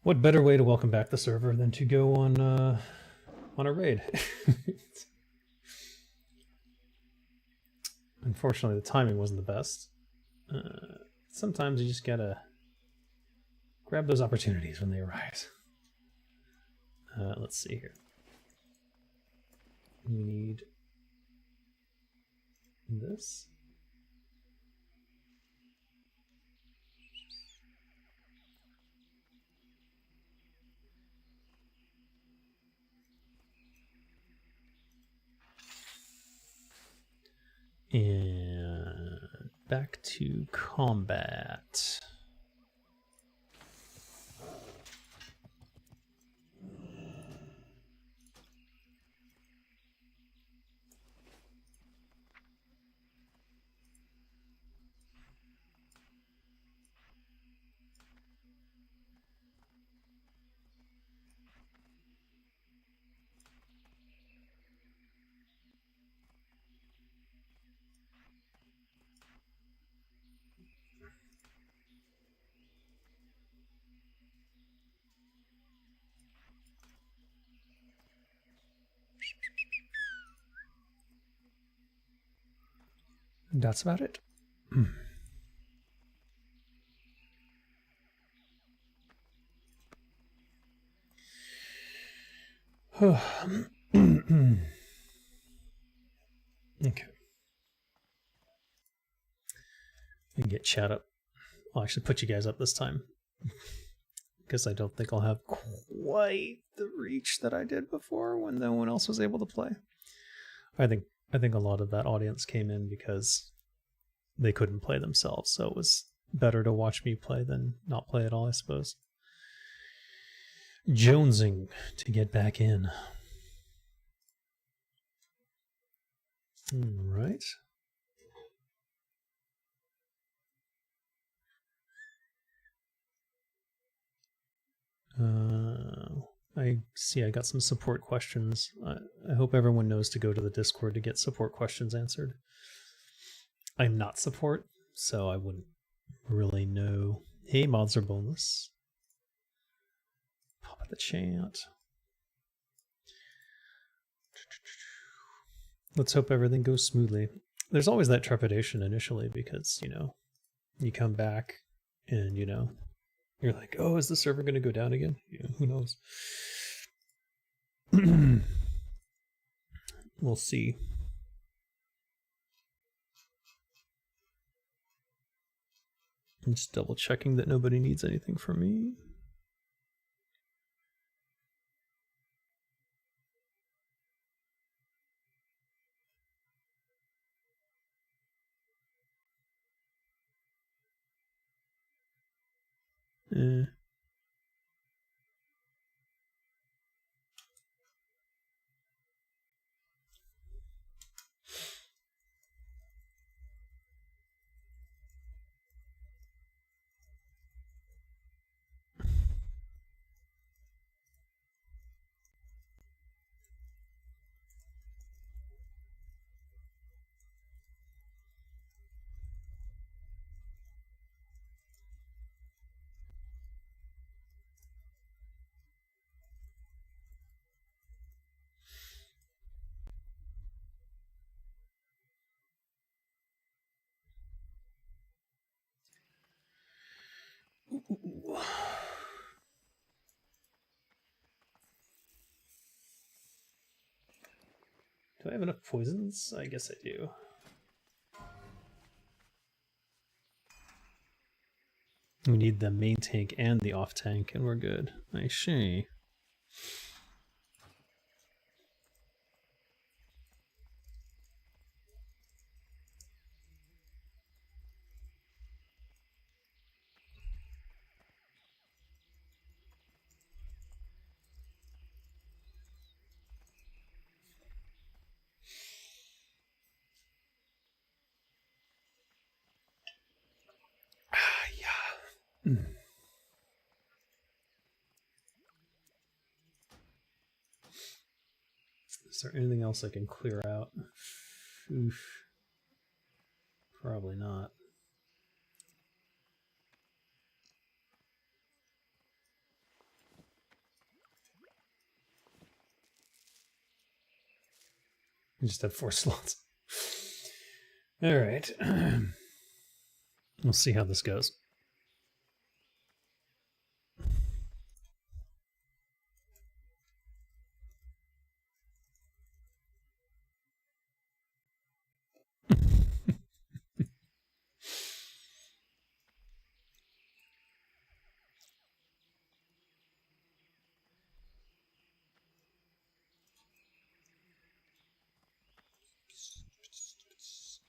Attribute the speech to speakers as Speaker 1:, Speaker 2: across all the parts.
Speaker 1: What better way to welcome back the server than to go on a raid? Unfortunately, the timing wasn't the best. Sometimes you just gotta grab those opportunities when they arise. Let's see here. We need this. And back to combat. That's about it. Okay. We can get chat up. I'll actually put you guys up this time. Because I don't think I'll have quite the reach that I did before when no one else was able to play. I think a lot of that audience came in because they couldn't play themselves, so it was better to watch me play than not play at all, I suppose. Jonesing to get back in. All right. I see I got some support questions. I hope everyone knows to go to the Discord to get support questions answered. I'm not support, so I wouldn't really know. Hey, mods are boneless. Pop at the chant. Let's hope everything goes smoothly. There's always that trepidation initially because, you know, you come back and, you know, you're like, oh, is the server going to go down again? You know, who knows? We'll see. I'm just double checking that nobody needs anything from me. Do I have enough poisons? I guess I do. We need the main tank and the off tank, and we're good. I see. Is there anything else I can clear out? Oof. Probably not. We just have 4 slots. All right. We'll see how this goes.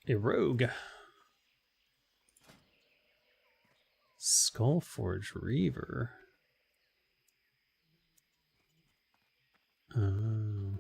Speaker 1: A rogue. Skullforge Reaver. Oh.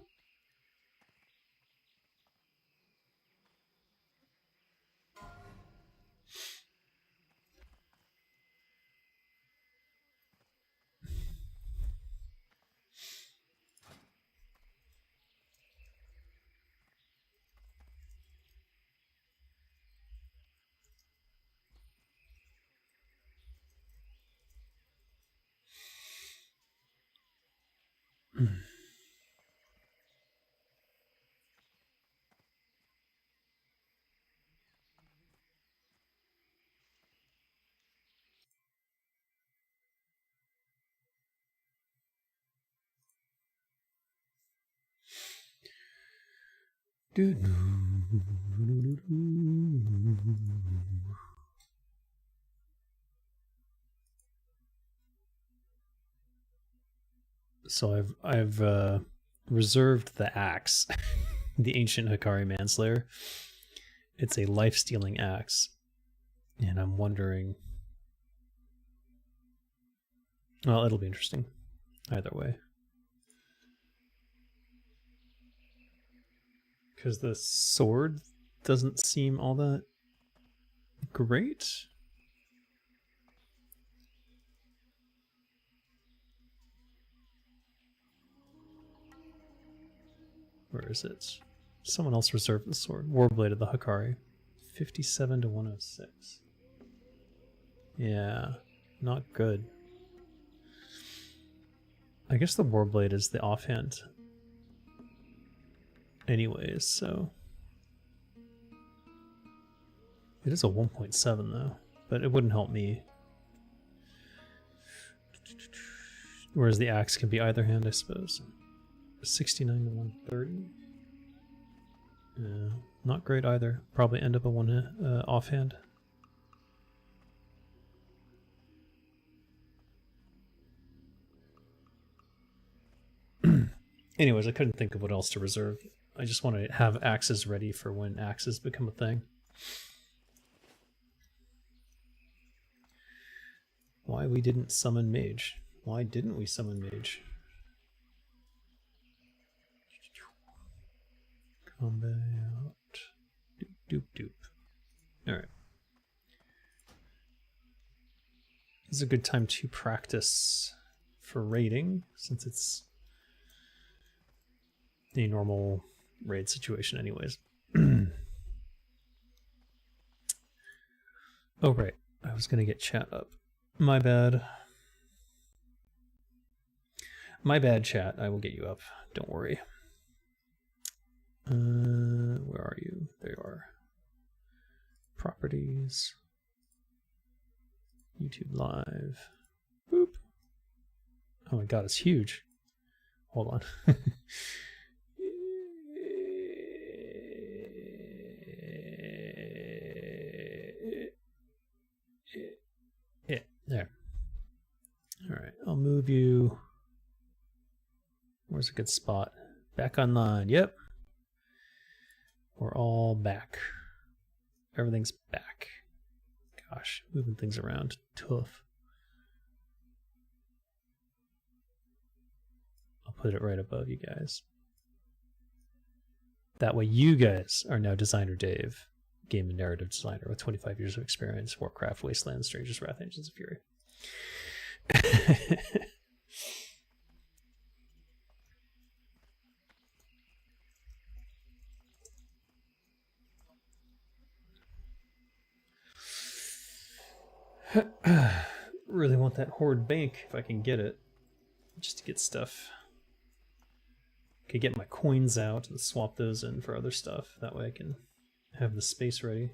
Speaker 1: So I've reserved the axe, the ancient Hikari Manslayer. It's a life-stealing axe, and I'm wondering. Well, it'll be interesting either way. Because the sword doesn't seem all that great. Where is it? Someone else reserved the sword. Warblade of the Hikari. 57 to 106. Yeah, not good. I guess the Warblade is the offhand. Anyways, so. It is a 1.7 though, but it wouldn't help me. Whereas the axe can be either hand, I suppose. 69 to 130. Not great either. Probably end up a one offhand. Anyways, I couldn't think of what else to reserve. I just want to have axes ready for when axes become a thing. Why we didn't summon mage? Why didn't we summon mage? Combat. Doop doop doop. Alright. This is a good time to practice for raiding, since it's a normal raid situation anyways. Oh right, I was gonna get chat up. My bad. My bad, chat. I will get you up. Don't worry. Where are you? There you are. Properties. YouTube Live. Boop. Oh my god, it's huge. Hold on. Yeah, there. Alright, I'll move you. Where's a good spot? Back online. Yep. We're all back. Everything's back. Gosh, moving things around. Tough. I'll put it right above you guys. That way you guys are now Designer Dave, game and narrative designer with 25 years of experience, Warcraft, Wasteland, Strangers, Wrath, Engines of Fury. Really want that Horde bank if I can get it, just to get stuff Could get my coins out and swap those in for other stuff. That way I can have the space ready.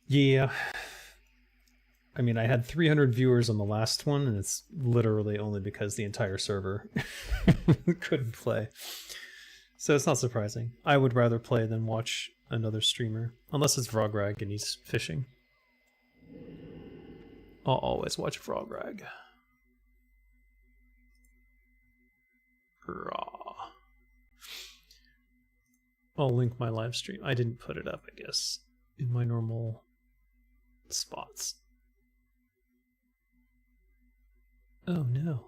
Speaker 1: Yeah. I mean, I had 300 viewers on the last one, and it's literally only because the entire server couldn't play. So it's not surprising. I would rather play than watch another streamer, unless it's Vrograg and he's fishing. I'll always watch Vrograg. Raw. I'll link my live stream. I didn't put it up, I guess, in my normal spots. Oh no.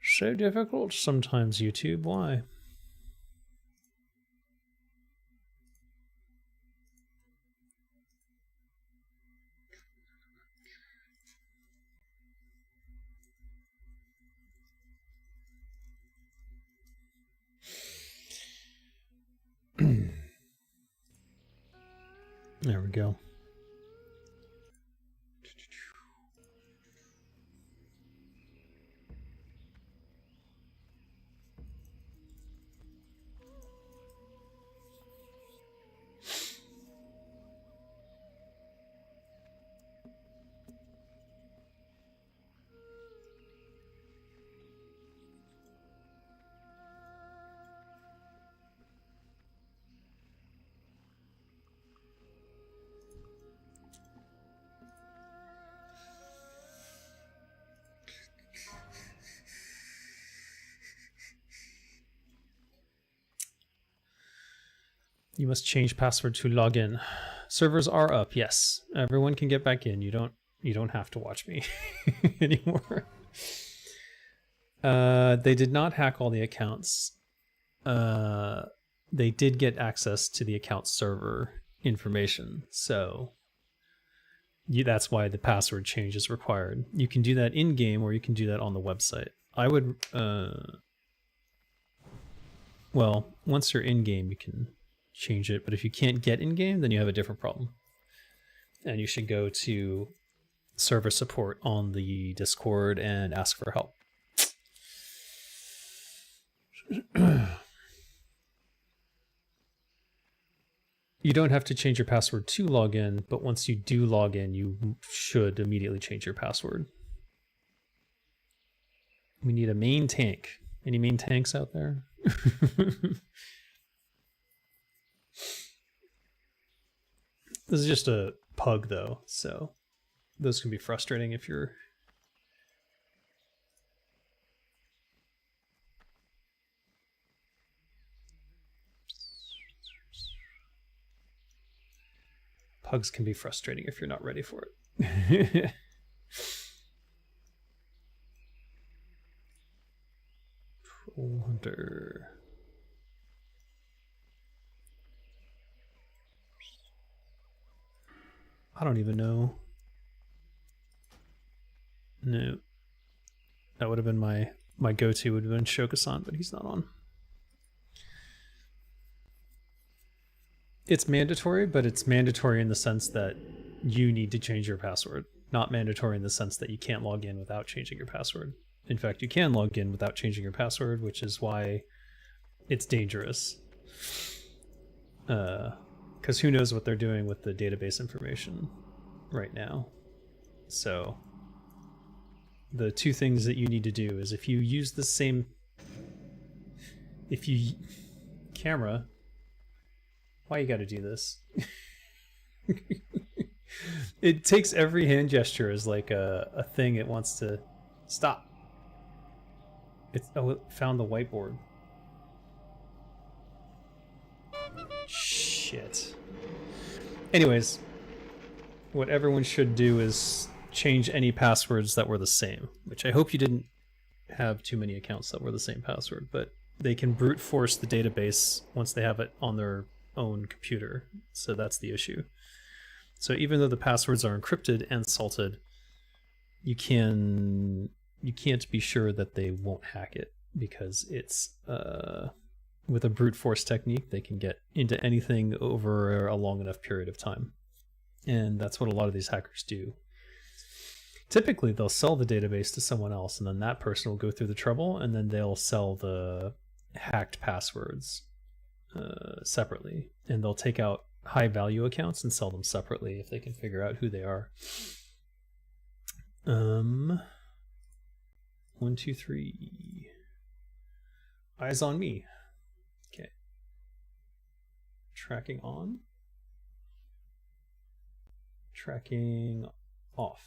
Speaker 1: So difficult sometimes, YouTube. Why? There we go. You must change password to log in. Servers are up, yes. Everyone can get back in. You don't have to watch me anymore. They did not hack all the accounts. They did get access to the account server information, so that's why the password change is required. You can do that in-game, or you can do that on the website. I would, well, once you're in-game, you can change it, but if you can't get in-game, then you have a different problem. And you should go to server support on the Discord and ask for help. You don't have to change your password to log in, but once you do log in, you should immediately change your password. We need a main tank. Any main tanks out there? This is just a pug, though, so those can be frustrating if you're... Pugs can be frustrating if you're not ready for it. Troll Hunter. I don't even know. No. That would have been my go-to would have been Shokusan, but he's not on. It's mandatory, but it's mandatory in the sense that you need to change your password. Not mandatory in the sense that you can't log in without changing your password. In fact, you can log in without changing your password, which is why it's dangerous. Because who knows what they're doing with the database information right now. So the two things that you need to do is if you use the same... Camera... Why you gotta do this? It takes every hand gesture as like a thing it wants to stop. It found the whiteboard. Shit. Anyways, what everyone should do is change any passwords that were the same, which I hope you didn't have too many accounts that were the same password, but they can brute force the database once they have it on their own computer, so that's the issue. So even though the passwords are encrypted and salted, you can't be sure that they won't hack it, because it's with a brute force technique, they can get into anything over a long enough period of time. And that's what a lot of these hackers do. Typically, they'll sell the database to someone else, and then that person will go through the trouble, and then they'll sell the hacked passwords separately. And they'll take out high value accounts and sell them separately if they can figure out who they are. 1, 2, 3. Eyes on me. Okay. Tracking on. Tracking off.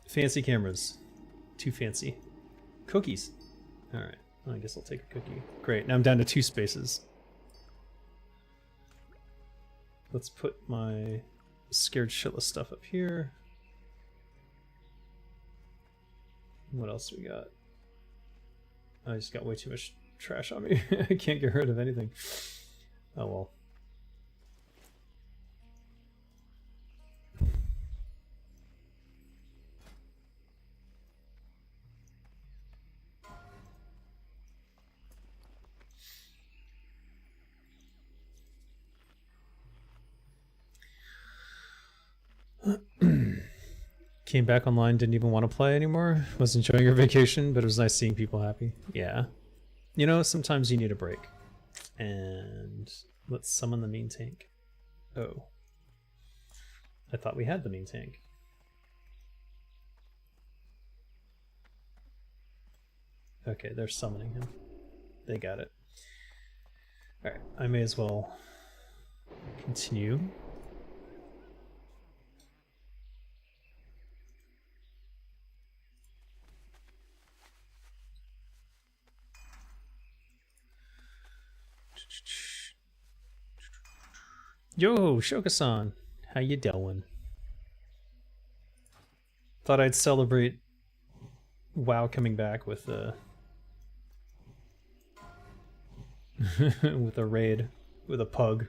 Speaker 1: Fancy cameras. Too fancy. Cookies. All right. I guess I'll take a cookie. Great. Now I'm down to 2 spaces. Let's put my scared shitless stuff up here. What else we got? I just got way too much trash on me. I can't get rid of anything. Oh well. Came back online, didn't even want to play anymore. Was enjoying your vacation, but it was nice seeing people happy. Yeah. You know, sometimes you need a break. And let's summon the main tank. Oh. I thought we had the main tank. Okay, they're summoning him. They got it. Alright, I may as well continue. Yo, Shoka-san, how you doing? Thought I'd celebrate WoW coming back with with a raid with a pug.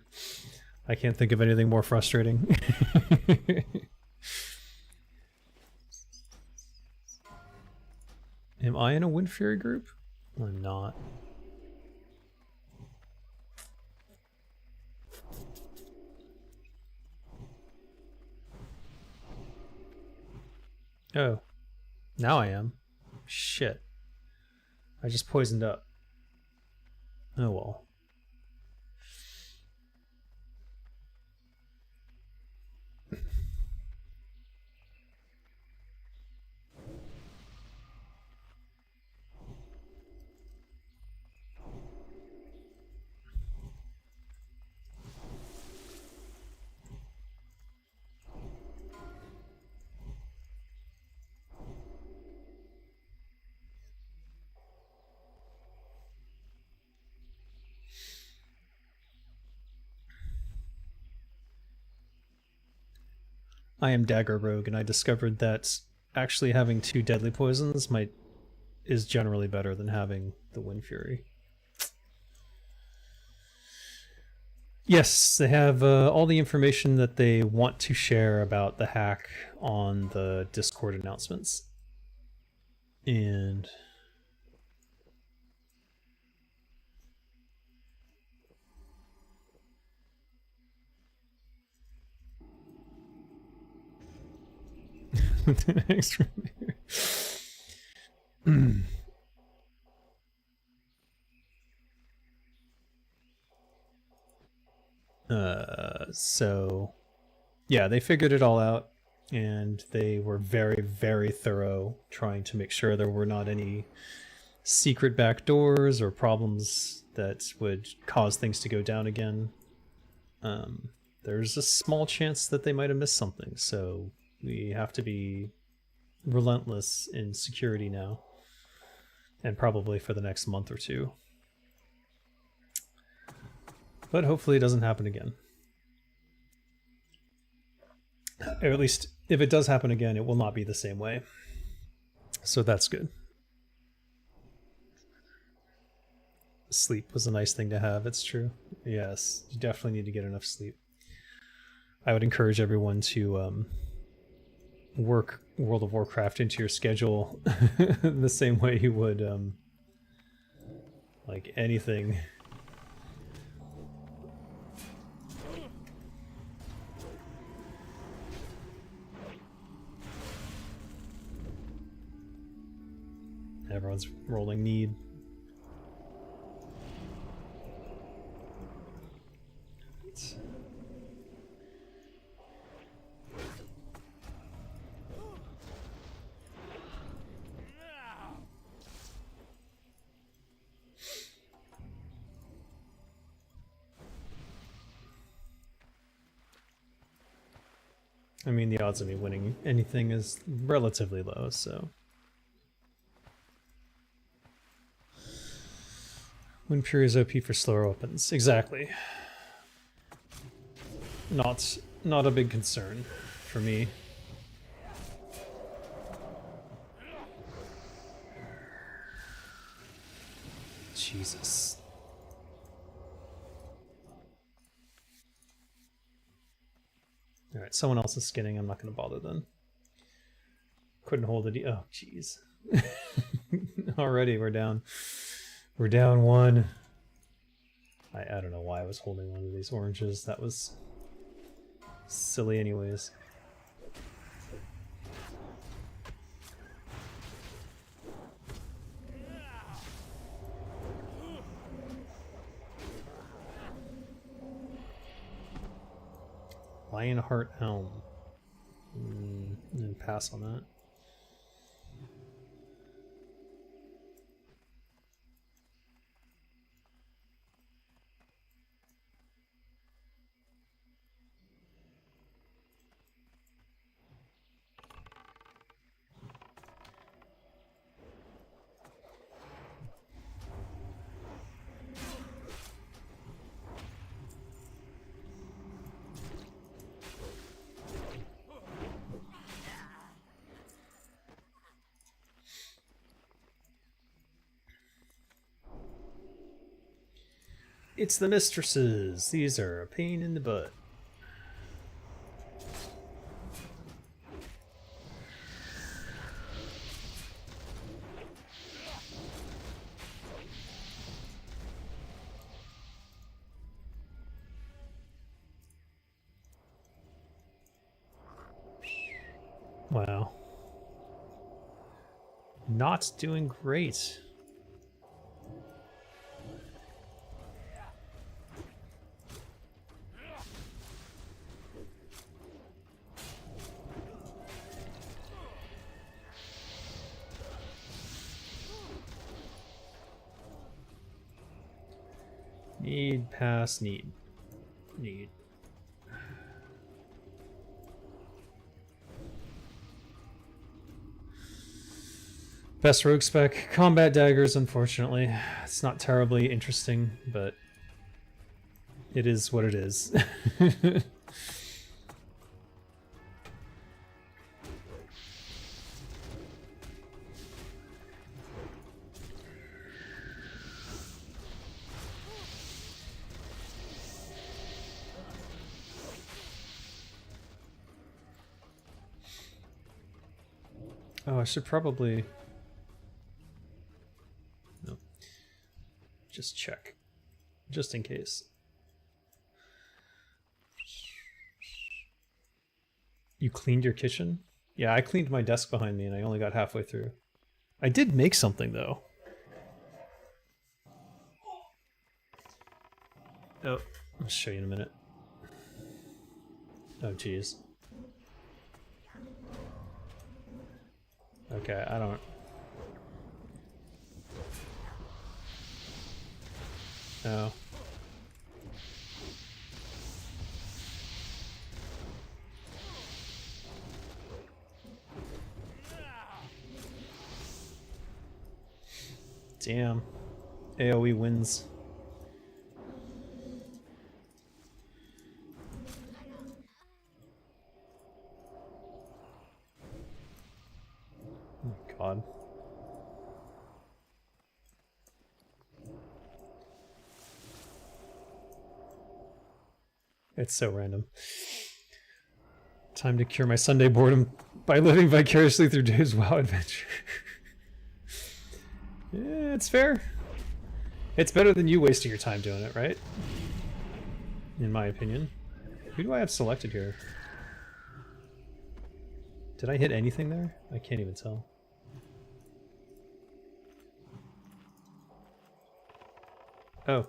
Speaker 1: I can't think of anything more frustrating. Am I in a Wind Fury group? I'm not. Oh, now I am. Shit. I just poisoned up. Oh well. I am Dagger Rogue, and I discovered that actually having 2 deadly poisons is generally better than having the Wind Fury. Yes, they have all the information that they want to share about the hack on the Discord announcements. And the next so yeah, they figured it all out, and they were very, very thorough trying to make sure there were not any secret back doors or problems that would cause things to go down again. There's a small chance that they might have missed something, so we have to be relentless in security now, and probably for the next month or 2. But hopefully it doesn't happen again. Or at least, if it does happen again, it will not be the same way. So that's good. Sleep was a nice thing to have, it's true. Yes, you definitely need to get enough sleep. I would encourage everyone to work World of Warcraft into your schedule the same way you would like anything. Everyone's rolling need. I mean, the odds of me winning anything is relatively low, so. Wind Fury is OP for slower weapons. Exactly. Not a big concern for me. Jesus. Alright, someone else is skinning. I'm not going to bother then. Couldn't hold it. Oh, jeez. Already, we're down. We're down one. I don't know why I was holding one of these oranges. That was silly anyways. Lionheart Helm. And pass on that. It's the mistresses. These are a pain in the butt. Wow. Not doing great. Need, pass, need. Need. Best rogue spec, combat daggers, unfortunately. It's not terribly interesting, but it is what it is. Oh, I should probably... No. Just check. Just in case. You cleaned your kitchen? Yeah, I cleaned my desk behind me and I only got halfway through. I did make something, though. Oh, I'll show you in a minute. Oh, geez. Okay, I don't... No. Damn. AoE wins. Oh, God. It's so random. Time to cure my Sunday boredom by living vicariously through Dave's WoW adventure. Yeah, it's fair. It's better than you wasting your time doing it, right? In my opinion. Who do I have selected here? Did I hit anything there? I can't even tell. Oh.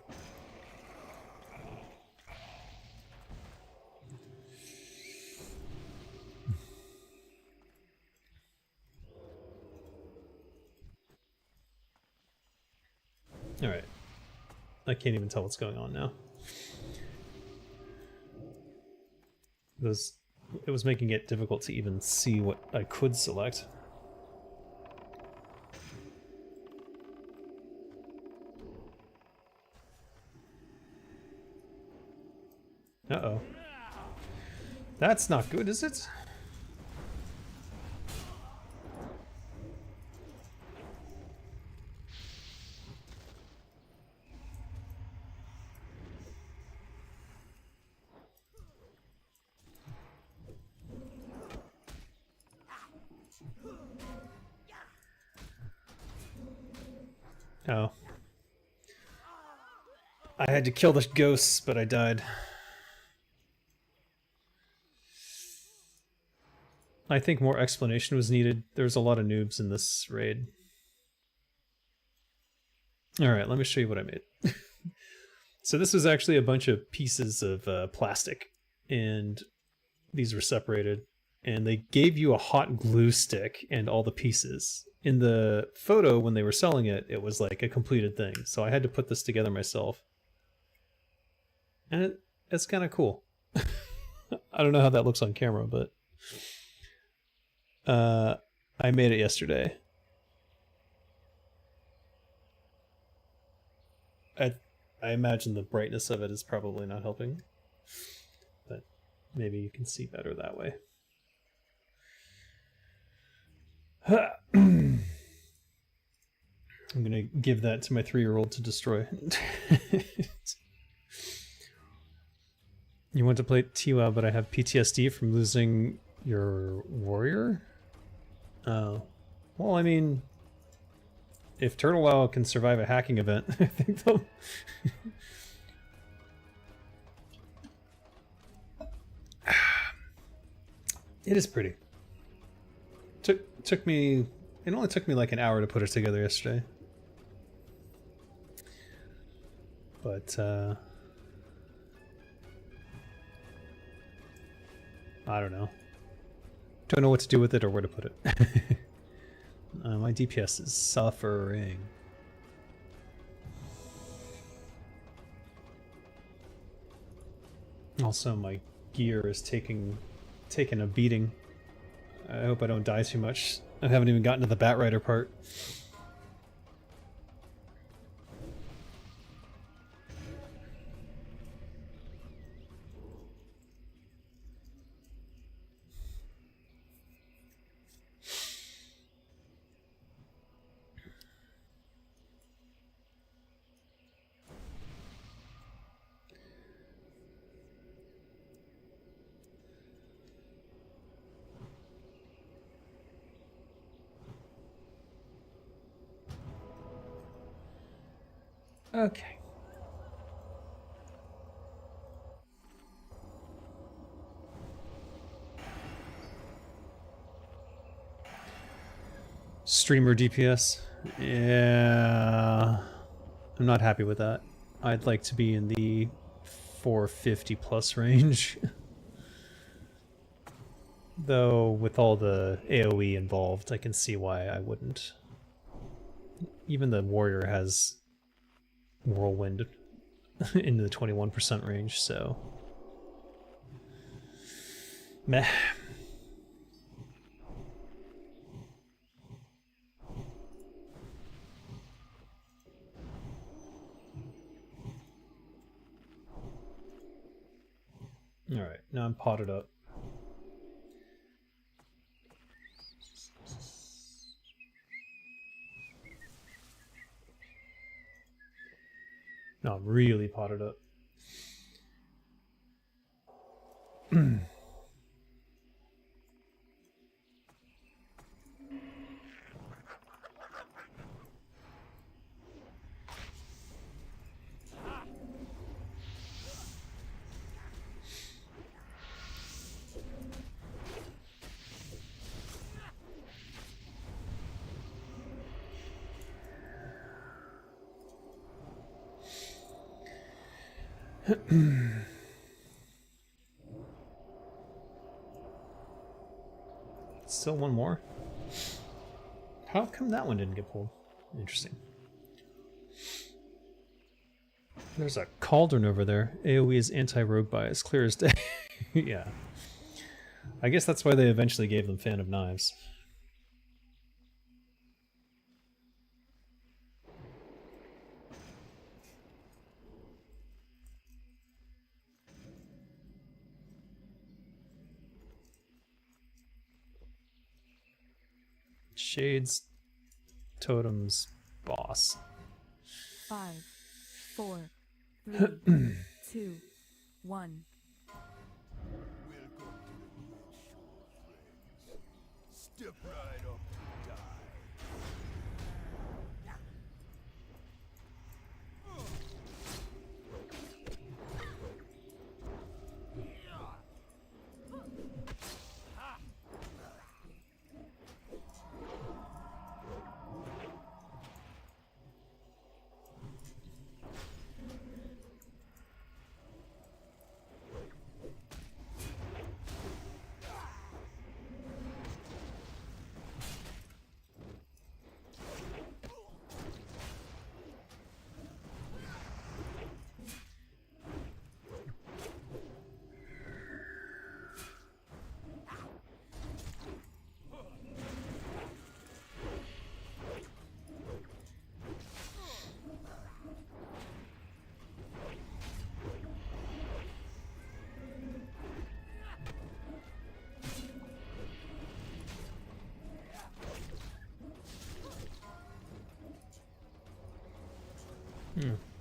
Speaker 1: Alright. I can't even tell what's going on now. It was making it difficult to even see what I could select. Uh-oh. That's not good, is it? Oh. I had to kill the ghosts, but I died. I think more explanation was needed. There's a lot of noobs in this raid. Alright, let me show you what I made. So this was actually a bunch of pieces of plastic, and these were separated, and they gave you a hot glue stick and all the pieces. In the photo, when they were selling it, it was like a completed thing. So I had to put this together myself. And it's kind of cool. I don't know how that looks on camera, but I made it yesterday. I imagine the brightness of it is probably not helping, but maybe you can see better that way. I'm gonna give that to my 3-year-old to destroy. You want to play TWoW, but I have PTSD from losing your warrior? Oh. Well, I mean, if Turtle WoW can survive a hacking event, I think they'll... It is pretty. Took me... It only took me like an hour to put it together yesterday. But, I don't know. Don't know what to do with it or where to put it. My DPS is suffering. Also, my gear is taking a beating. I hope I don't die too much. I haven't even gotten to the Bat Rider part. Okay. Streamer DPS? Yeah. I'm not happy with that. I'd like to be in the 450 plus range. Though, with all the AoE involved, I can see why I wouldn't. Even the warrior has whirlwind into the 21% range, so... Meh. Alright, now I'm potted up. No, I'm really potted up. Still one more? How come that one didn't get pulled? Interesting. There's a cauldron over there. AoE is anti-rogue bias, clear as day. Yeah. I guess that's why they eventually gave them Fan of Knives. Shades, totems, boss.
Speaker 2: 5, 4, 3, 2, 1.
Speaker 3: Step right up and die.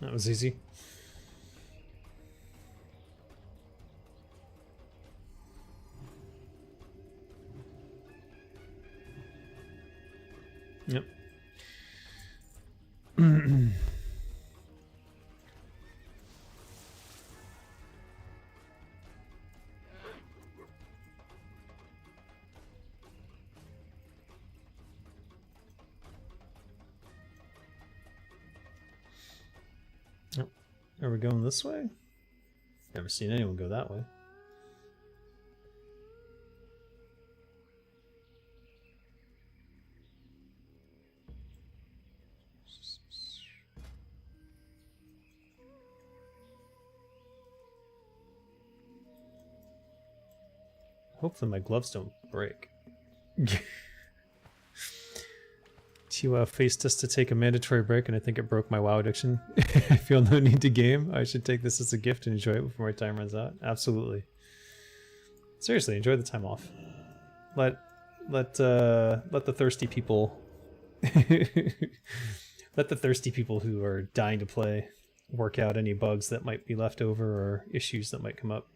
Speaker 1: That was easy. Yep. Yep. Are we going this way? Never seen anyone go that way. Hopefully my gloves don't break. TWoW faced us to take a mandatory break and I think it broke my WoW addiction. I feel no need to game. I should take this as a gift and enjoy it before my time runs out. Absolutely. Seriously, enjoy the time off. Let the thirsty people let the thirsty people who are dying to play work out any bugs that might be left over or issues that might come up.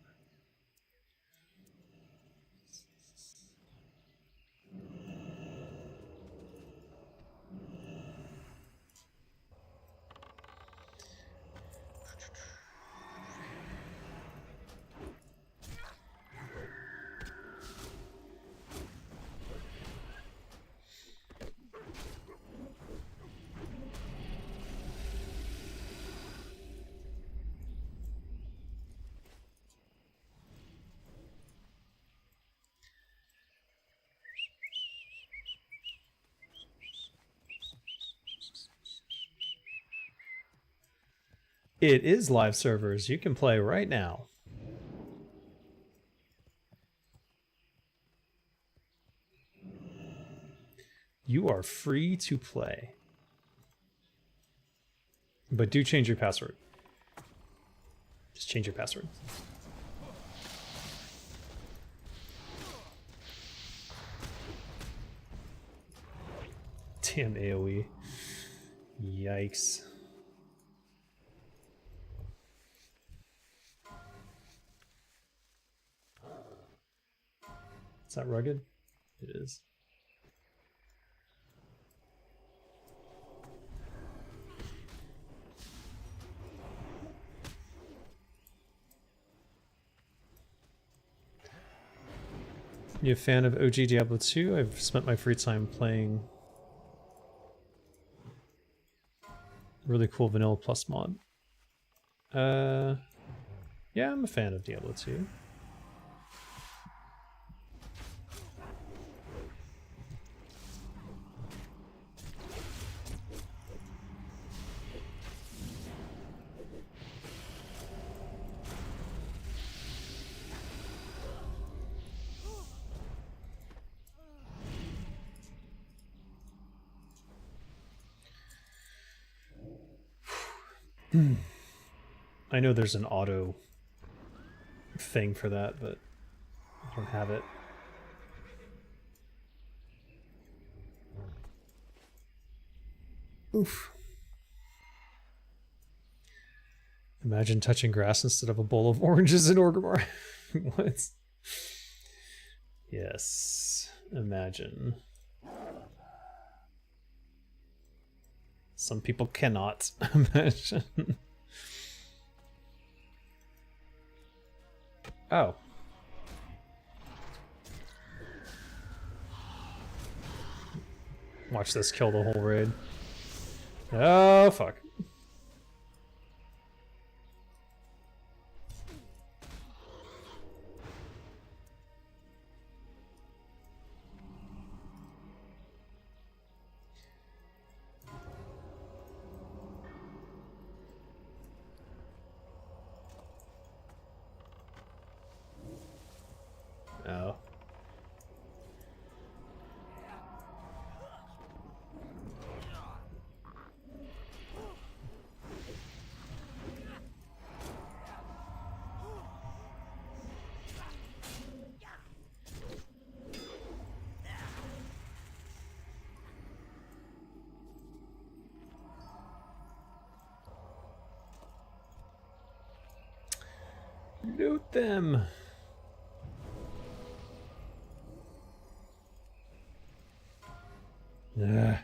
Speaker 1: It is live servers. You can play right now. You are free to play. But do change your password. Just change your password. Damn AoE. Yikes. Is that rugged? It is. You a fan of OG Diablo 2? I've spent my free time playing really cool Vanilla Plus mod. Yeah, I'm a fan of Diablo 2. I know there's an auto thing for that, but I don't have it. Oof. Imagine touching grass instead of a bowl of oranges in Orgrimmar. What? Yes. Imagine. Some people cannot imagine. Oh. Watch this kill the whole raid. Oh, fuck. Oh. Loot them. Ugh.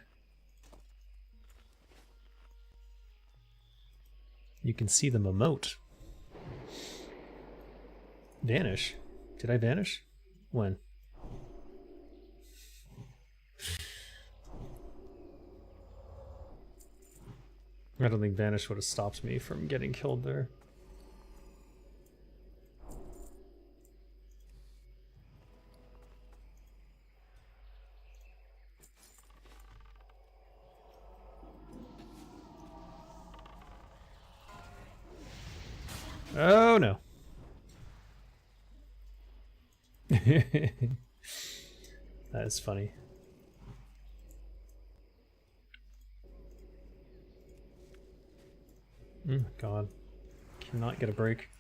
Speaker 1: You can see them emote. Vanish? Did I vanish? When? I don't think vanish would have stopped me from getting killed there. Oh no. That is funny. God. Cannot get a break.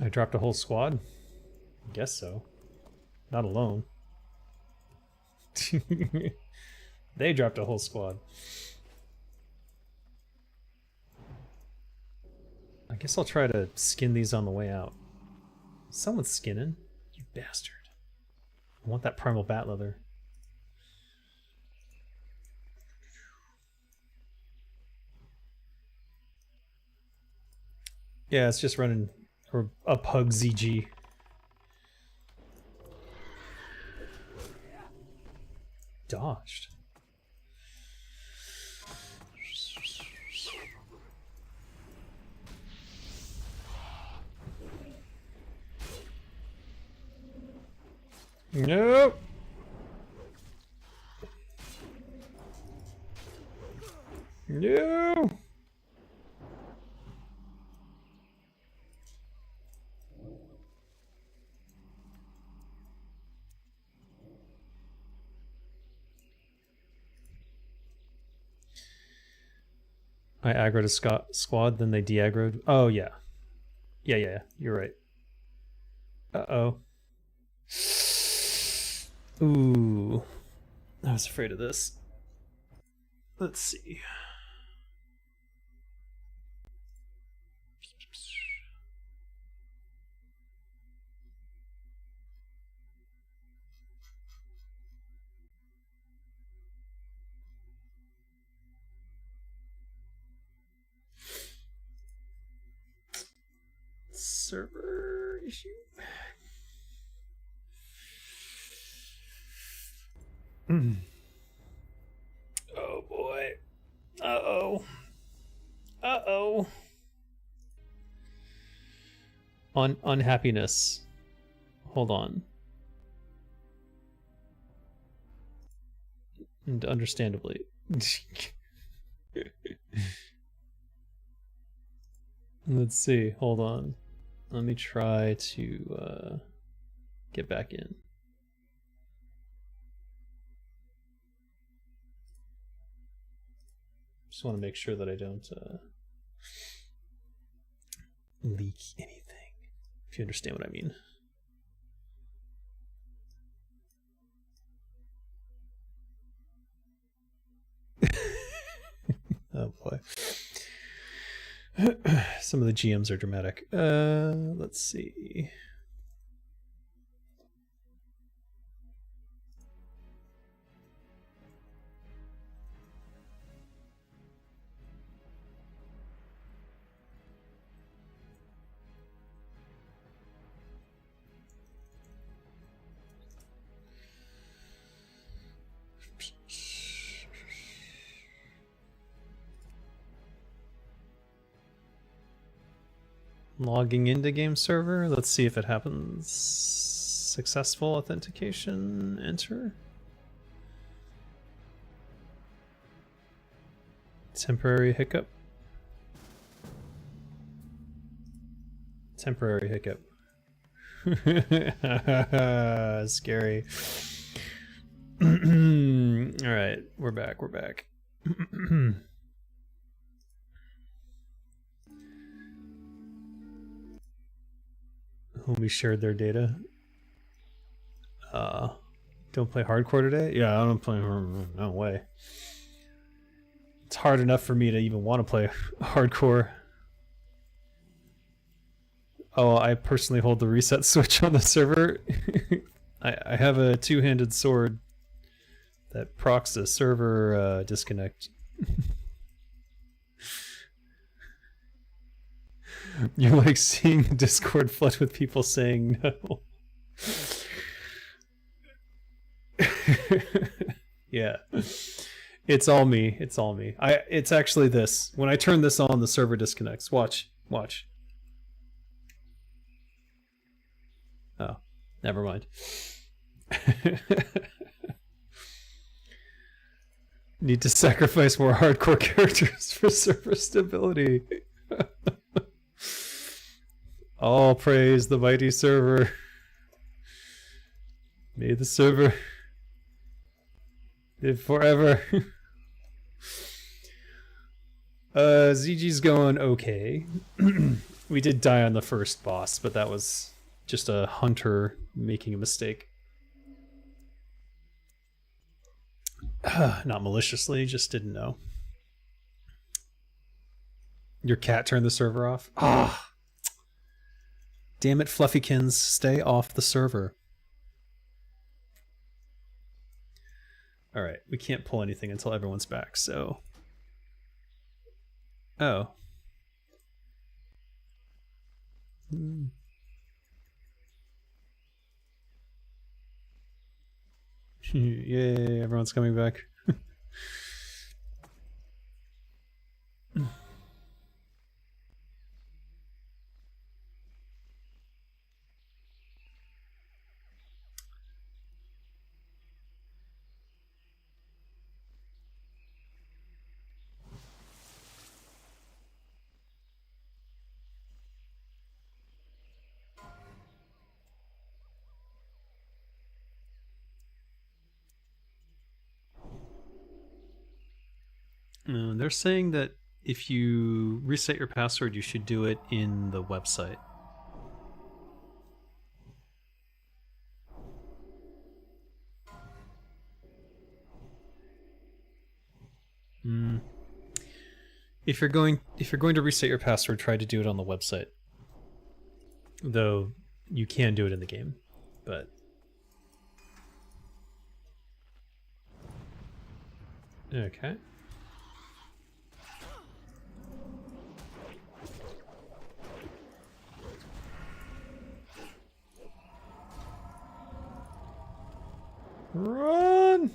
Speaker 1: I dropped a whole squad? I guess so. Not alone. They dropped a whole squad. I guess I'll try to skin these on the way out. Someone's skinning. You bastard. I want that primal bat leather. Yeah, it's just running a pug ZG. Dodged. Nope. No. I aggroed a squad, then they de-aggroed. Oh, yeah. Yeah, you're right. Uh-oh. Ooh. I was afraid of this. Let's see. Server, issue. Oh boy. Uh-oh. Uh-oh. Unhappiness. Hold on. And understandably. Let's see. Hold on. Let me try to get back in. Just want to make sure that I don't leak anything, if you understand what I mean. Oh boy. Some of the GMs are dramatic. Let's see. Logging into game server. Let's see if it happens. Successful authentication. Enter. Temporary hiccup. Temporary hiccup. Scary. All right, we're back. We're back. Homie shared their data. Don't play hardcore today? Yeah, I don't play. No way. It's hard enough for me to even want to play hardcore. Oh, I personally hold the reset switch on the server. I have a two-handed sword that procs the server disconnect. You like seeing Discord flood with people saying no. Yeah. It's all me. It's all me. It's actually this. When I turn this on, the server disconnects. Watch. Watch. Oh, never mind. Need to sacrifice more hardcore characters for server stability. All praise the mighty server. May the server live forever. ZG's going okay. We did die on the first boss, but that was just a hunter making a mistake. Not maliciously, just didn't know. Your cat turned the server off? Ah! Damn it, Fluffykins, stay off the server. Alright, we can't pull anything until everyone's back, so... Oh. Yay, everyone's coming back. They're saying that if you reset your password, you should do it in the website. If you're going to reset your password, try to do it on the website. Though you can do it in the game, but okay. Run!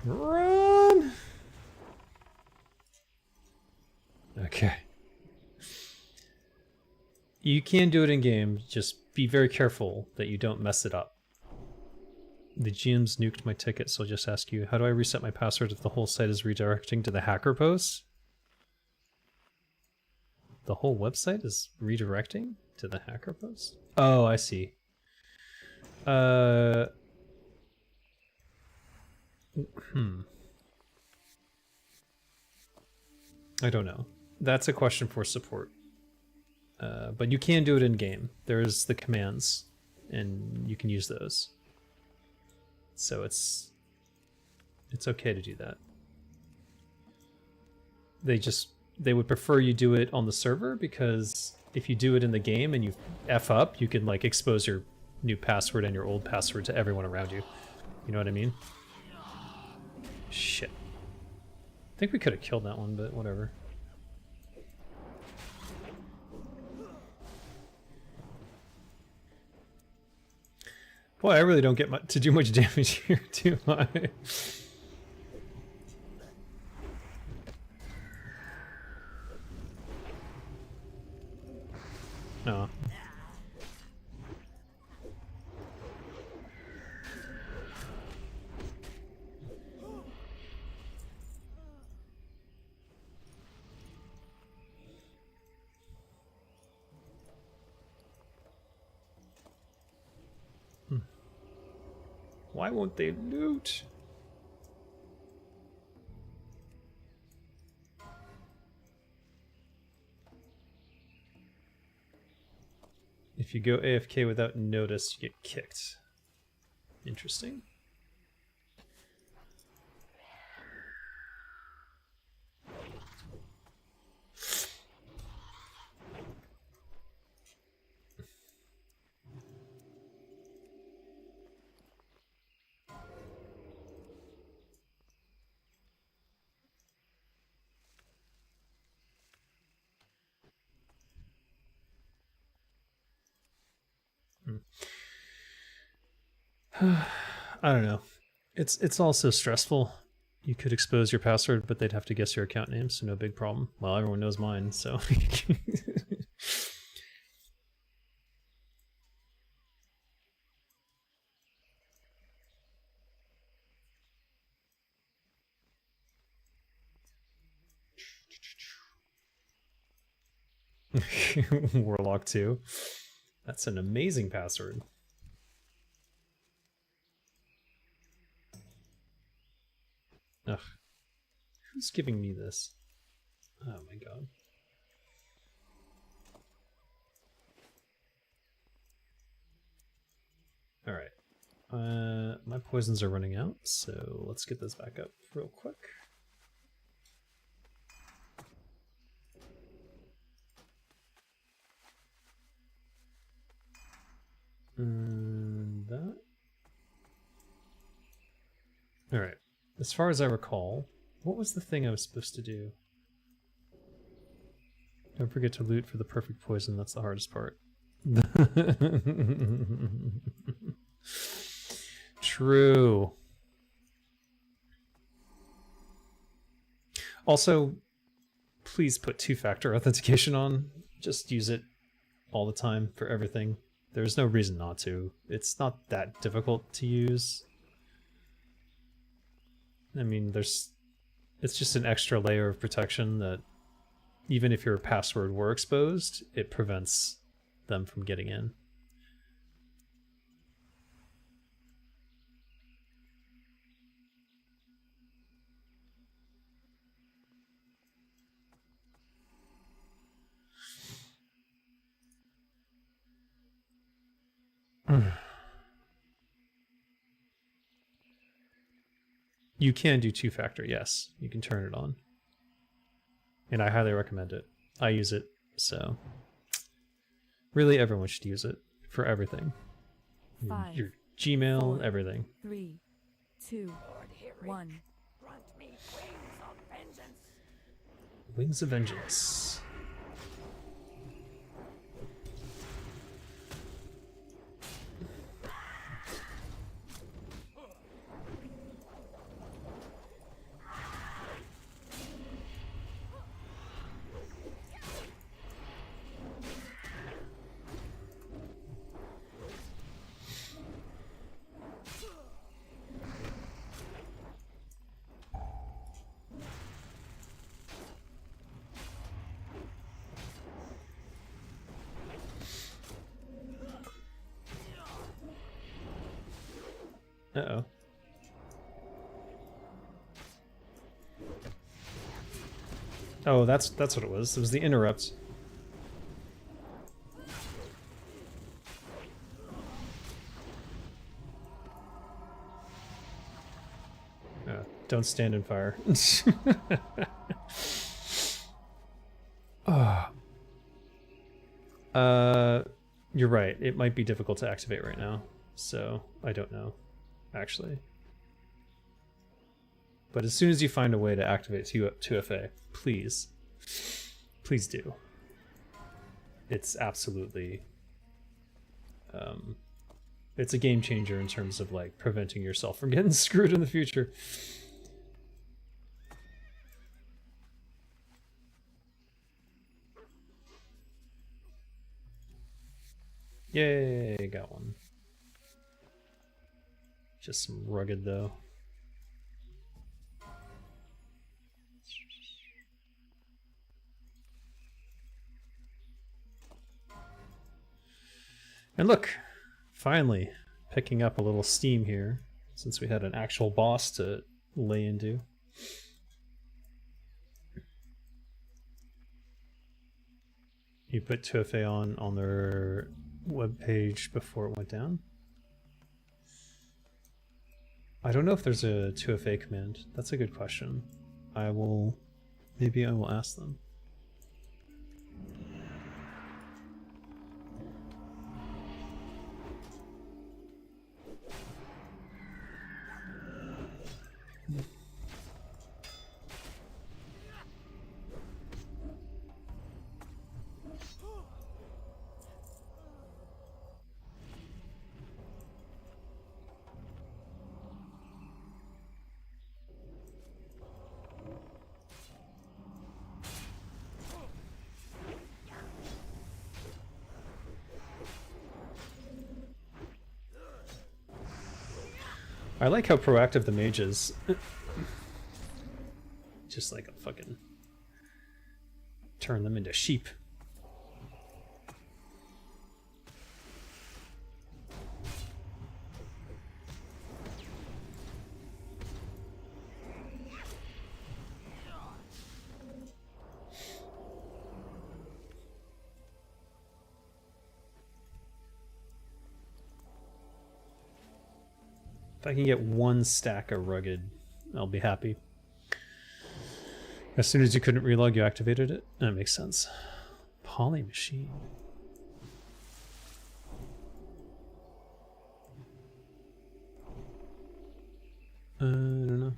Speaker 1: Run! Okay. You can do it in game, just be very careful that you don't mess it up. The GM's nuked my ticket, so I'll just ask you, how do I reset my password if the whole site is redirecting to the hacker post? The whole website is redirecting to the hacker post? Oh, I see. I don't know. That's a question for support. But you can do it in game. There's the commands, and you can use those. So it's okay to do that. They would prefer you do it on the server, because if you do it in the game and you F up, you can like expose your new password and your old password to everyone around you. You know what I mean? Shit. I think we could have killed that one, but whatever. Boy, I really don't get to do much damage here, do I? Oh. Why won't they loot? If you go AFK without notice, you get kicked. Interesting. I don't know. It's also stressful. You could expose your password, but they'd have to guess your account name, so no big problem. Well, everyone knows mine, so. Warlock 2. That's an amazing password. Ugh. Who's giving me this? Oh my god. Alright. My poisons are running out, so let's get this back up real quick. And that. Alright. As far as I recall, what was the thing I was supposed to do? Don't forget to loot for the perfect poison, that's the hardest part. True. Also, please put two-factor authentication on. Just use it all the time for everything. There's no reason not to. It's not that difficult to use. I mean, it's just an extra layer of protection that even if your password were exposed, it prevents them from getting in. You can do two-factor, yes. You can turn it on. And I highly recommend it. I use it, so... Really, everyone should use it for everything. Your Gmail,
Speaker 2: 4,
Speaker 1: everything.
Speaker 2: 3, 2, 1.
Speaker 1: Wings of Vengeance. Uh-oh. Oh, that's what it was. It was the interrupt. Don't stand in fire. You're right. It might be difficult to activate right now, so I don't know, actually. But as soon as you find a way to activate 2FA, please do. It's absolutely, it's a game changer in terms of like preventing yourself from getting screwed in the future. Yay, got one. Just some rugged though. And look, finally picking up a little steam here since we had an actual boss to lay into. You put 2FA on their webpage before it went down? I don't know if there's a 2FA command. That's a good question. Maybe I will ask them. I like how proactive the mage is. Just like a fucking turn them into sheep. If I can get one stack of rugged, I'll be happy. As soon as you couldn't relog, you activated it? That makes sense. Poly machine. I don't know.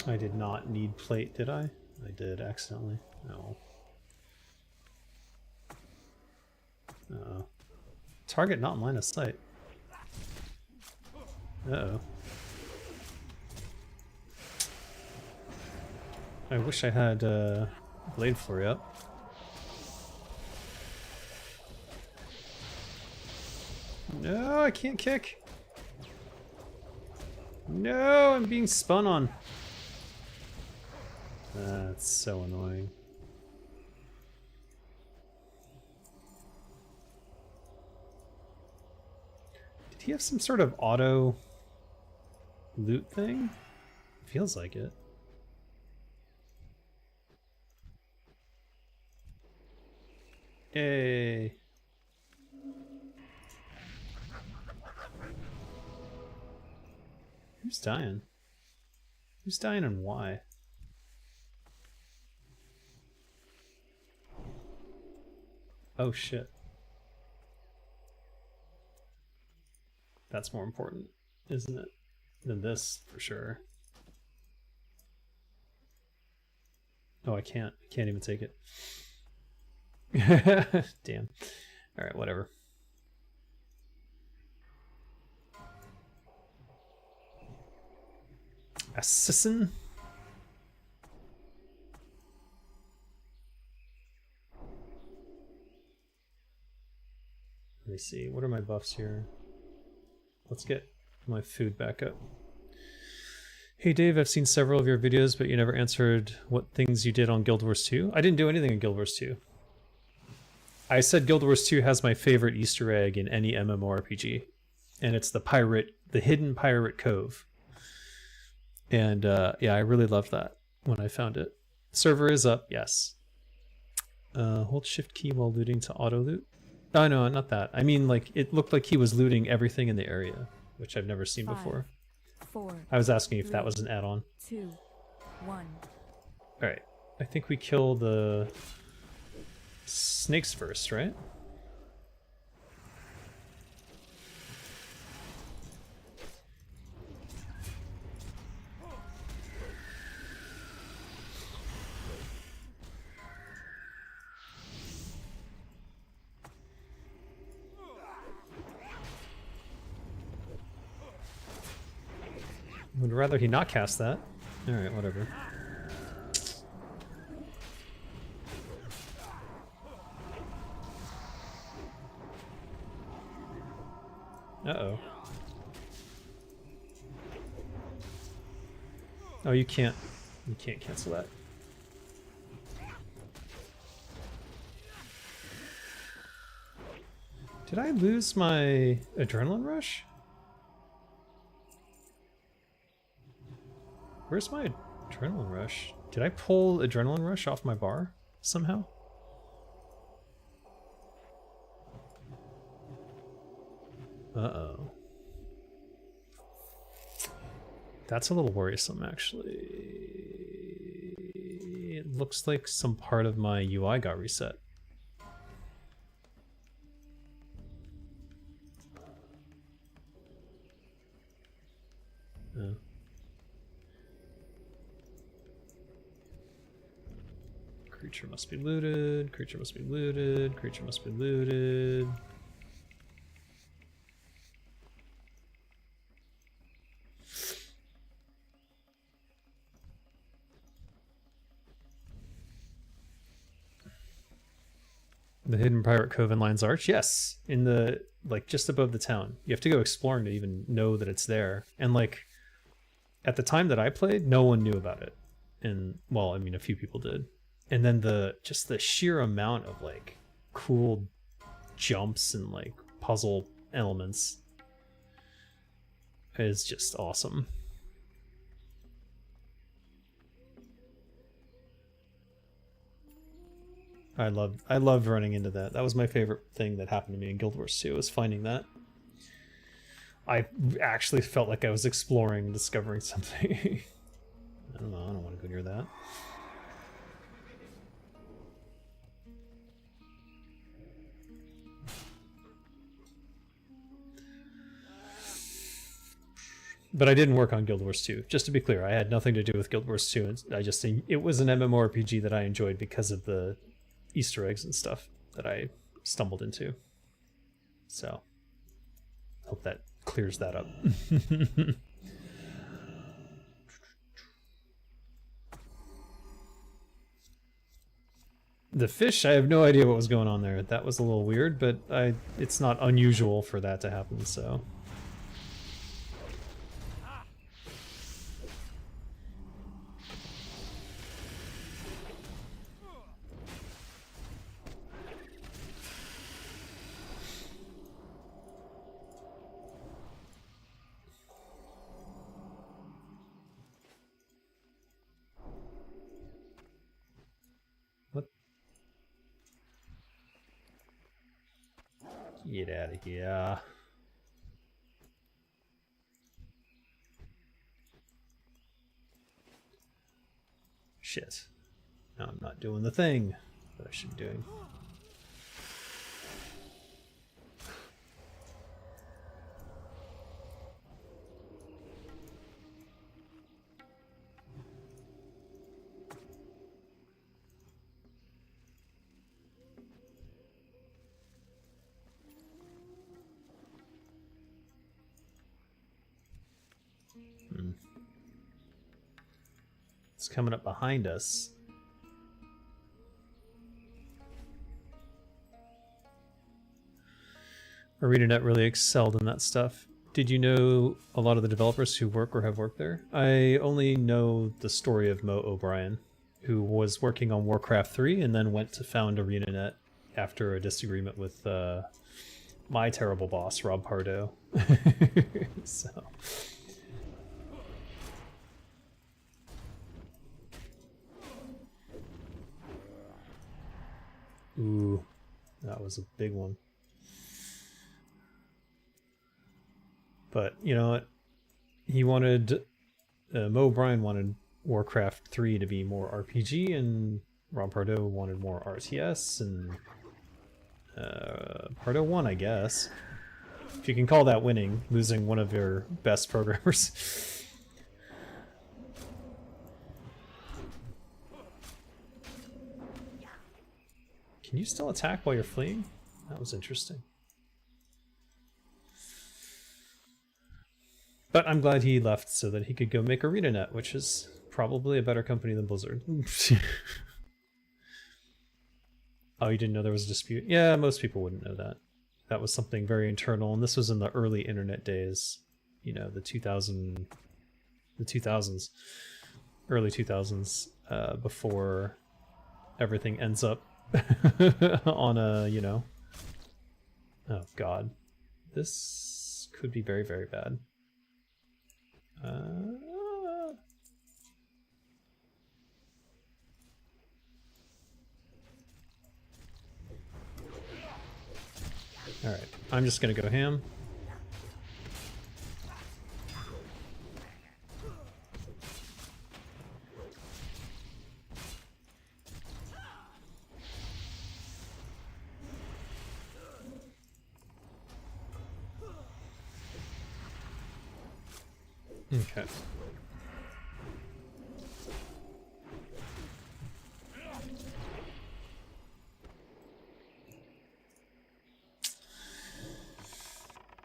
Speaker 1: I did not need plate, did I? I did accidentally. No. Uh-oh. Target not in line of sight. Uh-oh. I wish I had Blade Flurry up. No, I can't kick. No, I'm being spun on. That's so annoying. Did he have some sort of auto loot thing? Feels like it. Yay. Who's dying? Who's dying and why? Oh shit. That's more important, isn't it? Than this, for sure. Oh, I can't even take it. Damn. Alright, whatever. Assassin. Let me see. What are my buffs here? Let's get my food back up. Hey Dave, I've seen several of your videos, but you never answered what things you did on Guild Wars 2. I didn't do anything in Guild Wars 2. I said Guild Wars 2 has my favorite Easter egg in any MMORPG, and it's the hidden pirate cove. And yeah, I really loved that when I found it. Server is up, yes. Hold shift key while looting to auto loot. Oh no, not that. I mean, like, it looked like he was looting everything in the area, which I've never seen before.
Speaker 2: 4.
Speaker 1: I was asking if that was an add-on.
Speaker 2: 2, 1.
Speaker 1: Alright, I think we kill the snakes first, right? Would rather he not cast that. Alright, whatever. Uh-oh. Oh, you can't cancel that. Did I lose my adrenaline rush? Where's my adrenaline rush? Did I pull adrenaline rush off my bar somehow? Uh-oh. That's a little worrisome, actually. It looks like some part of my UI got reset. Oh. Creature must be looted, creature must be looted, creature must be looted. The hidden pirate cove in Lion's Arch? Yes. In the, like, just above the town. You have to go exploring to even know that it's there. And, like, at the time that I played, no one knew about it. And, well, I mean, a few people did. And then just the sheer amount of, like, cool jumps and, like, puzzle elements is just awesome. I loved running into that. That was my favorite thing that happened to me in Guild Wars 2, was finding that. I actually felt like I was exploring and discovering something. I don't know, I don't want to go near that. But I didn't work on Guild Wars 2. Just to be clear, I had nothing to do with Guild Wars 2. It was an MMORPG that I enjoyed because of the Easter eggs and stuff that I stumbled into. So, hope that clears that up. The fish, I have no idea what was going on there. That was a little weird, but it's not unusual for that to happen, so... Get out of here. Shit. Now I'm not doing the thing that I should be doing. It's coming up behind us. ArenaNet really excelled in that stuff. Did you know a lot of the developers who work or have worked there? I only know the story of Mo O'Brien, who was working on Warcraft 3 and then went to found ArenaNet after a disagreement with my terrible boss, Rob Pardo. So. Ooh, that was a big one. But, you know what? He wanted... Mo O'Brien wanted Warcraft 3 to be more RPG, and Rob Pardo wanted more RTS, and... Pardo won, I guess. If you can call that winning, losing one of your best programmers. Can you still attack while you're fleeing? That was interesting. But I'm glad he left so that he could go make ArenaNet, which is probably a better company than Blizzard. Oh, you didn't know there was a dispute? Yeah, most people wouldn't know that. That was something very internal, and this was in the early internet days. You know, the 2000s, early 2000s, before everything ends up on a, you know... Oh, God. This could be very, very bad. Alright, I'm just gonna go ham. Okay.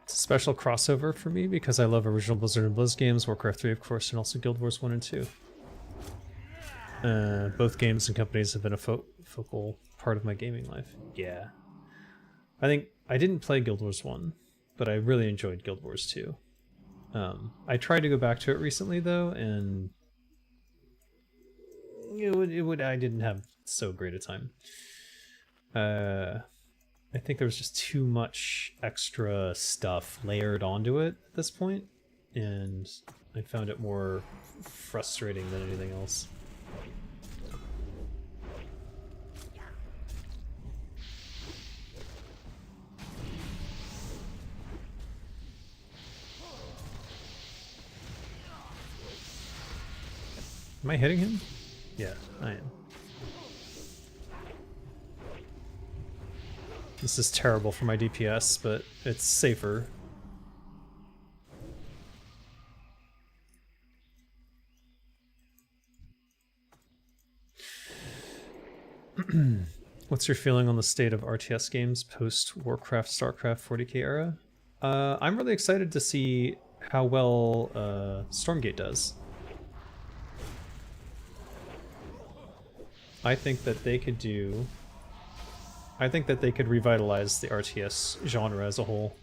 Speaker 1: It's a special crossover for me because I love original Blizzard and Blizz games, Warcraft 3 of course, and also Guild Wars 1 and 2. Both games and companies have been a focal part of my gaming life. Yeah. I think I didn't play Guild Wars 1, but I really enjoyed Guild Wars 2. I tried to go back to it recently though, and I didn't have so great a time. I think there was just too much extra stuff layered onto it at this point, and I found it more frustrating than anything else. Am I hitting him? Yeah, I am. This is terrible for my DPS, but it's safer. What's your feeling on the state of RTS games post Warcraft, StarCraft 40k era? I'm really excited to see how well Stormgate does. I think that they could do... I think that they could revitalize the RTS genre as a whole.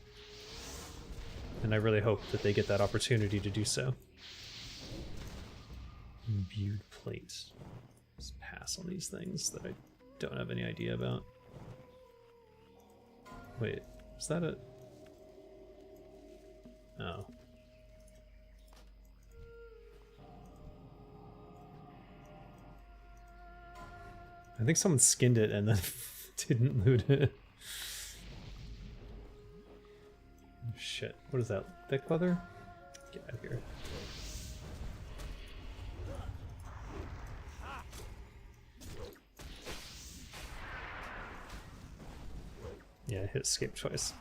Speaker 1: And I really hope that they get that opportunity to do so. Imbued plate. Just pass on these things that I don't have any idea about. Wait, is that a... Oh. I think someone skinned it and then didn't loot it. Oh, shit. What is that? Thick leather? Get out of here. Yeah, I hit escape twice.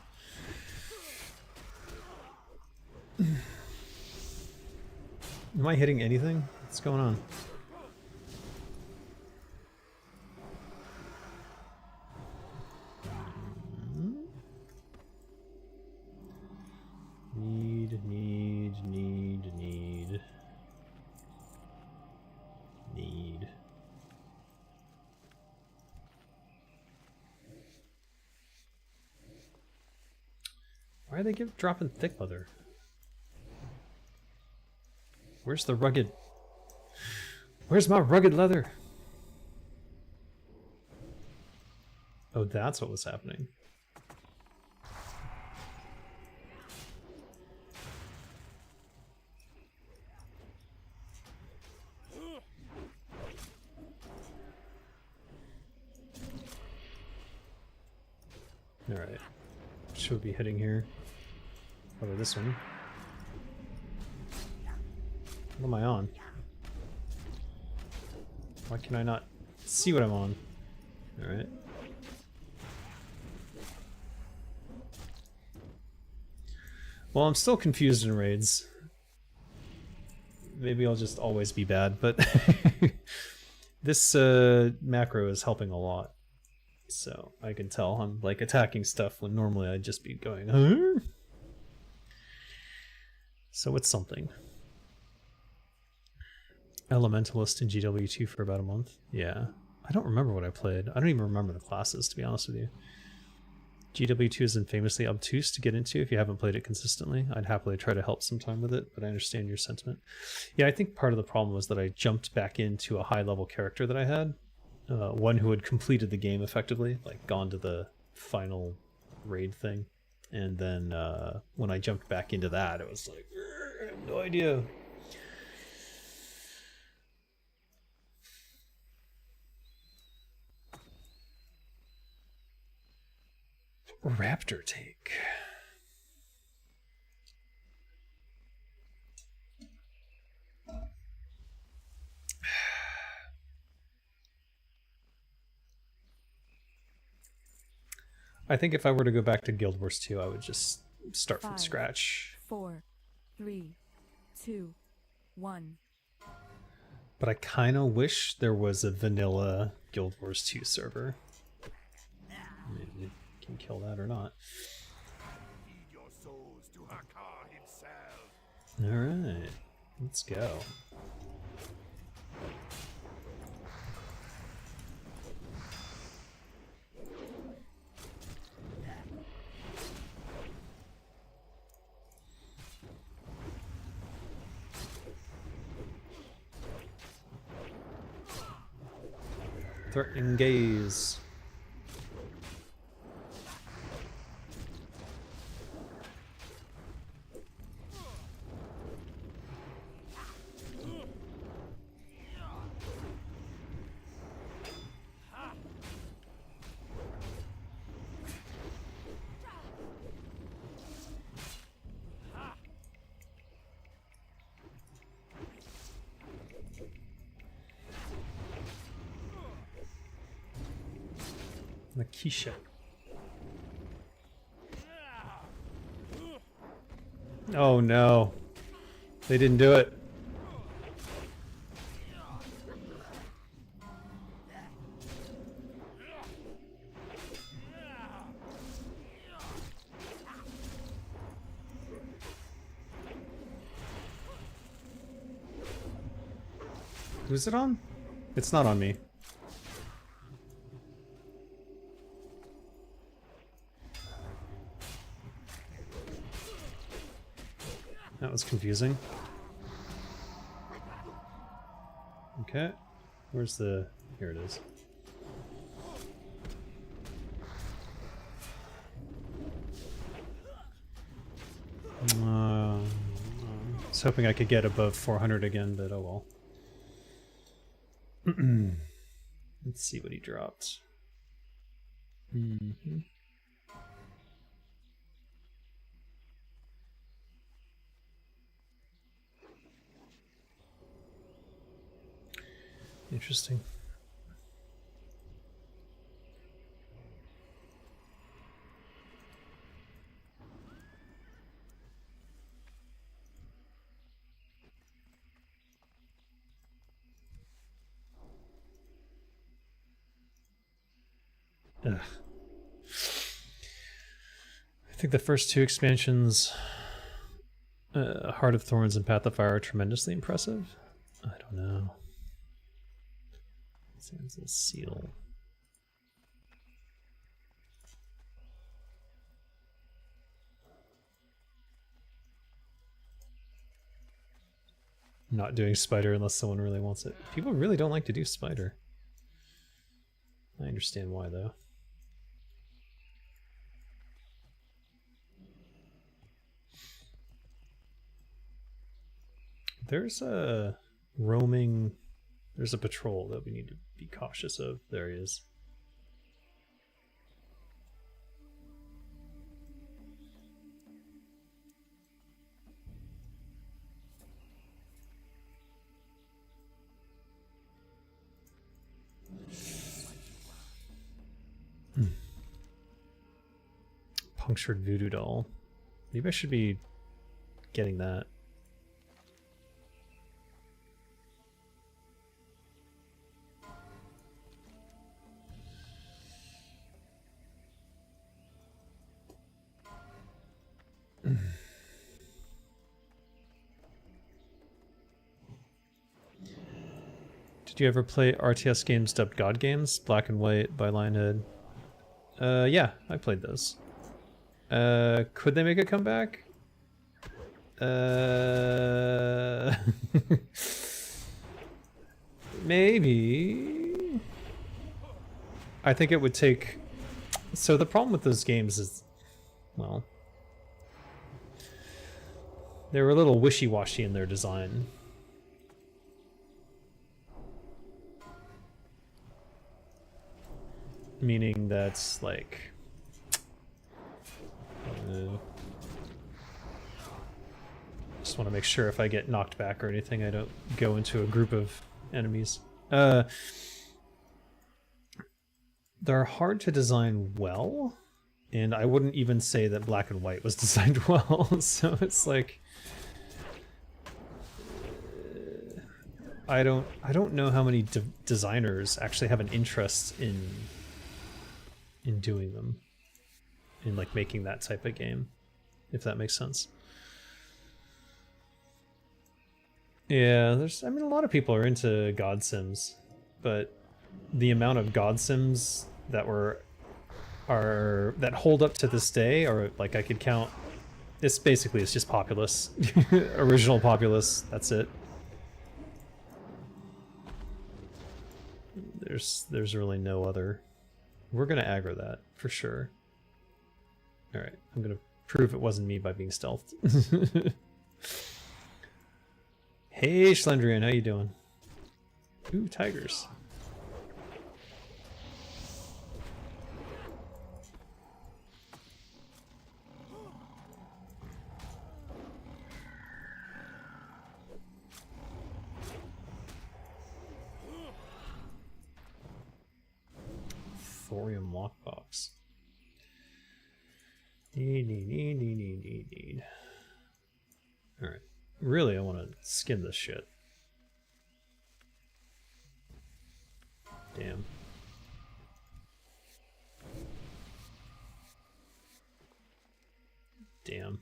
Speaker 1: Am I hitting anything? What's going on? Why are they dropping thick leather? Where's the rugged? Where's my rugged leather? Oh, that's what was happening. Alright. Should be hitting here. Probably this one. What am I on? Why can I not see what I'm on? Alright. Well, I'm still confused in raids. Maybe I'll just always be bad, but this macro is helping a lot. So I can tell I'm like attacking stuff when normally I'd just be going, huh? So it's something. Elementalist in GW2 for about a month. Yeah. I don't remember what I played. I don't even remember the classes, to be honest with you. GW2 is infamously obtuse to get into if you haven't played it consistently. I'd happily try to help sometime with it, but I understand your sentiment. Yeah, I think part of the problem was that I jumped back into a high-level character that I had. One who had completed the game effectively, like gone to the final raid thing. And then when I jumped back into that, it was like, I have no idea. Raptor take. I think if I were to go back to Guild Wars 2, I would just start from
Speaker 2: 5,
Speaker 1: scratch.
Speaker 2: 4, 3, 2, 1.
Speaker 1: But I kind of wish there was a vanilla Guild Wars 2 server. Maybe we can kill that or not.
Speaker 3: Feed your souls to Hakar himself.
Speaker 1: Alright, let's go. Threatening gaze. Makisha. Oh no. They didn't do it. Who's it on? It's not on me. That was confusing. Okay. Where's the... Here it is. I was hoping I could get above 400 again, but oh well. Let's see what he dropped. Interesting. Ugh. I think the first two expansions, Heart of Thorns and Path of Fire, are tremendously impressive. I don't know. It's a seal. Not doing spider unless someone really wants it. People really don't like to do spider. I understand why though. There's a roaming... There's a patrol that we need to be cautious of. There he is. Punctured voodoo doll. Maybe I should be getting that. Did you ever play RTS games dubbed God games? Black and White by Lionhead? Yeah, I played those. Could they make a comeback? Maybe. I think it would take... So the problem with those games is, well, they were a little wishy-washy in their design. Meaning that's like... just want to make sure if I get knocked back or anything, I don't go into a group of enemies. They're hard to design well, and I wouldn't even say that Black and White was designed well. So it's like I don't know how many designers actually have an interest in doing them, in like making that type of game, if that makes sense. Yeah, I mean, a lot of people are into God Sims, but the amount of God Sims that that hold up to this day, or like I could count, it's just Populous. Original Populous, that's it. There's really no other. We're gonna aggro that for sure. Alright, I'm gonna prove it wasn't me by being stealthed. Hey Schlendrian, how you doing? Ooh, tigers. Thorium lockbox. Need. Alright. Really, I want to skin this shit. Damn. Damn.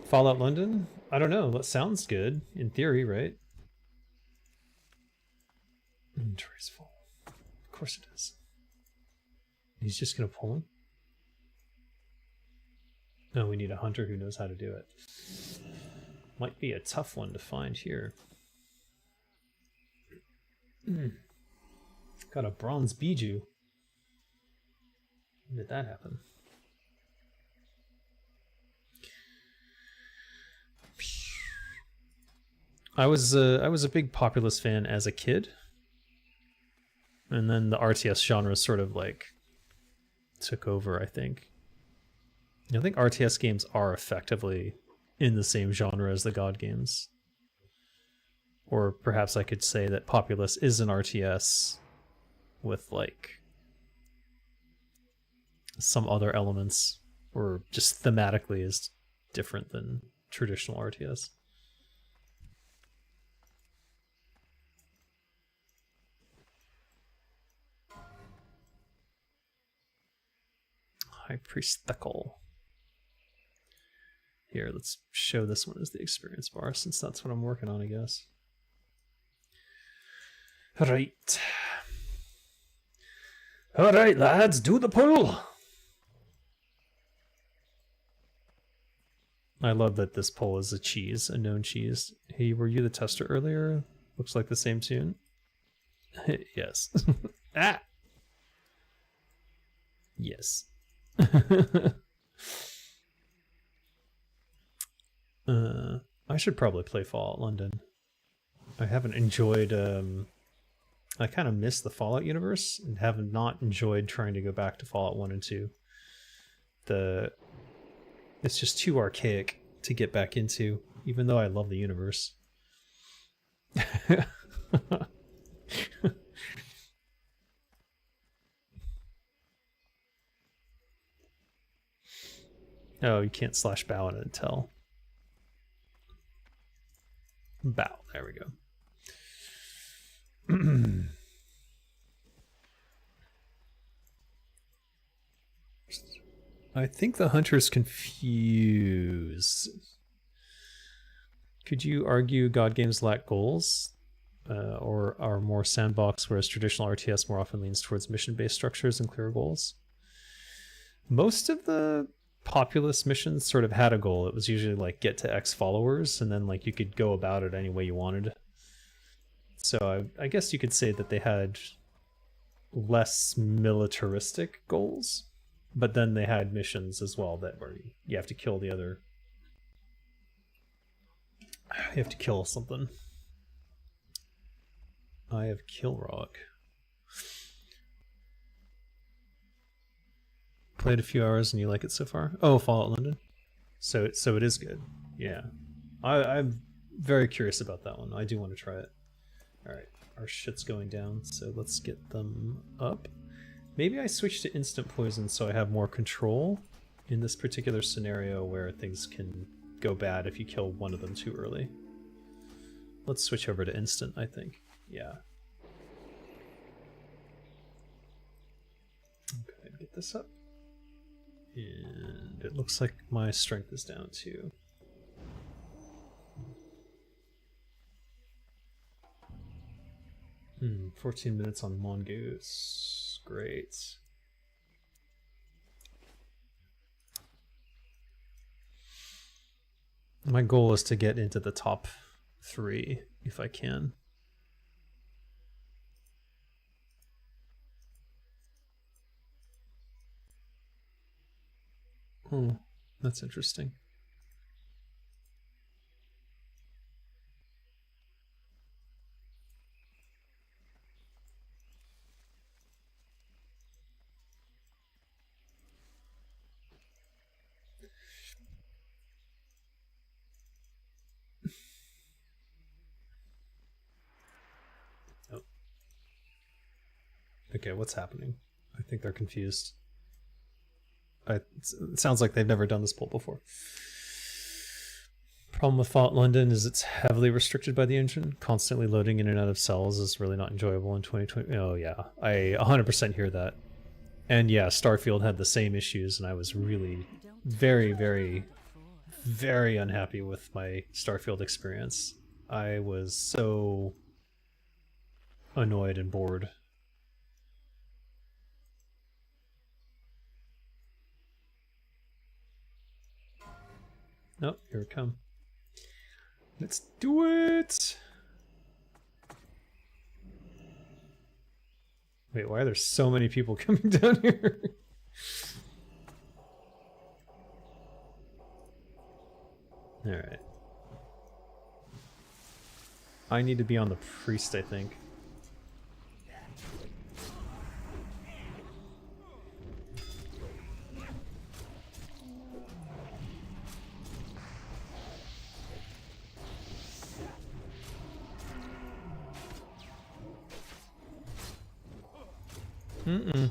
Speaker 1: Fallout London? I don't know. That sounds good in theory, right? Inventory's full. Of course it is. He's just gonna pull him? No, we need a hunter who knows how to do it. Might be a tough one to find here. Got a bronze Bijou. When did that happen? I was a big Populous fan as a kid. And then the RTS genre sort of like took over, I think. I think RTS games are effectively in the same genre as the God games. Or perhaps I could say that Populous is an RTS with like some other elements, or just thematically is different than traditional RTS. High Priest Thekel. Here, let's show this one as the experience bar, since that's what I'm working on, I guess. Right. Alright, lads, do the pull! I love that this poll is a cheese, a known cheese. Hey, were you the tester earlier? Looks like the same tune. Yes. Ah! Yes. I should probably play Fallout London. I haven't enjoyed, I kind of miss the Fallout universe and have not enjoyed trying to go back to Fallout 1 and 2. It's just too archaic to get back into, even though I love the universe. Oh, you can't slash bow in Intel. Bow, there we go. I think the hunter's confused. Could you argue God games lack goals? Or are more sandbox, whereas traditional RTS more often leans towards mission-based structures and clear goals? Most of the populous missions sort of had a goal. It was usually like get to X followers, and then like you could go about it any way you wanted. So I guess you could say that they had less militaristic goals, but then they had missions as well that were you have to kill the other. You have to kill something. I have Kill Rock. Played a few hours and you like it so far? Oh, Fallout London. So it is good. Yeah, I'm very curious about that one. I do want to try it. All right, our shit's going down, so let's get them up. Maybe I switch to instant poison so I have more control in this particular scenario where things can go bad if you kill one of them too early. Let's switch over to instant, I think. Yeah. Okay, get this up. And it looks like my strength is down too. 14 minutes on Mongoose. Great. My goal is to get into the top 3 if I can. Oh, that's interesting. Oh. Okay, what's happening? I think they're confused. It sounds like they've never done this poll before. Problem with Fallout London is it's heavily restricted by the engine. Constantly loading in and out of cells is really not enjoyable in 2020. Oh yeah, I 100% hear that. And yeah, Starfield had the same issues, and I was really very, very, very unhappy with my Starfield experience. I was so annoyed and bored. Nope, here it comes. Let's do it! Wait, why are there so many people coming down here? Alright. I need to be on the priest, I think. Mm-mm.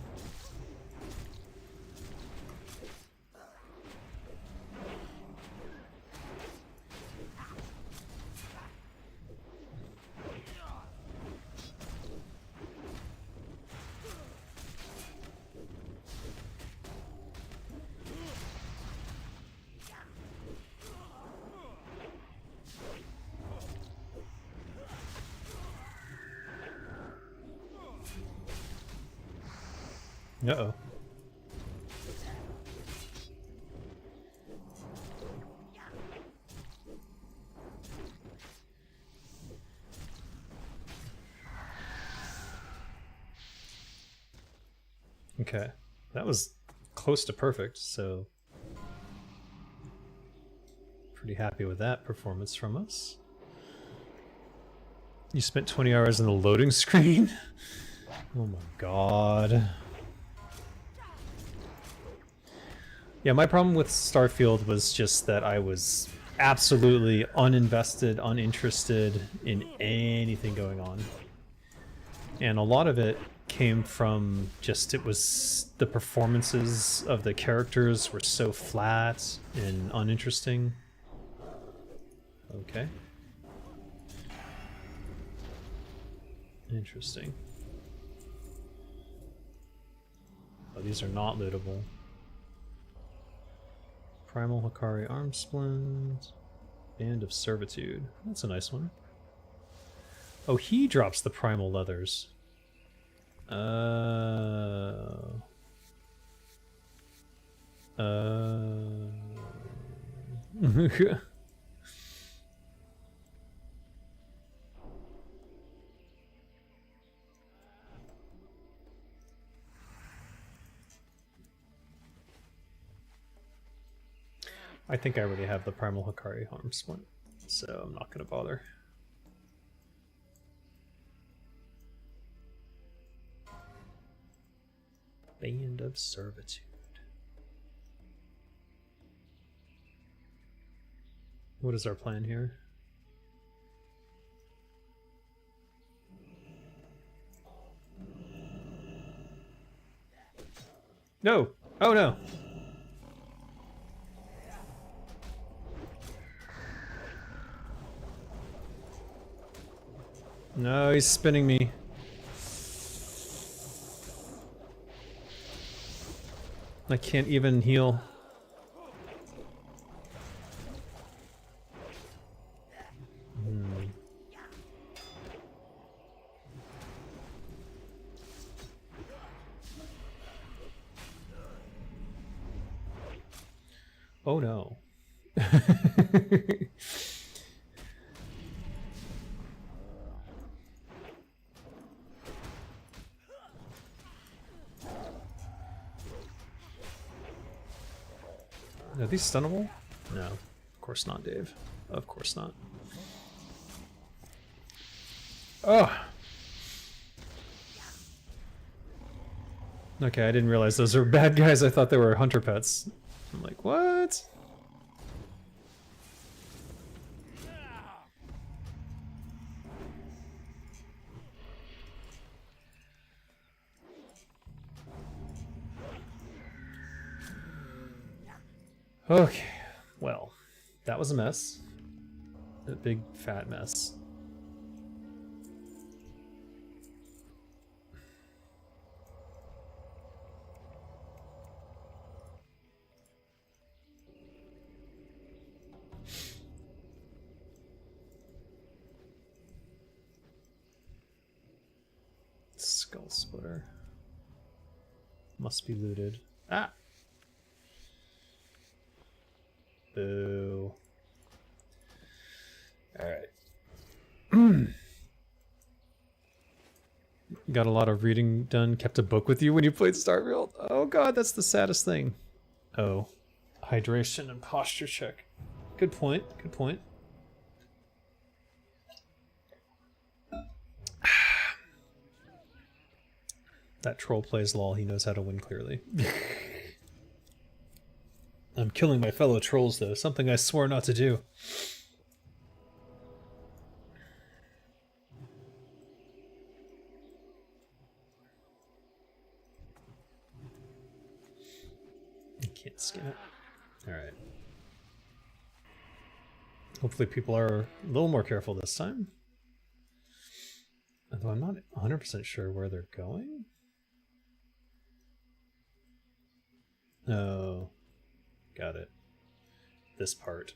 Speaker 1: Uh-oh. Okay, that was close to perfect, so pretty happy with that performance from us. You spent 20 hours in the loading screen? Oh my god. Yeah, my problem with Starfield was just that I was absolutely uninvested, uninterested in anything going on. And a lot of it came from just, it was, the performances of the characters were so flat and uninteresting. Okay. Interesting. Oh, these are not lootable. Primal Hikari Arm Splint. Band of Servitude. That's a nice one. Oh, he drops the primal leathers. I think I already have the Primal Hikari Arm Splint, so I'm not going to bother. Band of Servitude. What is our plan here? No! Oh no! No, he's spinning me. I can't even heal. Oh no. Are these stunnable? No. Of course not, Dave. Of course not. Oh! Okay, I didn't realize those are bad guys. I thought they were hunter pets. I'm like, what? Okay, well, that was a mess. A big fat mess. Skull splitter. Must be looted. Ah! Boo. Alright. Got a lot of reading done. Kept a book with you when you played Starfield? Oh god, that's the saddest thing. Oh. Hydration and posture check. Good point, good point. That troll plays LOL, he knows how to win clearly. I'm killing my fellow trolls though, something I swore not to do. I can't skin it. Alright. Hopefully people are a little more careful this time. Although I'm not 100% sure where they're going. Oh. Got it. This part.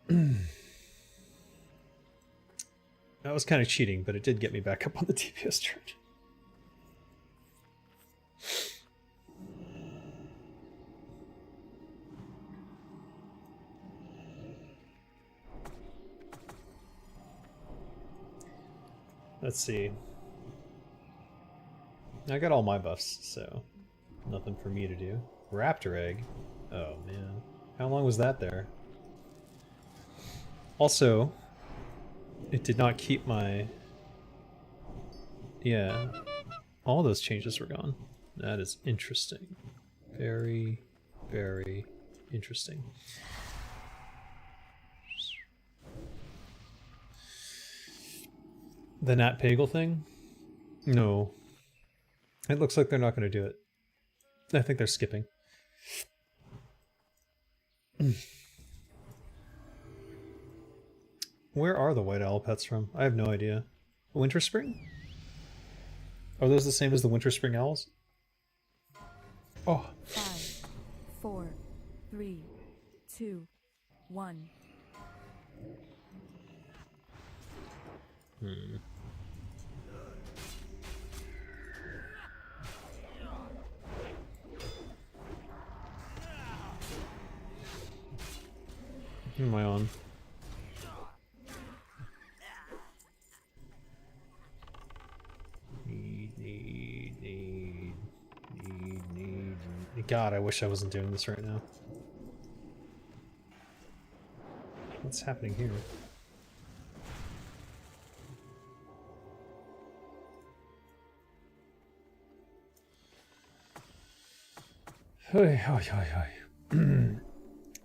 Speaker 1: That was kind of cheating, but it did get me back up on the DPS chart. Let's see. I got all my buffs, so nothing for me to do. Raptor egg. Oh man, how long was that there? Also, it did not keep my... Yeah, all those changes were gone. That is interesting. Very, very interesting. The Nat Pagel thing? No. It looks like they're not going to do it. I think they're skipping. Where are the white owl pets from? I have no idea. Winter Spring? Are those the same as the Winter Spring owls? Oh.
Speaker 2: 5, 4, 3, 2, 1.
Speaker 1: Who am I on? Need. God, I wish I wasn't doing this right now. What's happening here?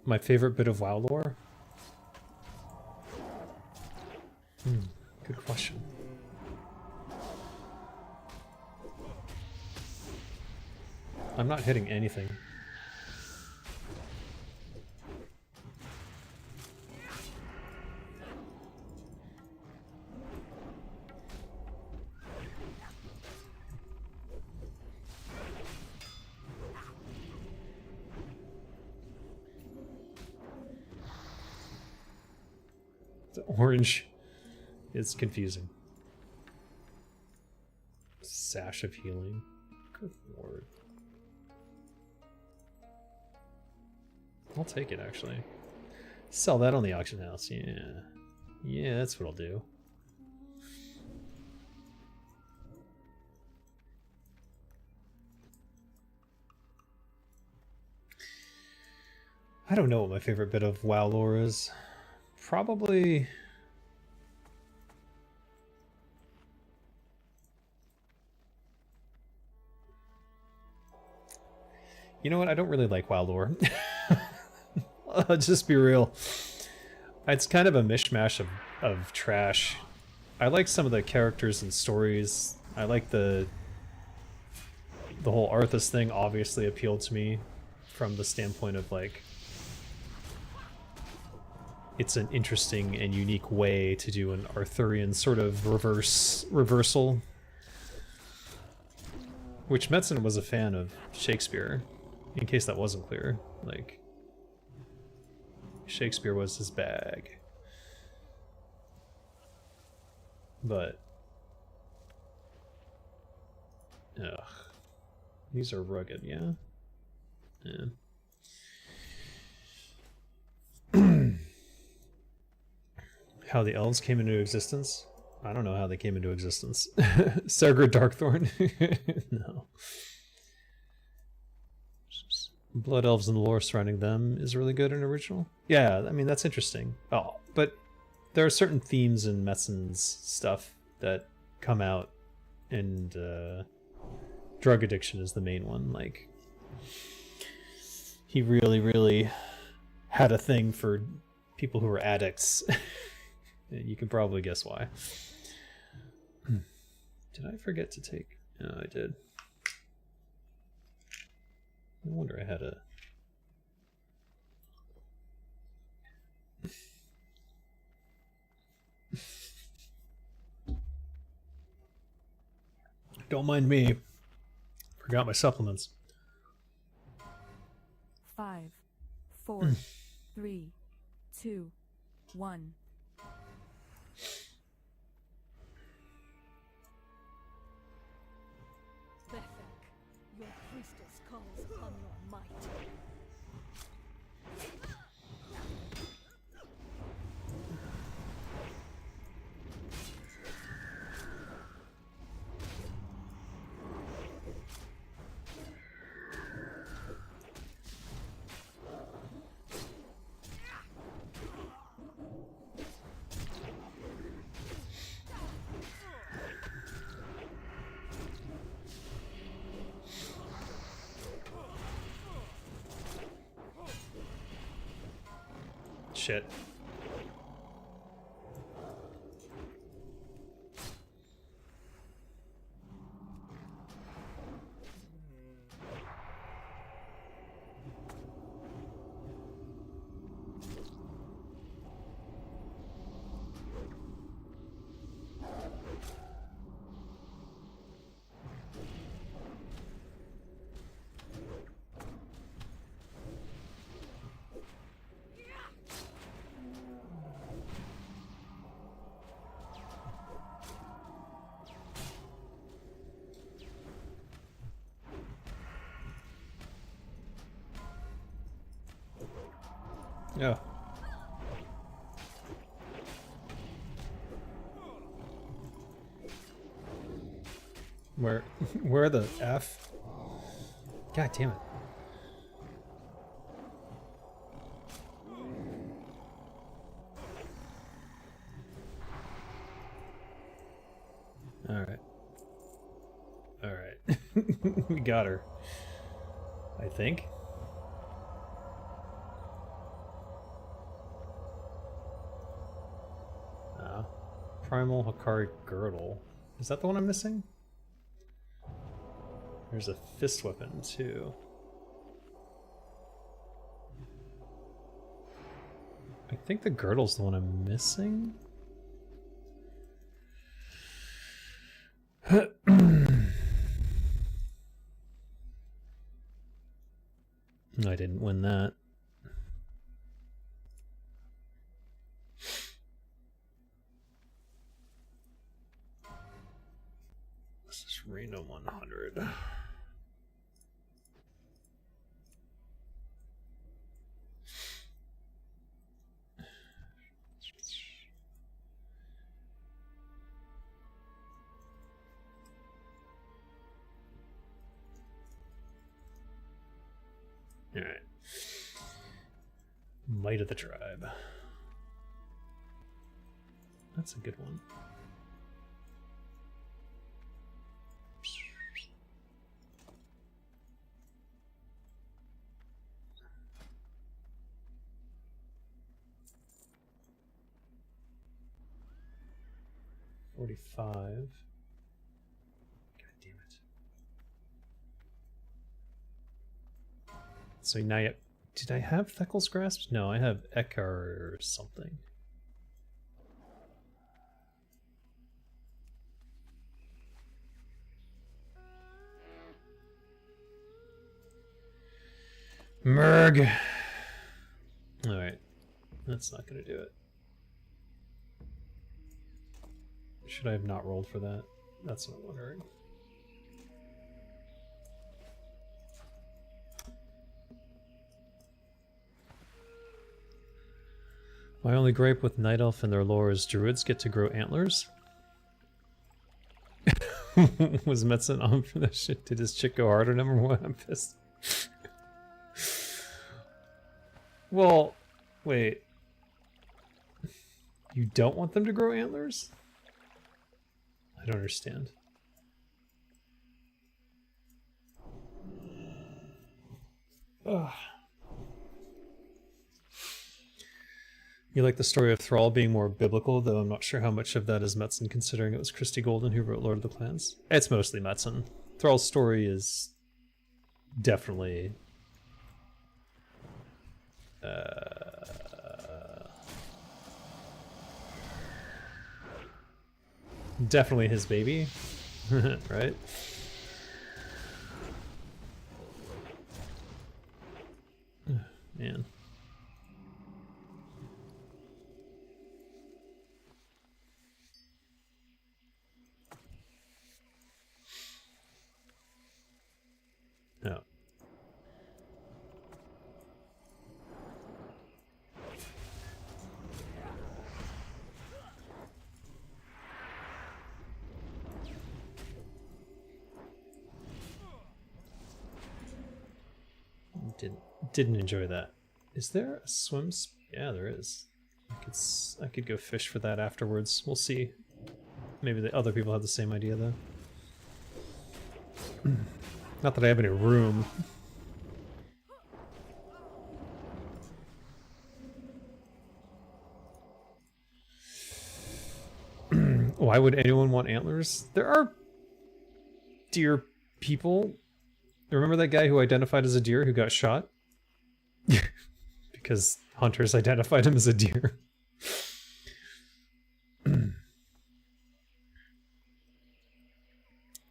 Speaker 1: My favorite bit of WoW lore? Good question. I'm not hitting anything. The orange is confusing. Sash of healing. Good lord. I'll take it, actually. Sell that on the auction house, yeah. Yeah, that's what I'll do. I don't know what my favorite bit of WoW lore is. Probably... You know what? I don't really like WoW lore. I'll just be real. It's kind of a mishmash of trash. I like some of the characters and stories. I like the whole Arthas thing obviously appealed to me from the standpoint of like it's an interesting and unique way to do an Arthurian sort of reversal. Which Metzen was a fan of Shakespeare, in case that wasn't clear. Like, Shakespeare was his bag. But... ugh. These are rugged, yeah? Yeah. How the elves came into existence? I don't know how they came into existence. Sargrid Darkthorn? No. Blood elves and the lore surrounding them is really good and original. Yeah, I mean, that's interesting. Oh, but there are certain themes in Metzen's stuff that come out, and drug addiction is the main one. Like, he really, really had a thing for people who were addicts. You can probably guess why. Did I forget to take... No, I did. No wonder I had a... Don't mind me. Forgot my supplements.
Speaker 2: 5, 4, 3, 2, 1.
Speaker 4: Your priestess calls upon your might.
Speaker 1: shit. Oh. Where the F? God damn it. Alright. Alright. We got her. I think. Primal Hikari Girdle. Is that the one I'm missing? There's a fist weapon too. I think the girdle's the one I'm missing. I didn't win that. This is Reno 100. All right. Might of the Tribe. That's a good one. $45. God damn it. So now you... Did I have Theckel's Grasp? No, I have Ekar or something. Merg! Alright. That's not gonna do it. Should I have not rolled for that? That's what I'm wondering. My only gripe with Night Elf and their lore is druids get to grow antlers. Was Metzen on for that shit? Did his chick go hard on him or what? I'm pissed. Well, wait. You don't want them to grow antlers? I don't understand. Ugh. You like the story of Thrall being more biblical, though I'm not sure how much of that is Metzen, considering it was Christy Golden who wrote Lord of the Clans. It's mostly Metzen. Thrall's story is definitely... definitely his baby, right? Man. Oh. Didn't enjoy that. Is there a swim? Yeah, there is. I could go fish for that afterwards. We'll see. Maybe the other people have the same idea though. Not that I have any room. Why would anyone want antlers? There are deer people. Remember that guy who identified as a deer who got shot? Because hunters identified him as a deer.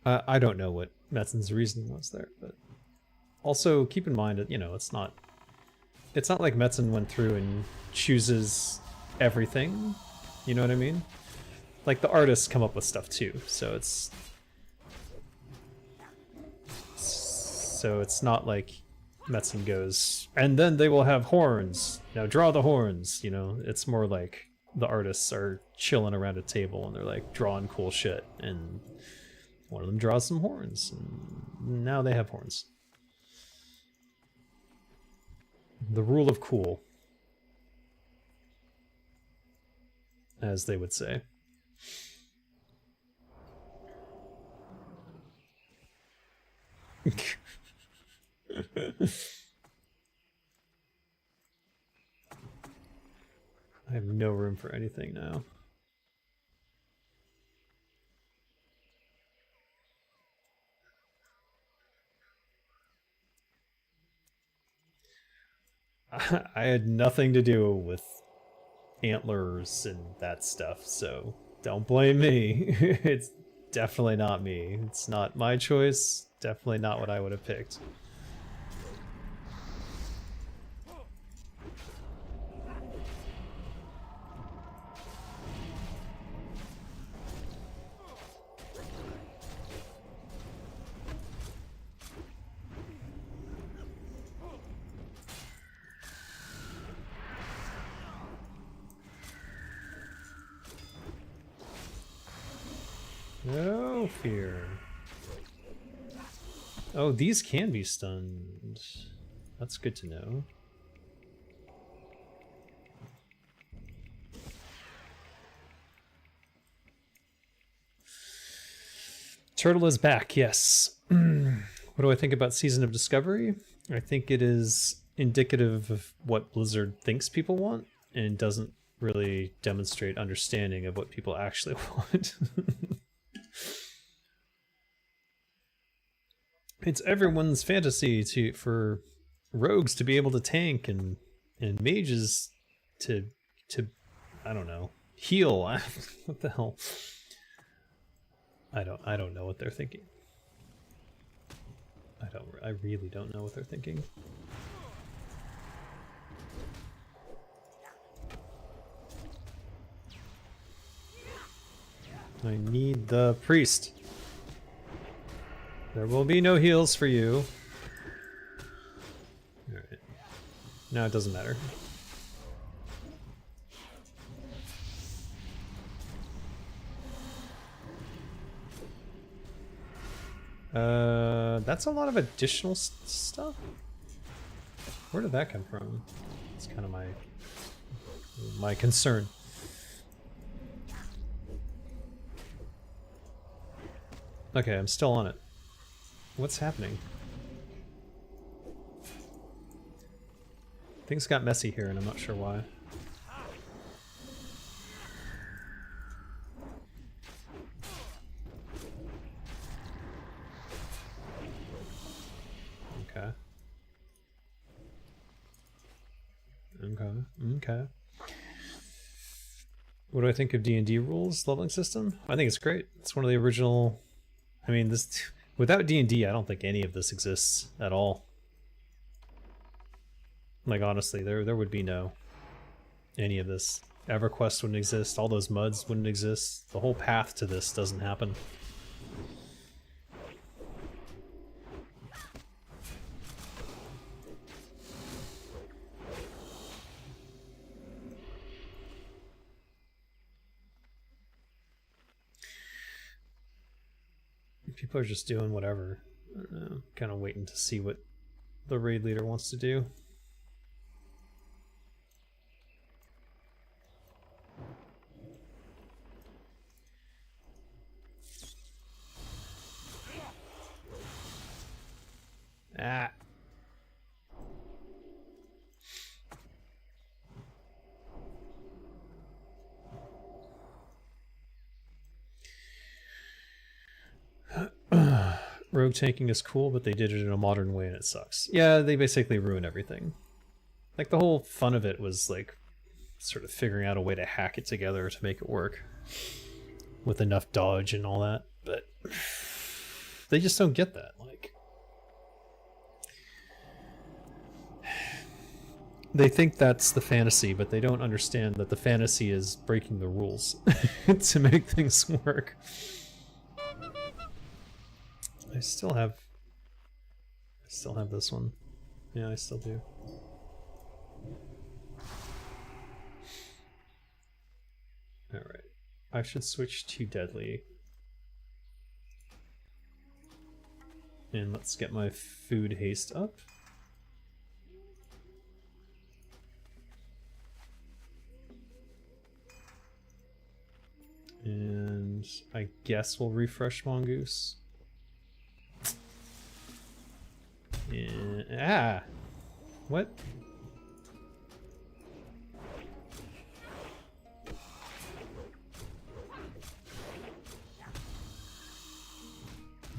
Speaker 1: I don't know what Metzen's reasoning was there, but also keep in mind that, you know, it's not like Metzen went through and chooses everything. You know what I mean? Like, the artists come up with stuff too, so it's not like Metzen goes, and then they will have horns. Now draw the horns, you know? It's more like the artists are chilling around a table and they're like drawing cool shit, and one of them draws some horns, and now they have horns. The rule of cool, as they would say. I have no room for anything now. I had nothing to do with antlers and that stuff, so don't blame me. It's definitely not me. It's not my choice. Definitely not what I would have picked. No fear. Oh, these can be stunned. That's good to know. Turtle is back, yes. What do I think about Season of Discovery? I think it is indicative of what Blizzard thinks people want and doesn't really demonstrate understanding of what people actually want. It's everyone's fantasy for rogues to be able to tank and mages to I don't know, heal. What the hell? I don't know what they're thinking. I really don't know what they're thinking. I need the priest. There will be no heals for you. Alright. No, it doesn't matter. That's a lot of additional stuff? Where did that come from? It's kind of my concern. Okay, I'm still on it. What's happening? Things got messy here and I'm not sure why. Okay. Okay. What do I think of D&D rules leveling system? I think it's great. It's one of the original. I mean, this without D&D, I don't think any of this exists at all. Like, honestly, there would be no any of this. EverQuest wouldn't exist. All those muds wouldn't exist. The whole path to this doesn't happen. People are just doing whatever. I don't know, kind of waiting to see what the raid leader wants to do. Ah. rogue tanking is cool, but they did it in a modern way and it sucks. Yeah, they basically ruin everything. Like, the whole fun of it was, like, sort of figuring out a way to hack it together to make it work. With enough dodge and all that. But they just don't get that. Like, they think that's the fantasy, but they don't understand that the fantasy is breaking the rules to make things work. I still have this one. Yeah, I still do. Alright. I should switch to deadly. And let's get my food haste up. And I guess we'll refresh Mongoose. And, what?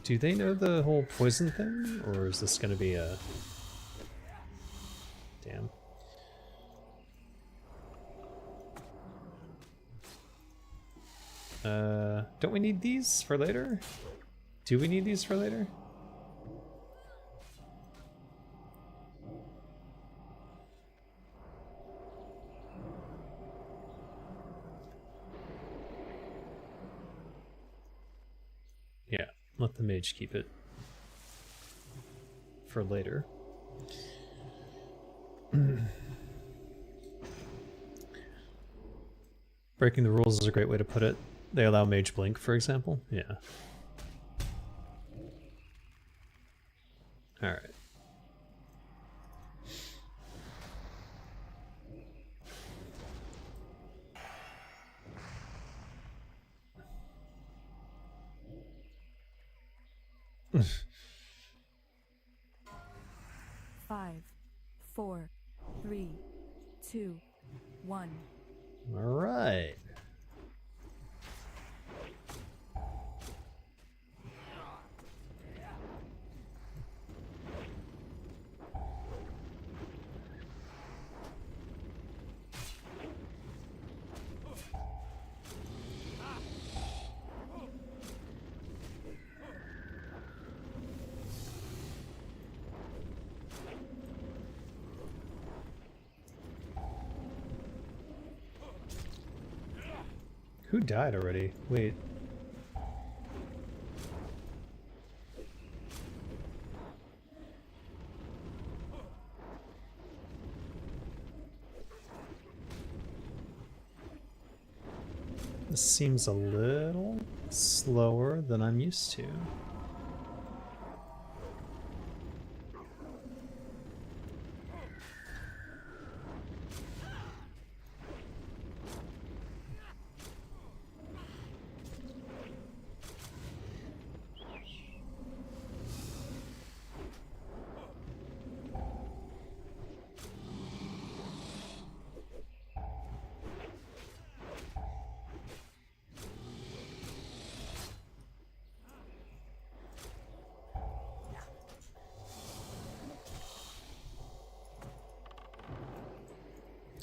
Speaker 1: Do they know the whole poison thing? Or is this gonna be a... Damn. Don't we need these for later? Do we need these for later? Yeah, let the mage keep it for later. Breaking the rules is a great way to put it. They allow mage blink, for example. Yeah. Alright.
Speaker 2: Five, 4, 3, 2, 1.
Speaker 1: Alright. Who died already? Wait. This seems a little slower than I'm used to.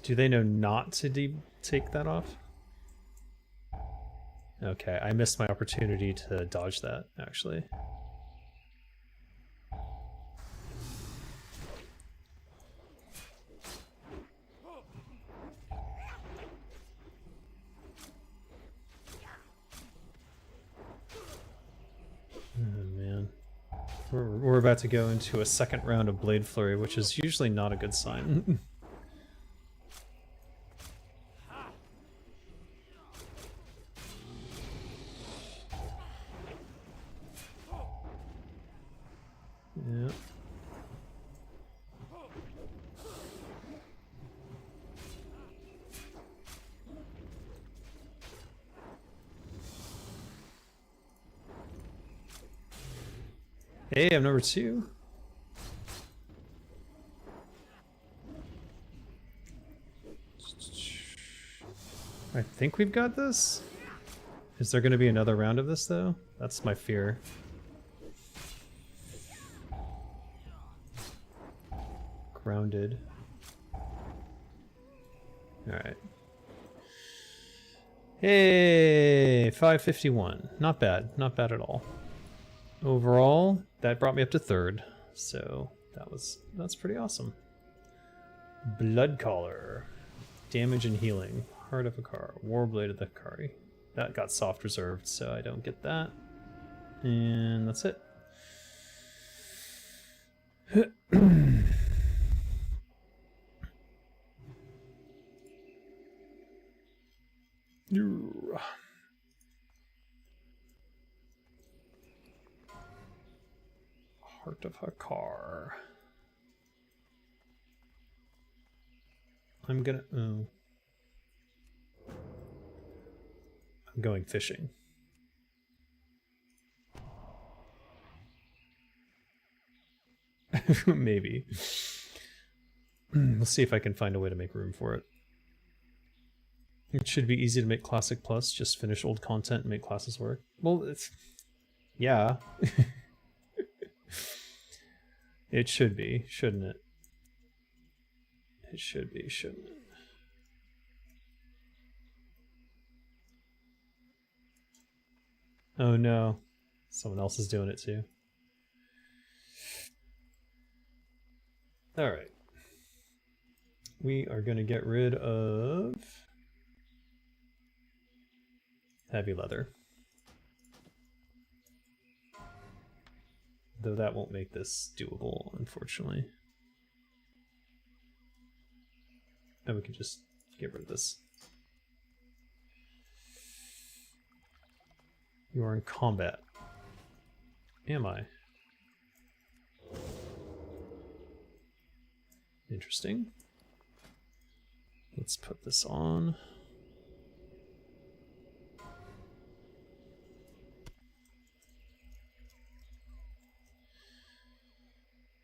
Speaker 1: Do they know not to take that off? Okay, I missed my opportunity to dodge that, actually. Oh man. We're about to go into a second round of Blade Flurry, which is usually not a good sign. Yeah. Hey, I'm number 2. I think we've got this. Is there going to be another round of this, though? That's my fear. grounded. Alright. Hey, 551. Not bad. Not bad at all. Overall, that brought me up to 3rd. So that's pretty awesome. Blood Collar. Damage and healing. Heart of a car. Warblade of the Kari. That got soft reserved, so I don't get that. And that's it. Heart of a car. I'm gonna... Oh. I'm going fishing. Maybe. We'll see if I can find a way to make room for it. It should be easy to make Classic Plus. Just finish old content and make classes work. Well, it's... Yeah. It should be, shouldn't it? It should be, shouldn't it? Oh no. Someone else is doing it too. Alright. We are going to get rid of heavy leather. Though that won't make this doable, unfortunately. And we can just get rid of this. You are in combat. Am I? Interesting. Let's put this on.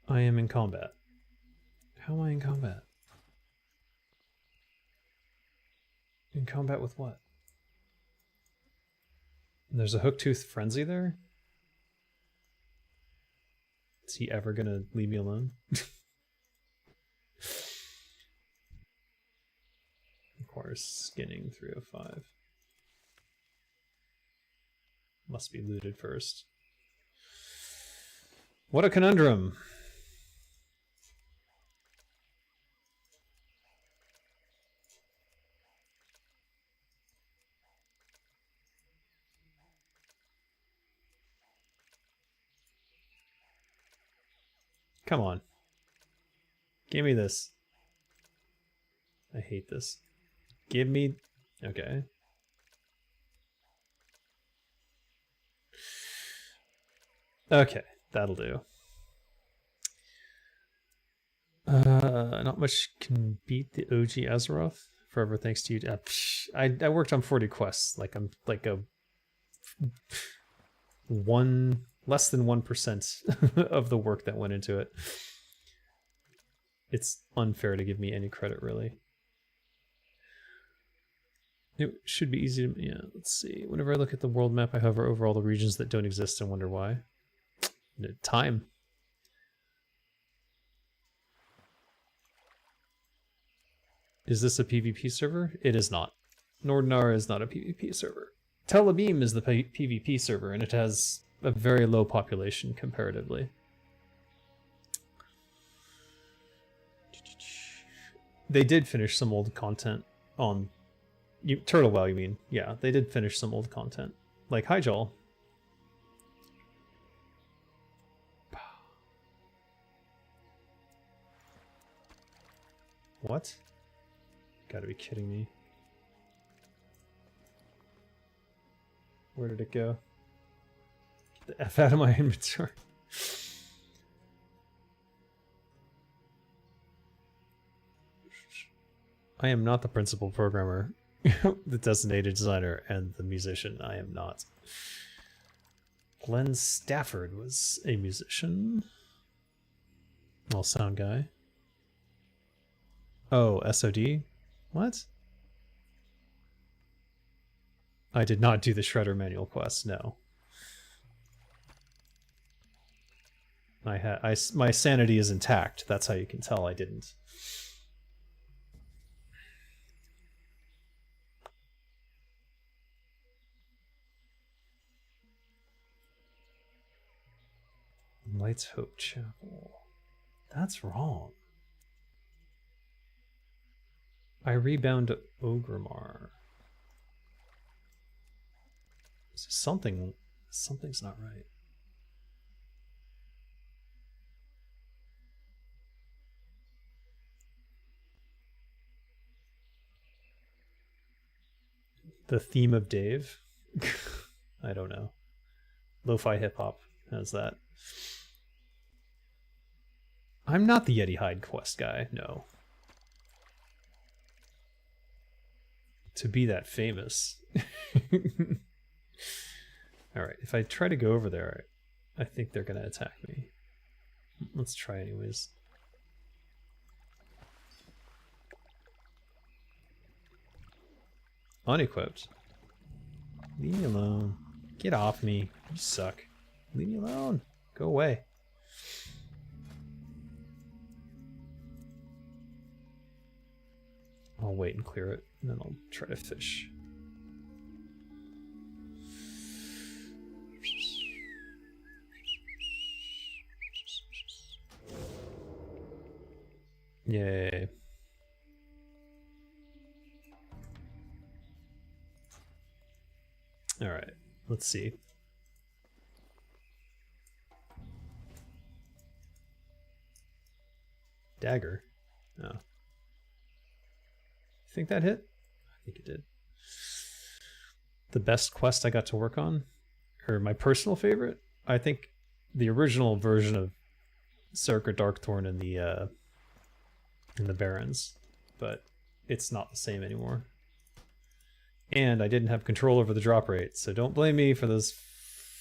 Speaker 1: I am in combat. How am I in combat? In combat with what? There's a Hooktooth Frenzy there? Is he ever gonna leave me alone? Requires skinning 305. Must be looted first. What a conundrum! Come on. Give me this. I hate this. Give me... Okay. Okay, that'll do. Not much can beat the OG Azeroth. Forever thanks to you. I worked on 40 quests. Like I'm like a less than 1% of the work that went into it. It's unfair to give me any credit, really. It should be easy to... Yeah, let's see. Whenever I look at the world map, I hover over all the regions that don't exist and wonder why. Time. Is this a PvP server? It is not. Nordinar is not a PvP server. Tel Aviv is the PvP server, and it has a very low population comparatively. They did finish some old content on... Turtle WoW, you mean? Yeah, they did finish some old content. Like Hyjal. What? Gotta be kidding me. Where did it go? Get the F out of my inventory. I am not the principal programmer, the designated designer, and the musician. I am not. Glenn Stafford was a musician. Well, sound guy. Oh, SOD? What? I did not do the Shredder manual quest, no. My sanity is intact. That's how you can tell I didn't. Lights Hope Chapel. That's wrong. I rebound to Ogrimmar. So something's not right. The theme of Dave? I don't know. Lo-fi hip-hop has that. I'm not the Yeti Hide quest guy, no. To be that famous. Alright, if I try to go over there, I think they're gonna attack me. Let's try anyways. Unequipped. Leave me alone. Get off me. You suck. Leave me alone. Go away. I'll wait and clear it, and then I'll try to fish. Yay. Alright, let's see. Dagger? Oh. Think that hit? I think it did. The best quest I got to work on, or my personal favorite, I think the original version of Circa Darkthorn in the Barrens, but it's not the same anymore. And I didn't have control over the drop rate, so don't blame me for those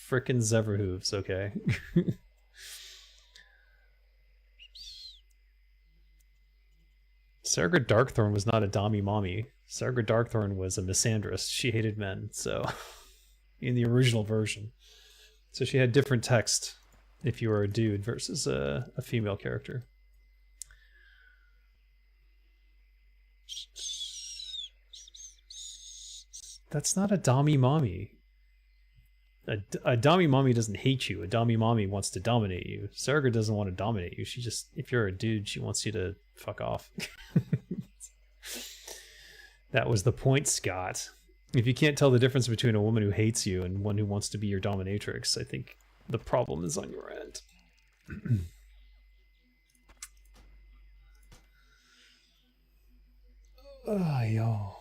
Speaker 1: frickin' zebra hooves, okay? Sarga Darkthorn was not a Dami Mommy. Sarga Darkthorn was a misandrist. She hated men, so... in the original version. So she had different text if you were a dude versus a female character. That's not a Dami Mommy. A Dami Mommy doesn't hate you. A Dami Mommy wants to dominate you. Sarga doesn't want to dominate you. She just, if you're a dude, she wants you to fuck off. That was the point, Scott. If you can't tell the difference between a woman who hates you and one who wants to be your dominatrix, I think the problem is on your end. Oh, yo.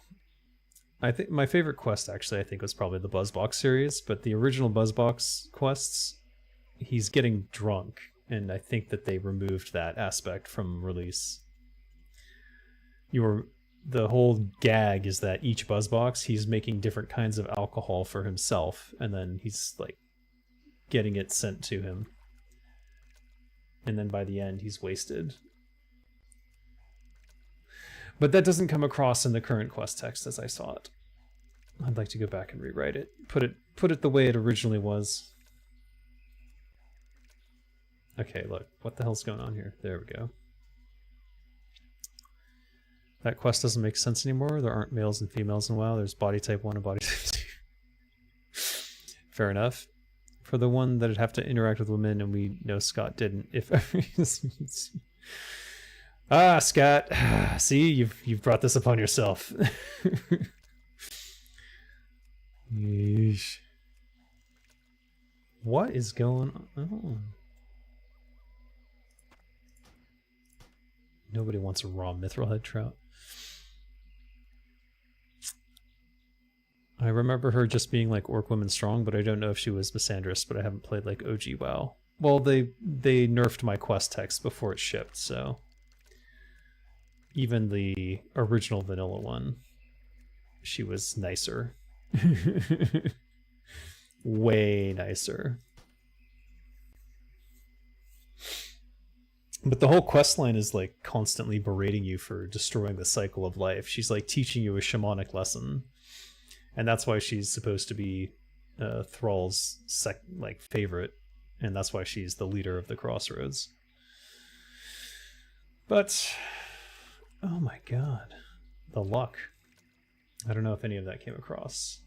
Speaker 1: I think my favorite quest, actually, I think was probably the Buzzbox series, but the original Buzzbox quests, he's getting drunk, and I think that they removed that aspect from release. The whole gag is that each Buzzbox, he's making different kinds of alcohol for himself, and then he's like getting it sent to him. And then by the end, he's wasted. But that doesn't come across in the current quest text as I saw it. I'd like to go back and rewrite it. Put it the way it originally was. Okay, look. What the hell's going on here? There we go. That quest doesn't make sense anymore. There aren't males and females in WoW. There's body type 1 and body type 2. Fair enough. For the one that'd have to interact with women, and we know Scott didn't. If Scott. See, you've brought this upon yourself. Yeesh. What is going on? Nobody wants a raw mithril head trout. I remember her just being like Orc Women Strong, but I don't know if she was misandrist, but I haven't played like OG WoW. Well, they nerfed my quest text before it shipped, so... Even the original vanilla one, she was nicer. Way nicer. But the whole quest line is like constantly berating you for destroying the cycle of life. She's like teaching you a shamanic lesson. And that's why she's supposed to be Thrall's favorite. and that's why she's the leader of the Crossroads. But oh my god, the luck. I don't know if any of that came across.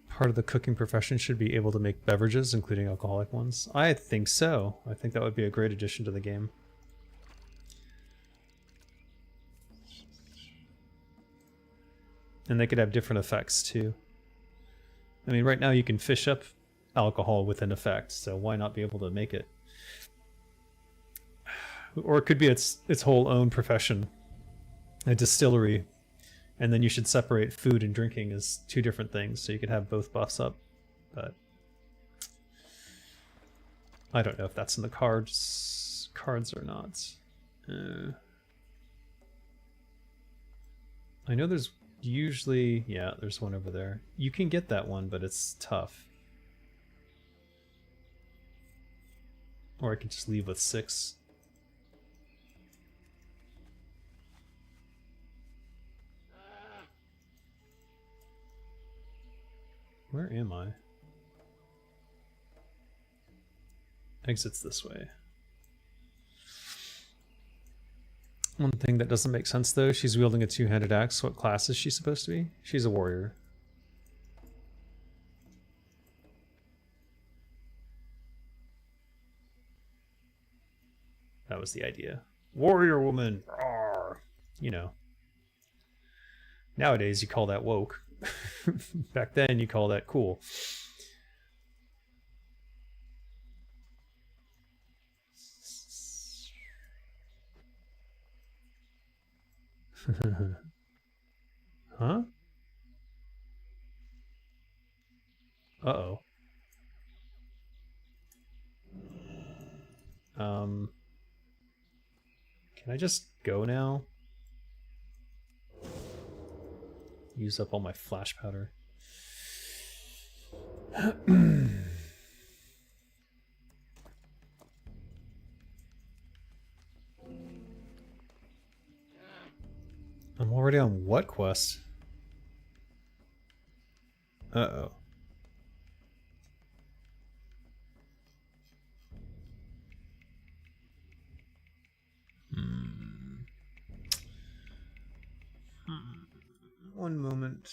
Speaker 1: Part of the cooking profession should be able to make beverages, including alcoholic ones. I think so. I think that would be a great addition to the game. And they could have different effects too. I mean, right now you can fish up alcohol with an effect, so why not be able to make it? Or it could be its whole own profession, a distillery. And then you should separate food and drinking as two different things, so you could have both buffs up. But I don't know if that's in the cards or not. I know there's usually, yeah, there's one over there. You can get that one, but it's tough. Or I could just leave with 6. Where am I? Exits this way. One thing that doesn't make sense though, she's wielding a two-handed axe. What class is she supposed to be? She's a warrior. That was the idea. Warrior woman! Rawr. You know. Nowadays you call that woke. Back then you call that cool. Huh? Uh-oh. Can I just go now? Use up all my flash powder. I'm already on what quest? Uh-oh. One moment.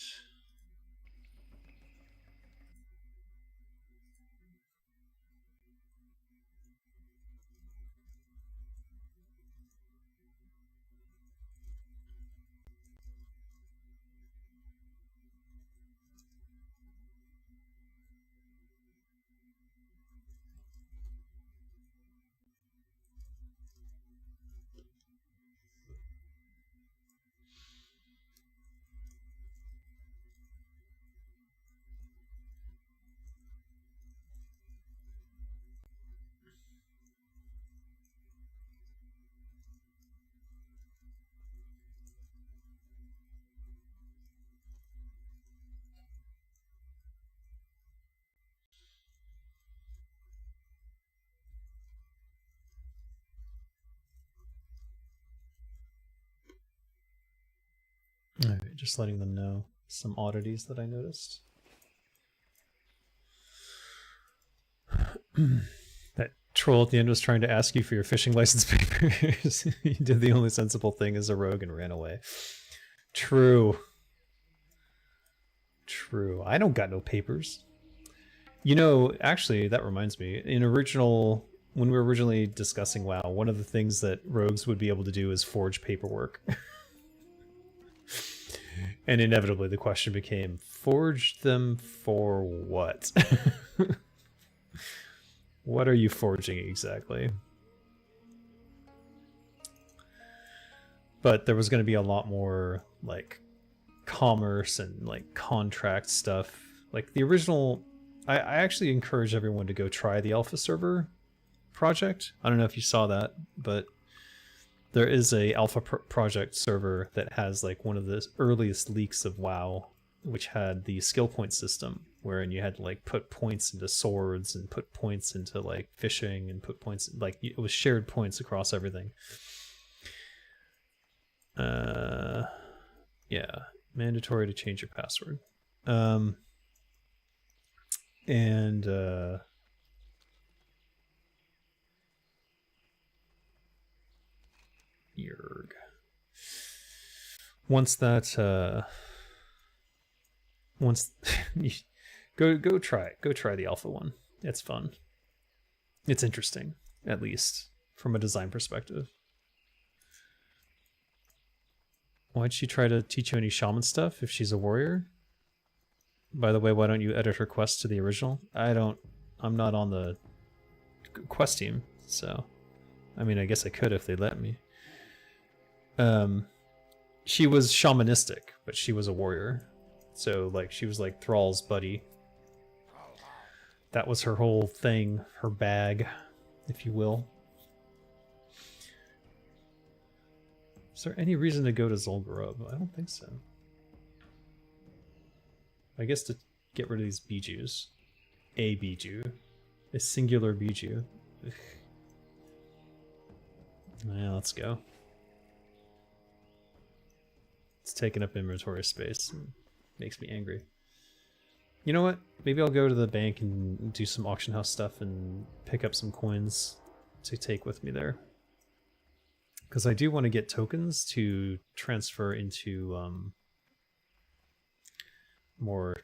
Speaker 1: Alright, just letting them know some oddities that I noticed. That troll at the end was trying to ask you for your fishing license papers. You did the only sensible thing as a rogue and ran away. True. True. I don't got no papers. You know, actually, that reminds me. When we were originally discussing WoW, one of the things that rogues would be able to do is forge paperwork. And inevitably the question became, forge them for what? What are you forging exactly? But there was going to be a lot more like commerce and like contract stuff. Like the original, I actually encourage everyone to go try the alpha server project. I don't know if you saw that, but there is a alpha project server that has like one of the earliest leaks of WoW, which had the skill point system, wherein you had to like put points into swords and put points into like fishing and put points, like it was shared points across everything. Yeah, mandatory to change your password. And Yerg. Once that once go try it. Go try the alpha one. It's fun. It's interesting, at least from a design perspective. Why'd she try to teach you any shaman stuff if she's a warrior? By the way, why don't you edit her quest to the original? I'm not on the quest team, so I mean, I guess I could if they let me. She was shamanistic, but she was a warrior. So like she was like Thrall's buddy. That was her whole thing, her bag, if you will. Is there any reason to go to Zul'Gurub? I don't think so. I guess to get rid of these bijus. A biju. A singular biju. Ugh. Yeah, let's go. It's taking up inventory space and makes me angry. You know what? Maybe I'll go to the bank and do some auction house stuff and pick up some coins to take with me there. Because I do want to get tokens to transfer into more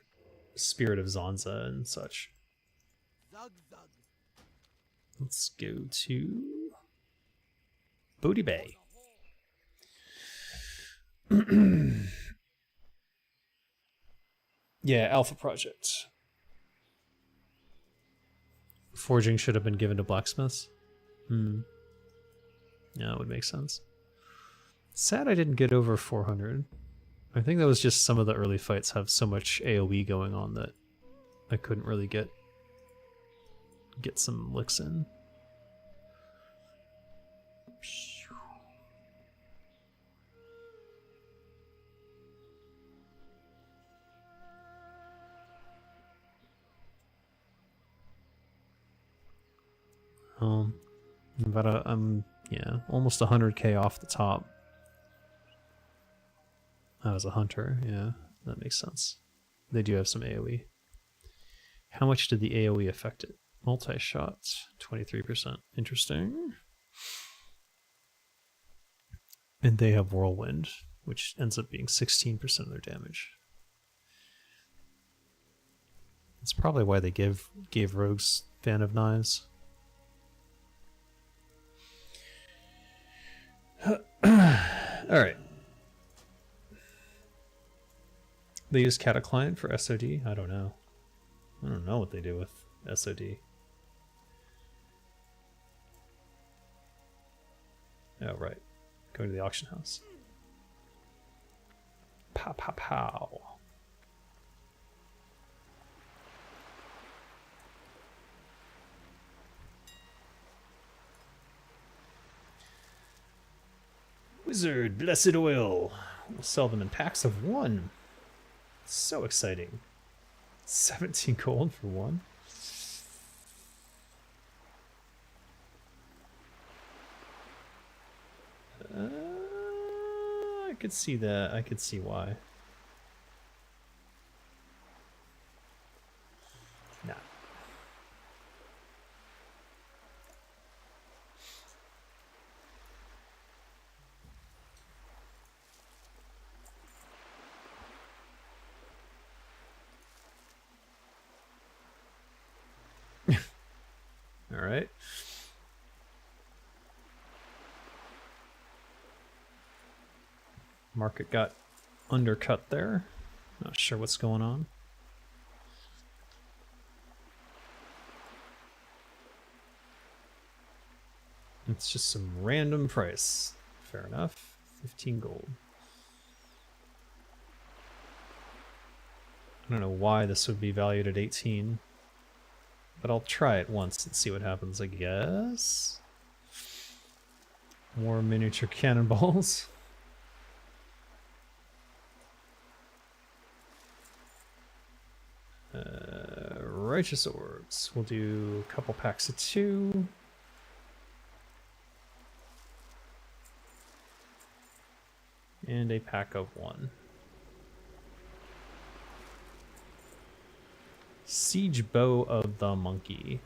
Speaker 1: Spirit of Zanza and such. Let's go to Bodhi Bay. Yeah, Alpha Project. Forging should have been given to blacksmiths. Yeah, that would make sense. Sad I didn't get over 400. I think that was just some of the early fights have so much AoE going on that I couldn't really get some licks in. But I'm almost 100k off the top. I was a hunter, yeah, that makes sense. They do have some AoE. How much did the AoE affect it? Multi-shots, 23%. Interesting. And they have Whirlwind, which ends up being 16% of their damage. That's probably why they gave rogues Fan of Knives. Alright. They use Kata Client for SOD? I don't know. I don't know what they do with SOD. Oh, right. Going to the auction house. Pow, pow, pow. Wizard, blessed oil. We'll sell them in packs of 1. So exciting. 17 gold for 1. I could see that. I could see why. Nah. All right. Market got undercut there. Not sure what's going on. It's just some random price. Fair enough. 15 gold. I don't know why this would be valued at 18. But I'll try it once and see what happens, I guess. More miniature cannonballs. Righteous orbs. We'll do a couple packs of 2. And a pack of 1. Siege Bow of the Monkey.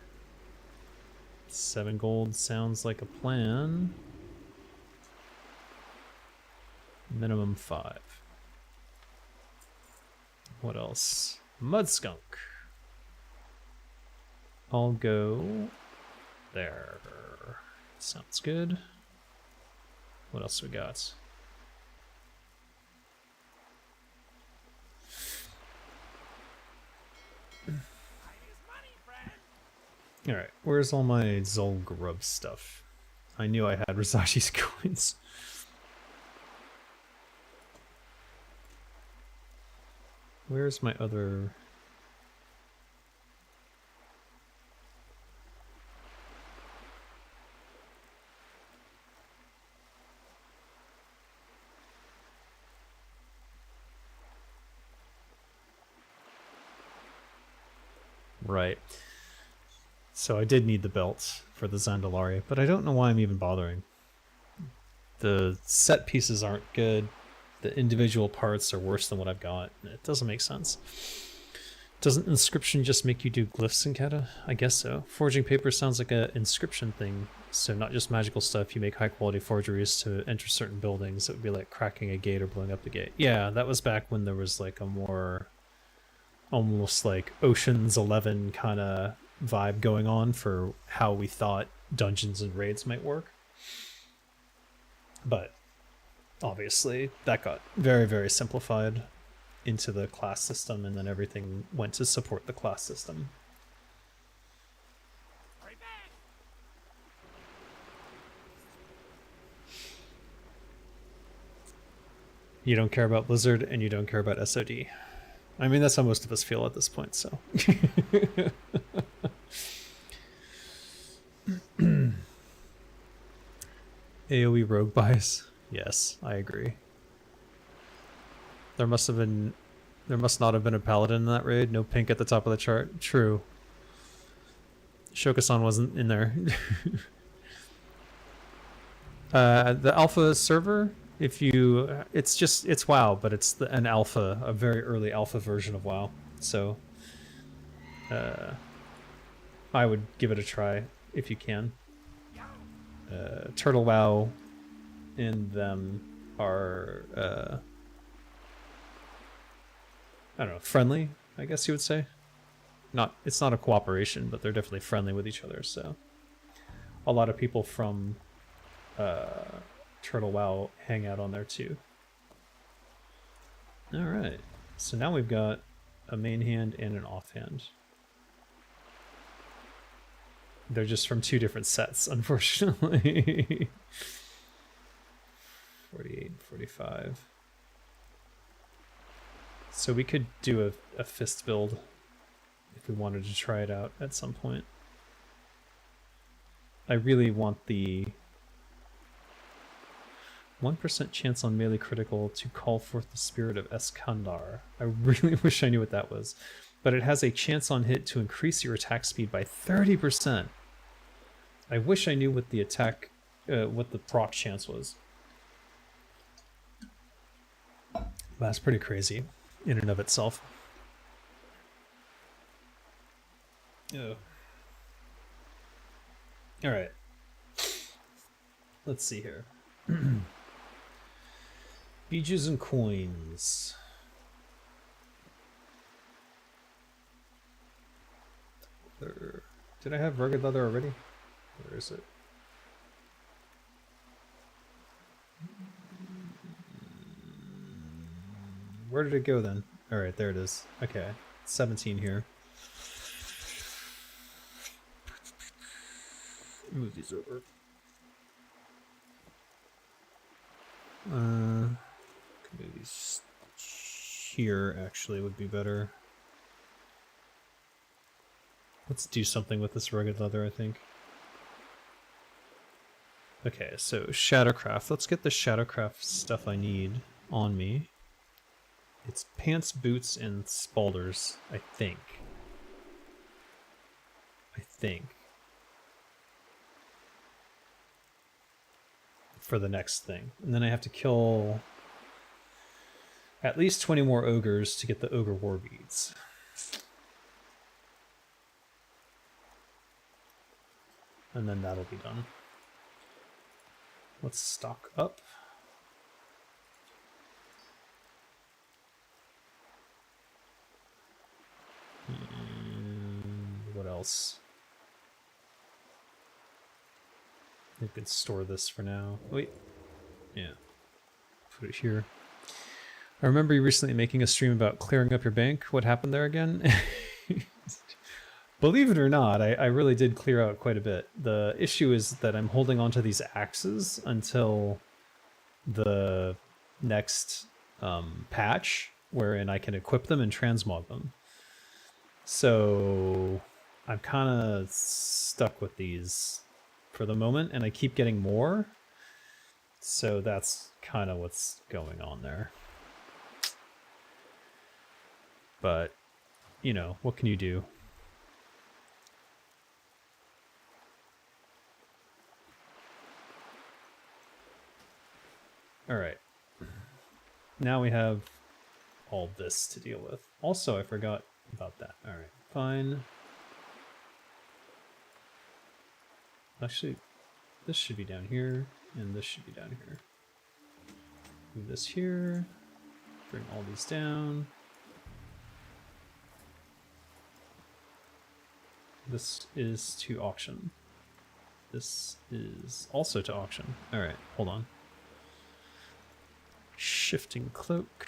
Speaker 1: 7 gold sounds like a plan. Minimum 5. What else? Mud Skunk. I'll go there. Sounds good. What else we got? Alright, where's all my Zolgrub stuff? I knew I had Rizashi's coins. Where's my other... Right. So I did need the belt for the Zandalari, but I don't know why I'm even bothering. The set pieces aren't good. The individual parts are worse than what I've got. It doesn't make sense. Doesn't inscription just make you do glyphs in Kata? I guess so. Forging paper sounds like an inscription thing. So not just magical stuff, you make high quality forgeries to enter certain buildings. It would be like cracking a gate or blowing up the gate. Yeah, that was back when there was like a more... almost like Ocean's 11 kind of vibe going on for how we thought dungeons and raids might work. But obviously that got very, very simplified into the class system, and then everything went to support the class system. You don't care about Blizzard and you don't care about SOD. I mean, that's how most of us feel at this point, so. AoE rogue bias. Yes, I agree. There must not have been a paladin in that raid. No pink at the top of the chart. True. Shokasan wasn't in there. The alpha server, if you, it's WoW, but it's an alpha, a very early alpha version of WoW. So, I would give it a try if you can. Turtle WoW and them are, I don't know, friendly, I guess you would say. It's not a cooperation, but they're definitely friendly with each other. So, a lot of people from Turtle WoW hang out on there too. All right, so now we've got a main hand and an offhand. They're just from 2 different sets, unfortunately. 48, 45. So we could do a fist build if we wanted to try it out at some point. I really want the 1% chance on melee critical to call forth the spirit of Eskandar. I really wish I knew what that was. But it has a chance on hit to increase your attack speed by 30%. I wish I knew what the attack, what the proc chance was. That's pretty crazy in and of itself. Oh. All right. Let's see here. Beaches and coins. Did I have rugged leather already? Where is it? Where did it go then? All right, there it is. Okay, 17 here. Move these over. Maybe these here actually would be better. Let's do something with this rugged leather, I think. Okay, so Shadowcraft. Let's get the Shadowcraft stuff I need on me. It's pants, boots, and spalders, I think. For the next thing. And then I have to kill at least 20 more ogres to get the ogre war beads. and then that'll be done. Let's stock up. And what else? I could store this for now. Wait. Yeah. Put it here. I remember you recently making a stream about clearing up your bank. What happened there again? Believe it or not, I really did clear out quite a bit. The issue is that I'm holding onto these axes until the next patch, wherein I can equip them and transmog them. So I'm kind of stuck with these for the moment, and I keep getting more. So that's kind of what's going on there. But, you know, what can you do? All right. Now we have all this to deal with. Also, I forgot about that. All right, fine. Actually, this should be down here, and this should be down here. Move this here. Bring all these down. This is to auction. This is also to auction. All right, hold on. Shifting cloak.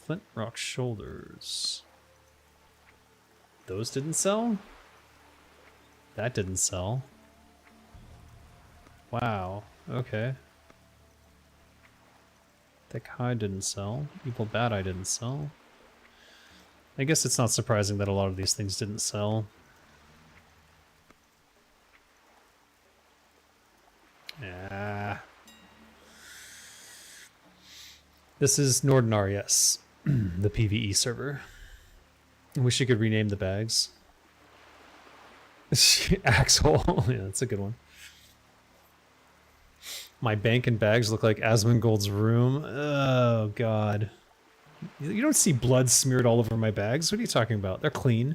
Speaker 1: Flint rock shoulders. Those didn't sell? That didn't sell. Wow, okay. Thick hide didn't sell. Evil bad eye didn't sell. I guess it's not surprising that a lot of these things didn't sell. Ah. This is Nordinar, yes. The PvE server. I wish you could rename the bags. Axhole. Yeah, that's a good one. My bank and bags look like Asmongold's room. Oh, God. You don't see blood smeared all over my bags. What are you talking about? They're clean.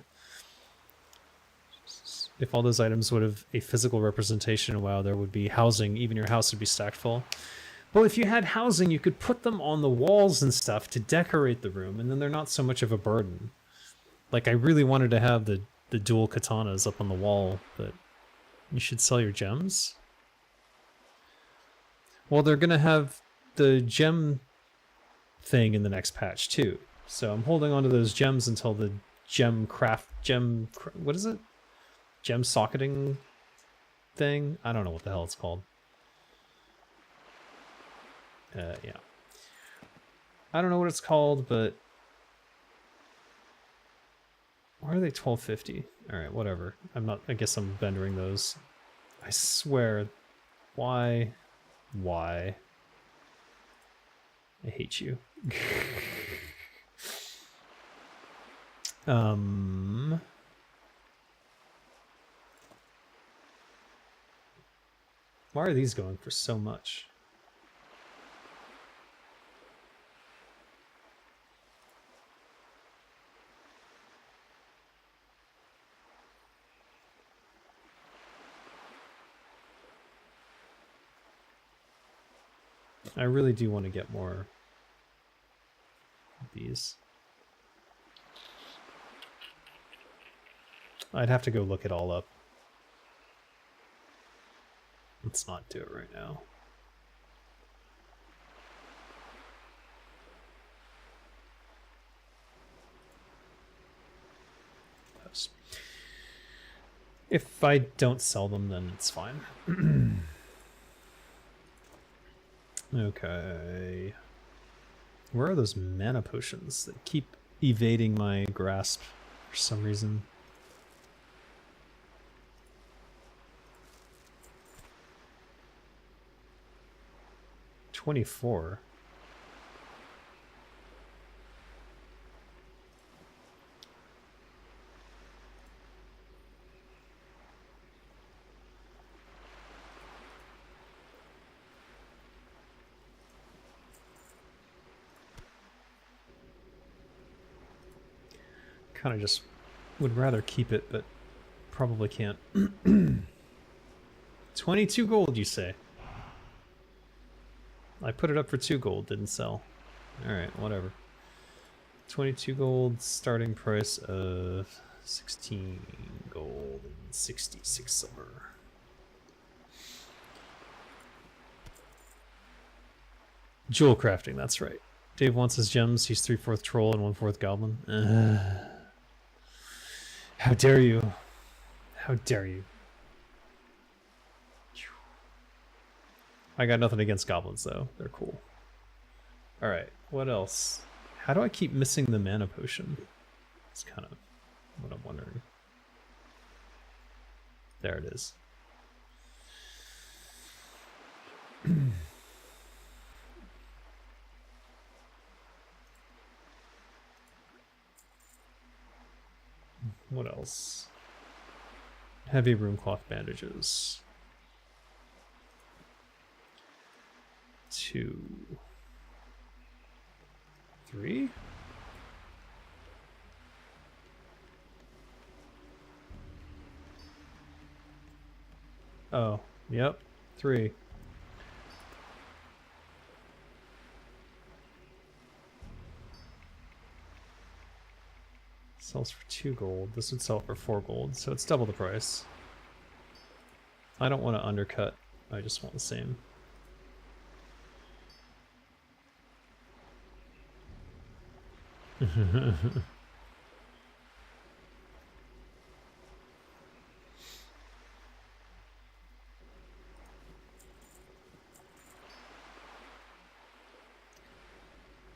Speaker 1: If all those items would have a physical representation, wow, there would be housing. Even your house would be stacked full. Well, if you had housing, you could put them on the walls and stuff to decorate the room, and then they're not so much of a burden. Like, I really wanted to have the dual katanas up on the wall, but you should sell your gems? Well, they're going to have the gem thing in the next patch, too. So I'm holding on to those gems until the what is it? Gem socketing thing? I don't know what the hell it's called. Yeah. I don't know what it's called, but why are they 1250? All right, whatever. I guess I'm vendering those. I swear. Why? I hate you. Why are these going for so much? I really do want to get more of these. I'd have to go look it all up. Let's not do it right now. If I don't sell them, then it's fine. Okay. Where are those mana potions that keep evading my grasp for some reason? $24. Kind of just would rather keep it, but probably can't. 22 gold, you say? I put it up for 2 gold, didn't sell. Alright, whatever. 22 gold, starting price of 16 gold and 66 silver. Jewel crafting, that's right. Dave wants his gems, he's 3/4 troll and 1/4 goblin. How dare you? How dare you? I got nothing against goblins though, they're cool. Alright, what else? How do I keep missing the mana potion? That's kind of what I'm wondering. There it is. What else? Heavy room cloth bandages. 2, 3. Oh, yep, 3. Sells for 2 gold. This would sell for 4 gold, so it's double the price. I don't want to undercut. I just want the same.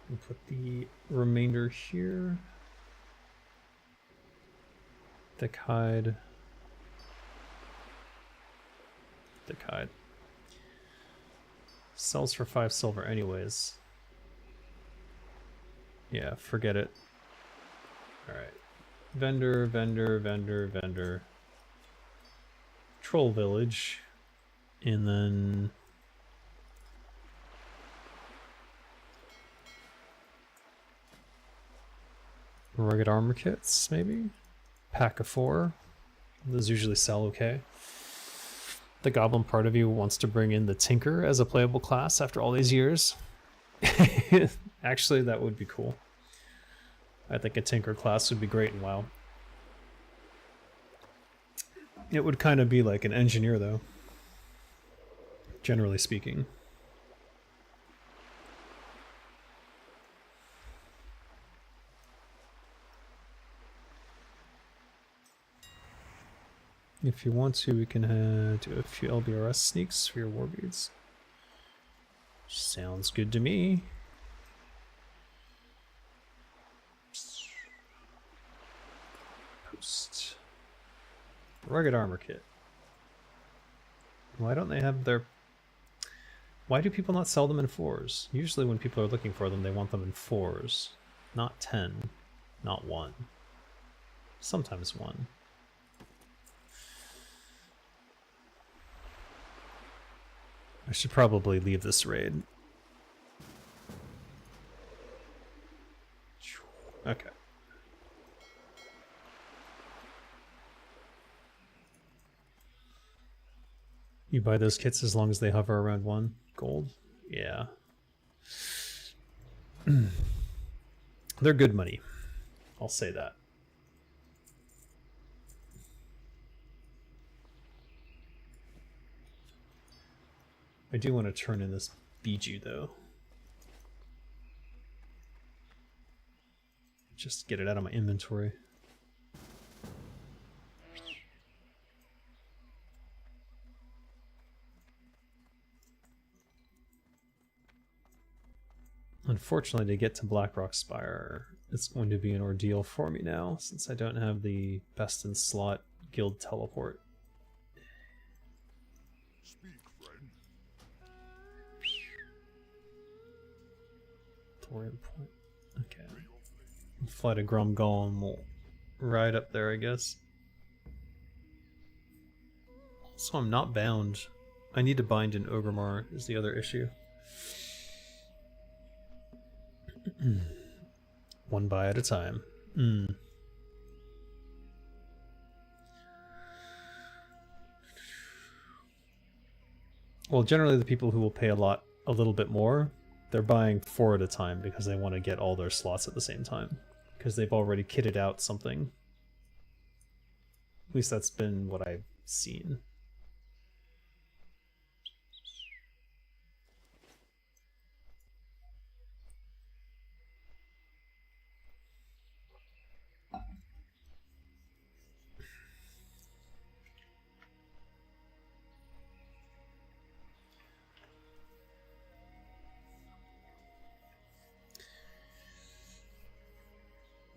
Speaker 1: We'll put the remainder here. Thick hide. Thick hide. Sells for 5 silver anyways. Yeah, forget it. Alright. Vendor, vendor, vendor, vendor. Troll village. And then... rugged armor kits, maybe? Pack of 4. Those usually sell okay. The goblin part of you wants to bring in the tinker as a playable class after all these years. Actually, that would be cool. I think a tinker class would be great in WoW. It would kind of be like an engineer, though. Generally speaking. If you want to, we can do a few LBRS sneaks for your warbeads. Sounds good to me. Post. Rugged armor kit. Why don't they have their... Why do people not sell them in 4s? Usually when people are looking for them, they want them in 4s. Not 10. Not 1. Sometimes 1. I should probably leave this raid. Okay. You buy those kits as long as they hover around 1 gold? Yeah. They're good money. I'll say that. I do want to turn in this Biju though. Just get it out of my inventory. Unfortunately, to get to Blackrock Spire, it's going to be an ordeal for me now, since I don't have the best in slot guild teleport.
Speaker 3: Speak, friend.
Speaker 1: Thorium point. Okay. Fly to Grum Golem will ride up there, I guess. So I'm not bound. I need to bind in Ogremar is the other issue. One buy at a time. Well, generally the people who will pay a little bit more, they're buying 4 at a time because they want to get all their slots at the same time. Because they've already kitted out something. At least that's been what I've seen.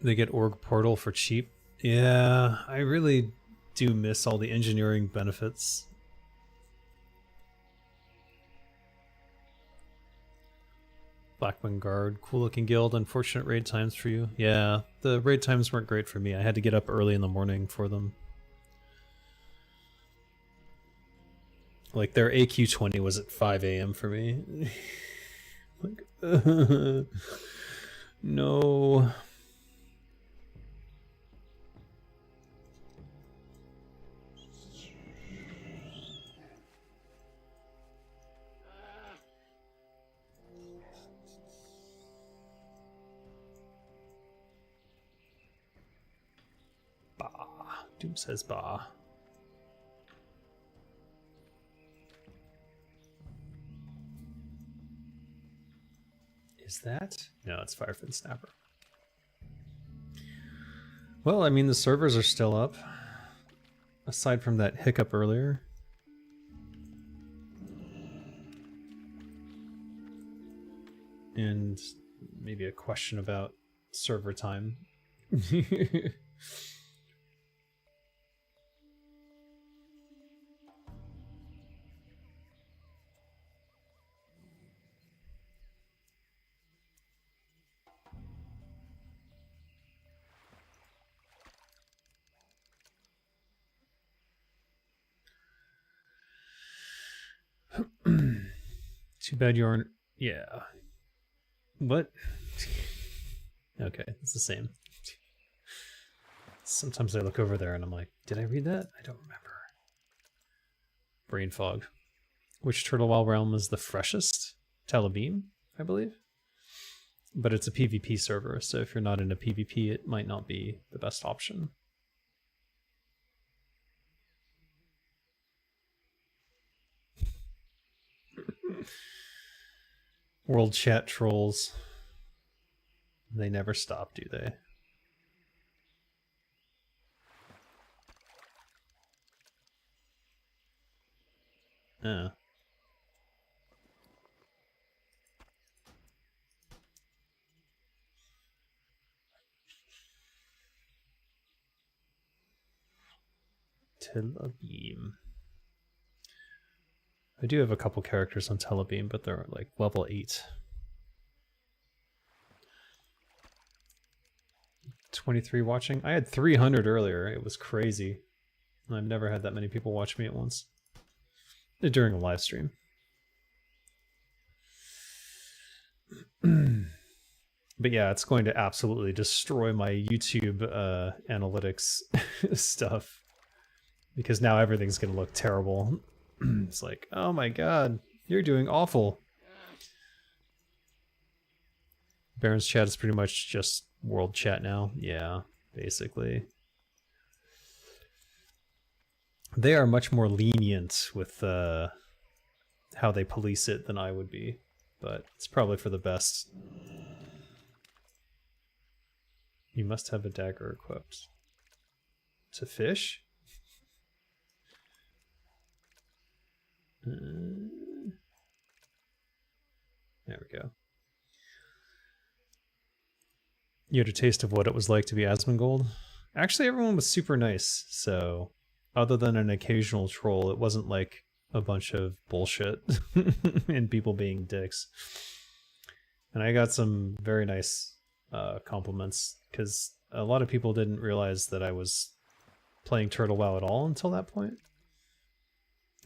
Speaker 1: They get Org Portal for cheap. Yeah, I really do miss all the engineering benefits. Blackwing Guard, cool looking guild, unfortunate raid times for you. Yeah, the raid times weren't great for me. I had to get up early in the morning for them. Like their AQ20 was at 5 a.m. for me. Like, no. Doom says bah. Is that? No, it's Firefin Snapper. Well, I mean, the servers are still up. Aside from that hiccup earlier. And maybe a question about server time. Too bad you aren't. Yeah. What? Okay, it's the same. Sometimes I look over there and I'm like, did I read that? I don't remember. Brain fog. Which Turtle Wow realm is the freshest? Talabim, I believe. But it's a PvP server, so if you're not into PvP, it might not be the best option. World chat trolls. They never stop, do they? Telebim. I do have a couple characters on Telebeam, but they're like level 8. 23 watching. I had 300 earlier. It was crazy. I've never had that many people watch me at once. During a live stream. But yeah, it's going to absolutely destroy my YouTube analytics stuff. Because now everything's going to look terrible. It's like, oh my god, you're doing awful. Baron's chat is pretty much just world chat now. Yeah, basically. They are much more lenient with how they police it than I would be. But it's probably for the best. You must have a dagger equipped. To fish? There we go. You had a taste of what it was like to be Asmongold? Actually, everyone was super nice, so other than an occasional troll, it wasn't like a bunch of bullshit and people being dicks. And I got some very nice compliments, because a lot of people didn't realize that I was playing Turtle WoW at all until that point.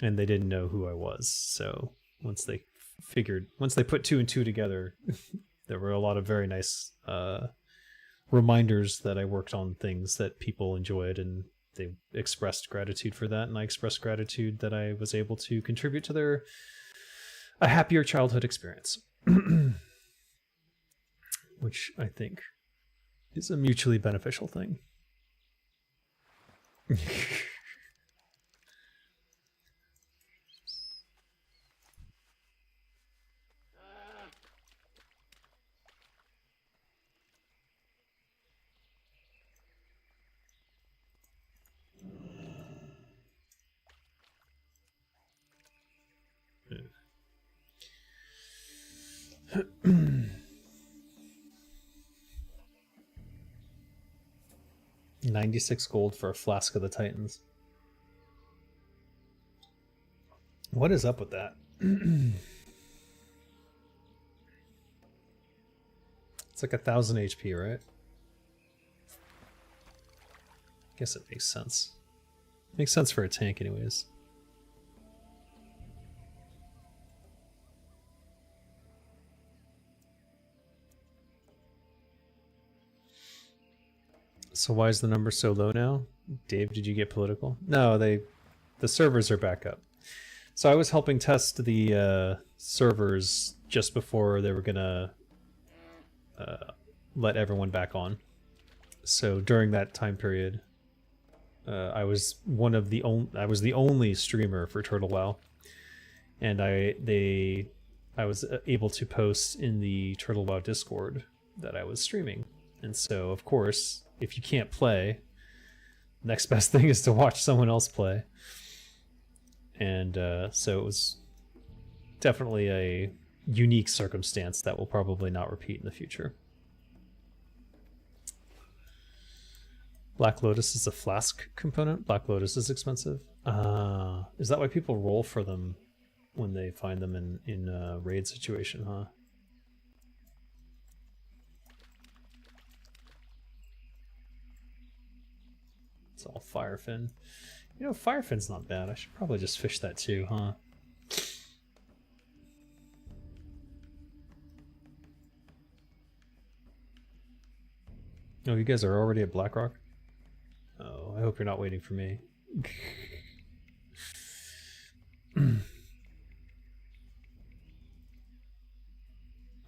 Speaker 1: And they didn't know who I was, so once they put 2 and 2 together, there were a lot of very nice reminders that I worked on things that people enjoyed and they expressed gratitude for that, and I expressed gratitude that I was able to contribute to their a happier childhood experience, which I think is a mutually beneficial thing. $96 gold for a flask of the Titans. What is up with that? It's like 1,000 HP, right? Guess it makes sense. Makes sense for a tank anyways. So why is the number so low now? Dave, did you get political? No, the servers are back up. So I was helping test the servers just before they were gonna let everyone back on. So during that time period, I was the only streamer for Turtle WoW, and I was able to post in the Turtle WoW Discord that I was streaming. And so, of course, if you can't play, next best thing is to watch someone else play. And so it was definitely a unique circumstance that will probably not repeat in the future. Black Lotus is a flask component. Black Lotus is expensive. Is that why people roll for them when they find them in a raid situation, huh? It's all Firefin. You know, Firefin's not bad. I should probably just fish that too, huh? Oh, you guys are already at Blackrock? Oh, I hope you're not waiting for me.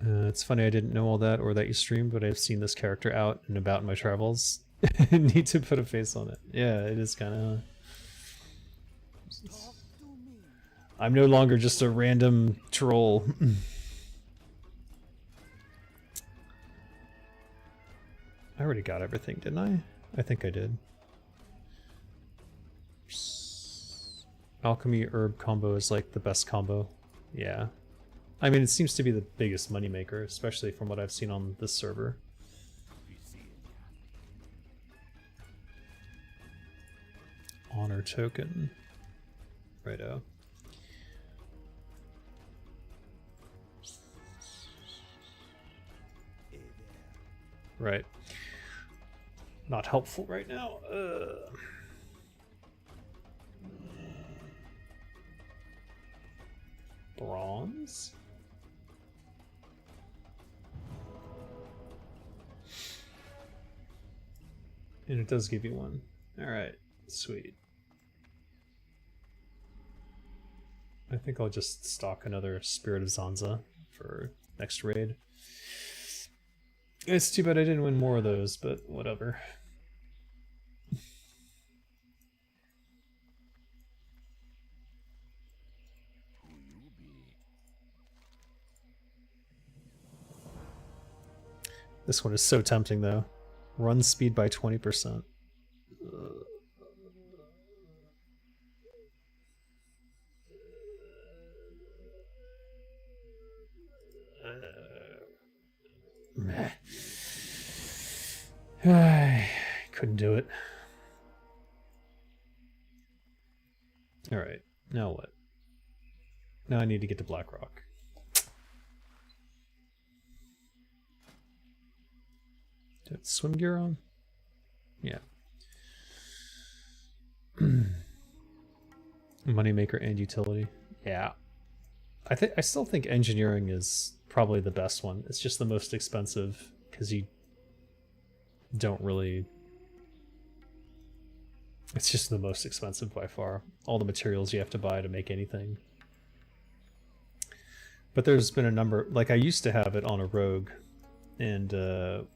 Speaker 1: It's funny I didn't know all that or that you streamed, but I've seen this character out and about in my travels. Need to put a face on it. Yeah, it is kind of... I'm no longer just a random troll. I already got everything, didn't I? I think I did. Alchemy herb combo is like the best combo. Yeah. I mean, it seems to be the biggest moneymaker, especially from what I've seen on this server. Honor token. Righto. Right. Not helpful right now. Bronze? And it does give you one. Alright, sweet. I think I'll just stock another Spirit of Zanza for next raid. It's too bad I didn't win more of those, but whatever. This one is so tempting though. Run speed by 20%. Meh. I couldn't do it. Alright, now what? Now I need to get to Blackrock. Do I have swim gear on? Yeah. Moneymaker and utility. Yeah. I still think engineering is probably the best one. It's just the most expensive because you don't really It's just the most expensive by far. All the materials you have to buy to make anything. But there's been a number, like I used to have it on a rogue, and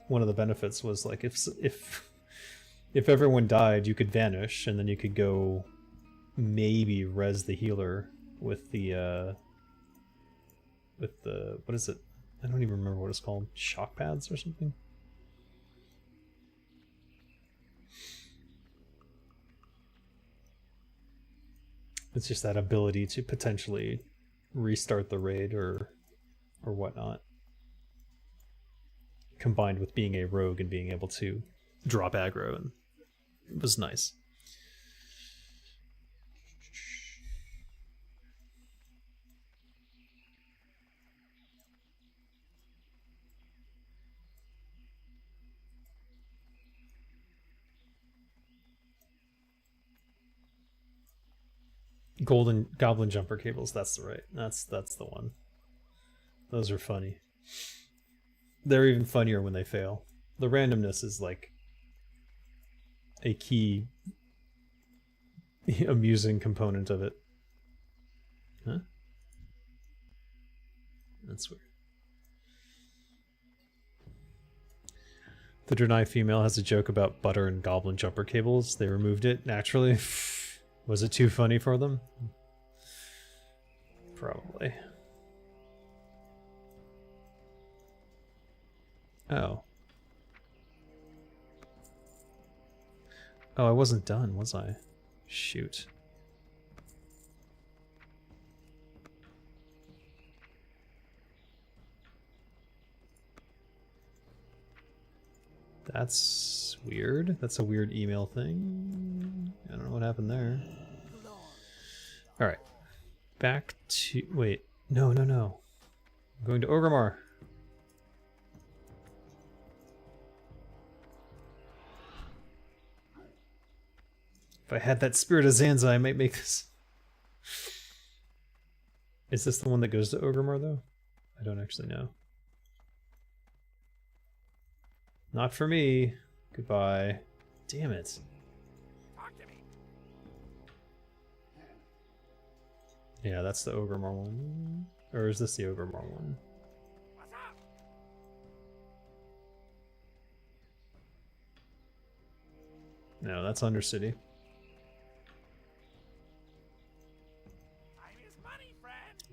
Speaker 1: one of the benefits was like if everyone died, you could vanish, and then you could go maybe res the healer with the what is it? I don't even remember what it's called. Shock pads or something. It's just that ability to potentially restart the raid or whatnot, combined with being a rogue and being able to drop aggro, and it was nice. Golden goblin jumper cables, that's the one. Those are funny. They're even funnier when they fail. The randomness is like a key amusing component of it. Huh? That's weird. The Drenai female has a joke about butter and goblin jumper cables. They removed it naturally. Was it too funny for them? Probably. Oh. Oh, I wasn't done, was I? Shoot. That's weird. That's a weird email thing. I don't know what happened there. Alright. Back to... Wait. No. I'm going to Orgrimmar. If I had that Spirit of Zanza, I might make this. Is this the one that goes to Orgrimmar, though? I don't actually know. Not for me. Goodbye. Damn it. Yeah, that's the Orgrimmar one. Or is this the Orgrimmar one? No, that's Undercity.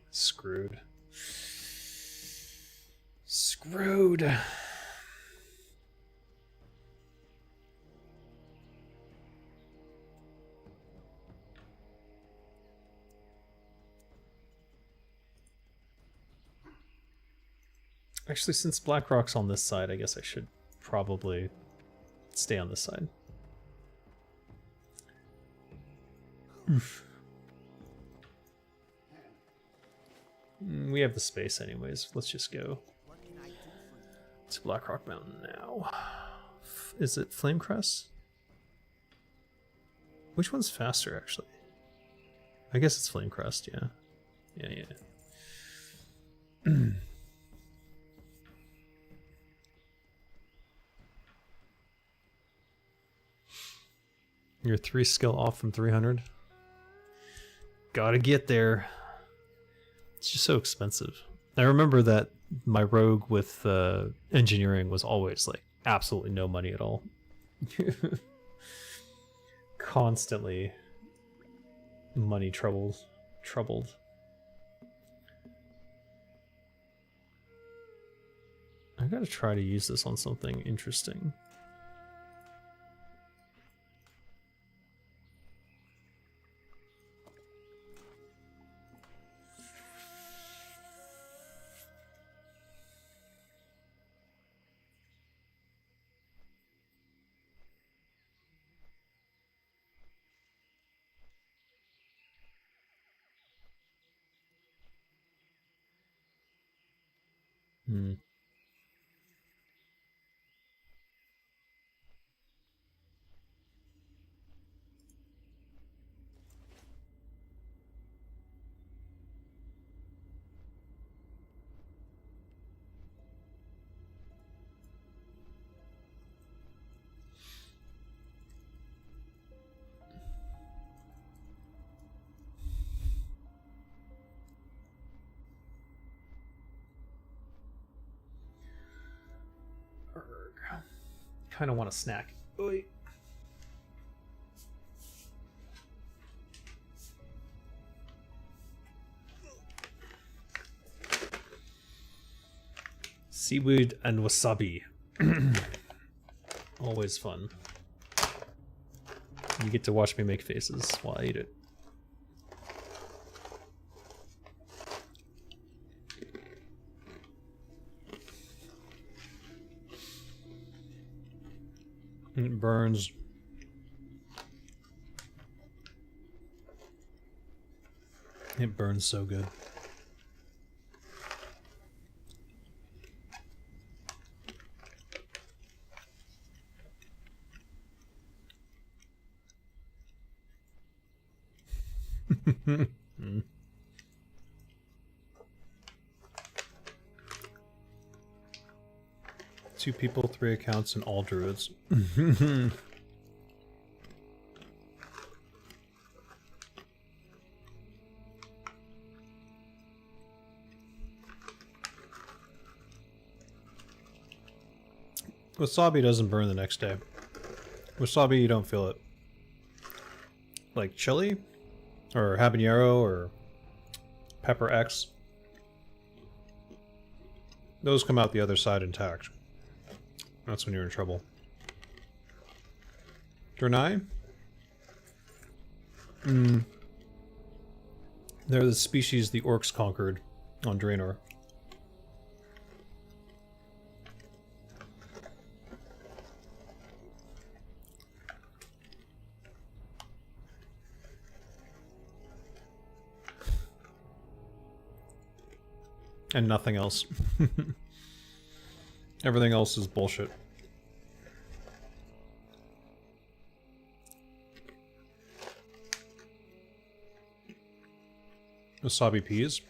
Speaker 1: Screwed. Screwed. Actually, since Blackrock's on this side, I guess I should probably stay on this side. Oof. We have the space anyways. Let's just go to Blackrock Mountain now. Is it Flamecrest? Which one's faster, actually? I guess it's Flamecrest, yeah. Yeah. You're 3 skill off from 300. Gotta get there. It's just so expensive. I remember that my rogue with engineering was always like absolutely no money at all. Constantly money troubled. I gotta try to use this on something interesting. kind of want a snack. Oy. Seaweed and wasabi. Always fun. You get to watch me make faces while I eat it. It burns. It burns so good. Two people, 3 accounts, and all druids. Wasabi doesn't burn the next day. Wasabi, you don't feel it. Like chili? Or habanero, or pepper X. Those come out the other side intact. That's when you're in trouble. Draenei? They're the species the orcs conquered on Draenor. And nothing else. Everything else is bullshit. Wasabi peas.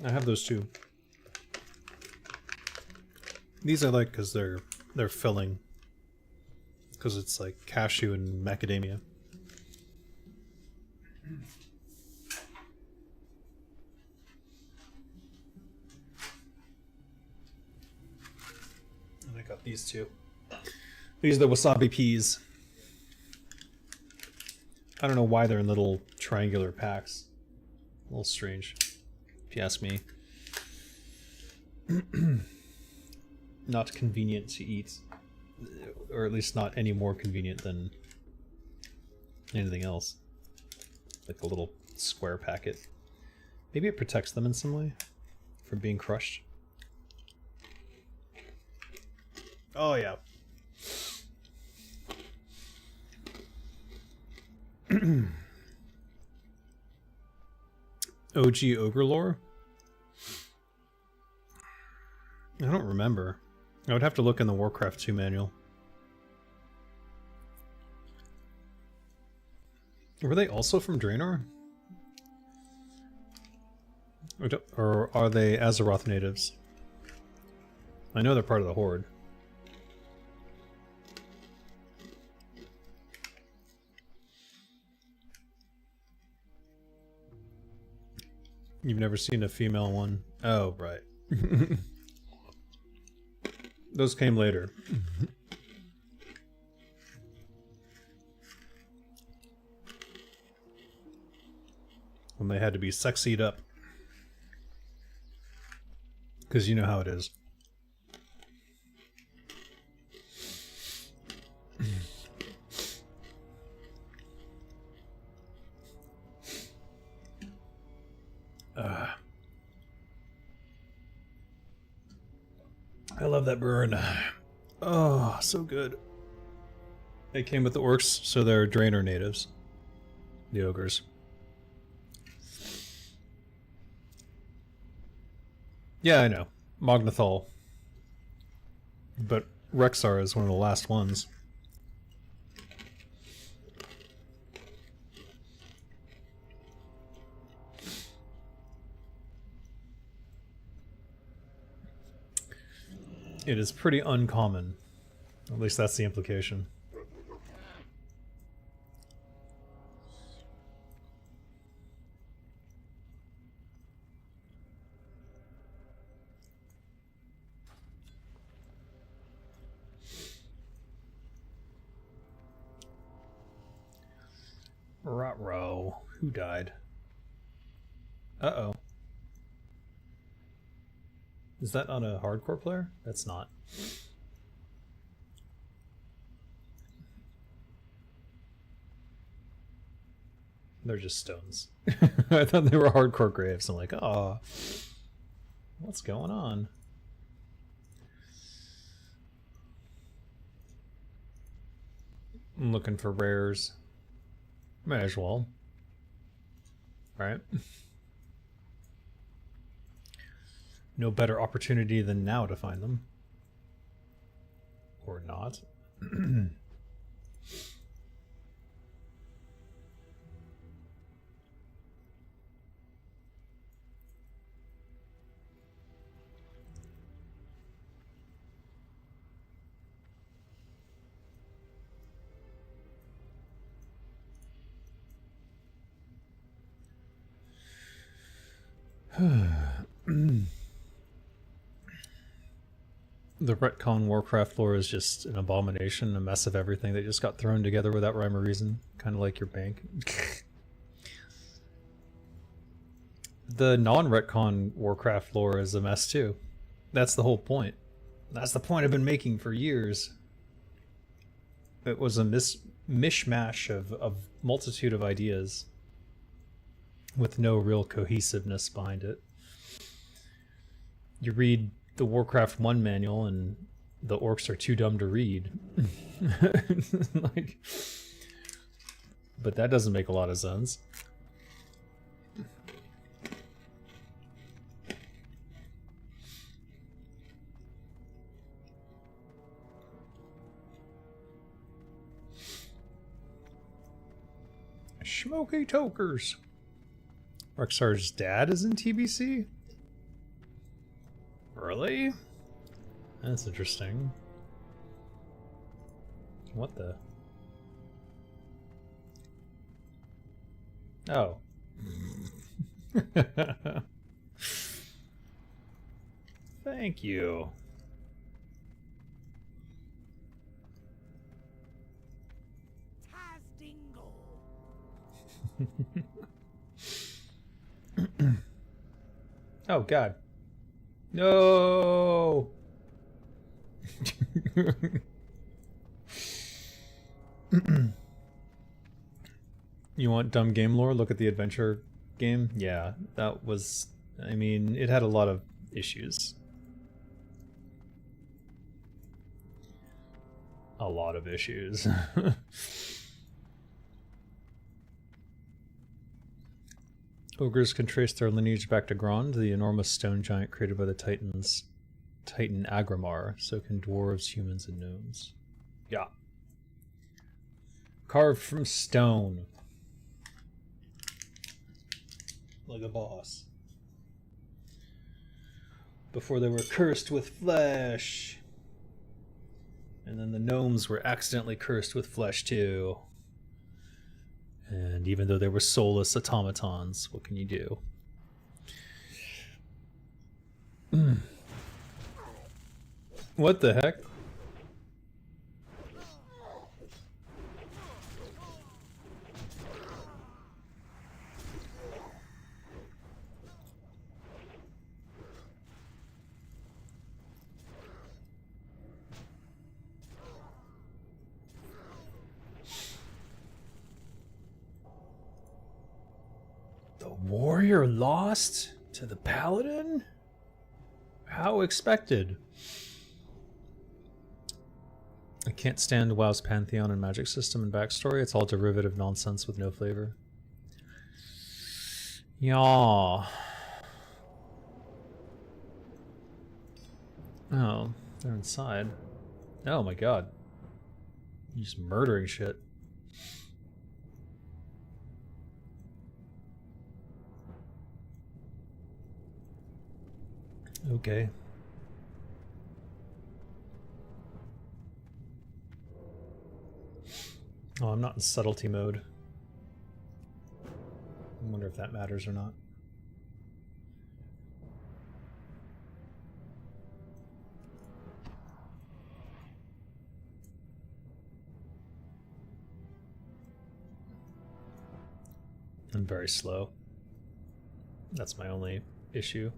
Speaker 1: I have those too. These I like because they're filling. Because it's like cashew and macadamia. And I got these two. These are the wasabi peas. I don't know why they're in little triangular packs. A little strange, if you ask me. Not convenient to eat. Or at least not any more convenient than anything else. Like a little square packet. Maybe it protects them in some way from being crushed. Oh yeah. OG Ogre lore? I don't remember. I would have to look in the Warcraft 2 manual. Were they also from Draenor? Or are they Azeroth natives? I know they're part of the Horde. You've never seen a female one? Oh, right. Those came later. When they had to be sexied up. Because you know how it is. I love that burn. Oh, so good. They came with the orcs, so they're Draenor natives. The ogres. Yeah, I know. Magnathal. But Rexar is one of the last ones. It is pretty uncommon. At least that's the implication. Who died? Uh-oh. Is that not a hardcore player? That's not. They're just stones. I thought they were hardcore graves. I'm like, oh, what's going on? I'm looking for rares. Might as well. Right? No better opportunity than now to find them. Or not. The retcon Warcraft lore is just an abomination, a mess of everything that just got thrown together without rhyme or reason, kind of like your bank. The non-retcon Warcraft lore is a mess too. That's the whole point. That's the point I've been making for years. It was a mishmash of multitude of ideas with no real cohesiveness behind it. You read the Warcraft 1 manual and the orcs are too dumb to read. Like, but that doesn't make a lot of sense. Smoky tokers. Rexar's dad is in TBC? Really? That's interesting. What the? Oh. Thank you. Oh god. No. You want dumb game lore? Look at the adventure game. Yeah, that was, I mean, it had a lot of issues. A lot of issues. Ogres can trace their lineage back to Grond, the enormous stone giant created by the Titans, Titan Agramar. So can dwarves, humans, and gnomes. Yeah. Carved from stone. Like a boss. Before they were cursed with flesh. And then the gnomes were accidentally cursed with flesh too. And even though they were soulless automatons, what can you do? What the heck? Warrior lost to the paladin? How expected? I can't stand WoW's pantheon and magic system and backstory. It's all derivative nonsense with no flavor. Yeah. Oh, they're inside. Oh my god. You're just murdering shit. Okay. Oh, I'm not in subtlety mode. I wonder if that matters or not. and very slow. That's my only issue.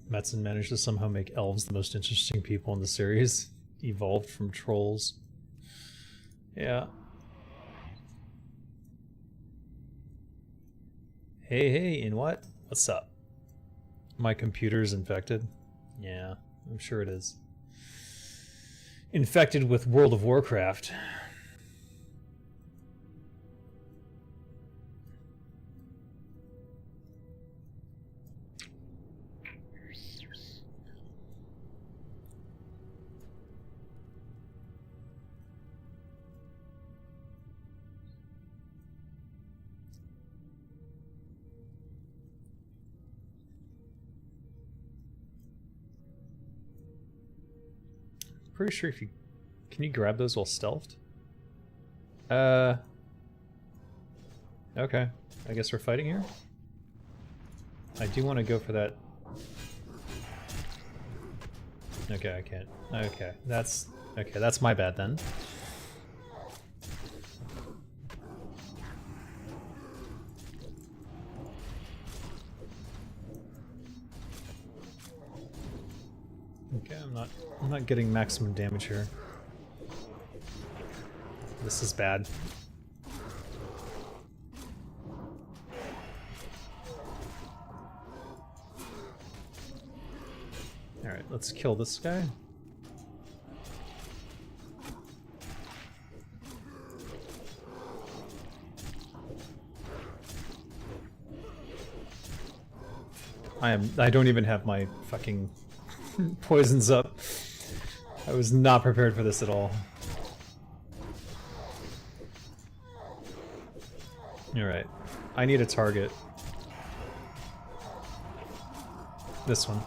Speaker 1: Metzen managed to somehow make elves the most interesting people in the series. Evolved from trolls. Yeah. Hey, in what? What's up? My computer's infected? Yeah, I'm sure it is. Infected with World of Warcraft. Pretty sure if you... Can you grab those while stealthed? Okay. I guess we're fighting here? I do want to go for that... Okay, I can't. Okay, that's my bad then. Okay, I'm not getting maximum damage here. This is bad. Alright, let's kill this guy. I don't even have my fucking poisons up. I was not prepared for this at all. Alright. I need a target. This one.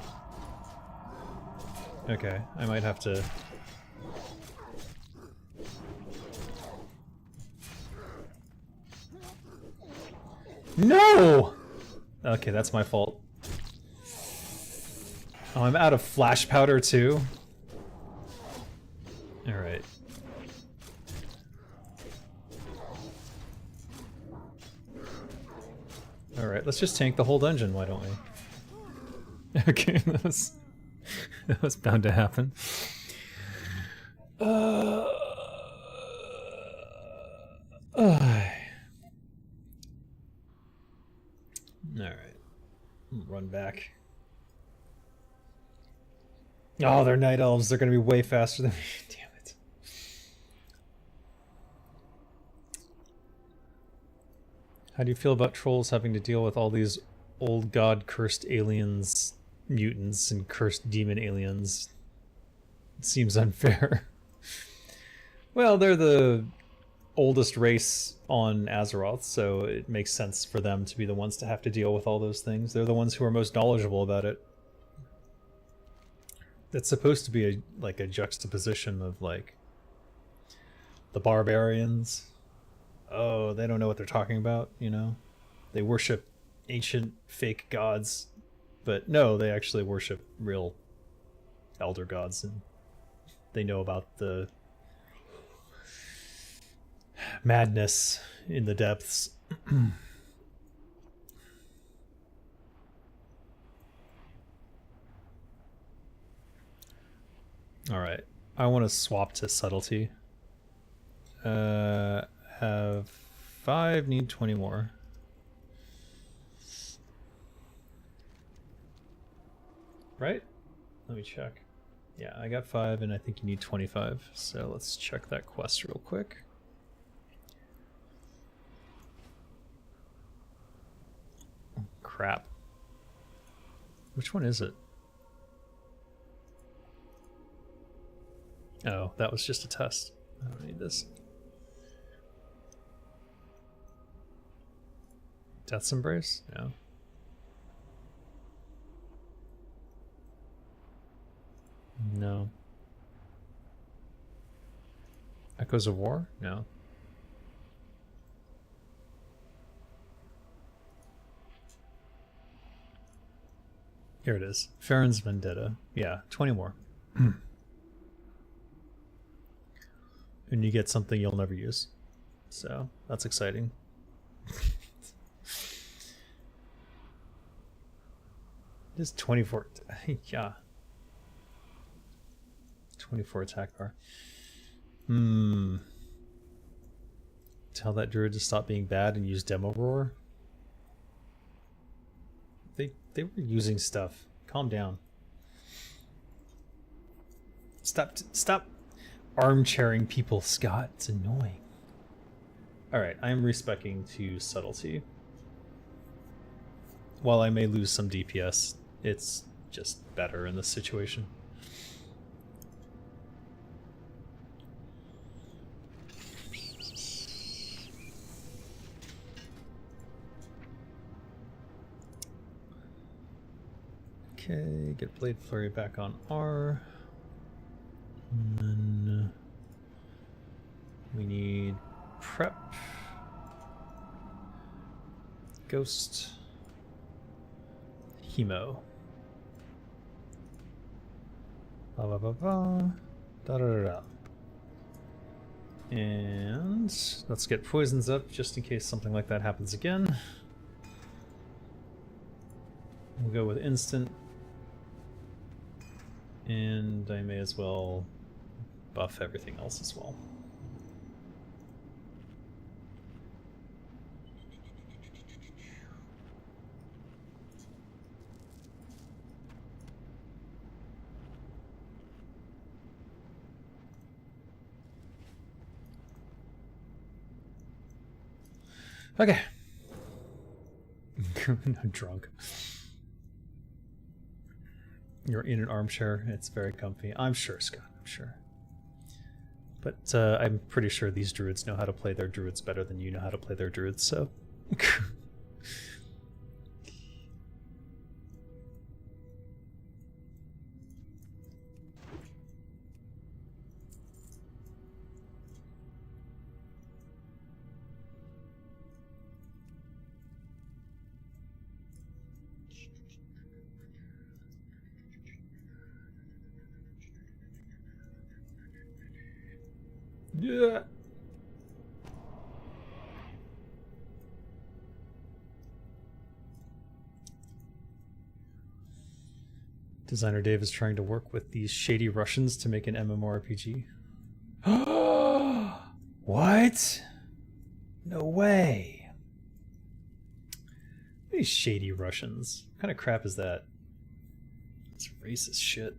Speaker 1: Okay, I might have to... No! Okay, that's my fault. Oh, I'm out of flash powder too? Alright. Alright, let's just tank the whole dungeon, why don't we? Okay, that was bound to happen. Alright. Run back. Oh, they're night elves. They're going to be way faster than me. Damn it. How do you feel about trolls having to deal with all these old god cursed aliens, mutants, and cursed demon aliens? It seems unfair. Well, they're the oldest race on Azeroth, so it makes sense for them to be the ones to have to deal with all those things. They're the ones who are most knowledgeable about it. It's supposed to be like a juxtaposition of like the barbarians. Oh, they don't know what they're talking about, you know? They worship ancient fake gods, but no, they actually worship real elder gods, and they know about the madness in the depths. Alright, I want to swap to subtlety. Have 5, need 20 more. Right? Let me check. Yeah, I got 5 and I think you need 25. So let's check that quest real quick. Oh, crap. Which one is it? Oh, that was just a test. I don't need this. Death's Embrace? No. No. Echoes of War? No. Here it is. Farron's Vendetta. Yeah, 20 more. And you get something you'll never use. So, that's exciting. It is 24. Yeah. 24 attack bar. Tell that druid to stop being bad and use Demo Roar. They were using stuff. Calm down. Stop armchairing people, Scott. It's annoying. Alright, I'm respeccing to subtlety. While I may lose some DPS, it's just better in this situation. Okay, get Blade Flurry back on R. And then we need Prep. Ghost. Hemo. Ba ba ba ba. Da da da da. And let's get poisons up just in case something like that happens again. We'll go with instant. And I may as well buff everything else as well. Okay. I'm drunk. You're in an armchair. It's very comfy. I'm sure, Scott. I'm sure. But I'm pretty sure these druids know how to play their druids better than you know how to play their druids, so... Yeah. Designer Dave is trying to work with these shady Russians to make an MMORPG. What? No way. These shady Russians. What kind of crap is that? It's racist shit.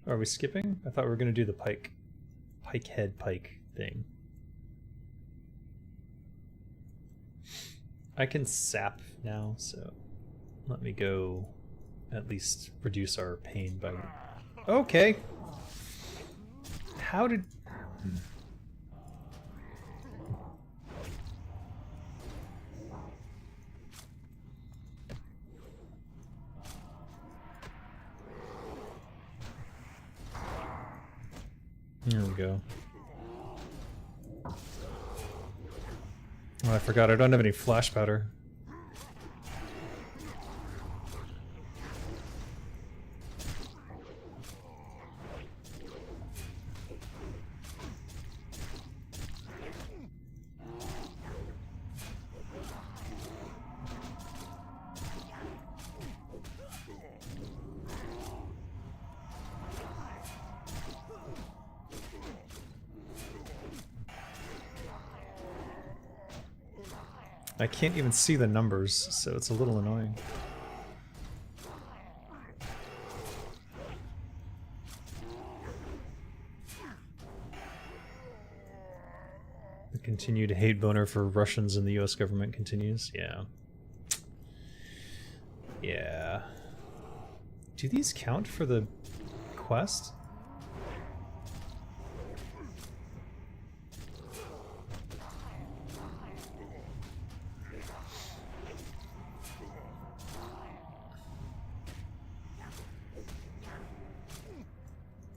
Speaker 1: Are we skipping? I thought we were going to do the pike head pike thing. I can sap now, so let me go at least reduce our pain by... Okay! How did... There we go. Oh, I forgot. I don't have any flash powder. I can't even see the numbers, so it's a little annoying. The continued hate boner for Russians in the US government continues. Yeah. Yeah. Do these count for the quest?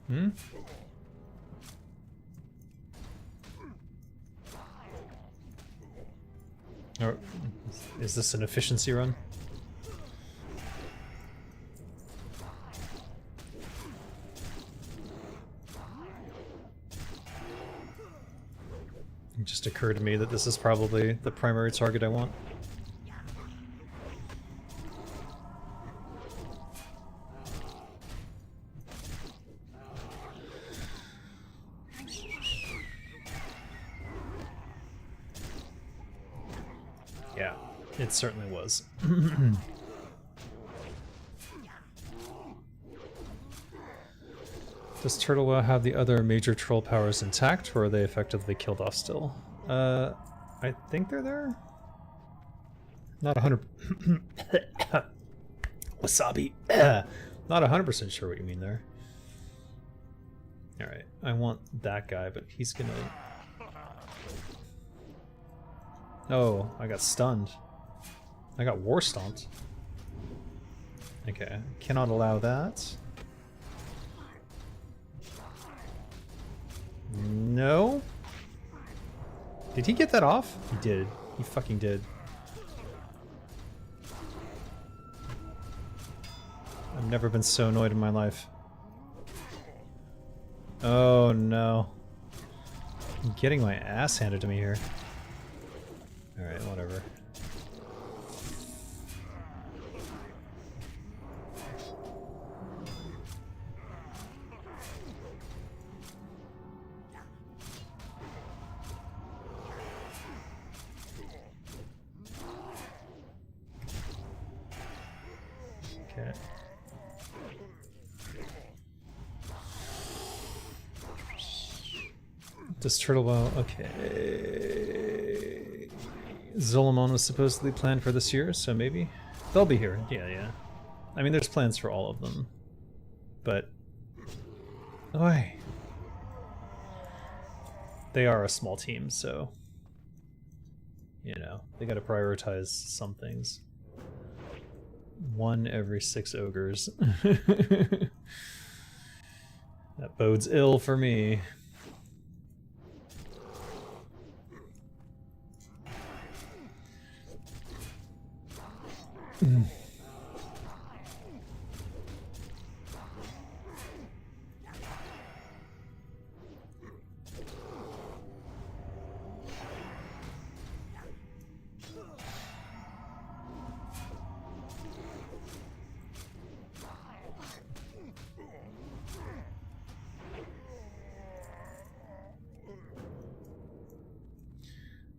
Speaker 1: Hmm? Or is this an efficiency run? It just occurred to me that this is probably the primary target I want. Yeah, it certainly was. Does Turtle WoW have the other major troll powers intact, or are they effectively killed off still? I think they're there. Not 100. Wasabi. Not 100% sure what you mean there. All right, I want that guy, but he's gonna. Oh, I got stunned. I got war stomped. Okay, cannot allow that. No. Did he get that off? He did. He fucking did. I've never been so annoyed in my life. Oh no. I'm getting my ass handed to me here. Alright, whatever. Okay. Does Turtle WoW? Okay. Zolomon was supposedly planned for this year, so maybe they'll be here. Yeah. I mean, there's plans for all of them, but oi, they are a small team, so you know they got to prioritize some things. 1 every 6 ogres. That bodes ill for me.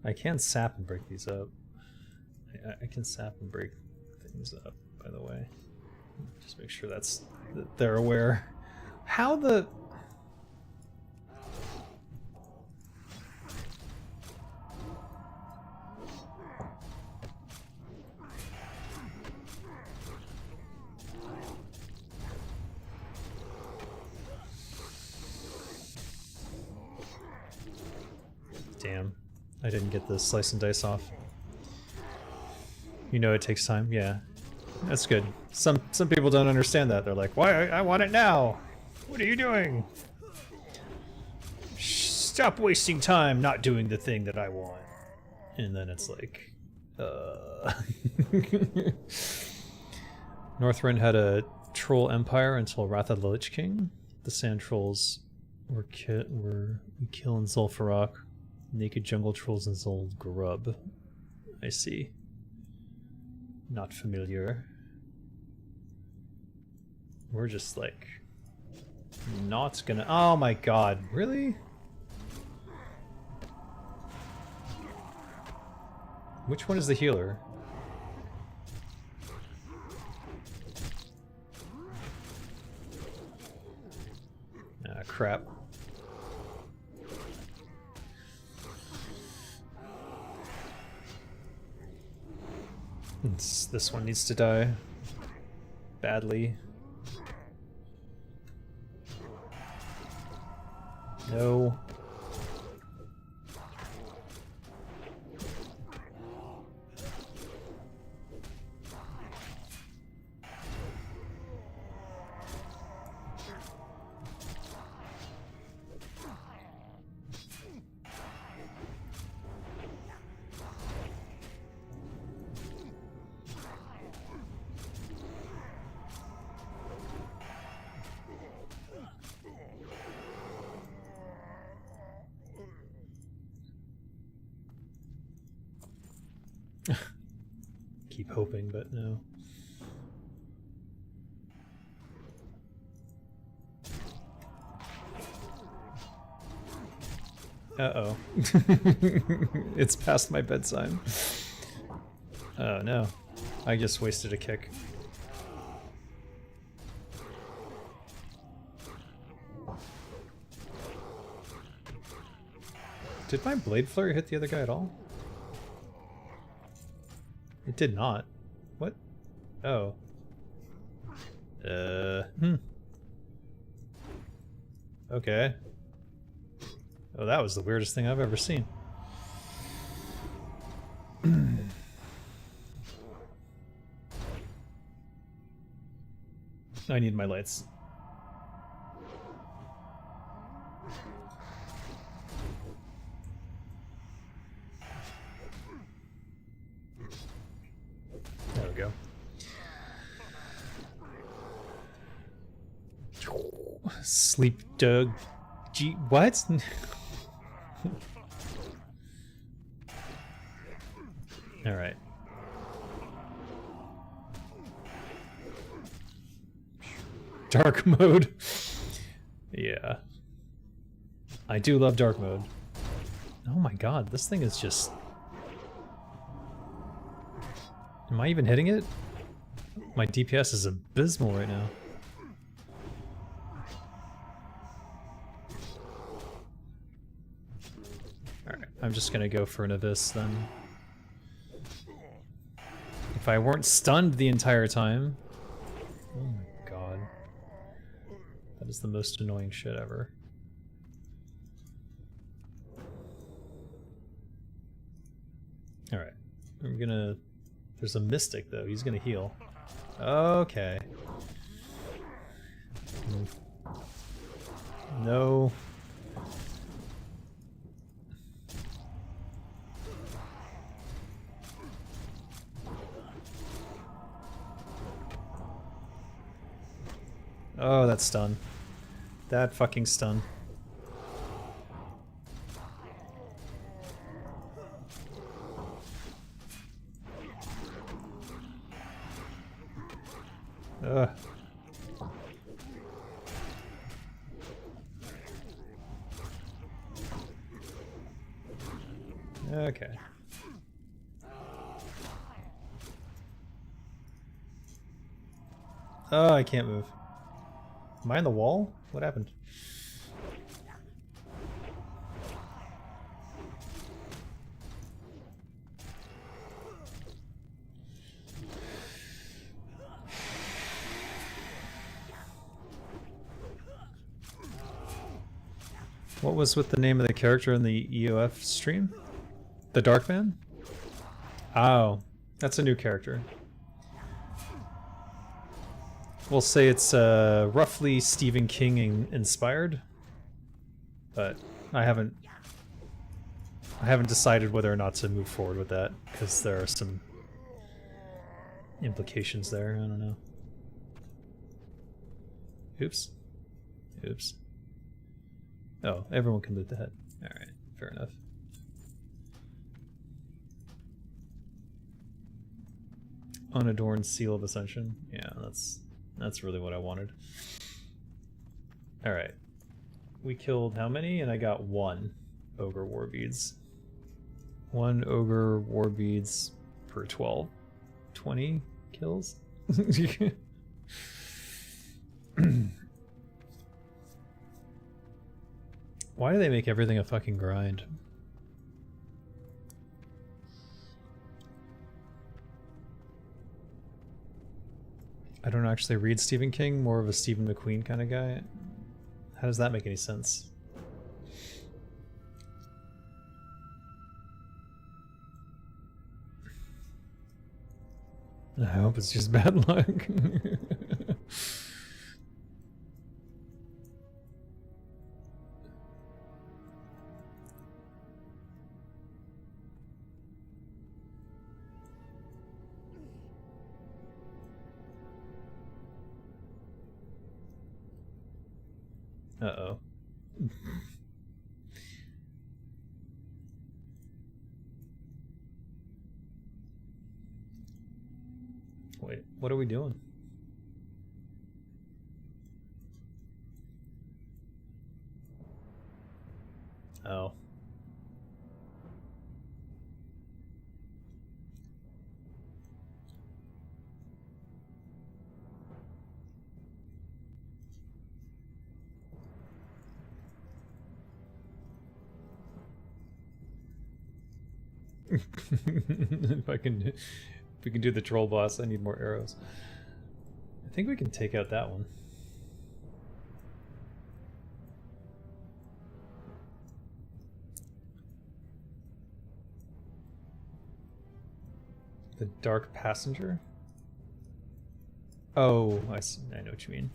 Speaker 1: I can sap and break these up. I can sap and break things up, by the way. Just make sure that they're aware. How the... Damn. I didn't get the slice and dice off. You know it takes time. Yeah, that's good. Some people don't understand that. They're like, "Why? I want it now. What are you doing? Stop wasting time not doing the thing that I want." And then it's like, Northrend had a troll empire until Wrath of the Lich King. The sand trolls were we kill in Zul'Farrak. Naked jungle trolls and Zul Grub. I see. Not familiar. We're just like not gonna. Oh my god, really? Which one is the healer? Ah, crap. This one needs to die badly. No. Keep hoping, but no. Uh-oh. It's past my bedtime. Oh no. I just wasted a kick. Did my blade flurry hit the other guy at all? It did not. What? Oh. Okay. Oh, that was the weirdest thing I've ever seen. I need my lights. There we go. Sleep dog. Gee, what? All right. Dark mode. Yeah. I do love dark mode. Oh my god, this thing is just... Am I even hitting it? My DPS is abysmal right now. Alright, I'm just gonna go for an Abyss then. If I weren't stunned the entire time... Oh my god. That is the most annoying shit ever. Alright, I'm gonna... There's a Mystic though, he's gonna heal. Okay. No. Oh, that stun. That fucking stun. Ugh. Okay. Oh, I can't move. Am I on the wall? What happened? What was with the name of the character in the EOF stream? The Dark Man? Oh, that's a new character. We'll say it's roughly Stephen King inspired, but I haven't decided whether or not to move forward with that because there are some implications there. I don't know. Oops. Oops. Oh, everyone can loot the head. Alright, fair enough. Unadorned Seal of Ascension. Yeah, that's really what I wanted. Alright. We killed how many? And I got 1 Ogre War Beads. 1 Ogre War Beads per 12. 20 kills? Why do they make everything a fucking grind? I don't actually read Stephen King, more of a Stephen McQueen kind of guy. How does that make any sense? I hope it's just bad luck. Uh-oh. Wait, what are we doing? Oh. If we can do the troll boss, I need more arrows. I think we can take out that one. The Dark Passenger? Oh, I see. I know what you mean.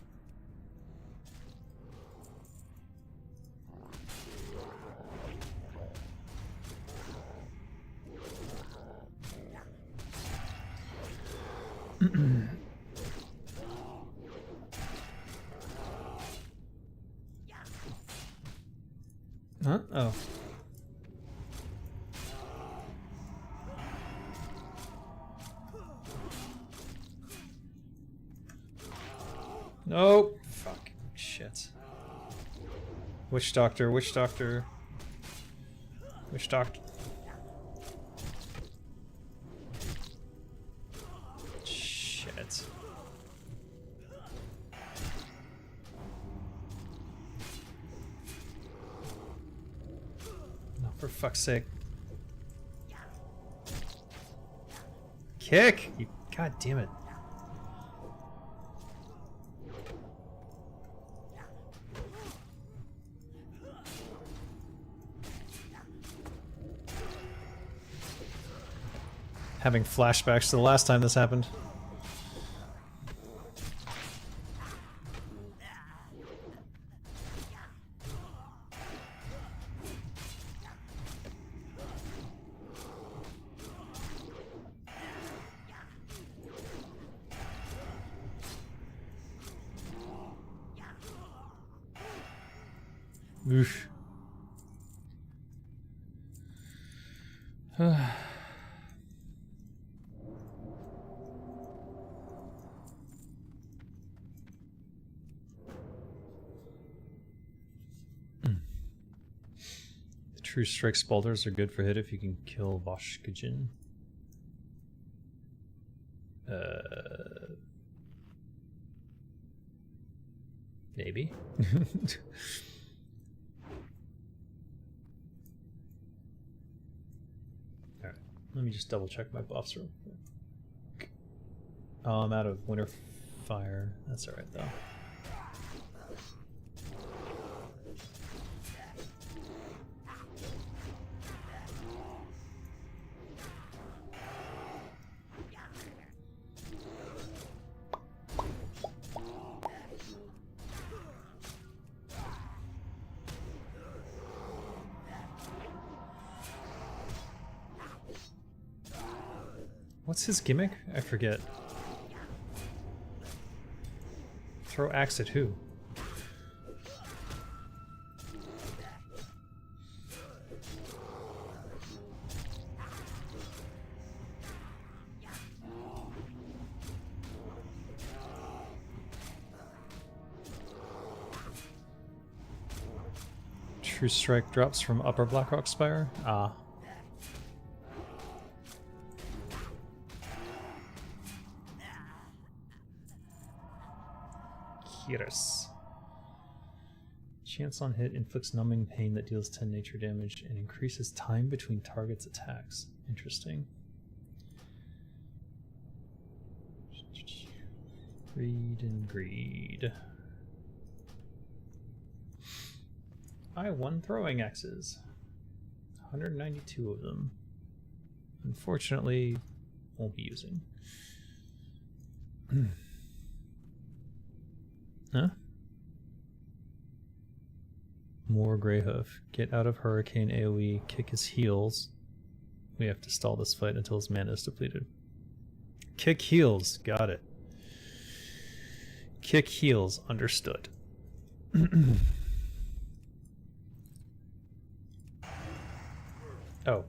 Speaker 1: Huh? Oh. Nope. Fuck. Shit. Witch doctor, witch doctor. Witch doctor. Shit. No, for fuck's sake. Kick! You, god damn it. Having flashbacks to the last time this happened. Oof. True Strike Spalders are good for hit if you can kill Voshkajin. Maybe. Alright, let me just double check my buffs real quick. Oh, I'm out of Winter Fire. That's alright though. What's his gimmick? I forget. Throw axe at who? True Strike drops from Upper Blackrock Spire? Ah. Kiris. Chance on hit inflicts numbing pain that deals 10 nature damage and increases time between targets' attacks. Interesting. Greed and greed. I won throwing axes. 192 of them. Unfortunately, won't be using. Huh? More Greyhoof. Get out of Hurricane AoE, kick his heels. We have to stall this fight until his mana is depleted. Kick heels, got it. Kick heels, understood. Oh.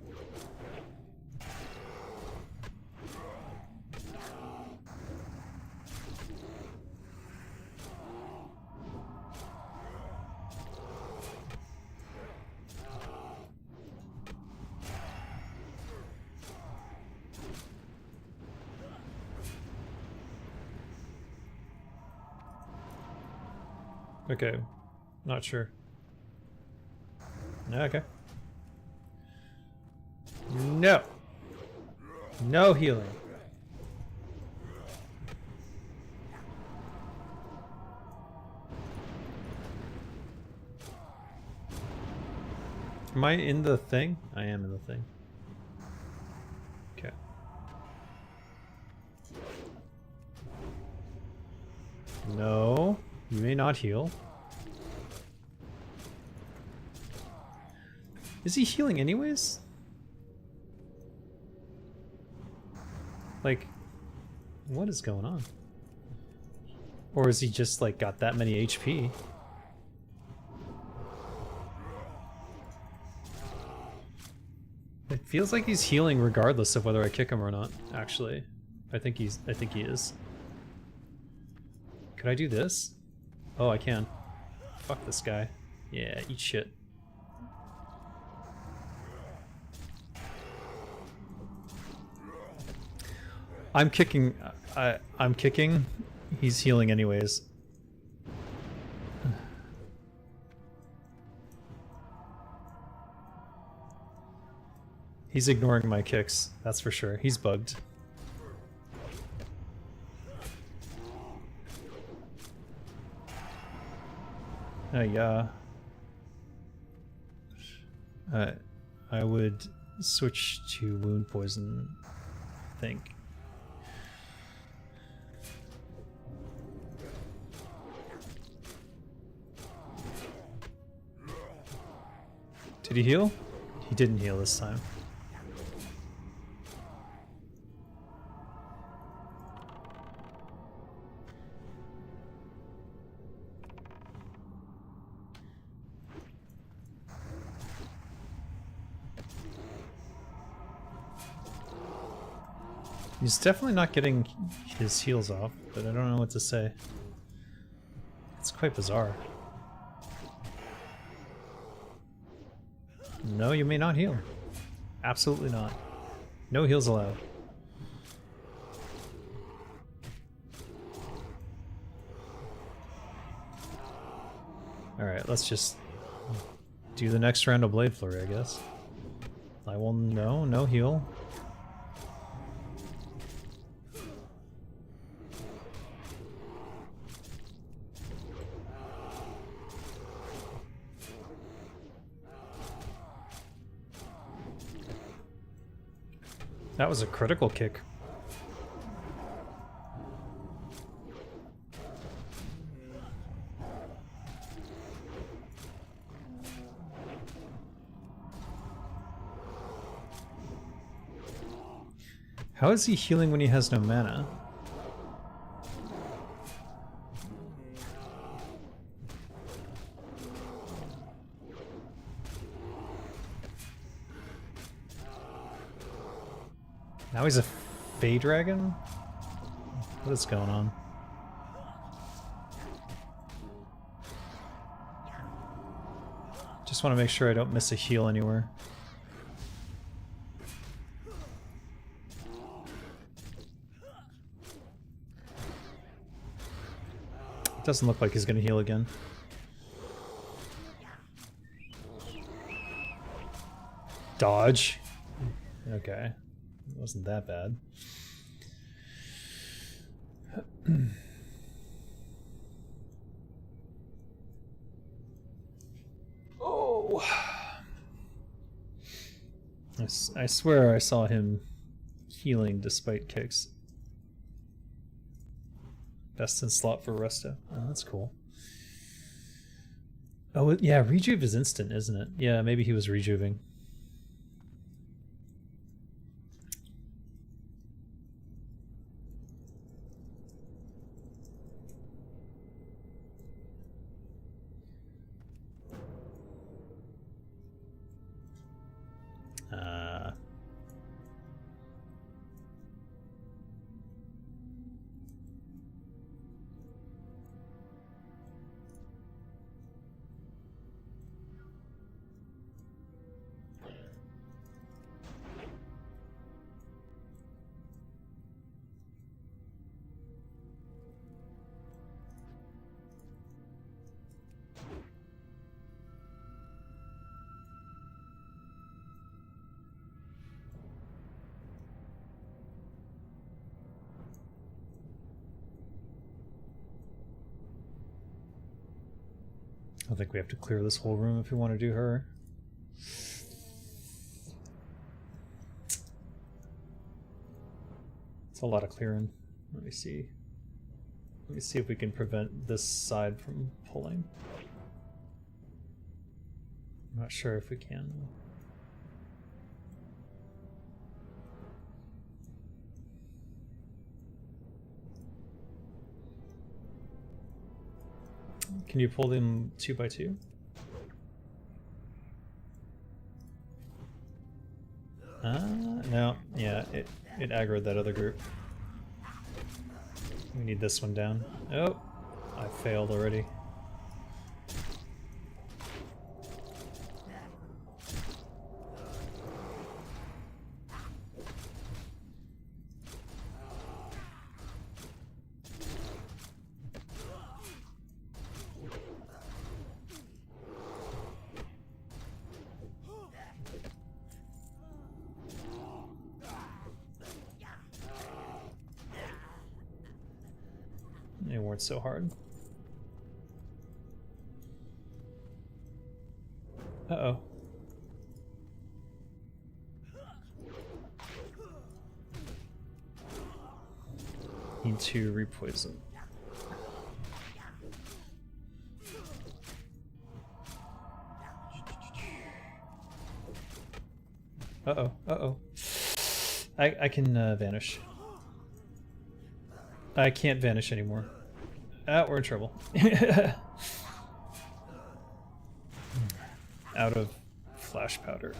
Speaker 1: Okay. Not sure. Okay. No. No healing. Am I in the thing? I am in the thing. Okay. No. You may not heal. Is he healing anyways? Like, what is going on? Or is he just like got that many HP? It feels like he's healing regardless of whether I kick him or not, actually. I think he is. Could I do this? Oh, I can. Fuck this guy. Yeah, eat shit. I'm kicking. I'm kicking. He's healing anyways. He's ignoring my kicks, that's for sure. He's bugged. Yeah. I would switch to wound poison, I think. Did he heal? He didn't heal this time. He's definitely not getting his heals off, but I don't know what to say. It's quite bizarre. No, you may not heal. Absolutely not. No heals allowed. Alright, let's just do the next round of Blade Flurry, I guess. I will no heal. That was a critical kick. How is he healing when he has no mana? Now he's a Fey Dragon? What is going on? Just want to make sure I don't miss a heal anywhere. It doesn't look like he's going to heal again. Dodge. Okay. It wasn't that bad. Oh! I swear I saw him healing despite kicks. Best in slot for Resto. Oh, that's cool. Oh, yeah, Rejuve is instant, isn't it? Yeah, maybe he was rejuving. I think we have to clear this whole room if we want to do her. It's a lot of clearing. Let me see. Let me see if we can prevent this side from pulling. I'm not sure if we can. Can you pull them 2 by 2? No. Yeah, it aggroed that other group. We need this one down. Oh, I failed already. They weren't so hard. Uh-oh. Need to repoison. Uh-oh, uh-oh. I can vanish. I can't vanish anymore. We're in trouble. Out of flash powder.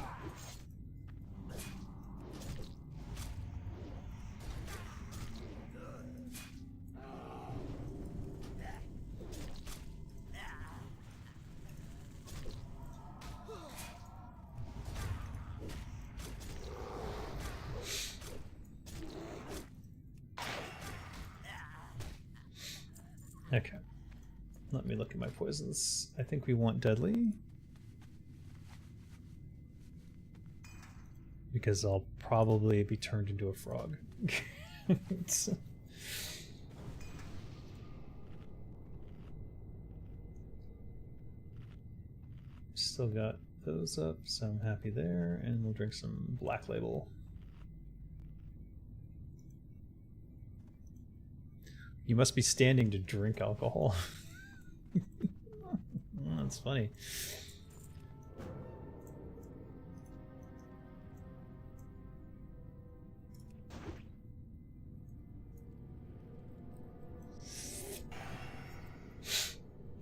Speaker 1: Okay. Let me look at my poisons. I think we want deadly. Because I'll probably be turned into a frog. Still got those up, so I'm happy there. And we'll drink some Black Label. You must be standing to drink alcohol. Oh, that's funny.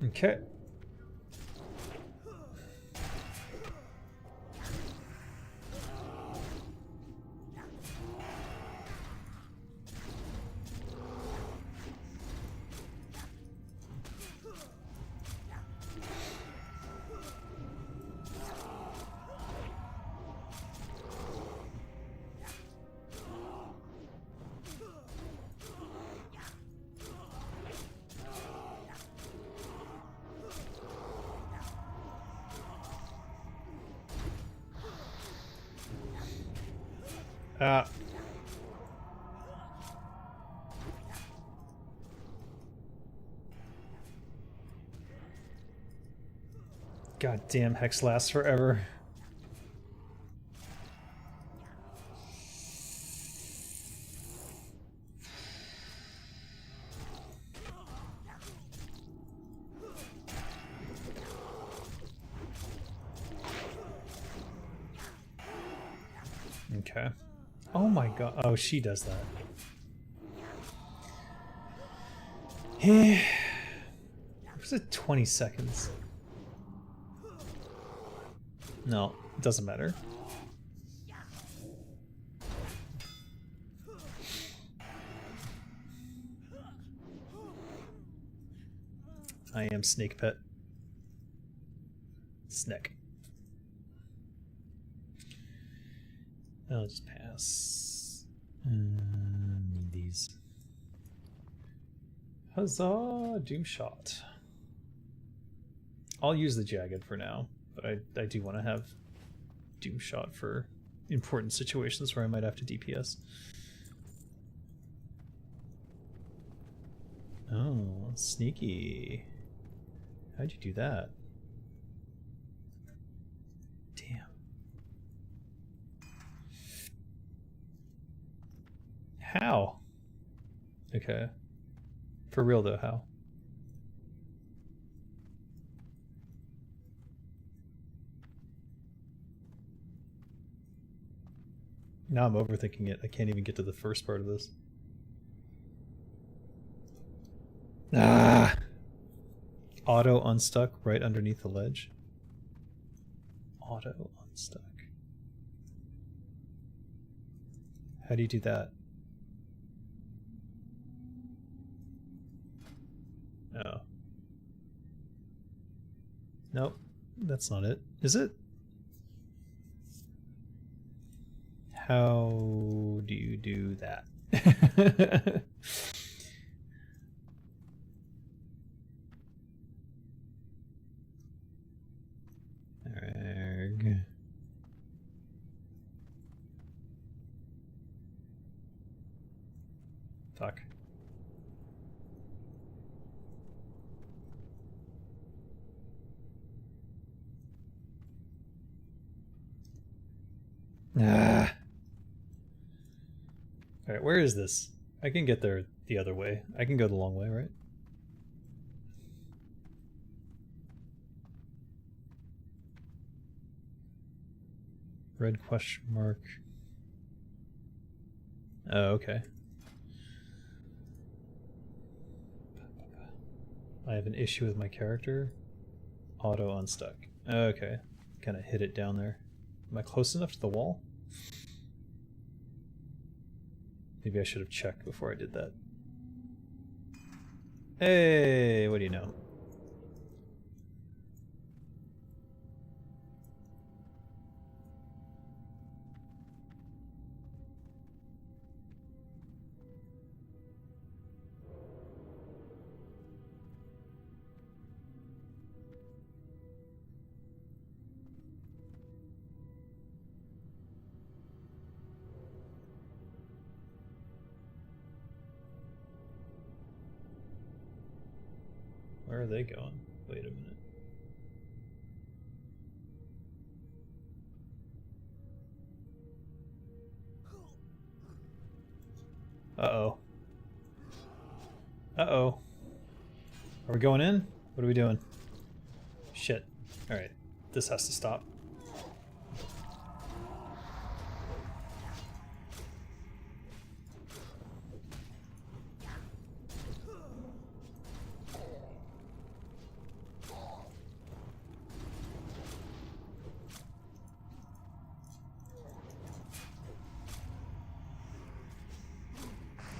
Speaker 1: Okay. God damn, Hex lasts forever. Okay. Oh my god. Oh, she does that. Was it 20 seconds? No, it doesn't matter. I am Snake Pet. Snake. I'll just pass. Need these. Huzzah! Doom Shot. I'll use the Jagged for now, but I do want to have Doom Shot for important situations where I might have to DPS. Oh, sneaky. How'd you do that? How? Okay. For real though, how? Now I'm overthinking it. I can't even get to the first part of this. Ah! Auto unstuck right underneath the ledge. Auto unstuck. How do you do that? Oh. Nope. That's not it. Is it? How do you do that? Arg. Fuck. Ah. Alright, where is this? I can get there the other way. I can go the long way, right? Red question mark. Oh, okay. I have an issue with my character. Auto unstuck. Okay. Kind of hit it down there. Am I close enough to the wall? Maybe I should have checked before I did that. Hey, what do you know? Where are they going? Wait a minute. Uh-oh. Uh-oh. Are we going in? What are we doing? Shit. Alright. This has to stop.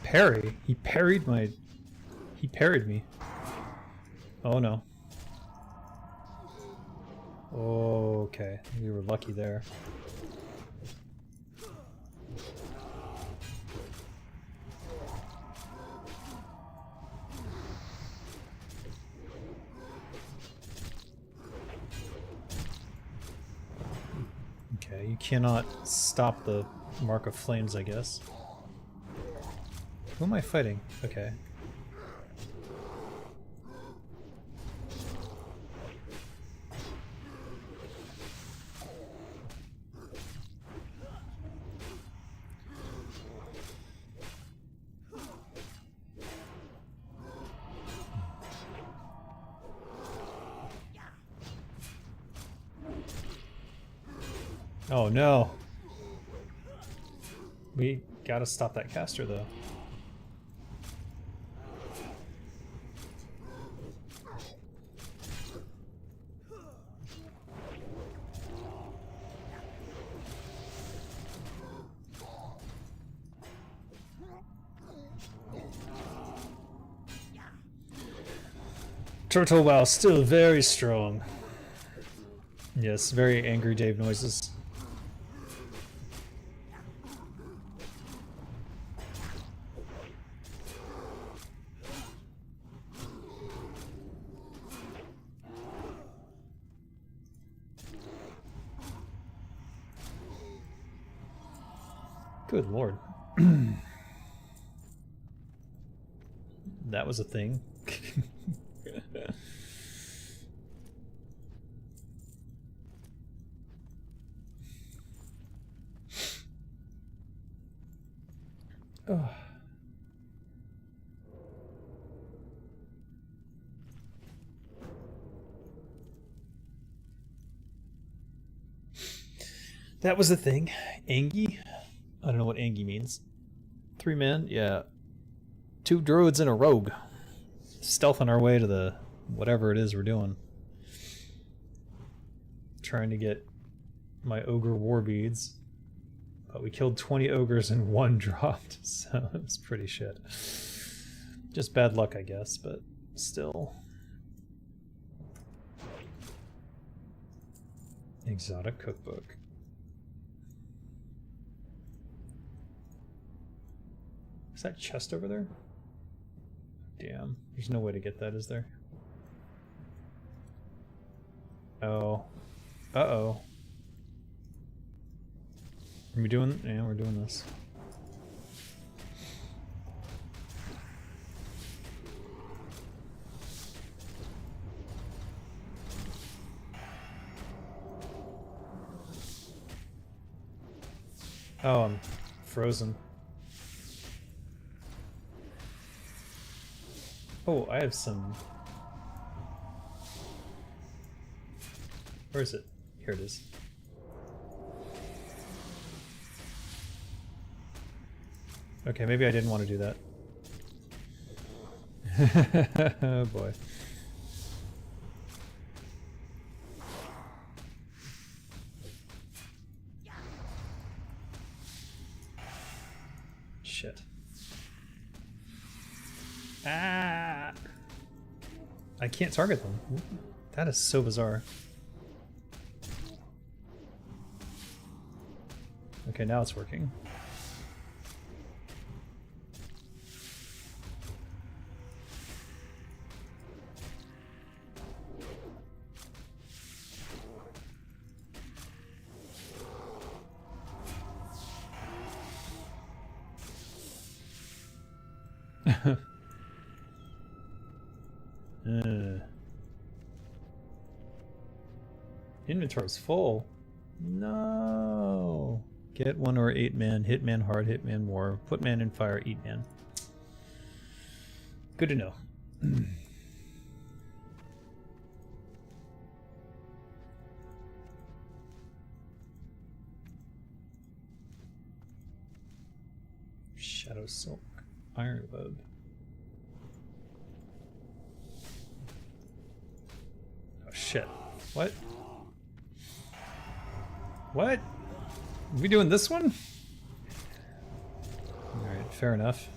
Speaker 1: Parry? He parried my... He parried me. Oh no. Okay, we were lucky there. Okay, you cannot stop the Mark of Flames, I guess. Who am I fighting? Okay. Oh no. We gotta stop that caster though. Turtle WoW still very strong. Yes, very angry Dave noises. Good lord. That was a thing. Ugh. That was the thing. Angie? I don't know what Angie means. 3 men? Yeah. 2 druids and a rogue. Stealthing our way to the whatever it is we're doing. Trying to get my ogre war beads. But we killed 20 ogres and 1 dropped, so it was pretty shit. Just bad luck, I guess, but still. Exotic cookbook. Is that chest over there? Damn, there's no way to get that, is there? Oh. Uh-oh. Are we doing... Yeah, we're doing this. Oh, I'm frozen. Oh, I have some... Where is it? Here it is. Okay, maybe I didn't want to do that. Oh boy. Shit. Ah! I can't target them. That is so bizarre. Okay, now it's working. Inventory's full. No. Get 1 or 8 man, hit man hard, hit man more, put man in fire, eat man. Good to know. Shadow silk, iron web. Oh shit. What? What? Are we doing this one? Alright, fair enough.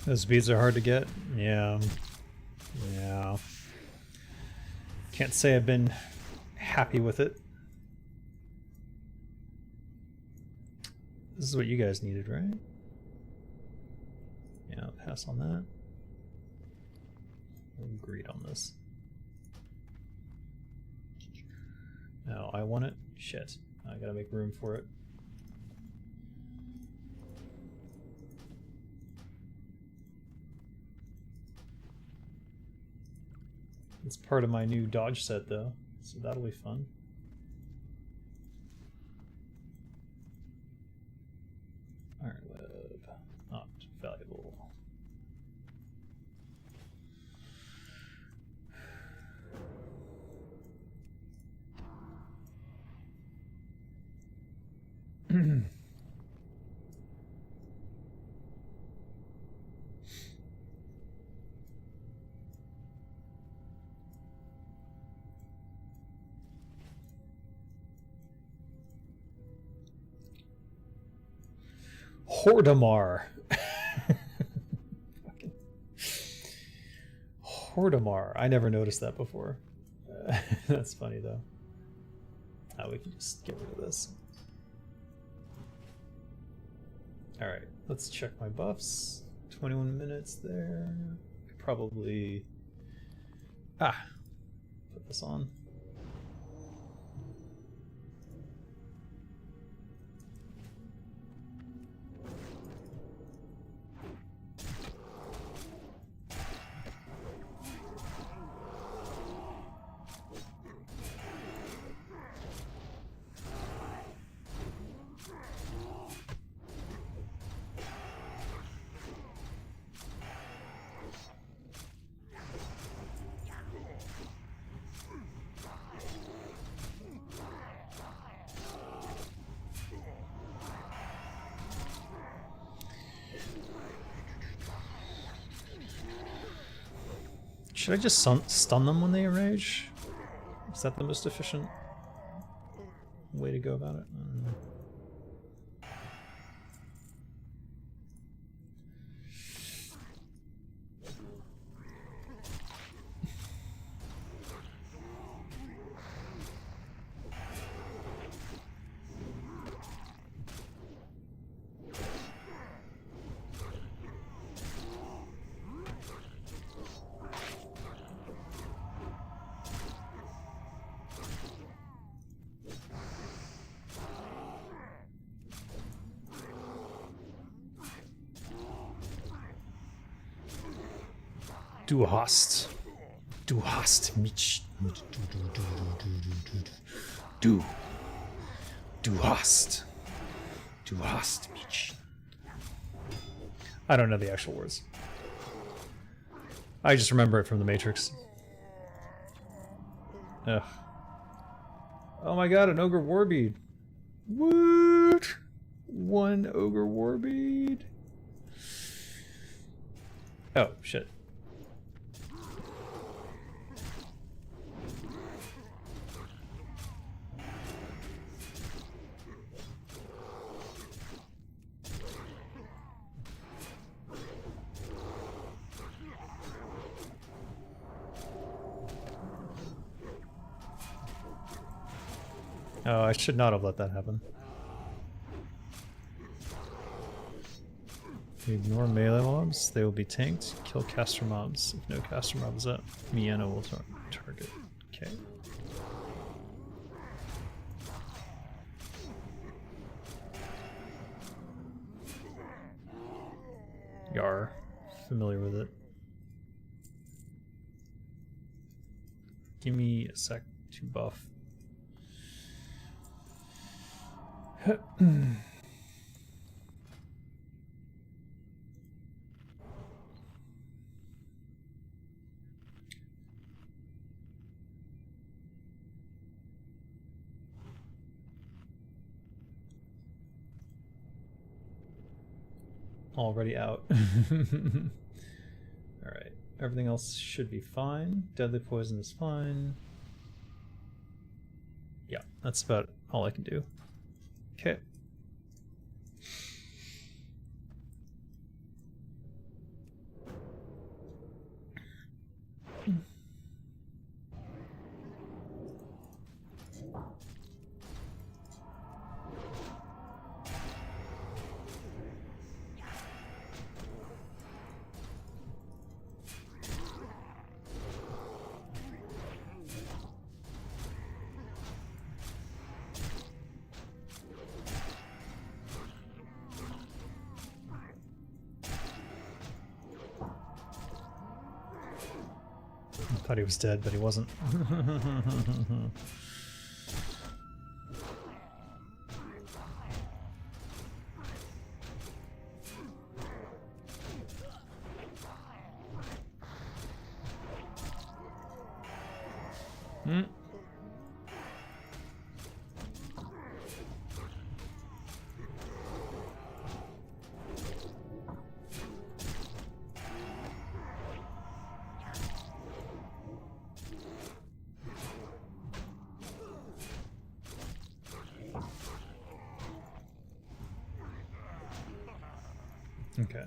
Speaker 1: Those beads are hard to get. Yeah. Yeah. Can't say I've been happy with it. This is what you guys needed, right? Yeah, I'll pass on that. We'll agree on this. No, I want it. Shit. I gotta make room for it. It's part of my new dodge set though, so that'll be fun. Iron web, not valuable. Hordamar. Hordamar. I never noticed that before. That's funny though. Oh, we can just get rid of this. Alright, let's check my buffs. 21 minutes there. Probably... put this on. Should I just stun them when they enrage? Is that the most efficient way to go about it? I don't know. Du hast mich. Du hast mich. I don't know the actual words. I just remember it from The Matrix. Ugh. Oh my god, an ogre warbead. What? One ogre warbead. Oh, shit. Oh, I should not have let that happen. Ignore melee mobs, they will be tanked. Kill caster mobs. If no caster mob is up, Miana will target. Okay. Yar. Familiar with it. Give me a sec to buff. Already out. Alright, everything else should be fine. Deadly poison is fine. Yeah, that's about all I can do. Okay. Thought he was dead, but he wasn't. Okay.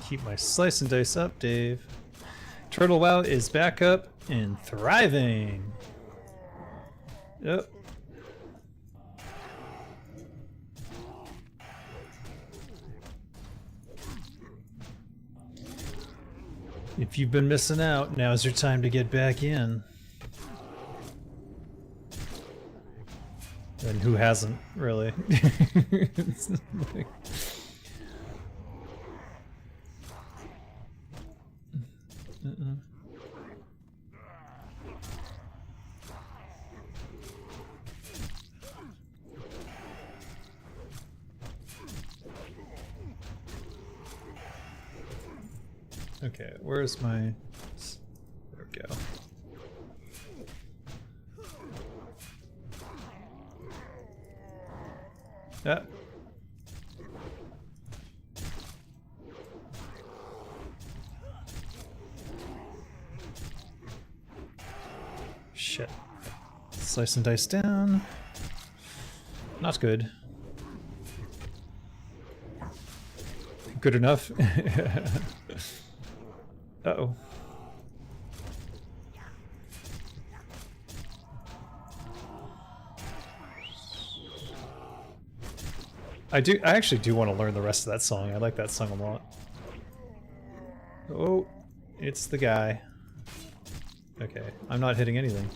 Speaker 1: Keep my slice and dice up, Dave. Turtle WoW is back up and thriving. Yep. If you've been missing out, now's your time to get back in. And who hasn't, really? It's like... Okay, where's my... There we go. Ah. Shit. Slice and dice down. Not good. Good enough. Uh-oh. I actually do want to learn the rest of that song. I like that song a lot. Oh, it's the guy. Okay, I'm not hitting anything.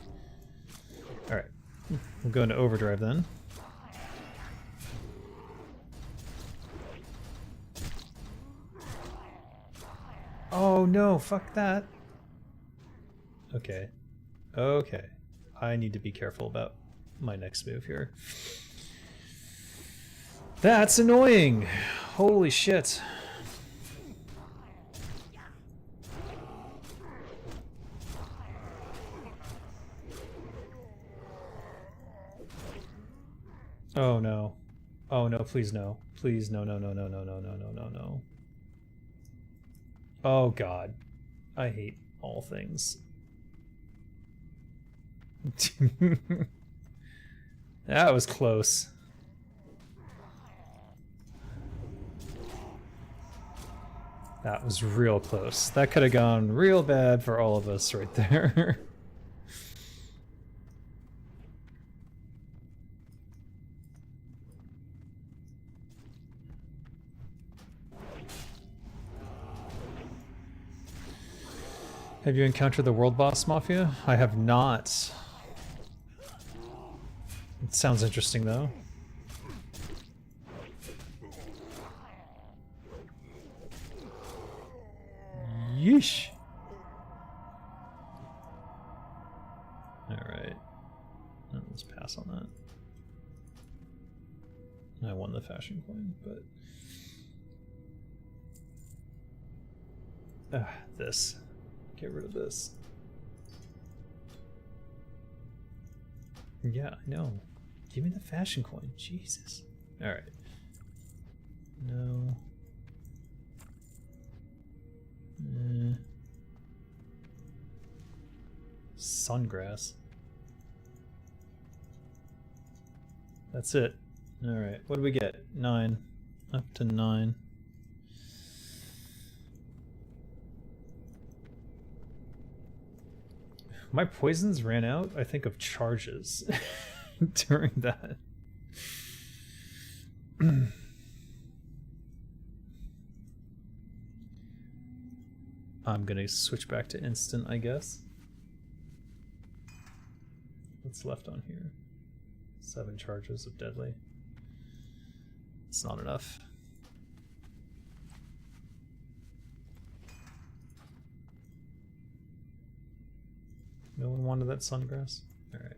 Speaker 1: Alright, we'll go into overdrive then. Oh no, fuck that. Okay. Okay. I need to be careful about my next move here. That's annoying! Holy shit. Oh no. Oh no, please no. Please no, no, no, no, no, no, no, no, no, no. Oh god. I hate all things. That was close. That was real close. That could have gone real bad for all of us right there. Have you encountered the world boss mafia? I have not. It sounds interesting though. Yeesh. Alright. Let's pass on that. I won the fashion coin, but... this. Get rid of this. Yeah, I know. Give me the fashion coin. Jesus. Alright. No. Sungrass. That's it. Alright, what do we get? 9. Up to 9. My poisons ran out, I think, of charges during that. I'm gonna switch back to instant, I guess. What's left on here? 7 charges of deadly. It's not enough. No one wanted that sungrass? Alright.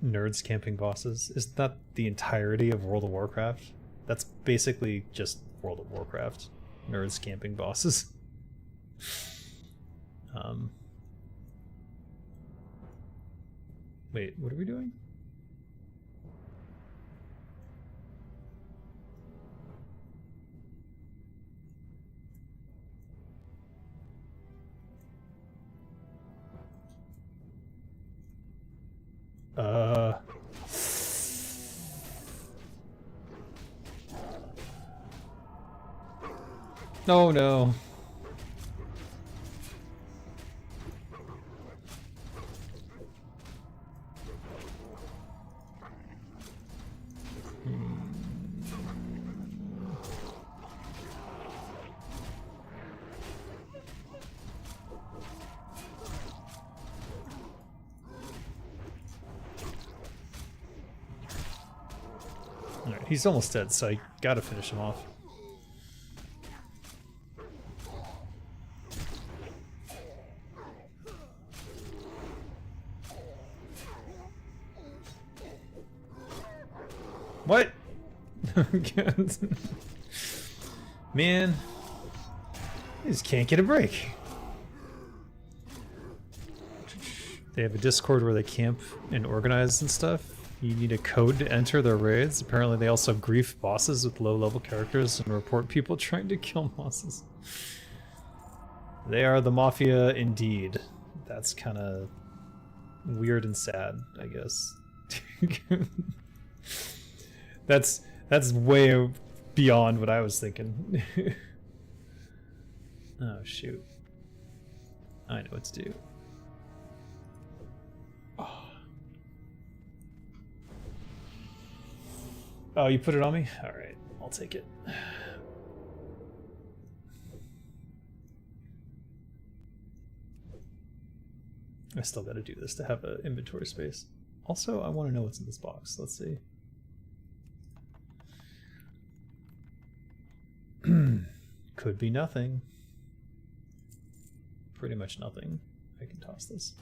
Speaker 1: Nerds camping bosses. Isn't that the entirety of World of Warcraft? That's basically just World of Warcraft. Nerds camping bosses. Wait, what are we doing? Oh no. Alright, he's almost dead, so I gotta finish him off. What? Man, I just can't get a break. They have a Discord where they camp and organize and stuff. You need a code to enter their raids. Apparently they also grief bosses with low-level characters and report people trying to kill bosses. They are the Mafia indeed. That's kind of weird and sad, I guess. That's way beyond what I was thinking. Oh shoot. I know what to do. Oh, you put it on me? Alright, I'll take it. I still gotta do this to have an inventory space. Also, I want to know what's in this box. Let's see. Could be nothing. Pretty much nothing. I can toss this.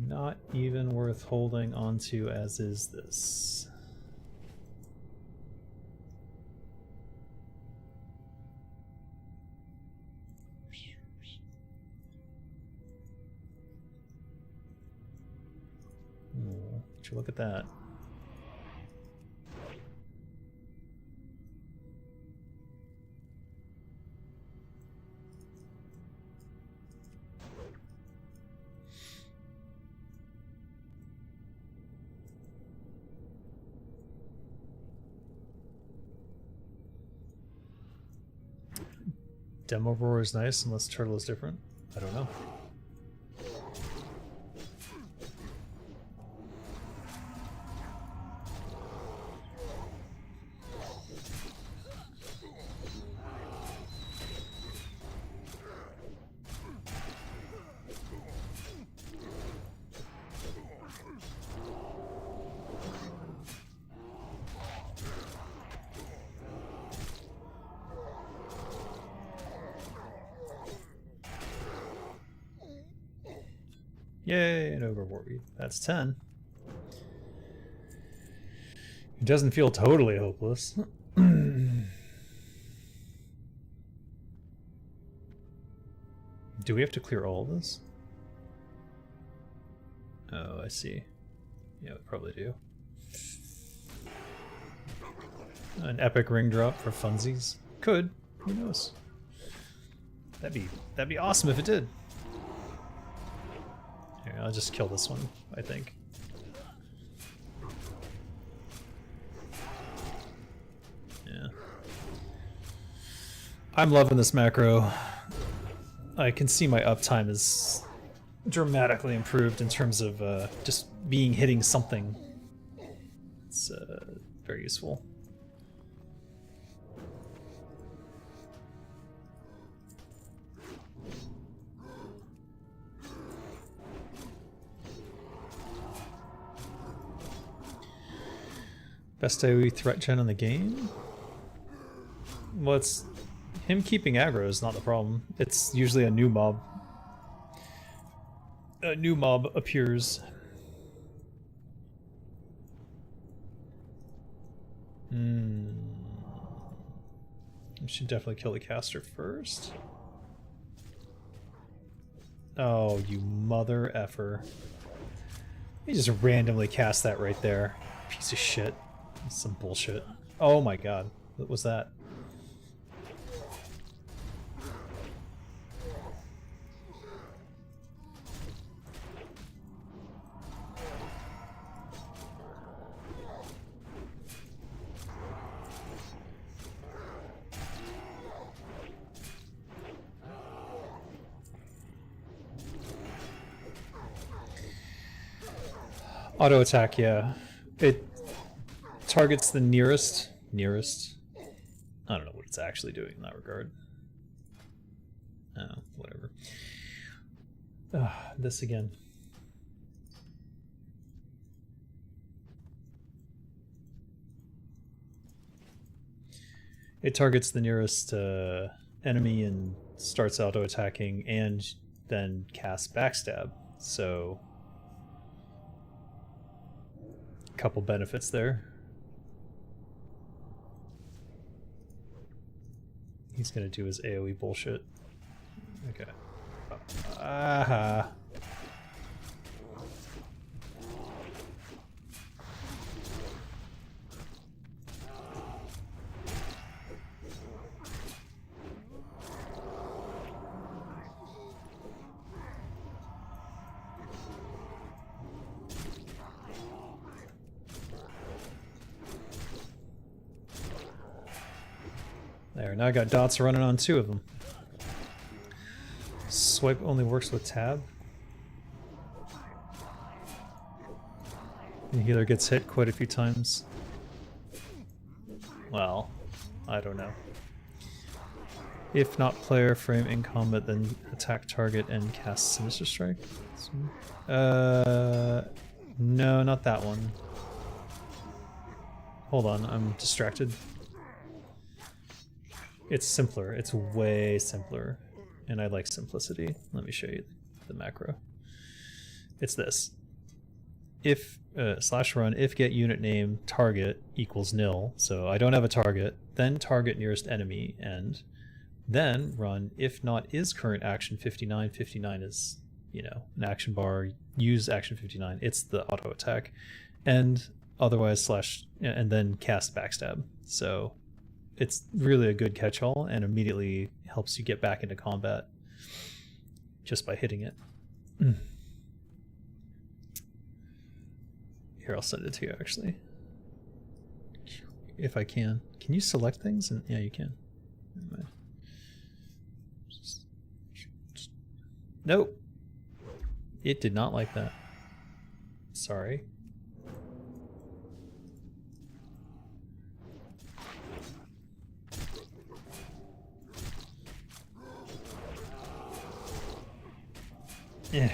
Speaker 1: Not even worth holding onto, as is this. Ooh, would you look at that? Demo roar is nice unless turtle is different. I don't know. Yay, an overboard. That's 10. It doesn't feel totally hopeless. Do we have to clear all of this? Oh, I see. Yeah, we probably do. An epic ring drop for funsies? Could. Who knows? That'd be awesome if it did. Here, I'll just kill this one, I think. Yeah. I'm loving this macro. I can see my uptime is dramatically improved in terms of just hitting something. It's very useful. Best AoE threat gen in the game? Well, it's him keeping aggro is not the problem. It's usually a new mob. A new mob appears. We should definitely kill the caster first. Oh, you mother effer. You just randomly cast that right there. Piece of shit. Some bullshit. Oh my god. What was that? Auto attack, yeah. It targets the nearest. I don't know what it's actually doing in that regard. Oh, whatever. This again. It targets the nearest enemy and starts auto attacking and then casts backstab. So, a couple benefits there. He's gonna do his AoE bullshit. Okay. Aha. There, now I got dots running on 2 of them. Swipe only works with tab. The healer gets hit quite a few times. Well, I don't know. If not player frame in combat, then attack target and cast Sinister Strike. No, not that one. Hold on, I'm distracted. It's simpler. It's way simpler. And I like simplicity. Let me show you the macro. It's this. If /run if get unit name target equals nil. So I don't have a target. Then target nearest enemy end. Then run if not is current action 59. 59 is, you know, an action bar. Use action 59. It's the auto attack. And otherwise and then cast backstab. So it's really a good catch-all and immediately helps you get back into combat just by hitting it. Here, I'll send it to you actually. If I can. Can you select things? And yeah, you can. Never mind. Nope. It did not like that. Sorry. Yeah.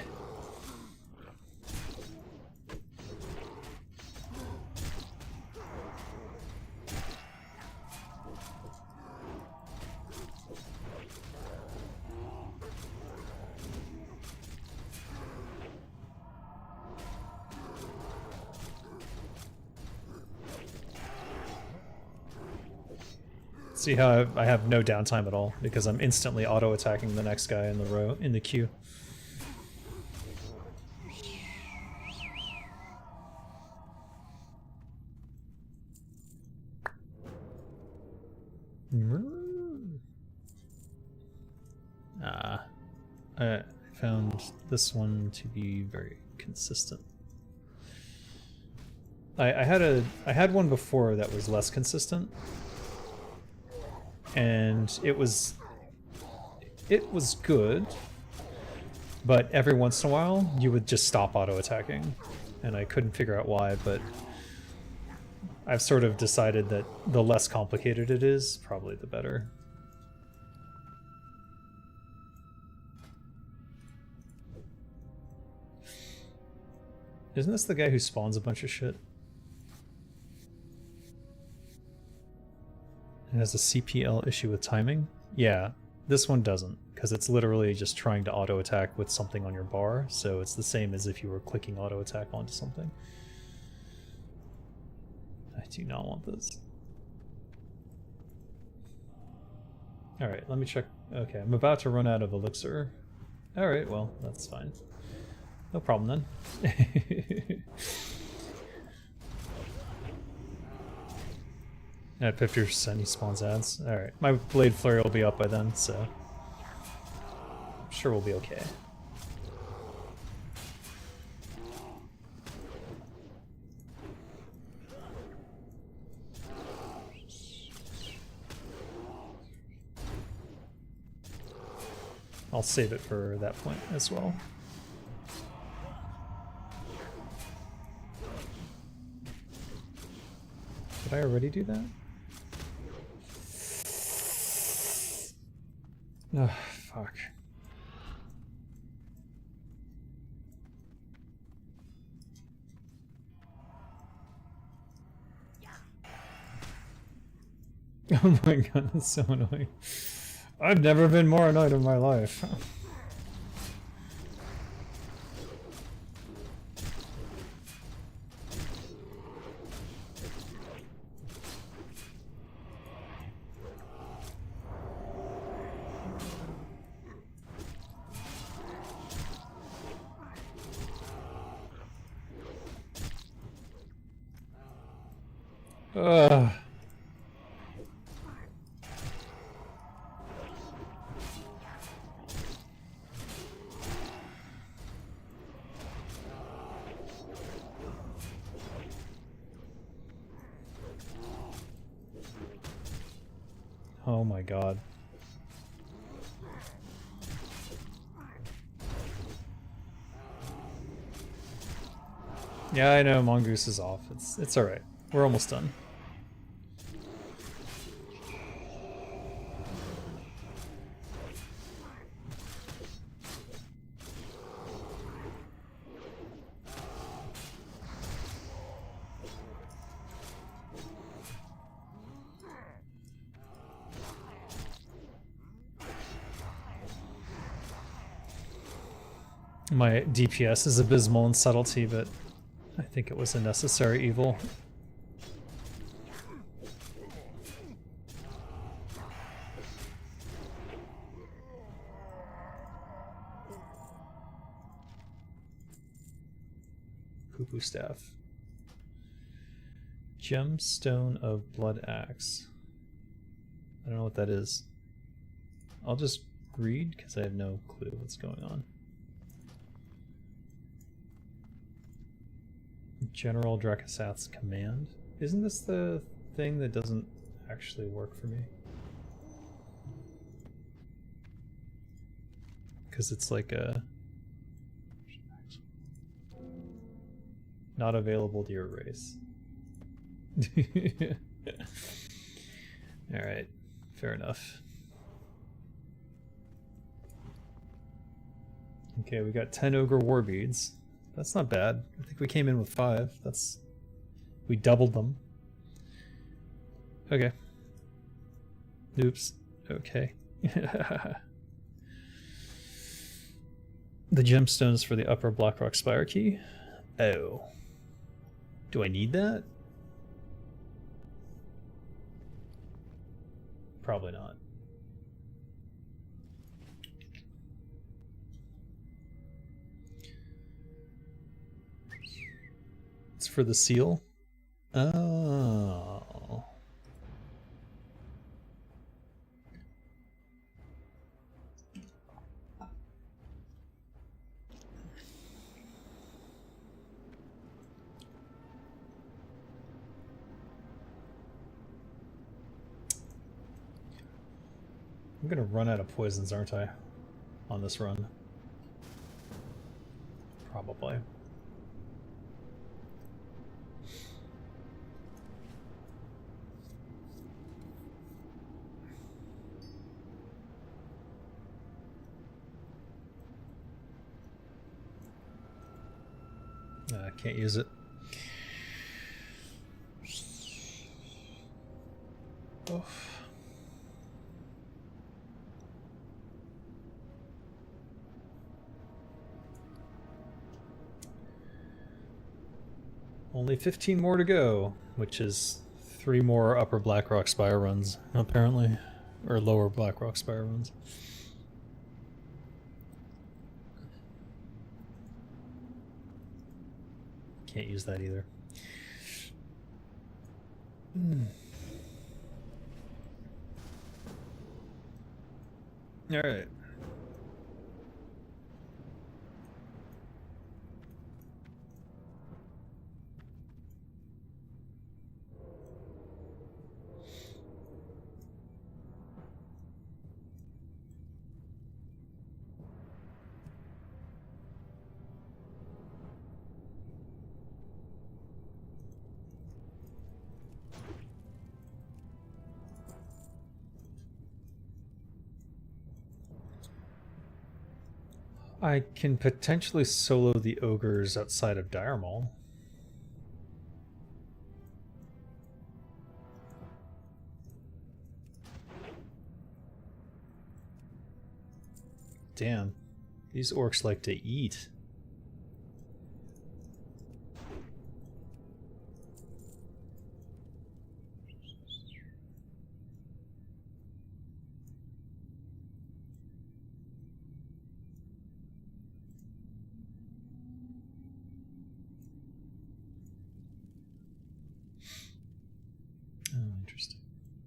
Speaker 1: See how I have no downtime at all because I'm instantly auto attacking the next guy in the row in the queue. I found this one to be very consistent. I had one before that was less consistent, and it was good, but every once in a while you would just stop auto attacking, and I couldn't figure out why. But I've sort of decided that the less complicated it is, probably the better. Isn't this the guy who spawns a bunch of shit? It has a CPL issue with timing? Yeah, this one doesn't, because it's literally just trying to auto attack with something on your bar, so it's the same as if you were clicking auto attack onto something. I do not want this. Alright, let me check. Okay, I'm about to run out of elixir. Alright, well, that's fine. No problem then. At 50% he spawns ads. Alright, my Blade Flurry will be up by then, so I'm sure we'll be okay. I'll save it for that point as well. Did I already do that? Oh, fuck. Oh my god, that's so annoying. I've never been more annoyed in my life. Ugh. Oh my god. Yeah, I know Mongoose is off. It's alright. We're almost done. My DPS is abysmal in subtlety, but I think it was a necessary evil. Poo-poo staff. Gemstone of Blood Axe. I don't know what that is. I'll just read because I have no clue what's going on. General Drakasath's command. Isn't this the thing that doesn't actually work for me? Because it's like a... not available to your race. Alright, fair enough. Okay, we got 10 Ogre War Beads. That's not bad. I think we came in with 5. That's... we doubled them. Okay. Oops. Okay. The gemstones for the upper Blackrock Spire key. Oh. Do I need that? Probably not. It's for the seal? Oh. I'm gonna run out of poisons, aren't I? On this run. Probably. I can't use it. Oh. Only 15 more to go, which is 3 more upper Blackrock Spire runs, apparently. Or lower Blackrock Spire runs. Can't use that either. Alright. I can potentially solo the ogres outside of Dire Maul. Damn, these orcs like to eat. Oh, interesting.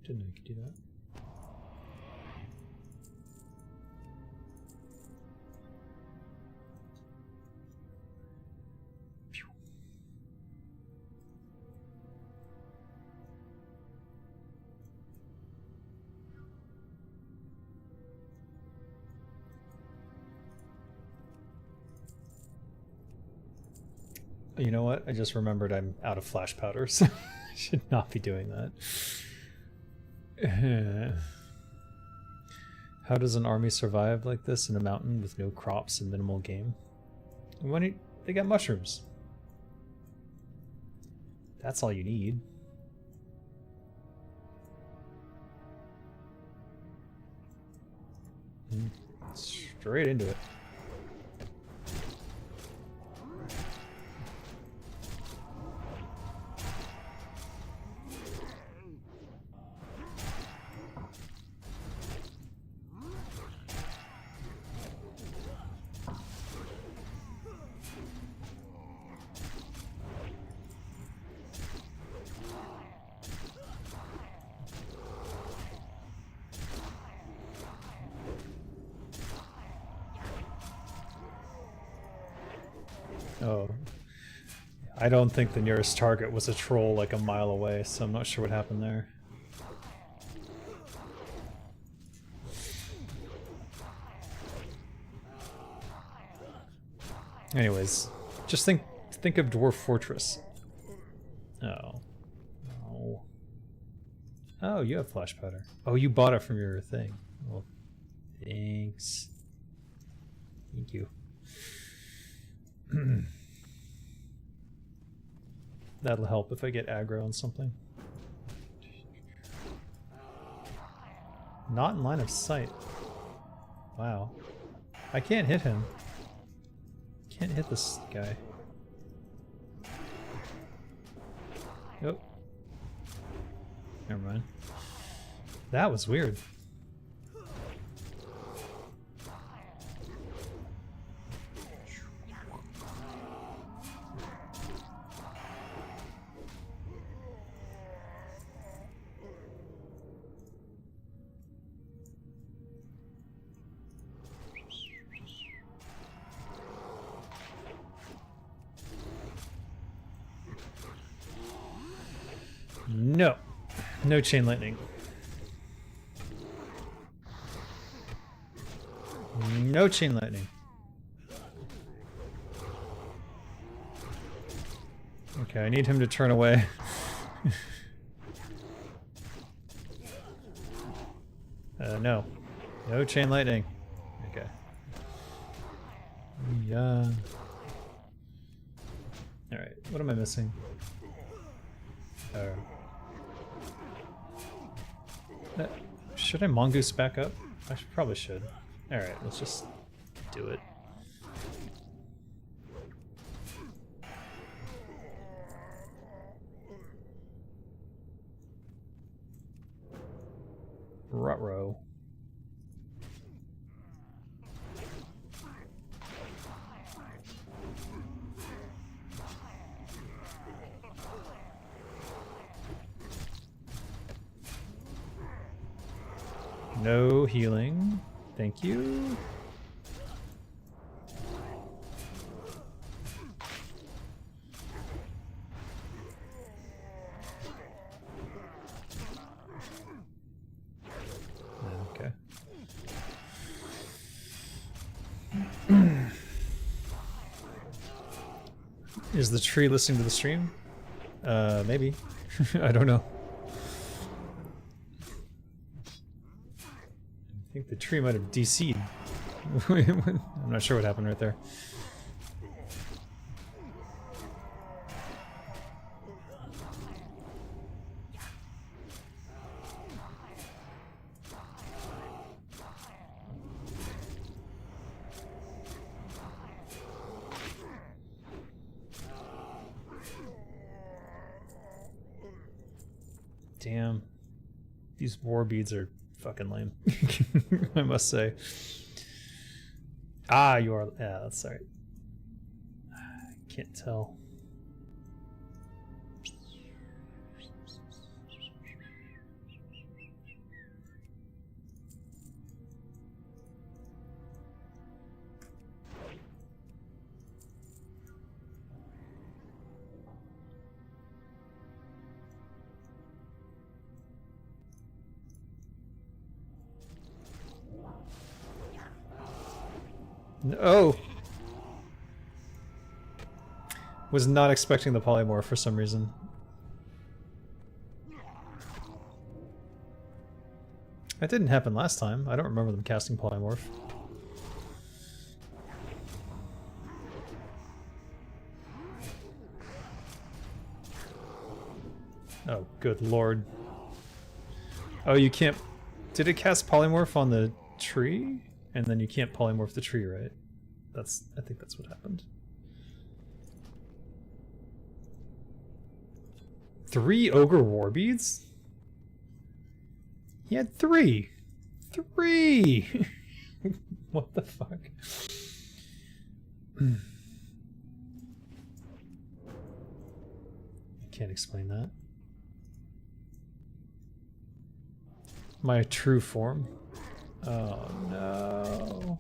Speaker 1: Didn't know you could do that. You know what? I just remembered I'm out of flash powder, so I should not be doing that. How does an army survive like this in a mountain with no crops and minimal game? They got mushrooms. That's all you need. Straight into it. Oh, I don't think the nearest target was a troll like a mile away, so I'm not sure what happened there. Anyways, just think of Dwarf Fortress. Oh. Oh. Oh, you have flash powder. Oh, you bought it from your thing. Well, thanks. Thank you. That'll help if I get aggro on something. Not in line of sight. Wow. I can't hit him. Can't hit this guy. Oh. Never mind. That was weird. No. No chain lightning. No chain lightning. Okay, I need him to turn away. No. No chain lightning. Okay. Yeah. Alright, what am I missing? Should I mongoose back up? Probably should. Alright, let's just do it. Ruh-roh. No healing. Thank you. Okay. Is the tree listening to the stream? Maybe. I don't know. I think the tree might have DC'd I'm not sure what happened right there. Damn. These war beads are fucking lame. I must say. Ah, you are. Yeah, that's alright. I can't tell. Oh! Was not expecting the polymorph for some reason. That didn't happen last time. I don't remember them casting polymorph. Oh, good lord. Oh, you can't... Did it cast polymorph on the tree? And then you can't polymorph the tree, right? I think that's what happened. 3 ogre war beads? He had 3! 3! What the fuck? I can't explain that. My true form? Oh no.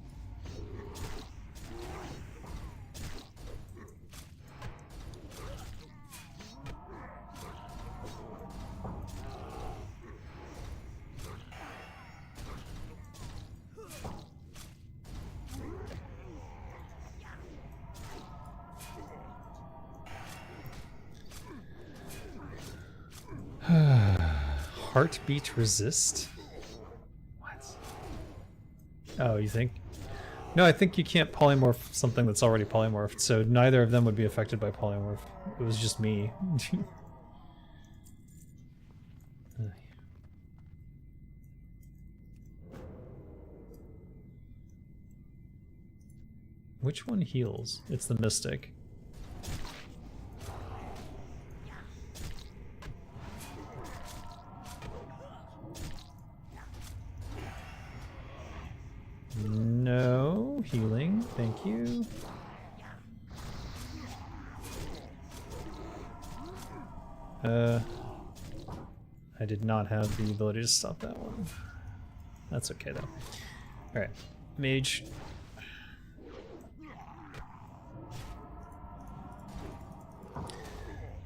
Speaker 1: Heartbeat resist? What? Oh, you think? No, I think you can't polymorph something that's already polymorphed, so neither of them would be affected by polymorph. It was just me. Which one heals? It's the Mystic. No healing, thank you. I did not have the ability to stop that one. That's okay though. Alright, mage.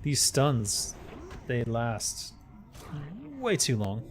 Speaker 1: These stuns, they last way too long.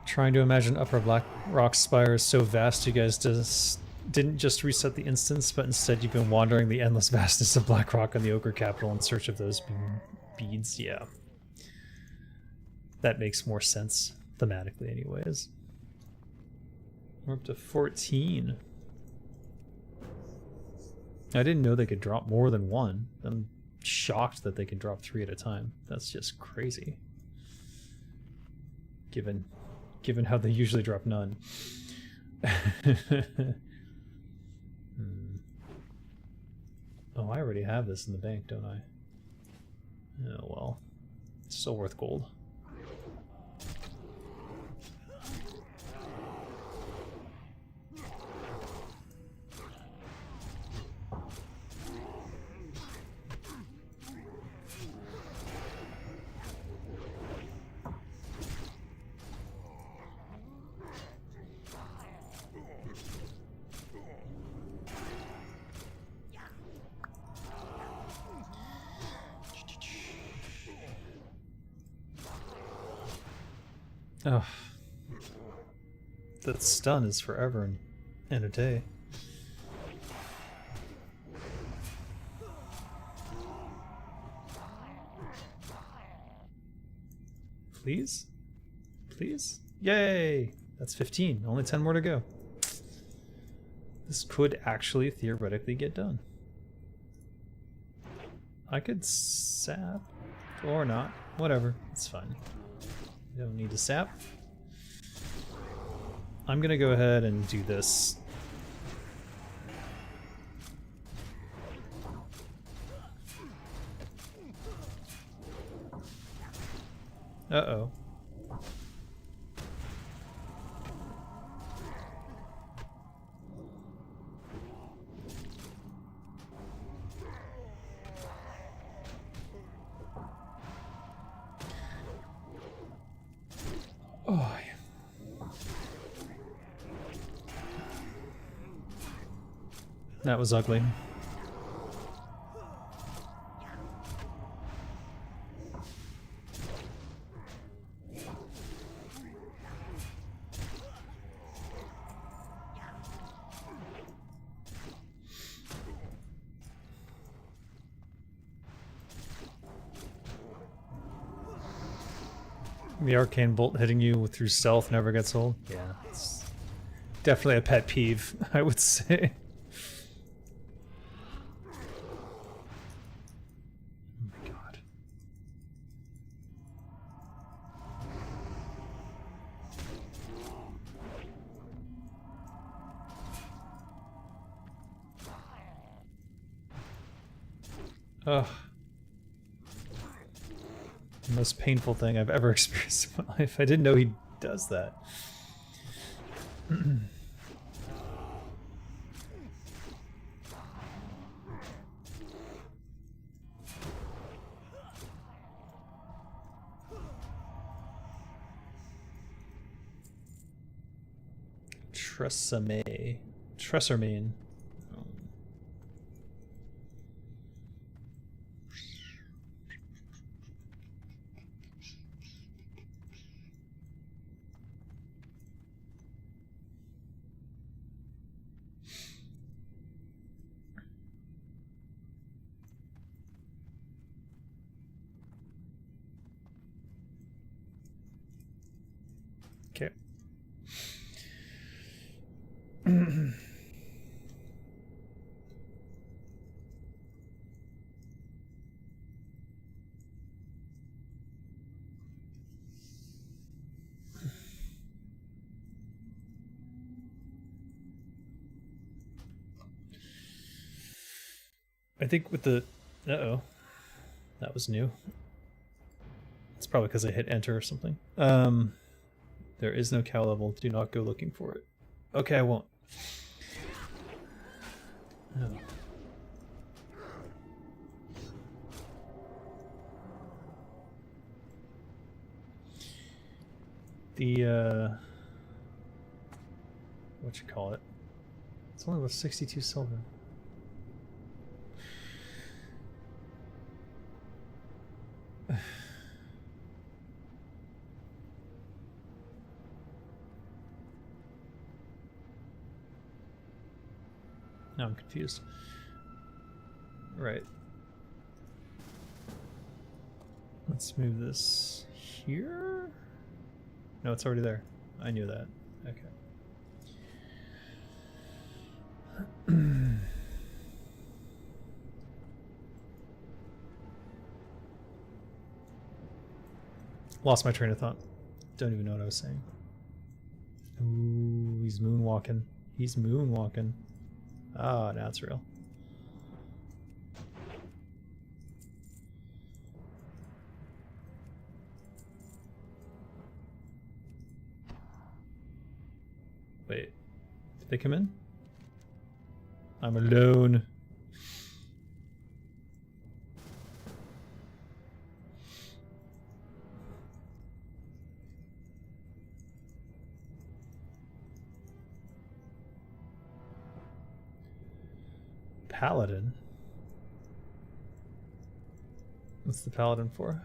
Speaker 1: Trying to imagine Upper Black Rock Spire is so vast you guys didn't just reset the instance, but instead you've been wandering the endless vastness of Black Rock and the Ogre Capital in search of those beads. Yeah. That makes more sense, thematically anyways. We're up to 14. I didn't know they could drop more than one. I'm shocked that they can drop 3 at a time. That's just crazy. Given how they usually drop none. Oh, I already have this in the bank, don't I? Oh well. It's still worth gold. Oh. That stun is forever and a day. Please? Please? Yay! That's 15. Only 10 more to go. This could actually theoretically get done. I could sap. Or not. Whatever. It's fine. You don't need to sap. I'm gonna go ahead and do this. Uh-oh. Oh, yeah. That was ugly. The arcane bolt hitting you through stealth never gets old. Yeah, it's definitely a pet peeve, I would say. Oh my god. Ugh. The most painful thing I've ever experienced in my life. I didn't know he does that. Tresemme. Tressermane. Okay. I think with the... Uh-oh. That was new. It's probably because I hit enter or something. There is no cow level. Do not go looking for it. Okay, I won't. Oh. The, what you call it? It's only worth 62 silver. Now I'm confused. Right. Let's move this here. No, it's already there. I knew that. Okay. Lost my train of thought. Don't even know what I was saying. Ooh, he's moonwalking. He's moonwalking. Ah, now it's real. Wait, did they come in? I'm alone. Paladin? What's the paladin for?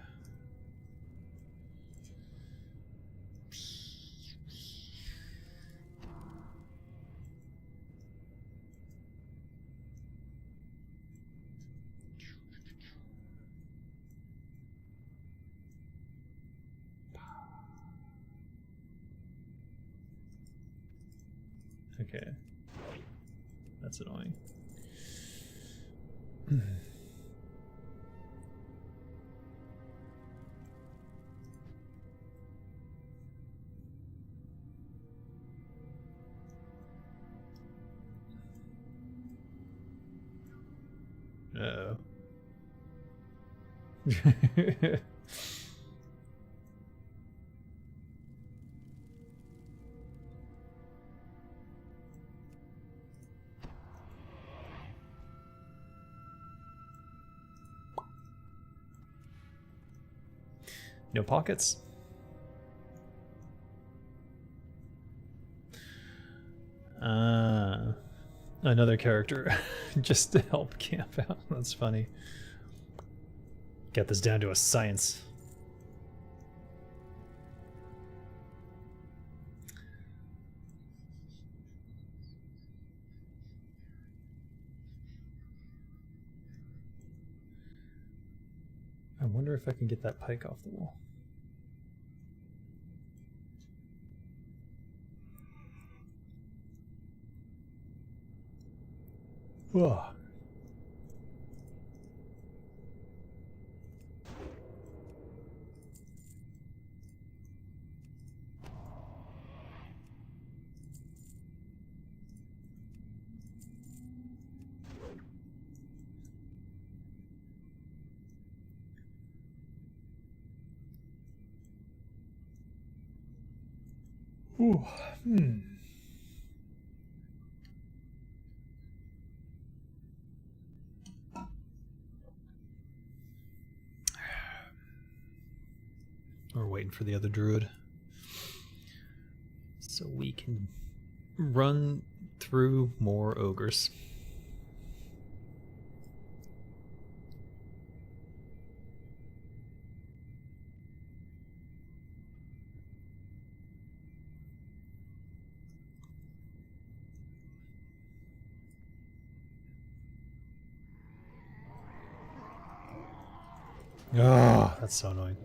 Speaker 1: Okay. That's annoying. Uh-oh. No pockets. Another character just to help camp out. That's funny. Get this down to a science. I wonder if I can get that pike off the wall. Whoa. Ooh. We're waiting for the other druid so we can run through more ogres. Oh, that's so annoying.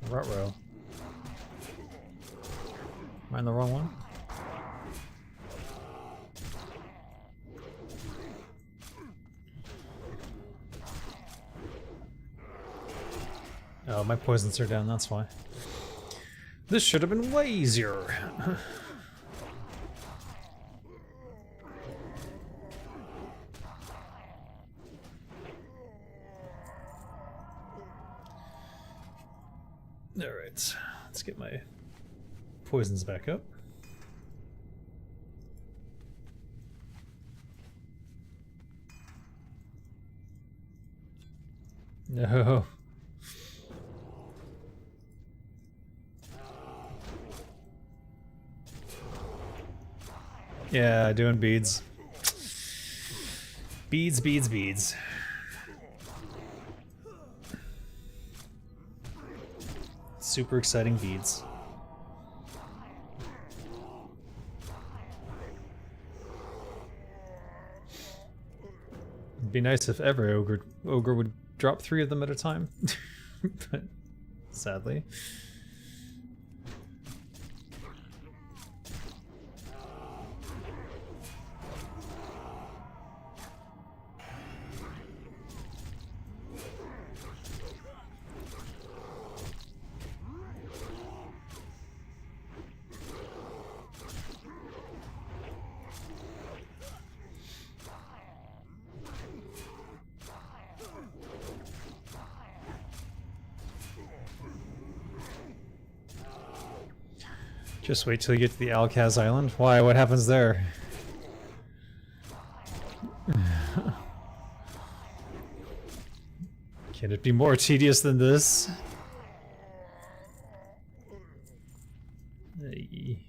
Speaker 1: Ruh-roh. Am I in the wrong one? Oh, my poisons are down, that's why. This should have been way easier. Alright, let's get my poisons back up. No. Yeah, doing beads. Beads, beads, beads. Super exciting beads. It'd be nice if every ogre would drop 3 of them at a time. But sadly. Just wait till you get to the Alcaz Island. Why? What happens there? Can it be more tedious than this? Hey.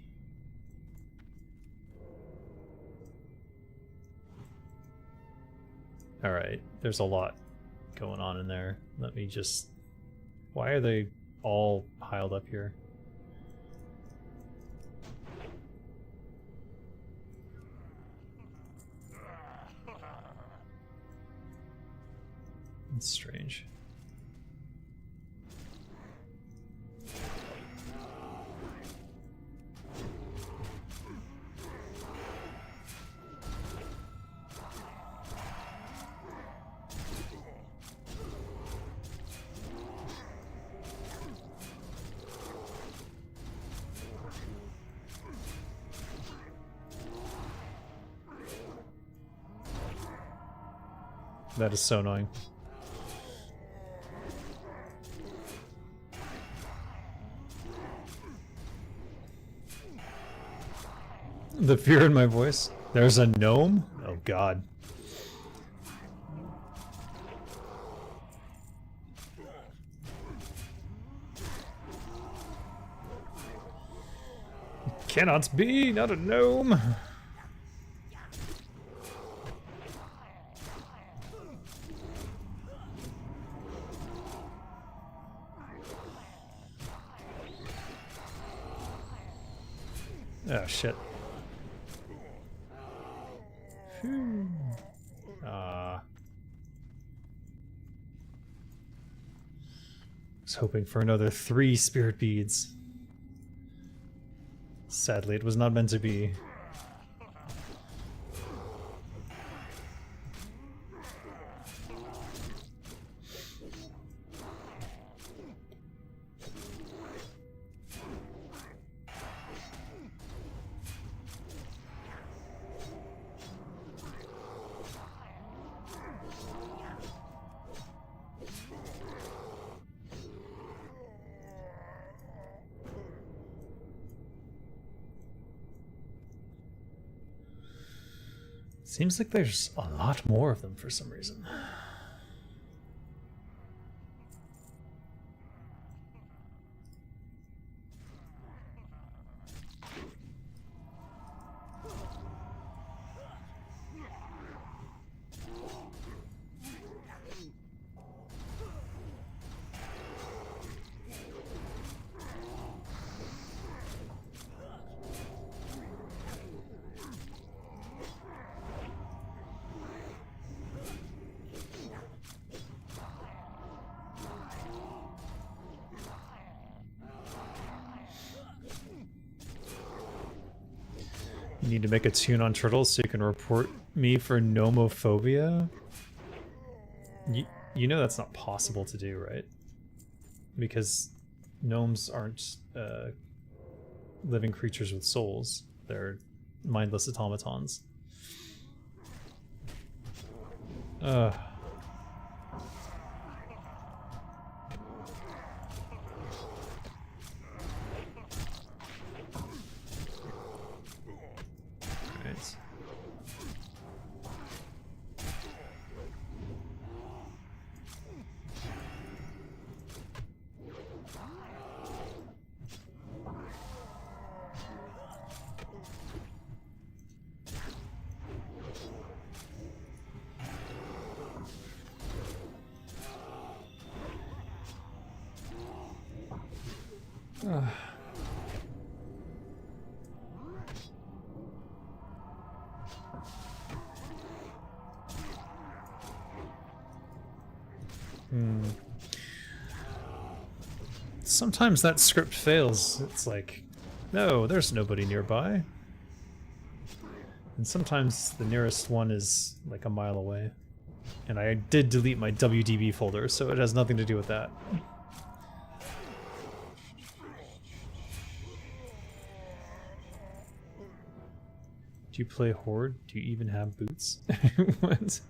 Speaker 1: Alright, there's a lot going on in there. Let me just Why are they all piled up here? It's strange. That is so annoying. The fear in my voice. There's a gnome? Oh god. Cannot be, not a gnome. Oh shit. I was hoping for another 3 spirit beads. Sadly, it was not meant to be. Seems like there's a lot more of them for some reason. You need to make a tune on turtles so you can report me for nomophobia? You know that's not possible to do, right? Because gnomes aren't living creatures with souls. They're mindless automatons. Ugh. Sometimes that script fails. It's like, no, there's nobody nearby. And sometimes the nearest one is like a mile away. And I did delete my WDB folder, so it has nothing to do with that. Do you play Horde? Do you even have boots? What?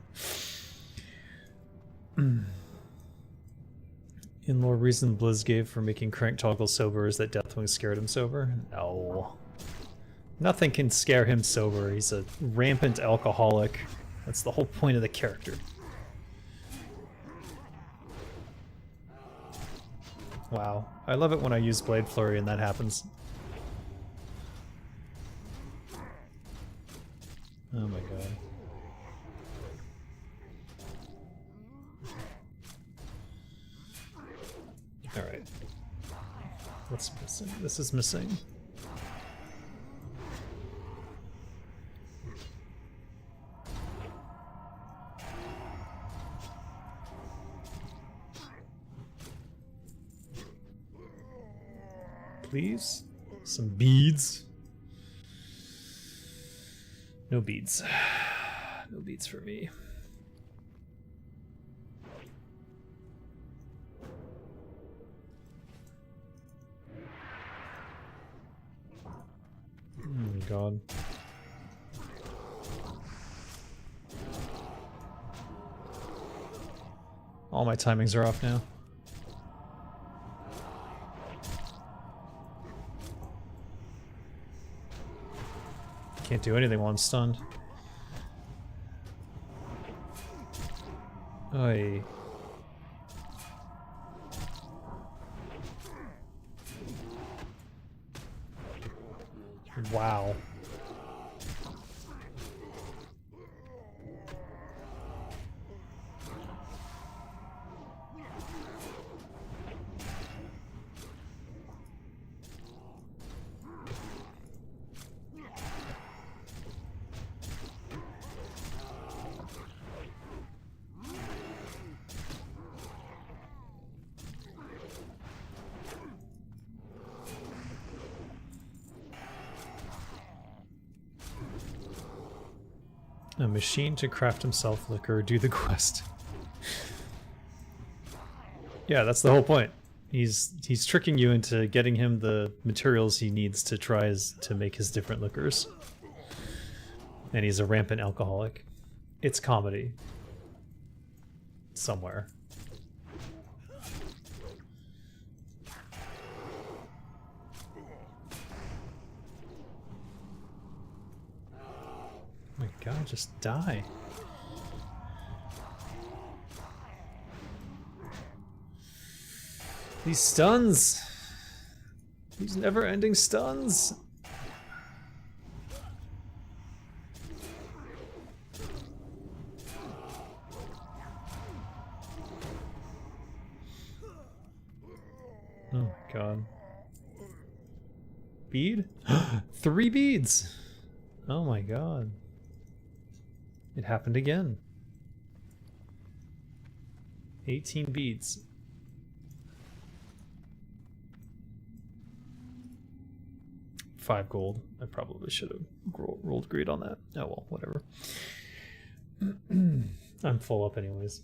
Speaker 1: In more reason Blizz gave for making Crank toggle sober is that Deathwing scared him sober? No. Nothing can scare him sober. He's a rampant alcoholic. That's the whole point of the character. Wow. I love it when I use Blade Flurry and that happens. Oh my god. Alright. What's missing? This is missing. Please? Some beads? No beads. No beads for me. Oh my god. All my timings are off now. Can't do anything while I'm stunned. Oy. Wow. A machine to craft himself liquor, do the quest. Yeah, that's the whole point. He's tricking you into getting him the materials he needs to to make his different liquors. And he's a rampant alcoholic. It's comedy. Somewhere. Oh my god, just die. These stuns! These never-ending stuns! Oh my god. Bead? 3 beads! Oh my god. It happened again. 18 beads. $5 gold. I probably should have rolled greed on that. Oh well, whatever. I'm full up anyways.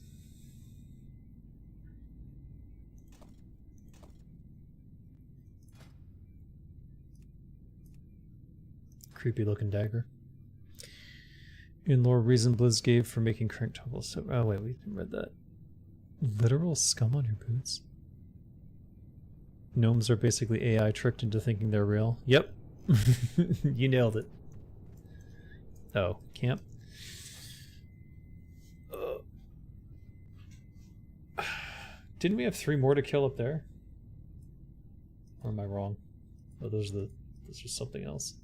Speaker 1: Creepy looking dagger. In lore, reason Blizz gave for making current trouble. So, oh wait, we read that. Literal scum on your boots. Gnomes are basically AI tricked into thinking they're real. Yep. You nailed it. Oh, camp. Didn't we have 3 more to kill up there? Or am I wrong? Oh, those are something else.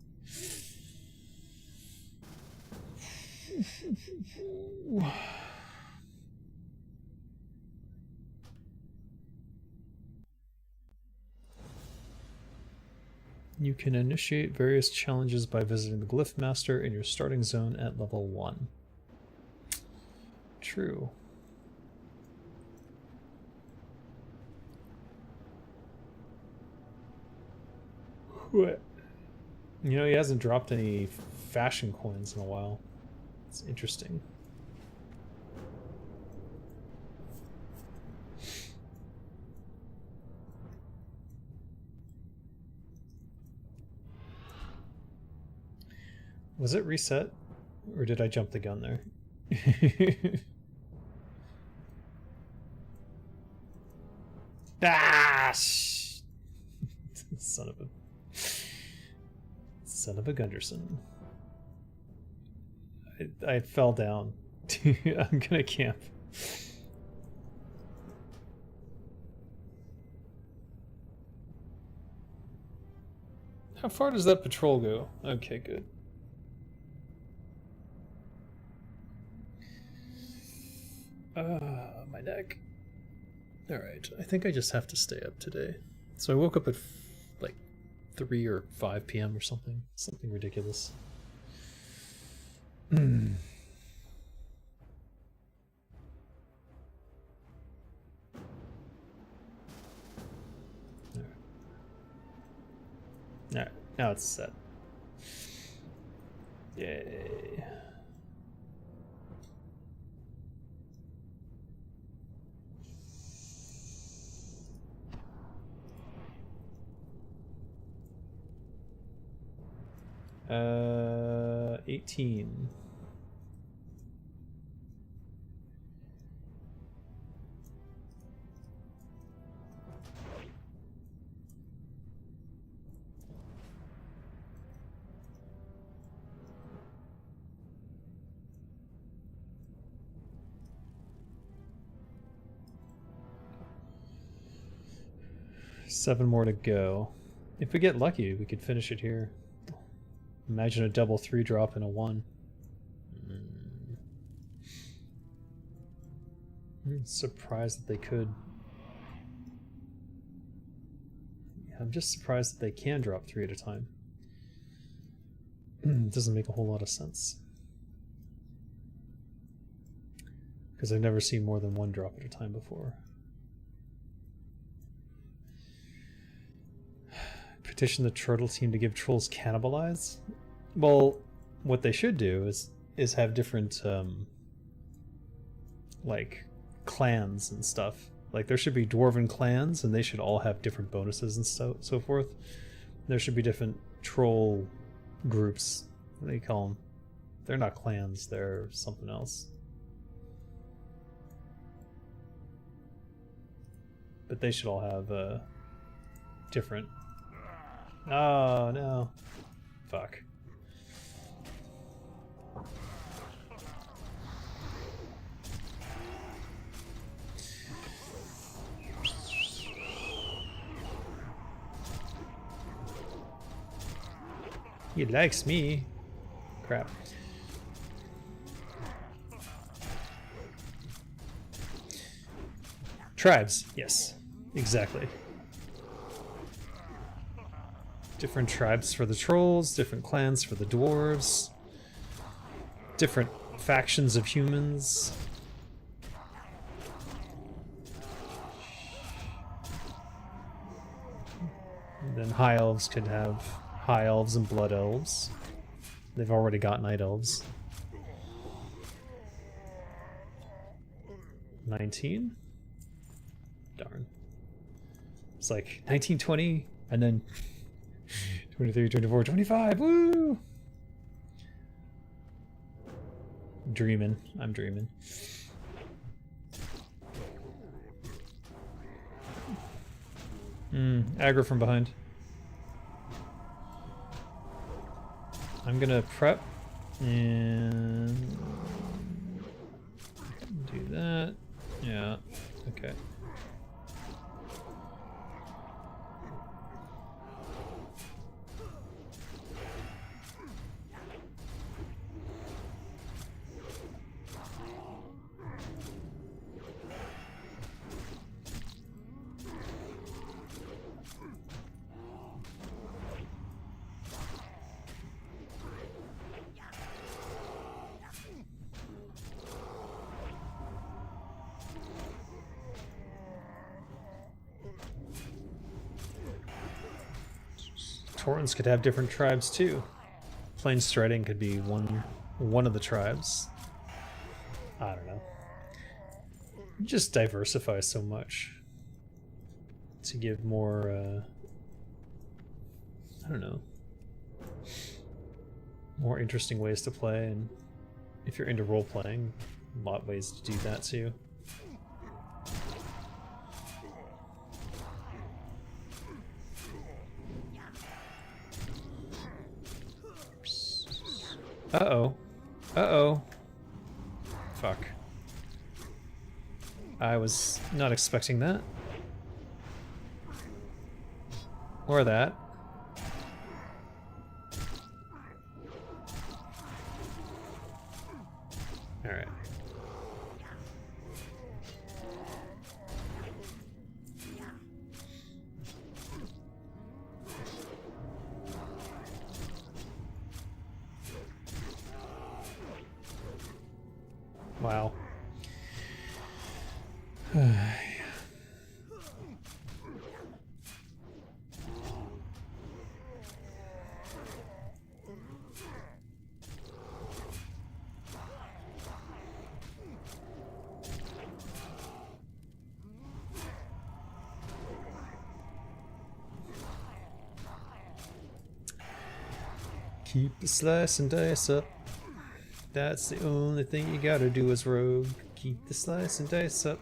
Speaker 1: You can initiate various challenges by visiting the Glyph Master in your starting zone at level 1. True. What? You know, he hasn't dropped any fashion coins in a while. It's interesting. Was it reset? Or did I jump the gun there? Ah! Son of a Gunderson. I fell down. I'm gonna camp. How far does that patrol go? Okay, good. My neck. Alright, I think I just have to stay up today. So I woke up at like 3 or 5 p.m. or something. Something ridiculous. Alright. Alright, now it's set. Yay. Uh, 18. Seven more to go. If we get lucky, we could finish it here. Imagine a double 3-drop and a 1. I'm surprised that they could. I'm just surprised that they can drop 3 at a time. It doesn't make a whole lot of sense. Because I've never seen more than 1 drop at a time before. Petition the turtle team to give trolls cannibalize? Well, what they should do is have different like clans and stuff. Like there should be dwarven clans and they should all have different bonuses and so forth. There should be different troll groups. What do you call them? They're not clans, they're something else. But they should all have different. Oh no. Fuck. He likes me. Crap. Tribes, yes, exactly. Different tribes for the trolls, different clans for the dwarves, different factions of humans. And then high elves could have high elves and blood elves. They've already got night elves. 19? Darn. It's like 19, 20, and then 23, 24, 25, woo! Dreaming. I'm dreaming. Aggro from behind. I'm gonna prep and do that. Yeah, okay. Torrents could have different tribes too. Plain striding could be one of the tribes. I don't know. Just diversify so much to give more I don't know, more interesting ways to play, and if you're into role playing, a lot of ways to do that too. Uh-oh. Uh-oh. Fuck. I was not expecting that. Or that. Alright. Keep the slice and dice up. That's the only thing you gotta do as rogue. Keep the slice and dice up.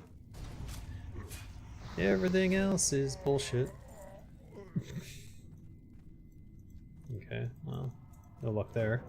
Speaker 1: Everything else is bullshit. Okay, well, no luck there.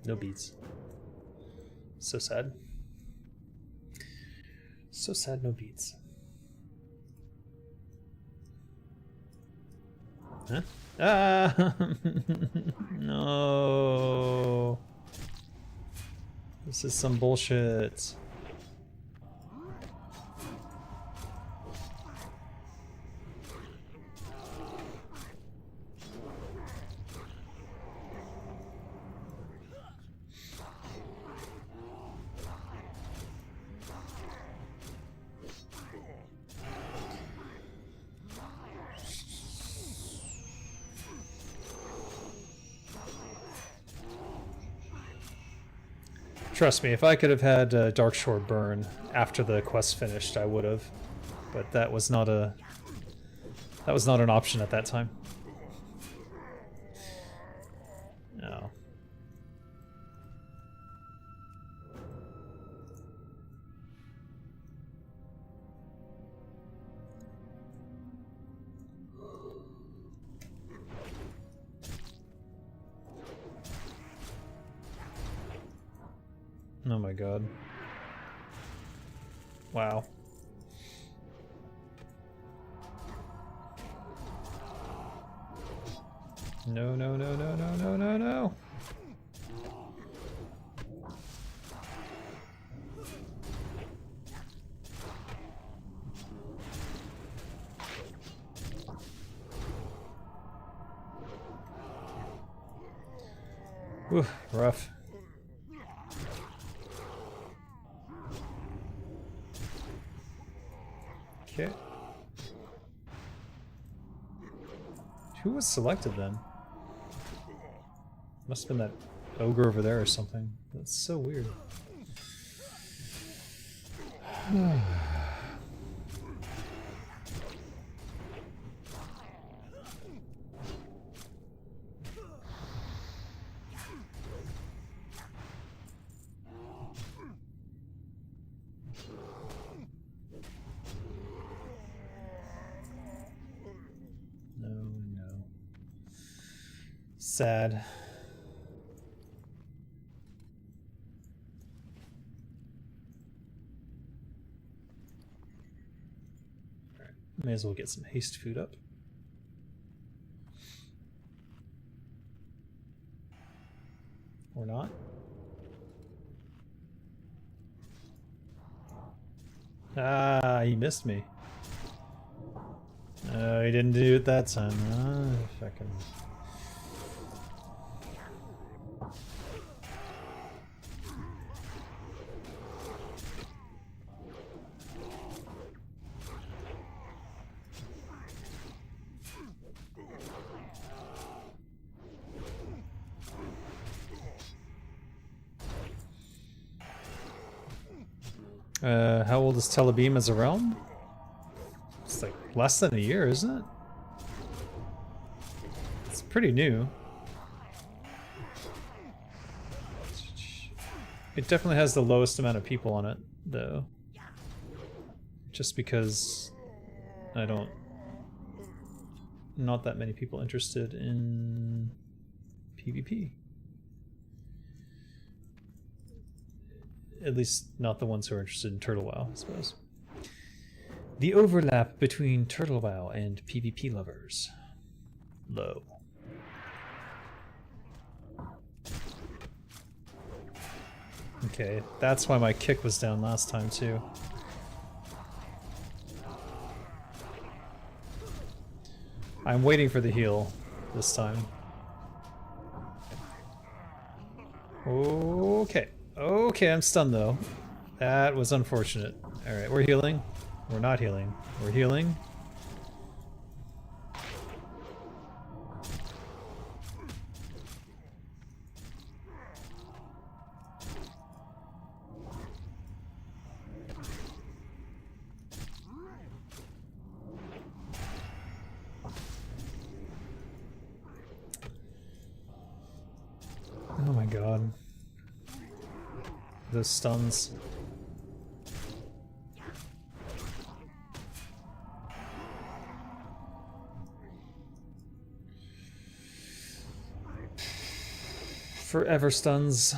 Speaker 1: No beats. So sad. So sad, no beats. Huh? Ah! No. This is some bullshit. Trust me, if I could have had Darkshore burn after the quest finished, I would have. But that was not an option at that time. No. Oh my god. Wow. No, no, no, no, no, no, no, no. Whew, rough. Okay. Who was selected then? Must have been that ogre over there or something. That's so weird. Sad. Alright, may as well get some haste food up. Or not. Ah, he missed me. No, he didn't do it that time. Ah, fucking... How old is Telebeam as a realm? It's like less than a year, isn't it? It's pretty new. It definitely has the lowest amount of people on it, though. Just because not that many people interested in PvP. At least not the ones who are interested in Turtle WoW, I suppose. The overlap between Turtle WoW and PvP lovers. Low. Okay, that's why my kick was down last time too. I'm waiting for the heal this time. Okay. Okay, I'm stunned though. That was unfortunate. Alright, we're healing. We're not healing. We're healing. Oh my god. Those stuns. Forever stuns.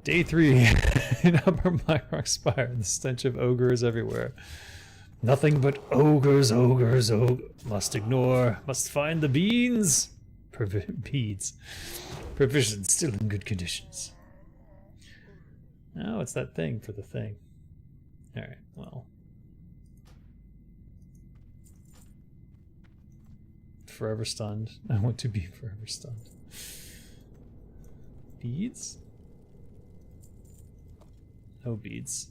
Speaker 1: Day 3 in Upper Blackrock Spire. The stench of ogres everywhere. Nothing but ogres, ogres, must ignore. Must find the beans. Beads. Provisions still in good conditions. Oh, it's that thing for the thing. Alright, well. Forever stunned. I want to be forever stunned. Beads? No beads.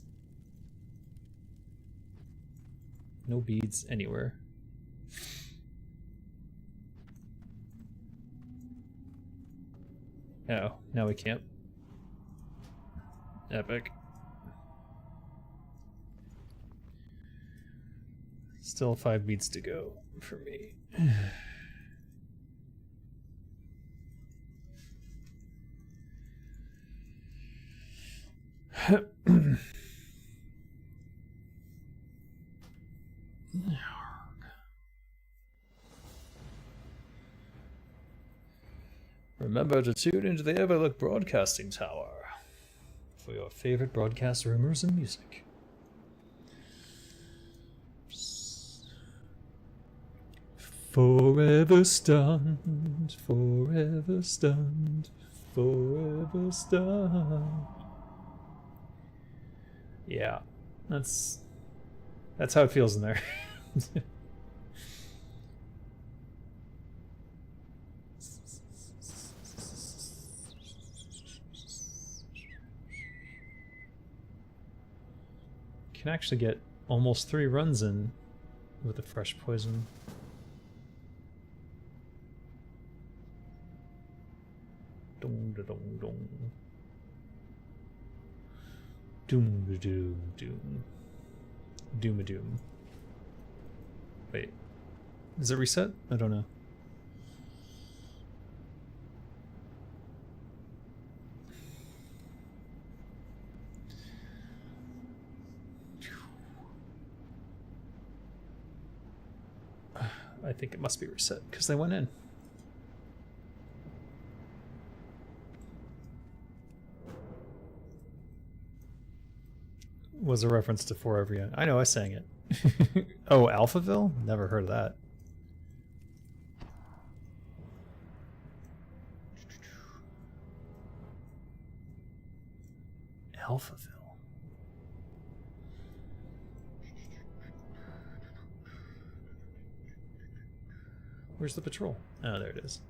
Speaker 1: No beads anywhere. Oh, now we can't. Epic. Still 5 beads to go for me. Remember to tune into the Overlook Broadcasting Tower for your favorite broadcast rumors and music. Forever stunned, forever stunned, forever stunned. Yeah, that's how it feels in there. Can actually get almost 3 runs in with a fresh poison. Dong da dong dong. Doom da doom doom. Doom a doom. Wait. Is it reset? I don't know. I think it must be reset because they went in. Was a reference to Forever Young. I know, I sang it. Oh, Alphaville? Never heard of that. Alphaville. Where's the patrol? Oh, there it is.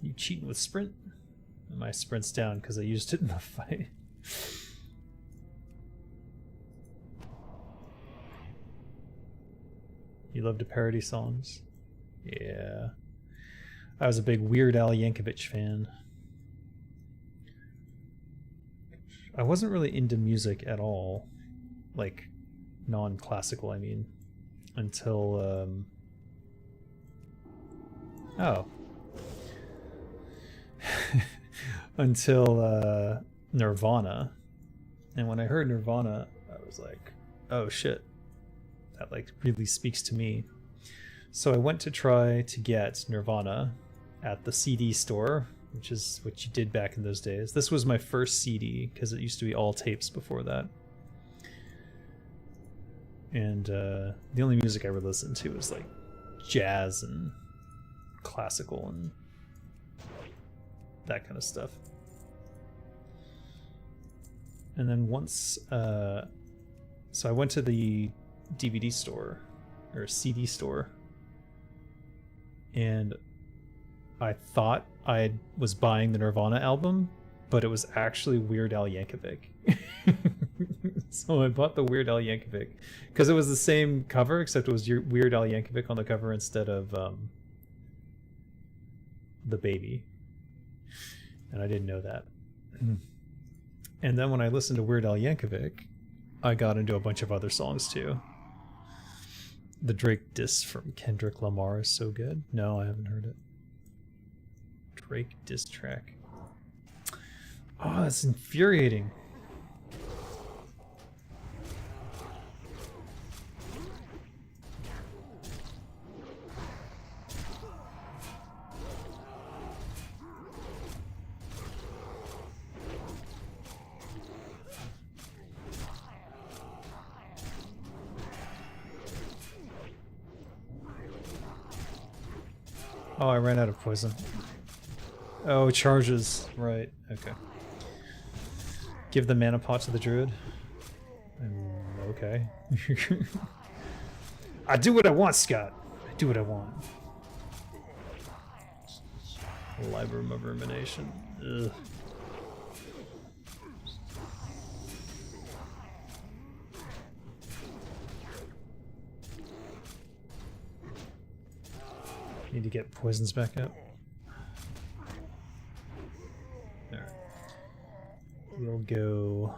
Speaker 1: You cheating with sprint? My sprint's down because I used it in the fight. You love to parody songs? Yeah. I was a big Weird Al Yankovic fan. I wasn't really into music at all. Like, non-classical, I mean. Until, oh. Until, Nirvana. And when I heard Nirvana, I was like, oh shit, that like really speaks to me. So I went to try to get Nirvana at the CD store, which is what you did back in those days. This was my first CD because it used to be all tapes before that. And the only music I ever listened to was like jazz and classical and that kind of stuff. And then once, so I went to the DVD store or CD store, and I thought I was buying the Nirvana album, but it was actually Weird Al Yankovic. So I bought the Weird Al Yankovic because it was the same cover, except it was Weird Al Yankovic on the cover instead of the baby. And I didn't know that. And then when I listened to Weird Al Yankovic, I got into a bunch of other songs too. The Drake diss from Kendrick Lamar is so good. No, I haven't heard it. Drake diss track. Oh, that's infuriating. Oh, I ran out of poison. Oh, charges. Right, okay. Give the mana pot to the druid. Okay. I do what I want, Scott. I do what I want. Librum of Rumination. Ugh. Need to get poisons back up. Alright. We'll go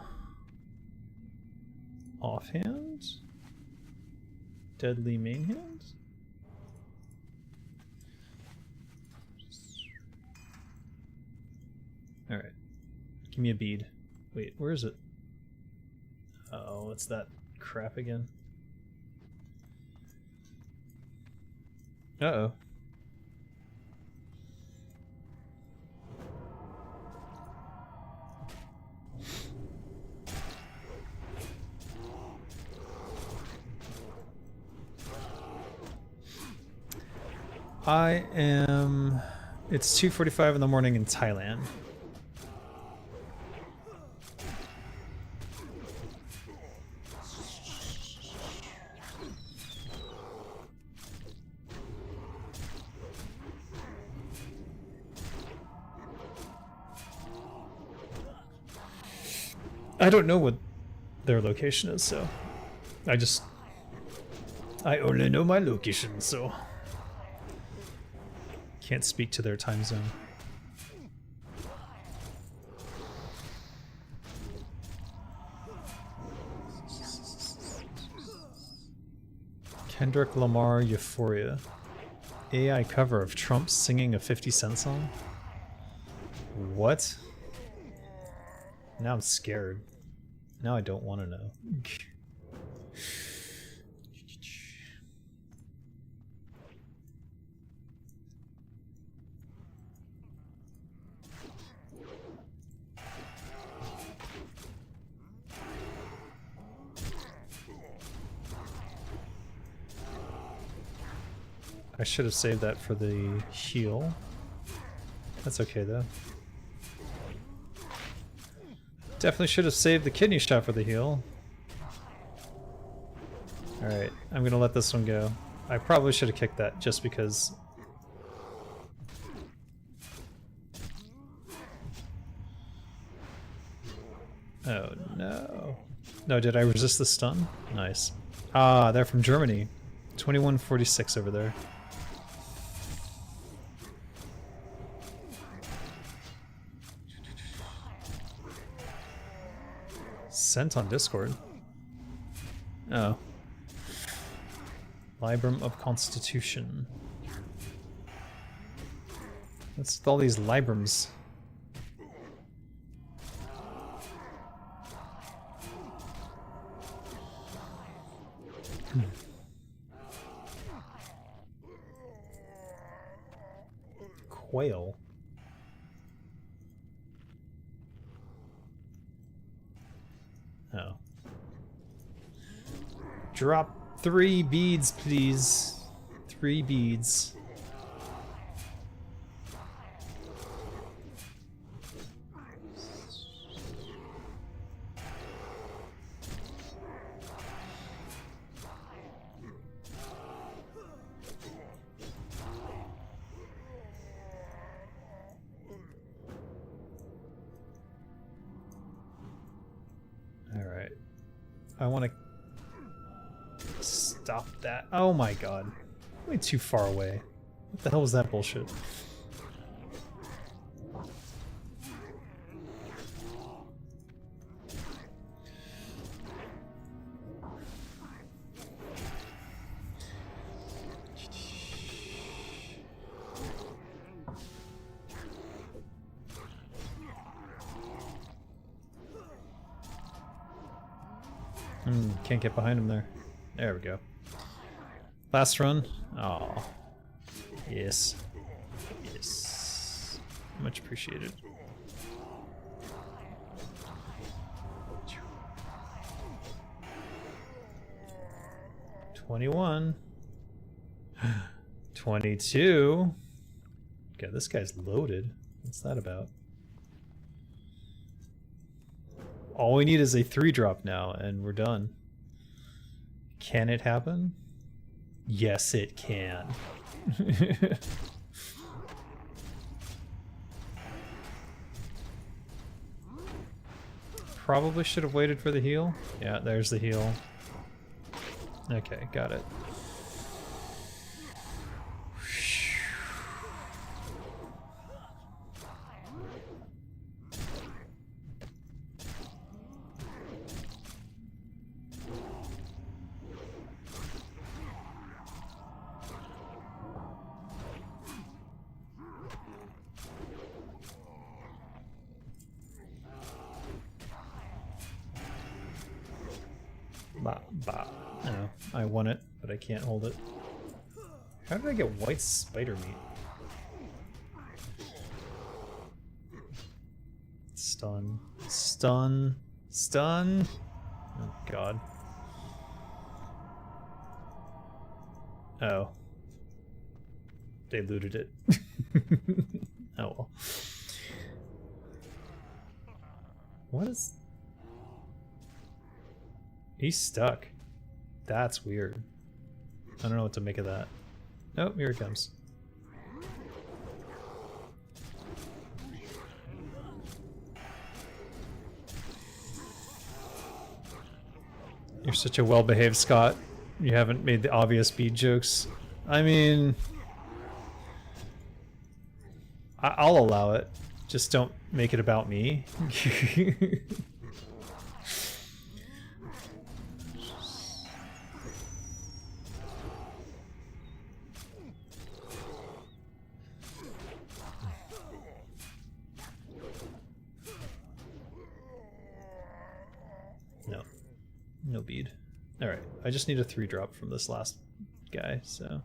Speaker 1: offhand. Deadly main hand. Alright. Give me a bead. Wait, where is it? Oh, it's that crap again. Uh-oh. It's 2:45 in the morning in Thailand. I don't know what their location is, so I only know my location, so can't speak to their time zone. Kendrick Lamar Euphoria. AI cover of Trump singing a 50 Cent song? What? Now I'm scared. Now I don't want to know. I should have saved that for the heal. That's okay though. Definitely should have saved the kidney shot for the heal. Alright, I'm gonna let this one go. I probably should have kicked that just because. Oh no. No, did I resist the stun? Nice. Ah, they're from Germany. 2146 over there. Sent on Discord. Oh. Librum of Constitution. What's with all these Librums? whale. Oh. Drop 3 beads, please. 3 beads. Alright. I want to stop that. Oh my god. Way too far away. What the hell was that bullshit? Can't get behind him there. There we go. Last run. Oh, yes, yes. Much appreciated. $21. $22. Okay, this guy's loaded. What's that about? All we need is a 3-drop now, and we're done. Can it happen? Yes, it can. Probably should have waited for the heal. Yeah, there's the heal. Okay, got it. No, I won it, but I can't hold it. How did I get white spider meat? Stun. Stun. Stun. Oh god. Oh. They looted it. Oh well. What is... He's stuck. That's weird. I don't know what to make of that. Oh, here it comes. You're such a well-behaved Scott. You haven't made the obvious bead jokes. I mean... I'll allow it. Just don't make it about me. No bead. Alright, I just need a 3-drop from this last guy, so...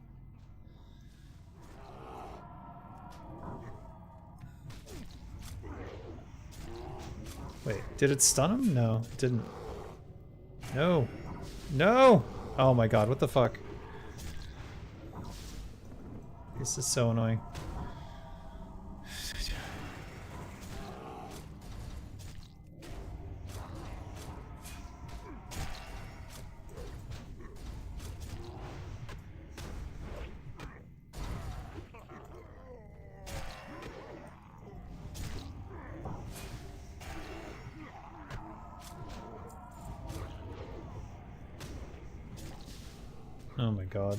Speaker 1: Wait, did it stun him? No, it didn't. No! No! Oh my god, what the fuck? This is so annoying. Oh my god.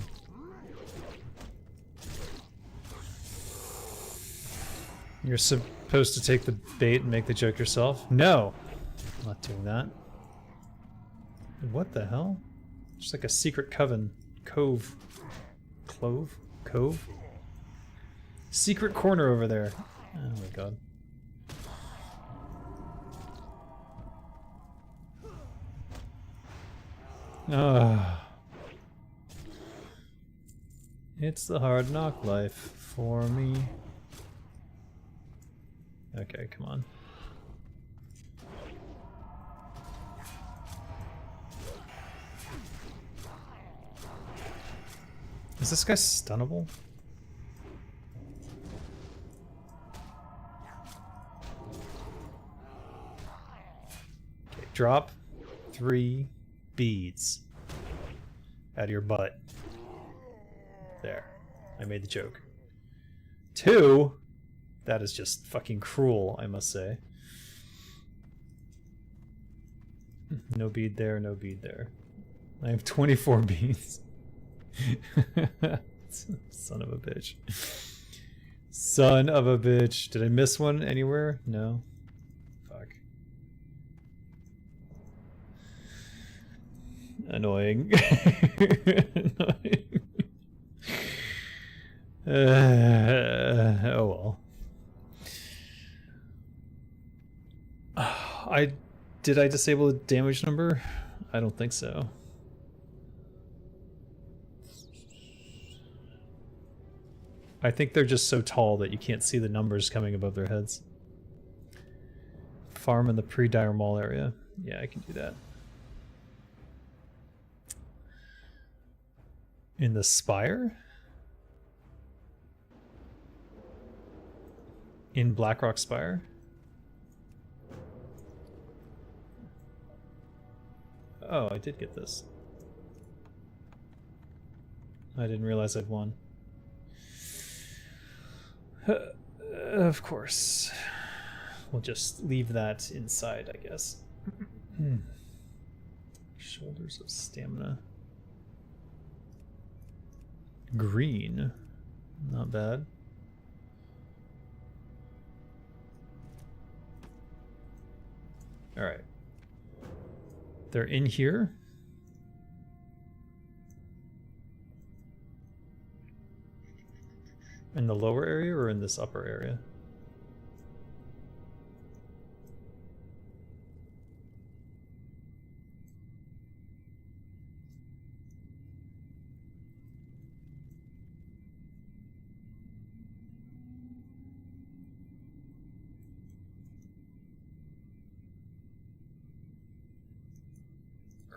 Speaker 1: You're supposed to take the bait and make the joke yourself? No! I'm not doing that. What the hell? Just like a secret coven. Cove. Clove? Cove? Secret corner over there. Oh my god. Ah. It's the hard knock life for me. Okay, come on. Is this guy stunnable? Okay, drop 3 beads out of your butt. There. I made the joke. 2? That is just fucking cruel, I must say. No bead there, no bead there. I have 24 beads. Son of a bitch. Son of a bitch. Did I miss one anywhere? No. Fuck. Annoying. Annoying. Oh well. Did I disable the damage number? I don't think so. I think they're just so tall that you can't see the numbers coming above their heads. Farm in the pre-dire mall area. Yeah, I can do that. In the spire? In Blackrock Spire? Oh, I did get this. I didn't realize I'd won. Of course. We'll just leave that inside, I guess. Shoulders of stamina. Green. Not bad. Alright. They're in here. In the lower area or in this upper area?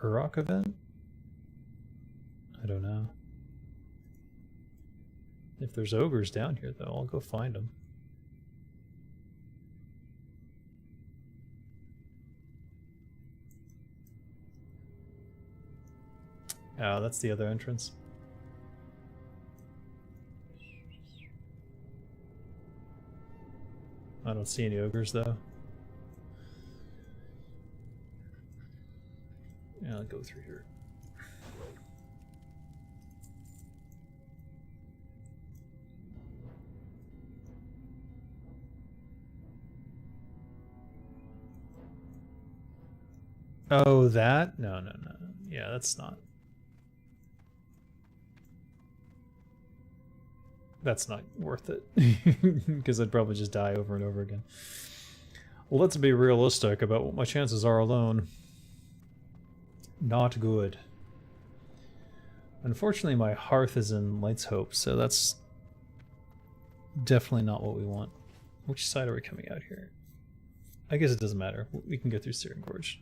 Speaker 1: Rock event? I don't know. If there's ogres down here, though, I'll go find them. Oh, that's the other entrance. I don't see any ogres, though. Yeah, I'll go through here. Oh, that? No, no, no. Yeah, that's not. That's not worth it. Because I'd probably just die over and over again. Well, let's be realistic about what my chances are alone. Not good. Unfortunately, my hearth is in Light's Hope, so that's definitely not what we want. Which side are we coming out here? I guess it doesn't matter. We can go through Searing Gorge.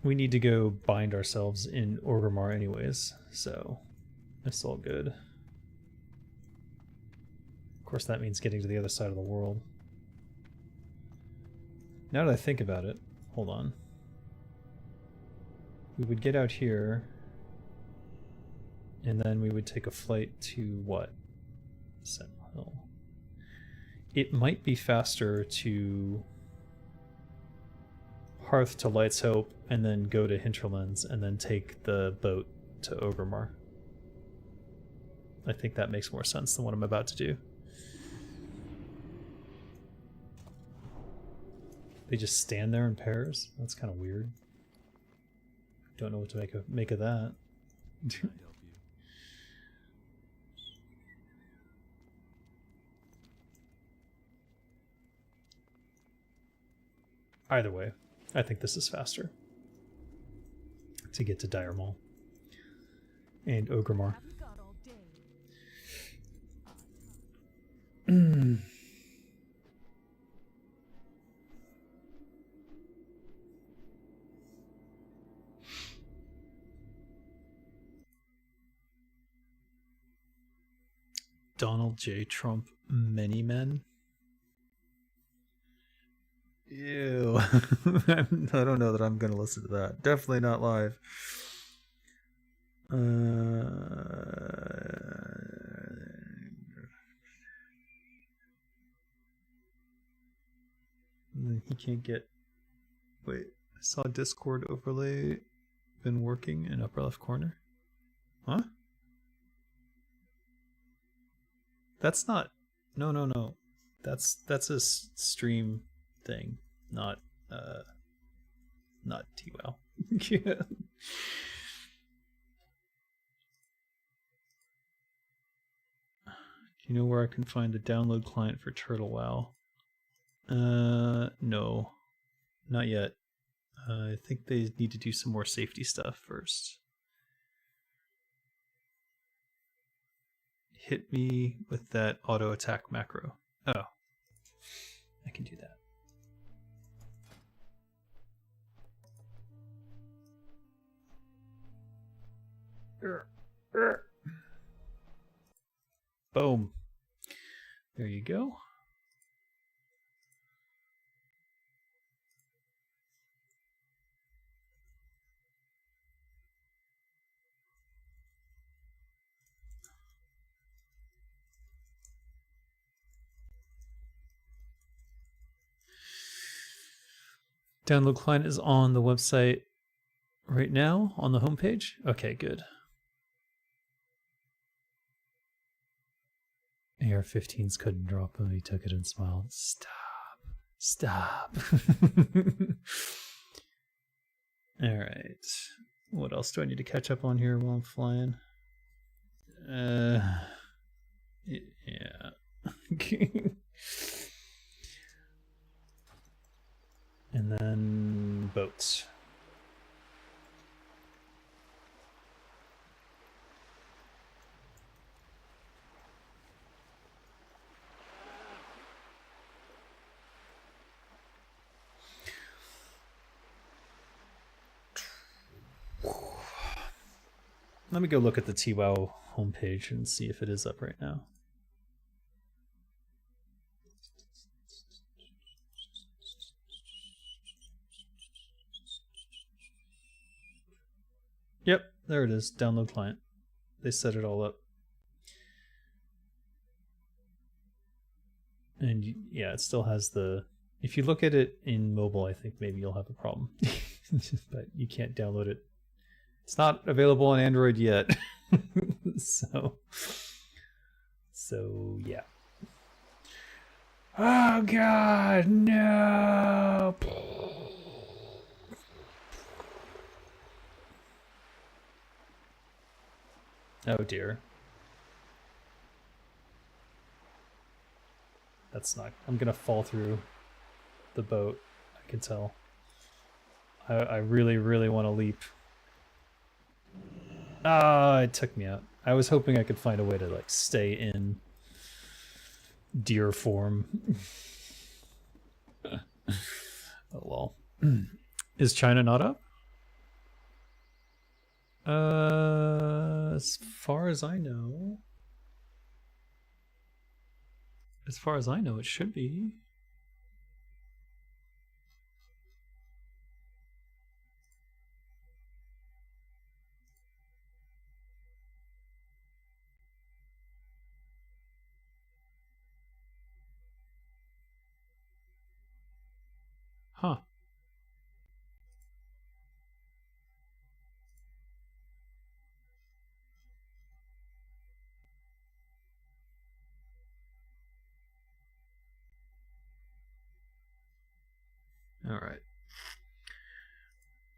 Speaker 1: We need to go bind ourselves in Orgrimmar anyways, so it's all good. Of course, that means getting to the other side of the world. Now that I think about it, hold on. We would get out here, and then we would take a flight to what? Sentinel Hill. It might be faster to Hearth to Light's Hope, and then go to Hinterlands, and then take the boat to Orgrimmar. I think that makes more sense than what I'm about to do. They just stand there in pairs? That's kind of weird. Don't know what to make of that. Either way, I think this is faster to get to Dire Maul and Ogremore.
Speaker 4: Haven't got all day.
Speaker 1: Donald J. Trump Many Men. Ew. I don't know that I'm going to listen to that. Definitely not live. He can't get... Wait, I saw Discord overlay been working in upper left corner. Huh? That's not... No. That's a stream thing, not TWOW. Yeah. Do you know where I can find the download client for Turtle WoW? No, not yet. I think they need to do some more safety stuff first. Hit me with that auto attack macro. Oh, I can do that. Boom. There you go. Download client is on the website right now on the homepage. Okay, good. AR-15s couldn't drop him. He took it and smiled. Stop. All right. What else do I need to catch up on here while I'm flying? Yeah. And then boats. Let me go look at the TWOW homepage and see if it is up right now. Yep, there it is. Download client. They set it all up. And yeah, it still has the... If you look at it in mobile, I think maybe you'll have a problem. But you can't download it. It's not available on Android yet. So yeah. Oh God, no. Oh dear. That's not... I'm gonna fall through the boat. I can tell. I really, really want to leap. Ah, it took me out. I was hoping I could find a way to like stay in deer form. Oh well. Is China not up? As far as I know. As far as I know, it should be. Huh. All right.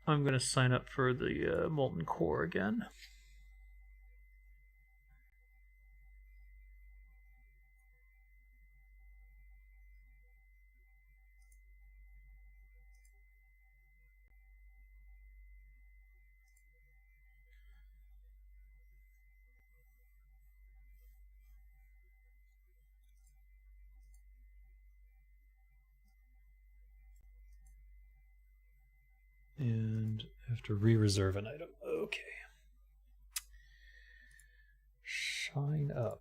Speaker 1: I'm going to sign up for the Molten Core again. And I have to re-reserve an item. Okay. Shine up.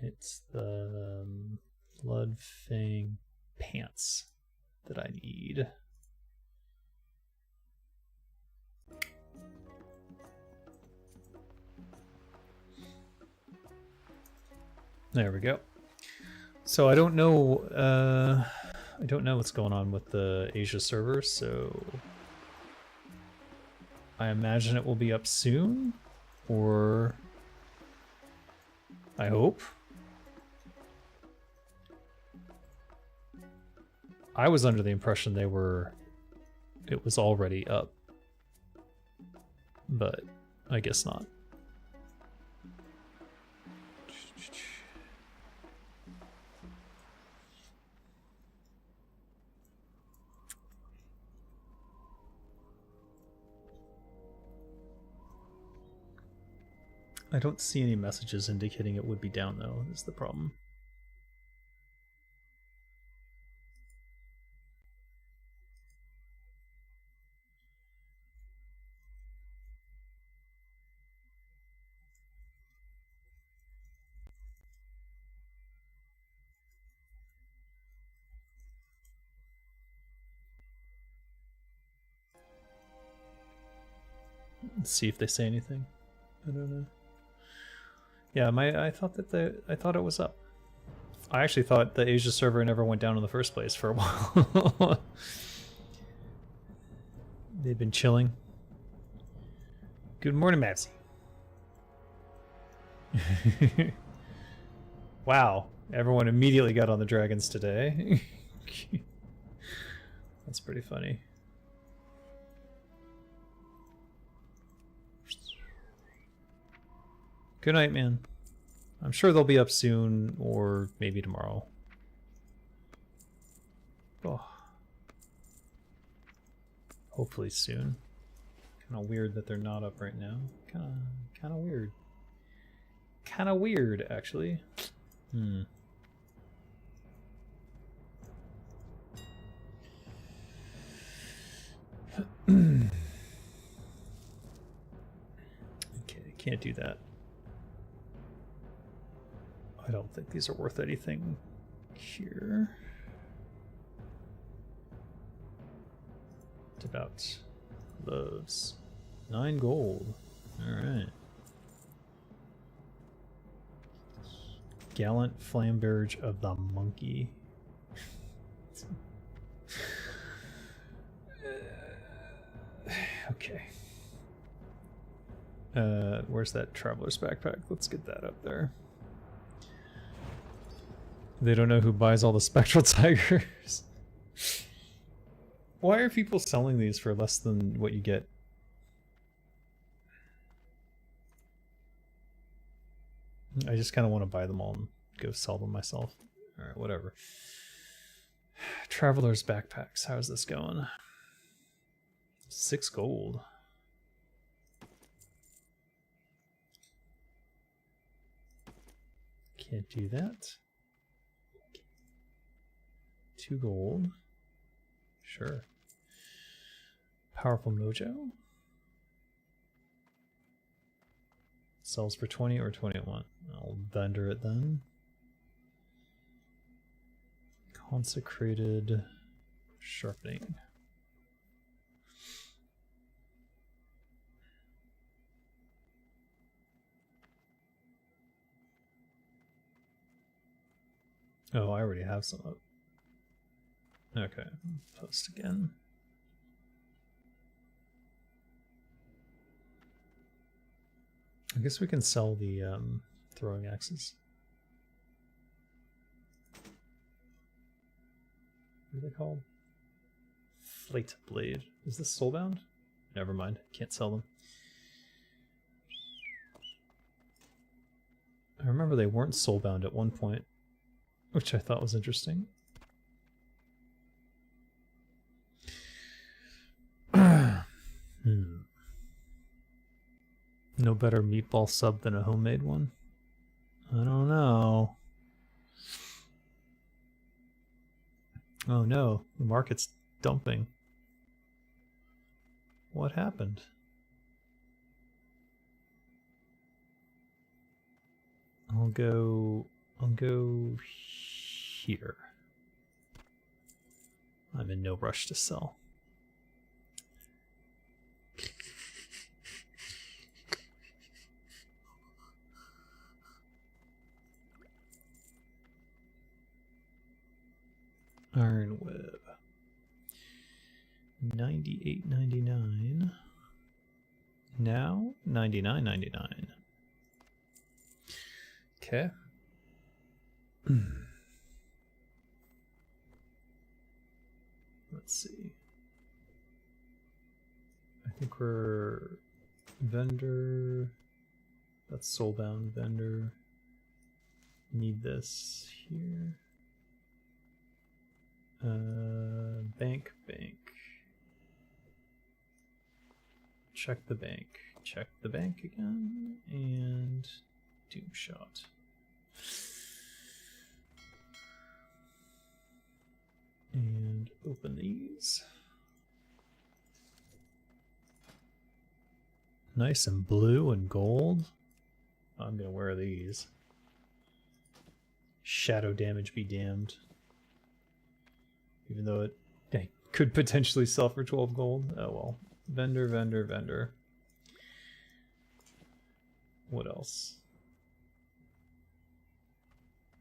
Speaker 1: It's the Bloodfang pants that I need. There we go. So I don't know what's going on with the Asia server, so I imagine it will be up soon, or I hope. I was under the impression it was already up, but I guess not. I don't see any messages indicating it would be down, though, is the problem. Let's see if they say anything. I don't know. Yeah, I thought it was up. I actually thought the Asia server never went down in the first place for a while. They've been chilling. Good morning, Mavsy. Wow, everyone immediately got on the dragons today. That's pretty funny. Good night, man. I'm sure they'll be up soon, or maybe tomorrow. Oh. Hopefully soon. Kind of weird that they're not up right now. Kind of weird. Kind of weird, actually. Okay, can't do that. I don't think these are worth anything here. What about gloves? 9 gold. Alright. Gallant Flamberge of the Monkey. Okay. Where's that traveler's backpack? Let's get that up there. They don't know who buys all the spectral tigers. Why are people selling these for less than what you get? I just kind of want to buy them all and go sell them myself. Alright, whatever. Traveler's backpacks. How's this going? 6 gold. Can't do that. 2 gold. Sure. Powerful Mojo. Sells for 20 or 21. I'll vendor it then. Consecrated Sharpening. Oh, I already have some up. Okay, post again. I guess we can sell the throwing axes. What are they called? Flight Blade. Is this soulbound? Never mind, can't sell them. I remember they weren't soulbound at one point, which I thought was interesting. No better meatball sub than a homemade one? I don't know. Oh no, the market's dumping. What happened? I'll go here. I'm in no rush to sell. Iron web. 98.99. Now 99.99. Okay. Let's see. I think we're vendor. That's soulbound vendor. Need this here. Bank. Check the bank. Check the bank again. And doom shot. And open these. Nice and blue and gold. I'm gonna wear these. Shadow damage be damned. Even though it could potentially sell for 12 gold. Oh well. Vendor. What else?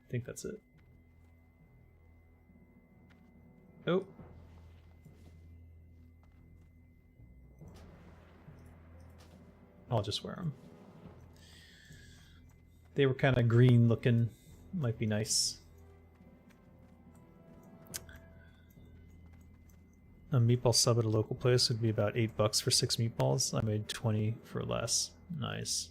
Speaker 1: I think that's it. Oh. I'll just wear them. They were kind of green looking. Might be nice. A meatball sub at a local place would be about $8 for 6 meatballs. I made 20 for less. Nice.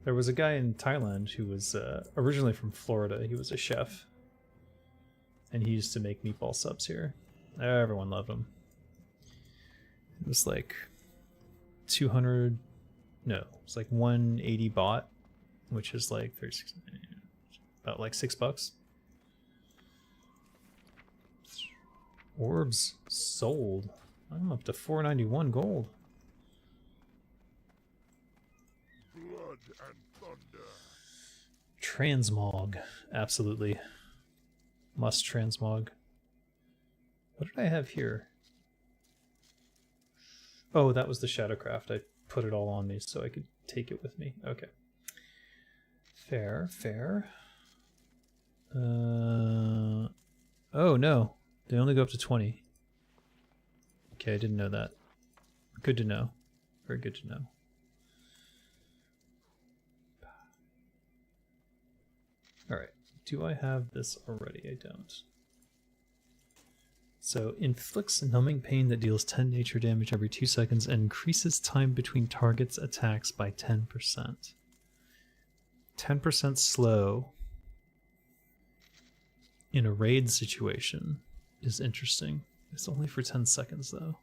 Speaker 1: There was a guy in Thailand who was originally from Florida. He was a chef. And he used to make meatball subs here. Everyone loved him. It was like 200... No, it was like 180 baht, which is like 36... About like $6. Orbs sold. I'm up to 491 gold.
Speaker 3: Blood and thunder.
Speaker 1: Transmog. Absolutely. Must transmog. What did I have here? Oh, that was the Shadowcraft. I put it all on me so I could take it with me. Okay. Fair. Oh no, they only go up to 20. Okay, I didn't know that. Good to know. Very good to know. Alright, do I have this already? I don't. So, inflicts numbing pain that deals 10 nature damage every 2 seconds and increases time between targets' attacks by 10%. 10% slow in a raid situation is interesting. It's only for 10 seconds though.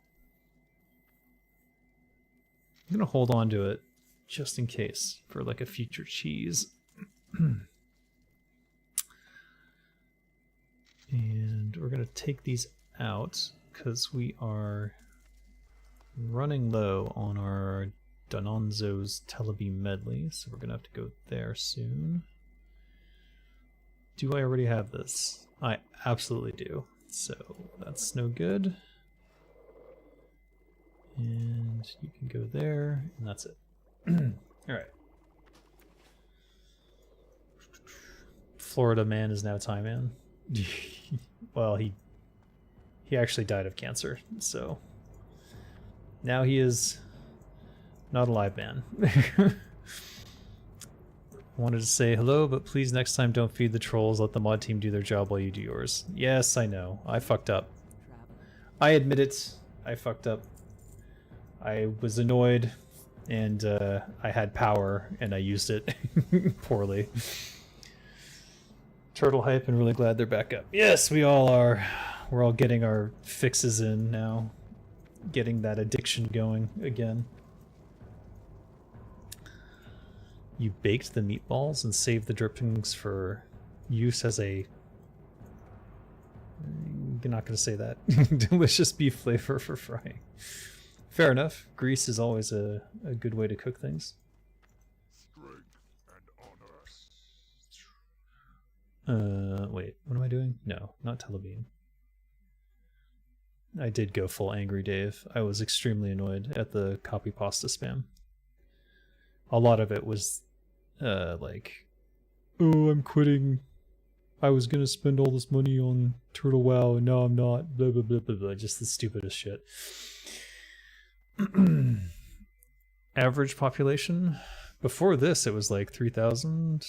Speaker 1: I'm gonna hold on to it just in case for like a future cheese. And we're gonna take these out because we are running low on our Dononzo's Telebeam medley, so we're gonna have to go there soon. Do I already have this? I absolutely do. So that's no good. And you can go there, and that's it. Alright. Florida man is now Thai man. Well, he actually died of cancer, so now he is not a live man. Wanted to say hello, but please next time don't feed the trolls. Let the mod team do their job while you do yours. Yes, I know. I fucked up. I admit it. I fucked up. I was annoyed, and I had power, and I used it poorly. Turtle hype, and really glad they're back up. Yes, we all are. We're all getting our fixes in now. Getting that addiction going again. You baked the meatballs and saved the drippings for use as a... You're not going to say that. Delicious beef flavor for frying. Fair enough. Grease is always a good way to cook things.
Speaker 3: Strength and honor.
Speaker 1: Wait, what am I doing? No, not Telebeam. I did go full Angry Dave. I was extremely annoyed at the copy pasta spam. A lot of it was like, oh, I'm quitting. I was gonna spend all this money on Turtle WoW and now I'm not. Blah blah blah blah blah. Just the stupidest shit. Average population. Before this, it was like 3,000.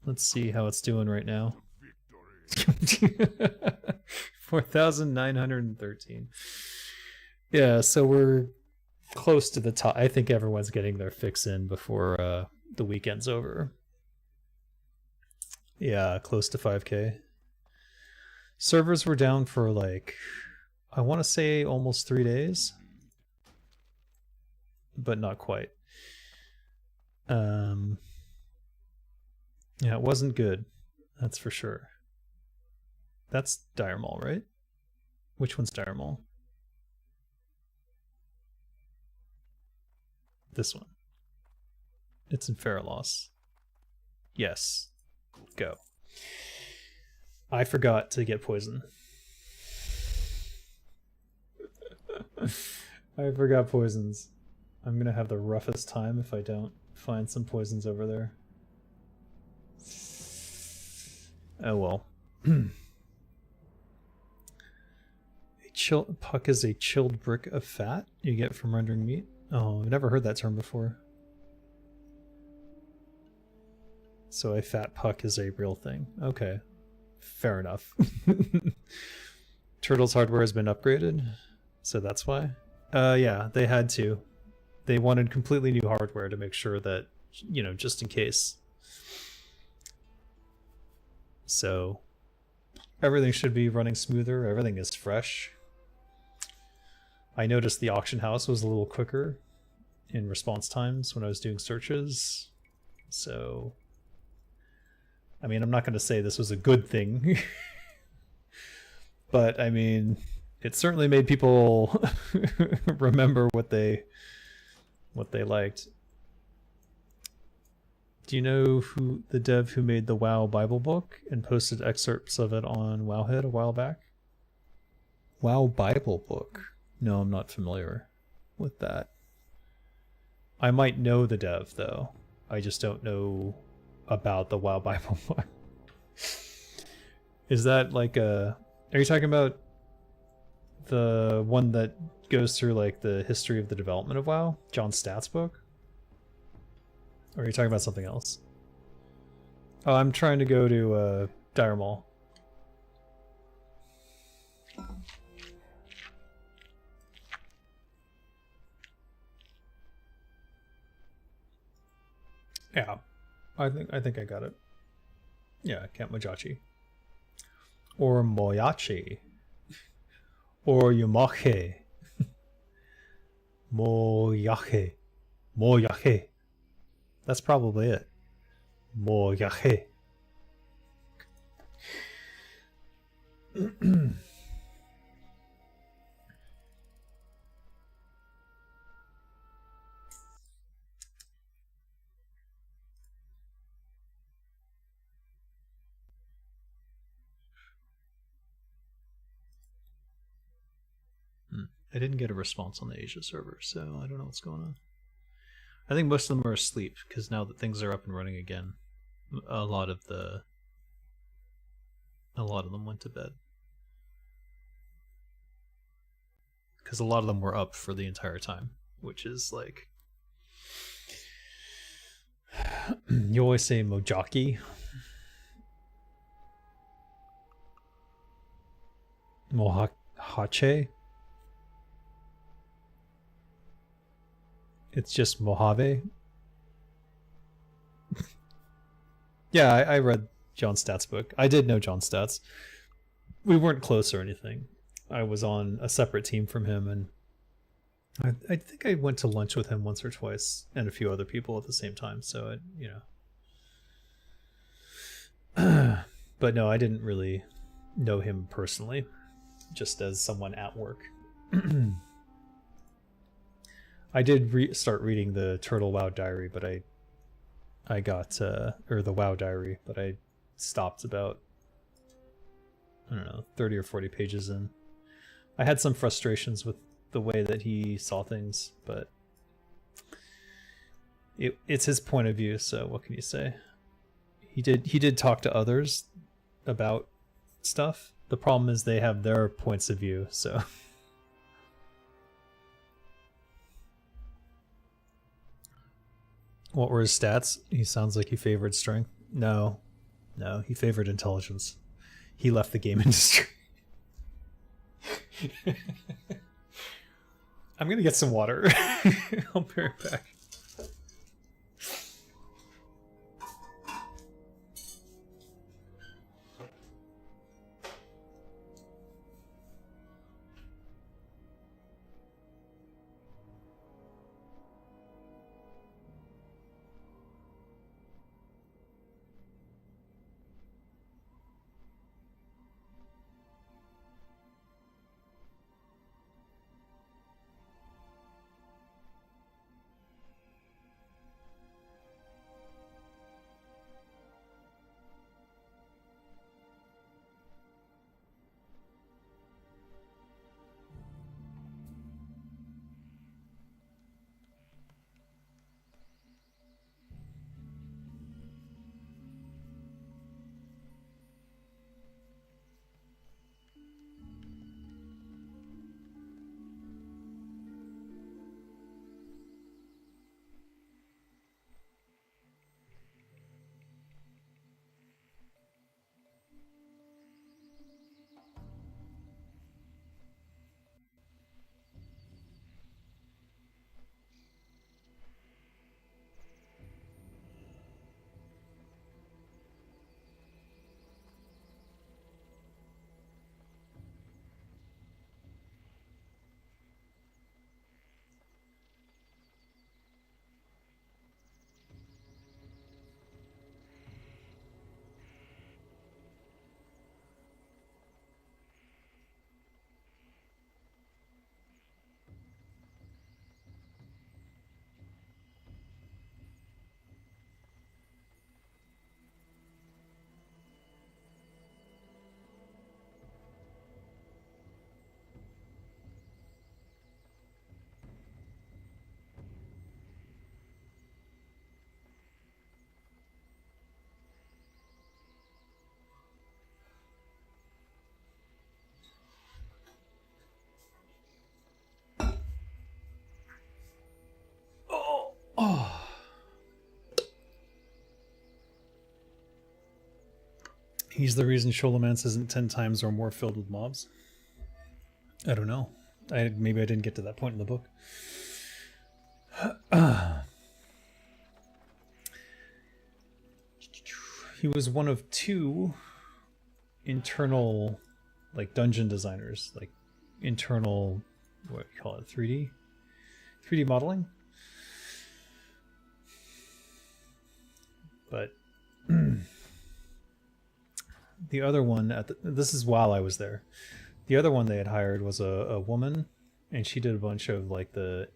Speaker 1: Let's see how it's doing right now.
Speaker 3: Victory.
Speaker 1: 4,913. Yeah, so we're close to the top. I think everyone's getting their fix in before the weekend's over. Yeah, close to 5K. Servers were down for like, I want to say almost 3 days, but not quite. Yeah, it wasn't good. That's for sure. That's Dire Mall, right? Which one's Dire Mall? This one. It's in Faralos. Yes. Go. I forgot to get poison. I forgot poisons. I'm gonna have the roughest time if I don't find some poisons over there. Oh well. Puck is a chilled brick of fat you get from rendering meat. Oh, I've never heard that term before. So a fat puck is a real thing. Okay. Fair enough. Turtle's hardware has been upgraded, so that's why. Yeah, they had to. They wanted completely new hardware to make sure that, you know, just in case. So everything should be running smoother. Everything is fresh. I noticed the auction house was a little quicker in response times when I was doing searches. So, I mean, I'm not going to say this was a good thing, but I mean, it certainly made people remember what they liked. Do you know who the dev who made the WoW Bible book and posted excerpts of it on Wowhead a while back? WoW Bible book. No, I'm not familiar with that. I might know the dev though. I just don't know about the WoW Bible book. Is that like a... Are you talking about the one that goes through like the history of the development of WoW? John Stat's book? Or are you talking about something else? Oh, I'm trying to go to Dire Mall. Yeah, I think I got it. Yeah, Camp Mojachi. Or Moyachi. Or Yumache. Moyache. Moyache. That's probably it. Moyache. I didn't get a response on the Asia server, so I don't know what's going on. I think most of them are asleep because now that things are up and running again, a lot of them went to bed. Because a lot of them were up for the entire time, which is like... You always say Mojaki. Mohache. It's just Mojave. Yeah, I read John Stat's book. I did know John Stat's. We weren't close or anything. I was on a separate team from him, and I think I went to lunch with him once or twice, and a few other people at the same time. So but no, I didn't really know him personally, just as someone at work. I did start reading the Turtle WoW Diary, but I got or the WoW Diary, but I stopped about, I don't know, 30 or 40 pages in. I had some frustrations with the way that he saw things, but it's his point of view, so what can you say? He did talk to others about stuff. The problem is they have their points of view, so what were his stats? He sounds like he favored strength. No, he favored intelligence. He left the game industry. I'm gonna get some water. I'll be right back. Oh. He's the reason Sholomance isn't 10 times or more filled with mobs. I don't know. Maybe I didn't get to that point in the book. He was one of 2 internal, like, dungeon designers, like internal, what do you call it, 3D modeling. But the other one this is while I was there. The other one they had hired was a woman, and she did a bunch of like the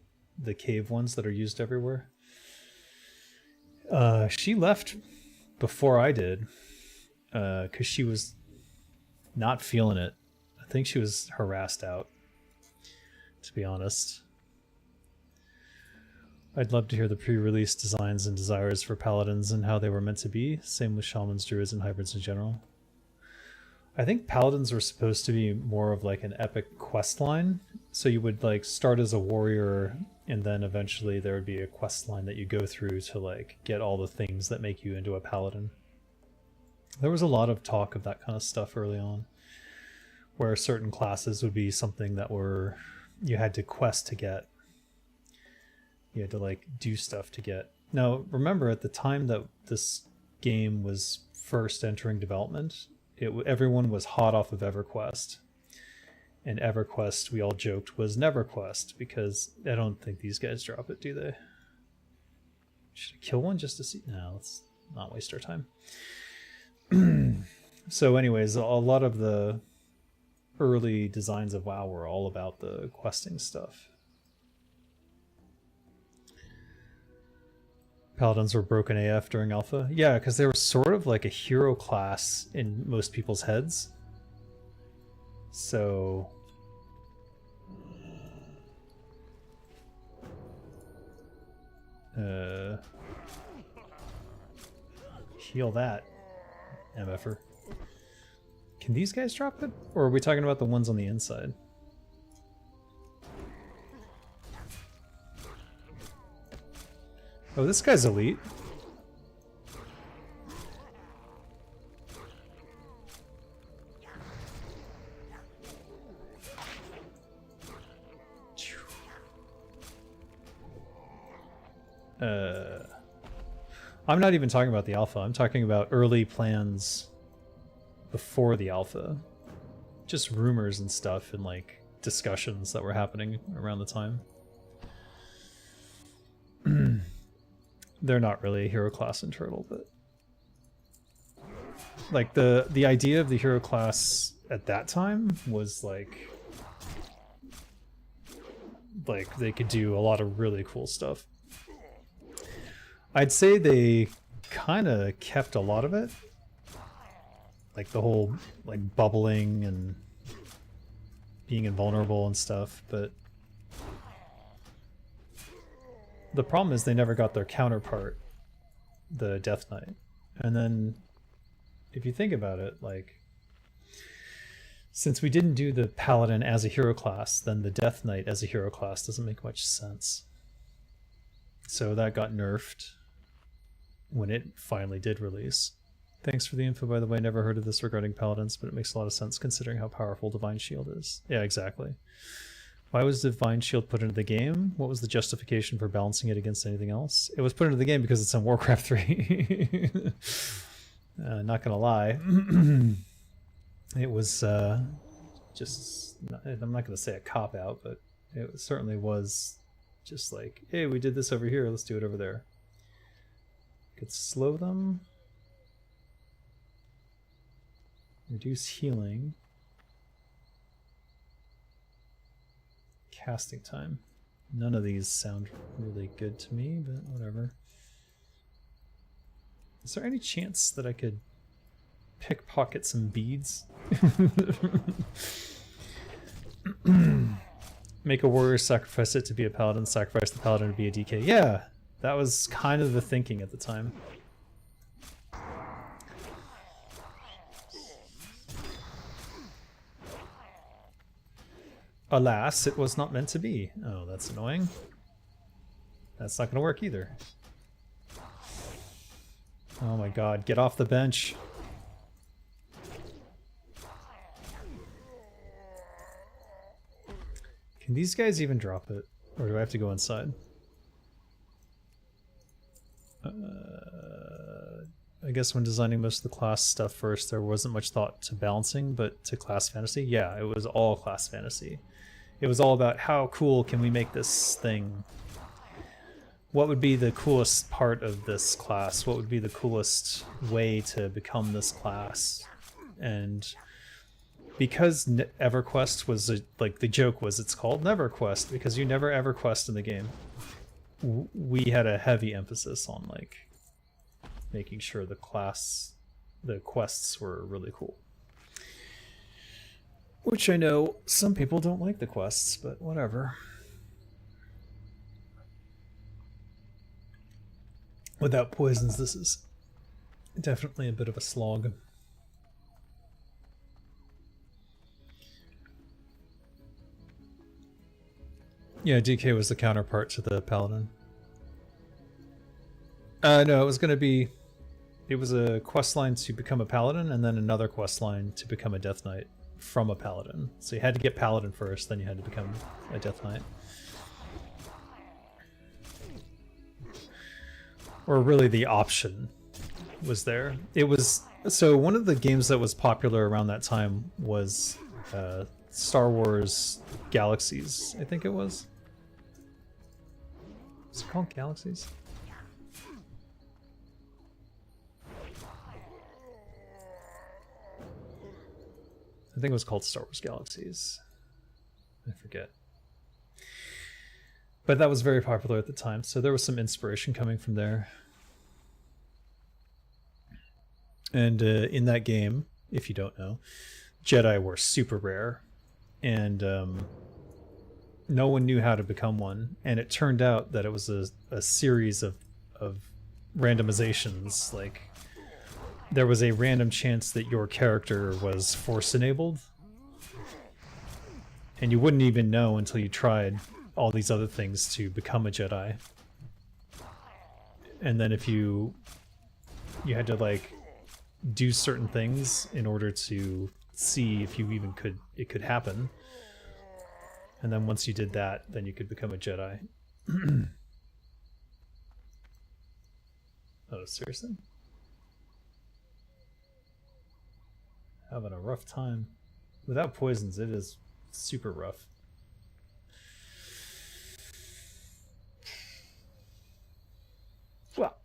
Speaker 1: cave ones that are used everywhere. She left before I did, because she was not feeling it. I think she was harassed out, to be honest. I'd love to hear the pre-release designs and desires for paladins and how they were meant to be. Same with shamans, druids, and hybrids in general. I think paladins were supposed to be more of like an epic quest line. So you would like start as a warrior, and then eventually there would be a quest line that you go through to like get all the things that make you into a paladin. There was a lot of talk of that kind of stuff early on, where certain classes would be something that you had to quest to get. You had to like do stuff to get. Now, remember, at the time that this game was first entering development, everyone was hot off of EverQuest, And EverQuest, we all joked, was NeverQuest, because I don't think these guys drop it, do they? Should I kill one just to see? No, let's not waste our time. So anyways, a lot of the early designs of WoW were all about the questing stuff. Paladins were broken AF during alpha. Yeah, because they were sort of like a hero class in most people's heads. So heal that, MFer. Can these guys drop it? Or are we talking about the ones on the inside? Oh, this guy's elite. I'm not even talking about the alpha. I'm talking about early plans before the alpha. Just rumors and stuff and like discussions that were happening around the time. They're not really a hero class in Turtle, but like the idea of the hero class at that time was like they could do a lot of really cool stuff. I'd say they kind of kept a lot of it, like the whole like bubbling and being invulnerable and stuff, but the problem is they never got their counterpart, the Death Knight. And then if you think about it, like since we didn't do the Paladin as a hero class, then the Death Knight as a hero class doesn't make much sense. So that got nerfed when it finally did release. Thanks for the info, by the way. Never heard of this regarding Paladins, but it makes a lot of sense considering how powerful Divine Shield is. Yeah, exactly. Why was Divine Shield put into the game? What was the justification for balancing it against anything else? It was put into the game because it's in Warcraft 3. Not gonna lie. It was just, I'm not gonna say a cop-out, but it certainly was just like, hey, we did this over here, let's do it over there. Could slow them. Reduce healing. Casting time. None of these sound really good to me, but whatever. Is there any chance that I could pickpocket some beads? Make a warrior, sacrifice it to be a paladin, sacrifice the paladin to be a DK. Yeah, that was kind of the thinking at the time. Alas, it was not meant to be. Oh, that's annoying. That's not going to work either. Oh my god, get off the bench. Can these guys even drop it? Or do I have to go inside? I guess when designing most of the class stuff first, there wasn't much thought to balancing, but to class fantasy, yeah, it was all class fantasy. It was all about how cool can we make this thing? What would be the coolest part of this class? What would be the coolest way to become this class? And because EverQuest was like the joke was it's called NeverQuest because you never ever quest in the game. We had a heavy emphasis on like making sure the quests were really cool. Which I know some people don't like the quests, but whatever. Without poisons, this is definitely a bit of a slog. Yeah, DK was the counterpart to the Paladin. No, it was going to be... It was a quest line to become a Paladin, and then another quest line to become a Death Knight from a Paladin. So you had to get Paladin first, then you had to become a Death Knight. Or really the option was there. It was... So one of the games that was popular around that time was Star Wars Galaxies, I think it was. Is it called Galaxies? I think it was called Star Wars Galaxies. I forget. But that was very popular at the time, so there was some inspiration coming from there. And in that game, if you don't know, Jedi were super rare, and no one knew how to become one. And it turned out that it was a series of randomizations. Like, there was a random chance that your character was Force enabled, and you wouldn't even know until you tried all these other things to become a Jedi. And then if you had to like do certain things in order to see if you even it could happen. And then once you did that, then you could become a Jedi. Oh, seriously? Having a rough time. Without poisons, it is super rough. Well.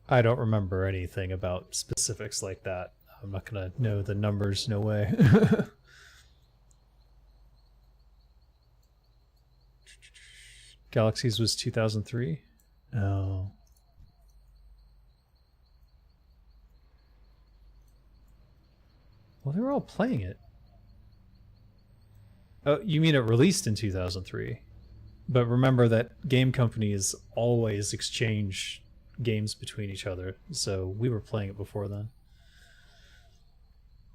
Speaker 1: I don't remember anything about specifics like that. I'm not gonna know the numbers, no way. Galaxies was 2003? Oh. Well, they were all playing it. Oh, you mean it released in 2003? But remember that game companies always exchange games between each other, so we were playing it before then.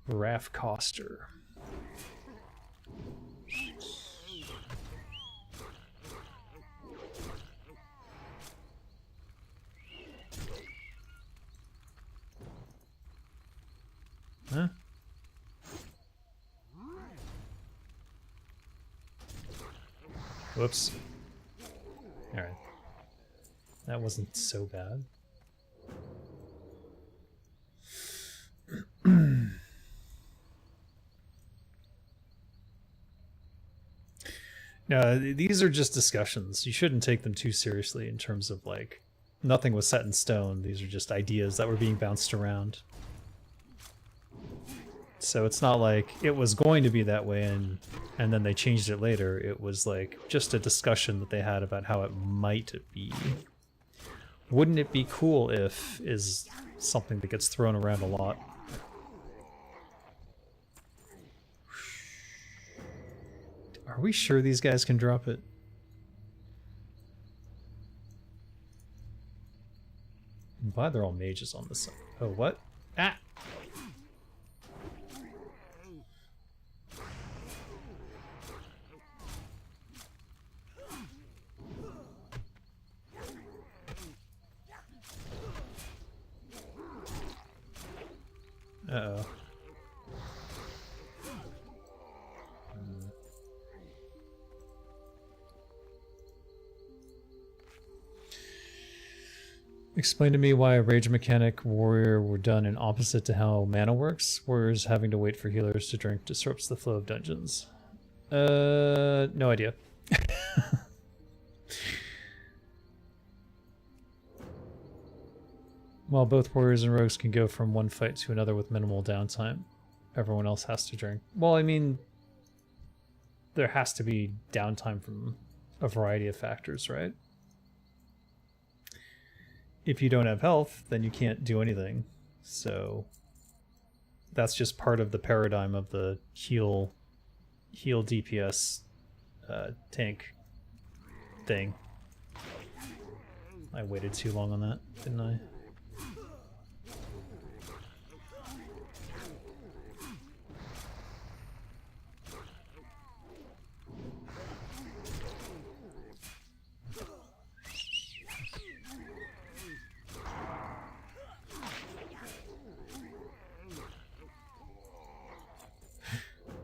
Speaker 1: Raph Coster. Huh? Whoops. Alright. That wasn't so bad. No, these are just discussions. You shouldn't take them too seriously in terms of like, nothing was set in stone. These are just ideas that were being bounced around. So it's not like it was going to be that way and then they changed it later. It was like just a discussion that they had about how it might be. Wouldn't it be cool if is something that gets thrown around a lot. Are we sure these guys can drop it? I'm glad they're all mages on this side. Oh, what? Ah! Uh-oh. Explain to me why a rage mechanic warrior were done in opposite to how mana works. Warriors having to wait for healers to drink disrupts the flow of dungeons. No idea. While both warriors and rogues can go from one fight to another with minimal downtime, everyone else has to drink. Well, I mean, there has to be downtime from a variety of factors, right? If you don't have health, then you can't do anything. So that's just part of the paradigm of the heal DPS tank thing. I waited too long on that, didn't I?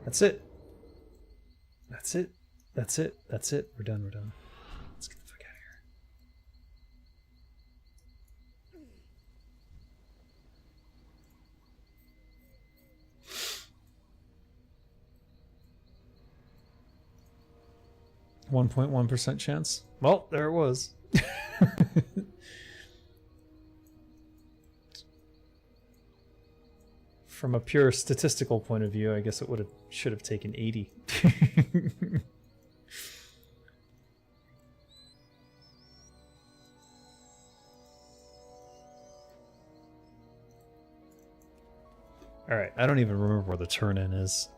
Speaker 1: That's it. That's it. That's it. That's it. We're done. We're done. Let's get the fuck out of 1.1% chance. Well, there it was. From a pure statistical point of view, I guess it should have taken 80. All right, I don't even remember where the turn-in is.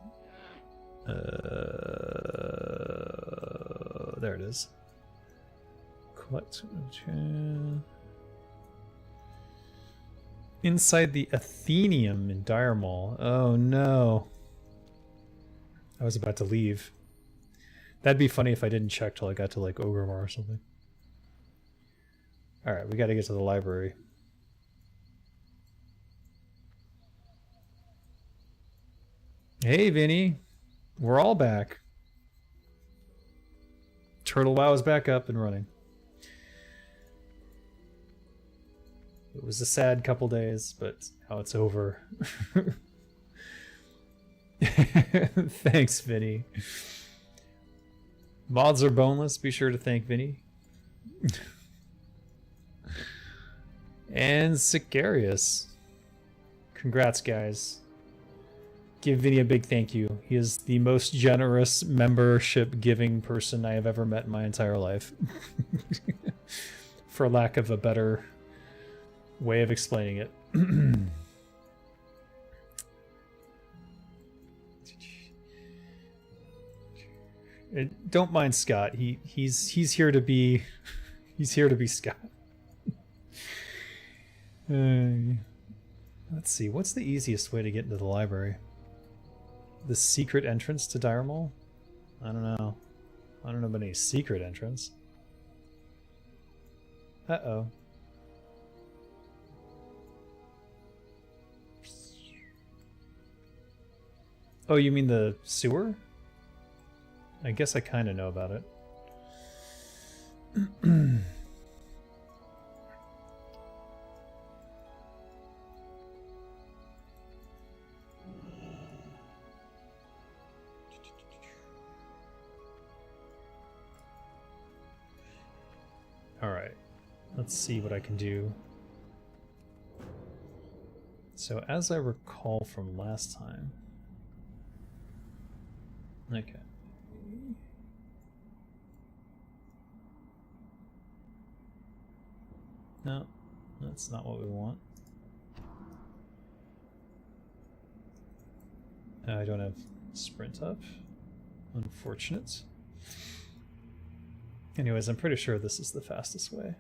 Speaker 1: There it is. Collect. Inside the Athenium in Dire Mall. Oh no. I was about to leave. That'd be funny if I didn't check till I got to like Ogremar or something. Alright, we gotta get to the library. Hey Vinny. We're all back. Turtle WoW is back up and running. It was a sad couple days, but now it's over. Thanks, Vinny. Mods are boneless. Be sure to thank Vinny. And Sicarius. Congrats, guys. Give Vinny a big thank you. He is the most generous membership giving person I have ever met in my entire life. For lack of a better way of explaining it. Don't mind Scott. He's here to be Scott. Let's see. What's the easiest way to get into the library? The secret entrance to Dire Mall? I don't know. I don't know about any secret entrance. Uh-oh. Oh, you mean the sewer? I guess I kind of know about it. Alright, let's see what I can do. So as I recall from last time... Okay. No, that's not what we want. I don't have sprint up. Unfortunate. Anyways, I'm pretty sure this is the fastest way.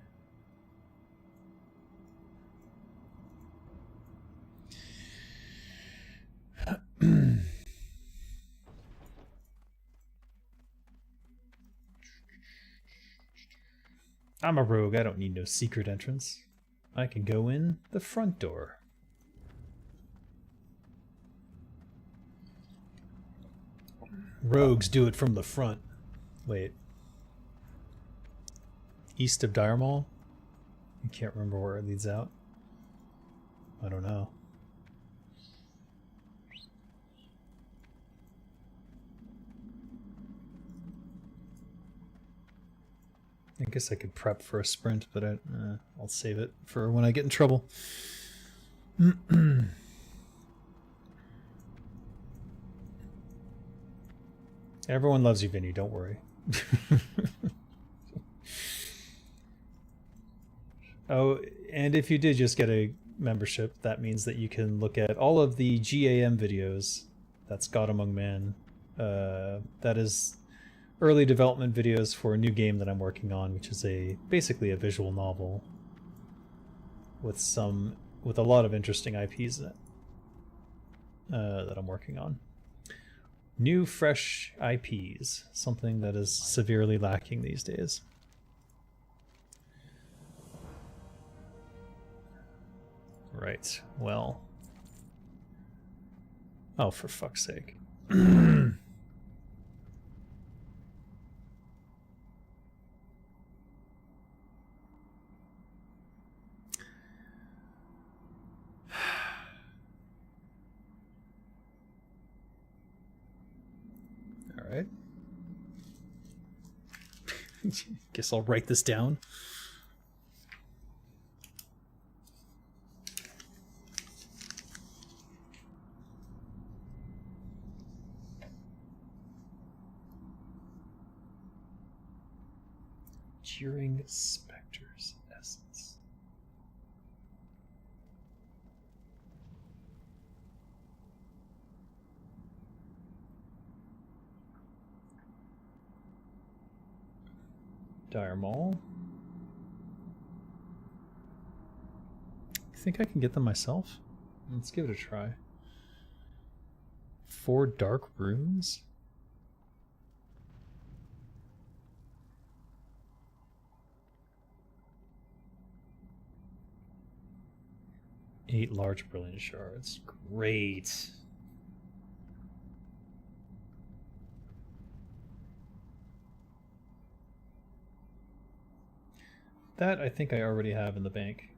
Speaker 1: I'm a rogue, I don't need no secret entrance. I can go in the front door. Rogues do it from the front. Wait. East of Dire Mall? I can't remember where it leads out. I don't know. I guess I could prep for a sprint, but I'll save it for when I get in trouble. Everyone loves you, Vinny, don't worry. Oh, and if you did just get a membership, that means that you can look at all of the GAM videos. That's God Among Men. That is early development videos for a new game that I'm working on, which is basically a visual novel with a lot of interesting IPs in it that I'm working on. New, fresh IPs, something that is severely lacking these days. Right, well. Oh, for fuck's sake. All right. Guess I'll write this down. Jeering Spectre's Essence. Dire Maul. You think I can get them myself? Let's give it a try. 4 dark runes? Eight large brilliant shards. Great. That I think I already have in the bank.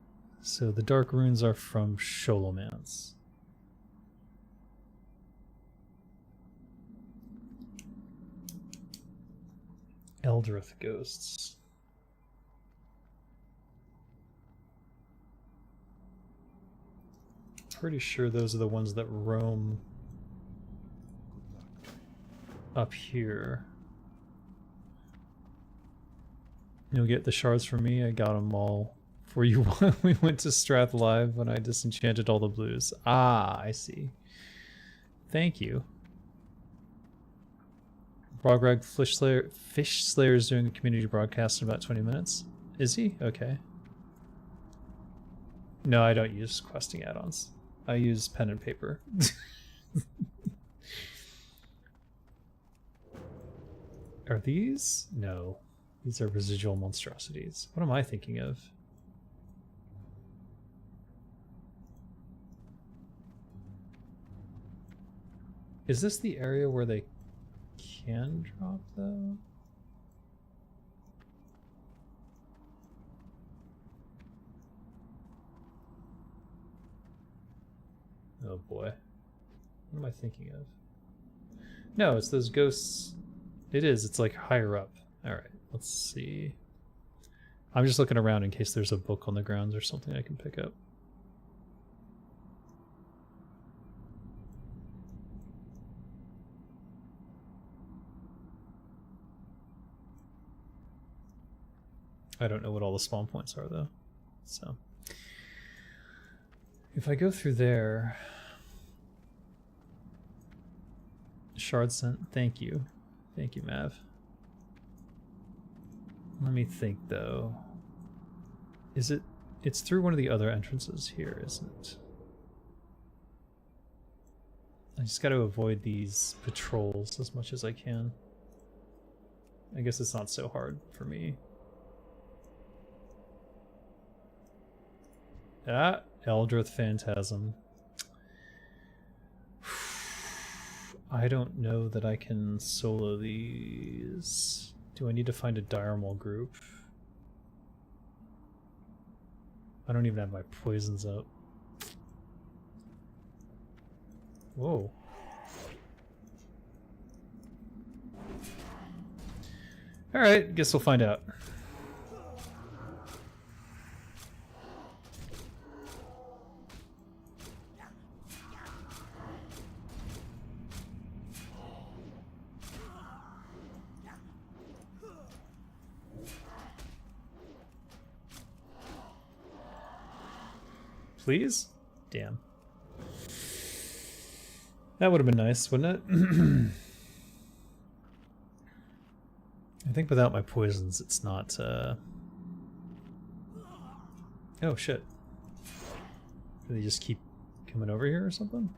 Speaker 1: So the dark runes are from Sholomance. Eldrith Ghosts. Pretty sure those are the ones that roam up here. You'll get the shards from me. I got them all for you when we went to Strath Live when I disenchanted all the blues. Ah, I see. Thank you. Brograg Fish Slayer is doing a community broadcast in about 20 minutes. Is he? Okay. No, I don't use questing add-ons. I use pen and paper. Are these? No. These are residual monstrosities. What am I thinking of? Is this the area where they can drop though? Oh boy. What am I thinking of? No, it's those ghosts. It is. It's like higher up. Alright, let's see. I'm just looking around in case there's a book on the grounds or something I can pick up. I don't know what all the spawn points are though. So if I go through there, shard sent. Thank you, Mav. Let me think though. Is it? It's through one of the other entrances here, isn't it? I just got to avoid these patrols as much as I can. I guess it's not so hard for me. Ah, Eldrith Phantasm. I don't know that I can solo these. Do I need to find a Dire Maul group? I don't even have my poisons up. Whoa. Alright, guess we'll find out. Please? Damn. That would have been nice, wouldn't it? I think without my poisons, it's not, Oh, shit. Do they just keep coming over here or something?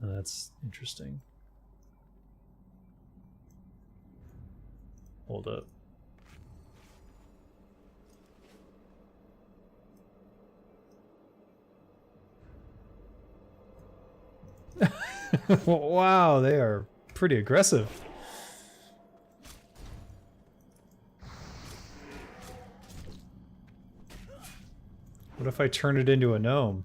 Speaker 1: Oh, that's interesting. Hold up. Wow, they are pretty aggressive. What if I turn it into a gnome?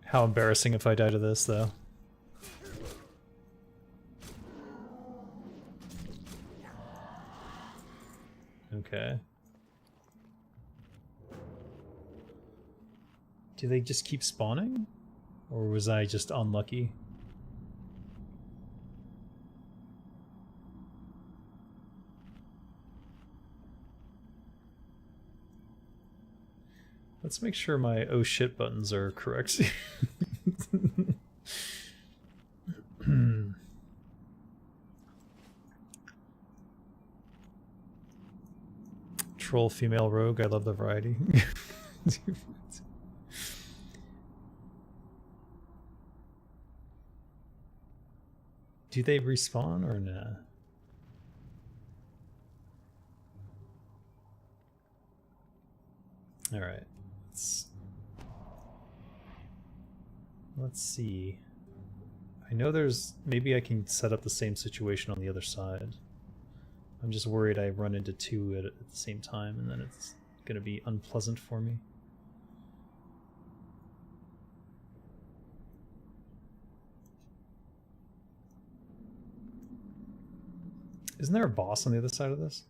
Speaker 1: How embarrassing if I die to this, though. Okay. Do they just keep spawning? Or was I just unlucky? Let's make sure my oh shit buttons are correct. Troll female rogue, I love the variety. Do they respawn or nah? Alright. Let's see. I know there's... Maybe I can set up the same situation on the other side. I'm just worried I run into two at the same time and then it's gonna be unpleasant for me. Isn't there a boss on the other side of this?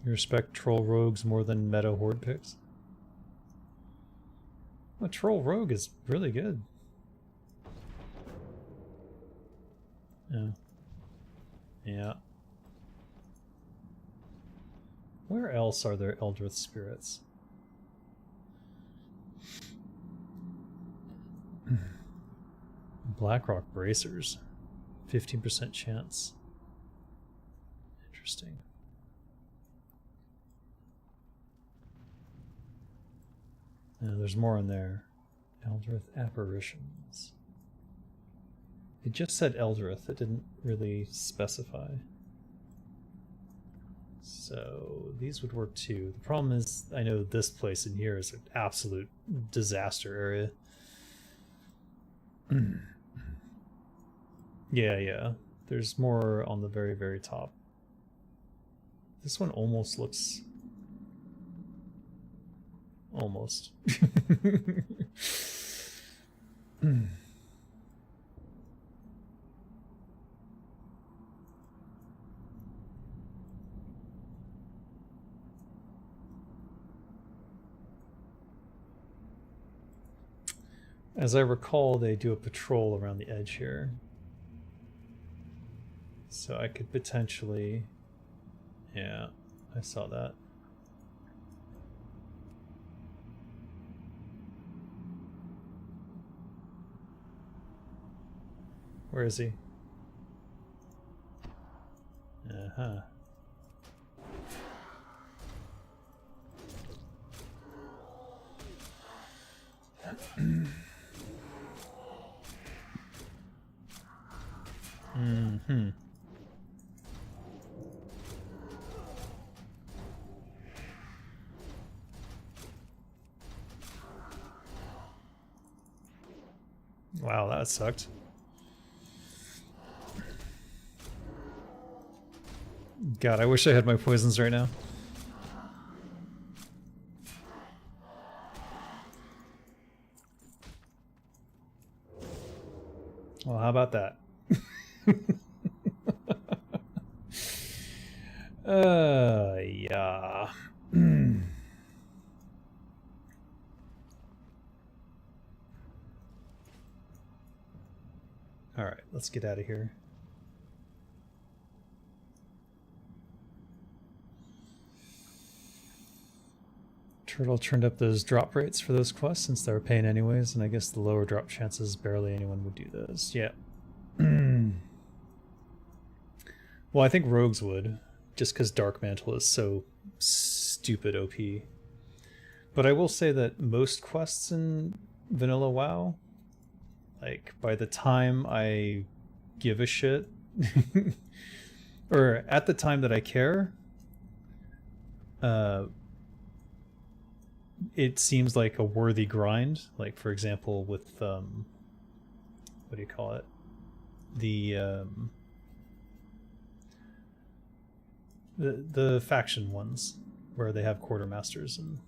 Speaker 1: You respect troll rogues more than meta horde picks? Well, troll rogue is really good. Yeah. Yeah. Where else are there Eldritch spirits? Blackrock bracers. 15% chance. Interesting. There's more in there. Eldritch apparitions. It just said Eldritch, it didn't really specify. So these would work too. The problem is, I know this place in here is an absolute disaster area. Yeah. There's more on the very, very top. This one almost looks... Almost. As I recall, they do a patrol around the edge here. So I could potentially... Yeah, I saw that. Where is he? Uh-huh. Mm-hmm. Wow, that sucked. God, I wish I had my poisons right now. Well, how about that? Yeah. All right, let's get out of here. Turtle turned up those drop rates for those quests since they were paying anyways, and I guess the lower drop chances barely anyone would do those. Yeah. Well, I think rogues would, just because Dark Mantle is so stupid OP. But I will say that most quests in vanilla WoW, like, by the time I give a shit, or at the time that I care, it seems like a worthy grind. Like, for example, with, what do you call it? the faction ones where they have quartermasters, and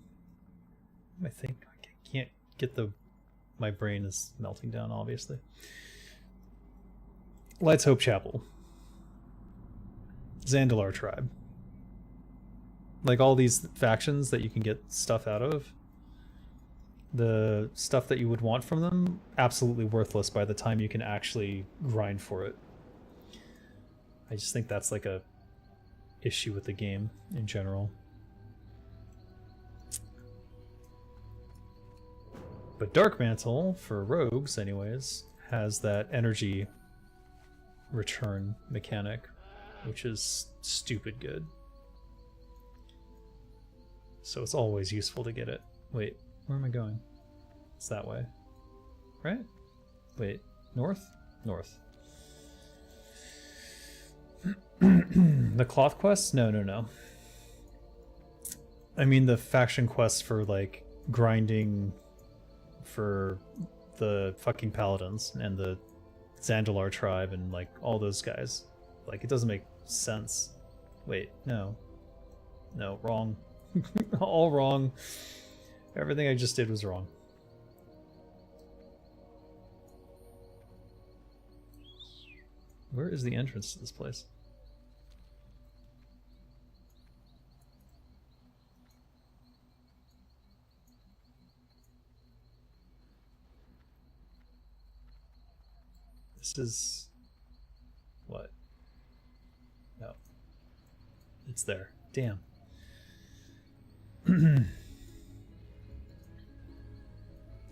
Speaker 1: I think I can't get the, my brain is melting down obviously. Lights Hope Chapel, Zandalar tribe, like all these factions that you can get stuff out of. The stuff that you would want from them, absolutely worthless by the time you can actually grind for it. I just think that's like a issue with the game in general. But Dark Mantle, for rogues anyways, has that energy return mechanic, which is stupid good. So it's always useful to get it. Wait, where am I going? It's that way. Right? Wait, north? North. The cloth quests? No. I mean the faction quests for like grinding for the fucking paladins and the Zandalar tribe and like all those guys. Like it doesn't make sense. Wait, no, wrong. All wrong. Everything I just did was wrong. Where is the entrance to this place? This is... what? No. It's there. Damn.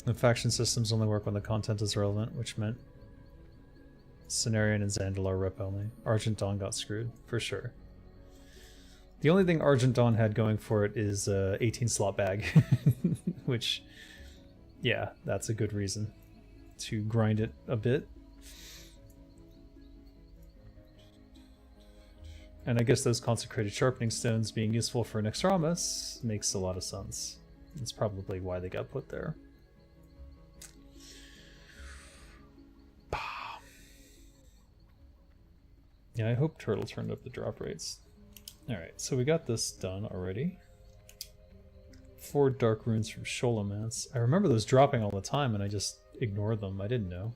Speaker 1: The faction systems only work when the content is relevant, which meant Cenarion and Zandalar rep only. Argent Dawn got screwed, for sure. The only thing Argent Dawn had going for it is 18 slot bag, which, yeah, that's a good reason to grind it a bit. And I guess those consecrated sharpening stones being useful for Nextramas makes a lot of sense. It's probably why they got put there. Yeah, I hope Turtle turned up the drop rates. Alright, so we got this done already. 4 dark runes from Sholomance. I remember those dropping all the time and I just ignored them. I didn't know.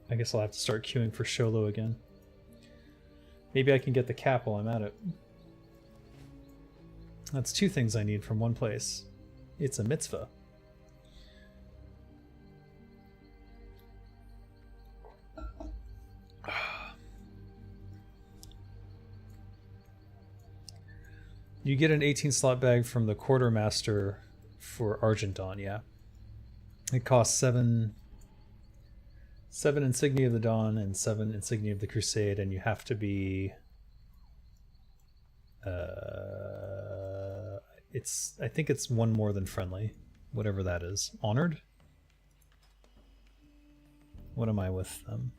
Speaker 1: I guess I'll have to start queuing for Sholo again. Maybe I can get the cap while I'm at it. That's 2 things I need from one place. It's a mitzvah. You get an 18 slot bag from the Quartermaster for Argent Dawn, yeah. It costs 7 Insignia of the Dawn and 7 Insignia of the Crusade, and you have to be... I think it's 1 more than friendly, whatever that is. Honored? What am I with them?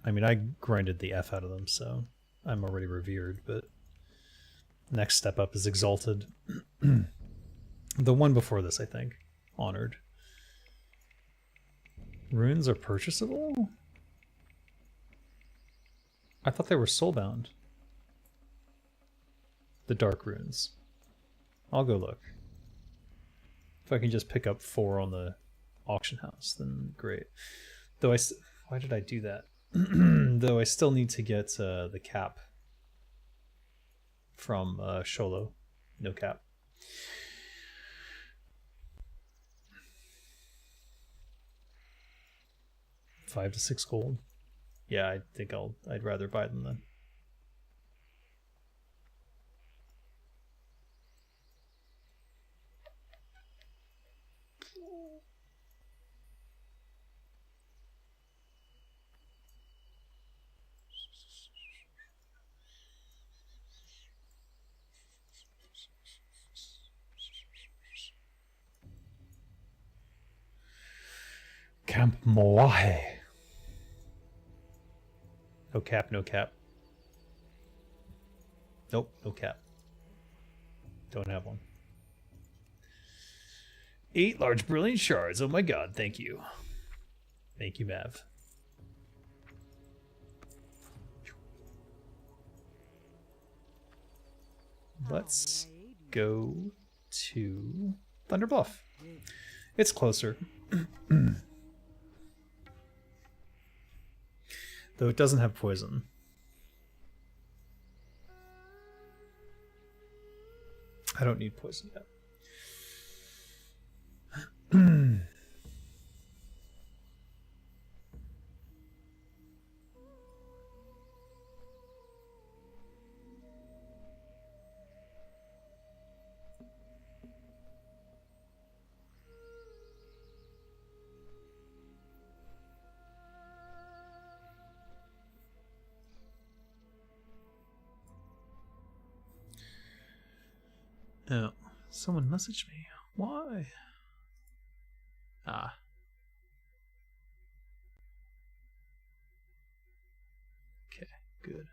Speaker 1: I mean, I grinded the F out of them, so I'm already revered, but... Next step up is Exalted. The one before this, I think. Honored. Runes are purchasable? I thought they were soulbound. The dark runes. I'll go look. If I can just pick up 4 on the auction house, then great. Though why did I do that? Though I still need to get the cap from Sholo. No cap. $5 to 6 gold. Yeah, I think I'd rather buy them then. Camp Moahe. No cap, no cap. Nope, no cap. Don't have one. 8 large brilliant shards. Oh my god, thank you. Thank you, Mav. Let's go to Thunder Bluff. It's closer. Though it doesn't have poison. I don't need poison yet. Oh, someone messaged me. Why? Ah. Okay, good.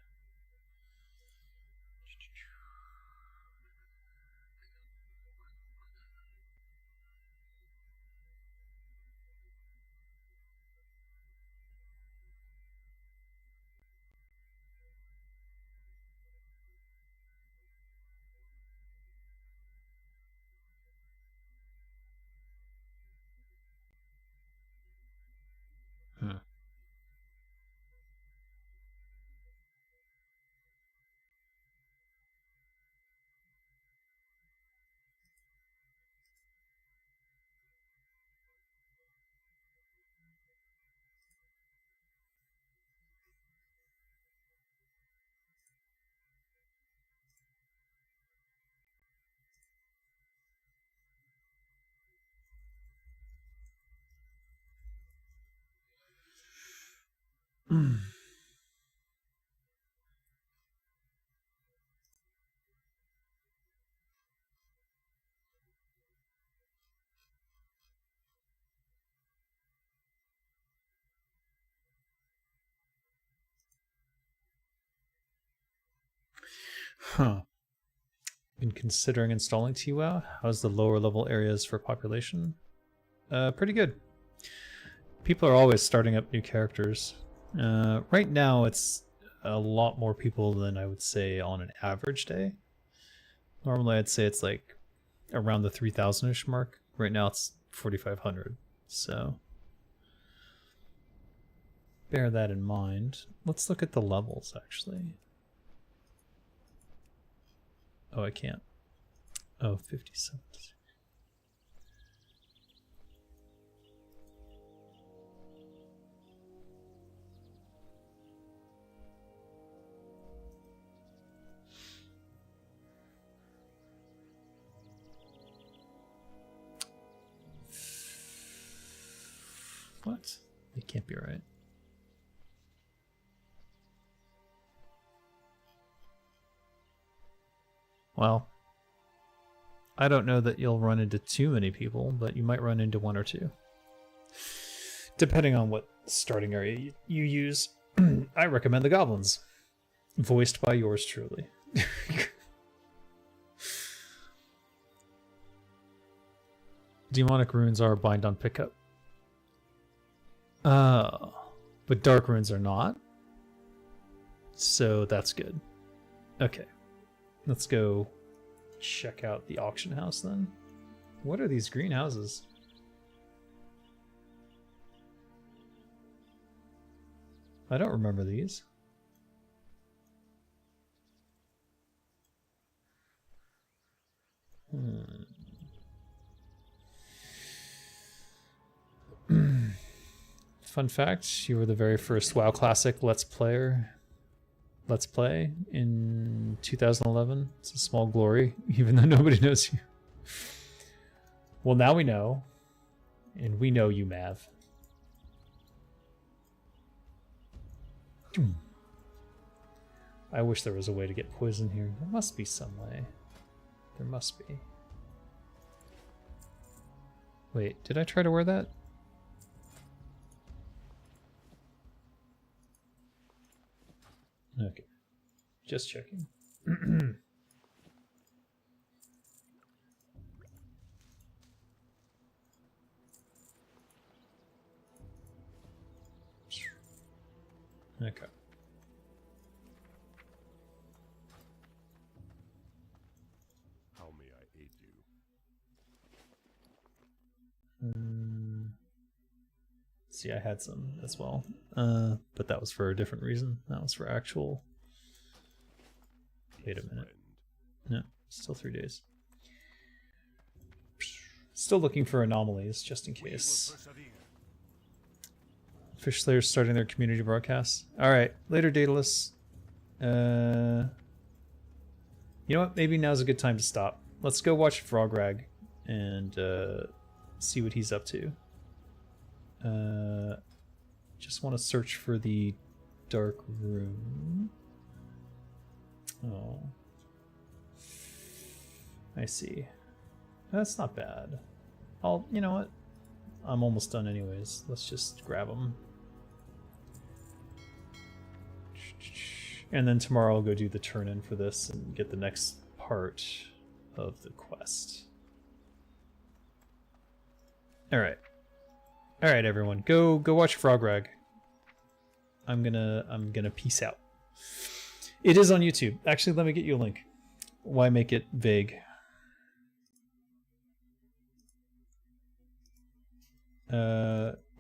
Speaker 1: Hmm. Huh. Been considering installing TWoW. How's the lower level areas for population? Pretty good. People are always starting up new characters. Right now it's a lot more people than I would say on an average day. Normally I'd say it's like around the 3,000-ish mark. Right now it's 4,500. So bear that in mind. Let's look at the levels actually. Oh, I can't. Oh, 57. What? It can't be right. Well, I don't know that you'll run into too many people, but you might run into one or two. Depending on what starting area you use. I recommend the goblins. Voiced by yours truly. Demonic runes are bind on pickup. But dark runes are not. So that's good. Okay. Let's go check out the auction house then. What are these greenhouses? I don't remember these. Fun fact, you were the very first WoW Classic Let's Play in 2011. It's a small glory, even though nobody knows you. Well, now we know, and we know you, Mav. I wish there was a way to get poison here. There must be some way. There must be. Wait, did I try to wear that? Okay, just checking. Okay.
Speaker 3: How may I aid you?
Speaker 1: See, I had some as well, but that was for a different reason. That was for actual. Wait a
Speaker 3: Yes,
Speaker 1: minute.
Speaker 3: friend.
Speaker 1: No, still 3 days. Still looking for anomalies, just in
Speaker 3: We will
Speaker 1: case.
Speaker 3: persevere.
Speaker 1: Fish Slayers starting their community broadcasts. All right, later, Daedalus. You know what? Maybe now's a good time to stop. Let's go watch Frograg and see what he's up to. Just want to search for the dark room. Oh, I see. That's not bad. You know what? I'm almost done anyways. Let's just grab them. And then tomorrow I'll go do the turn-in for this and get the next part of the quest. Alright. Alright, everyone. Go watch Frograg. I'm gonna peace out. It is on YouTube. Actually, let me get you a link. Why make it vague?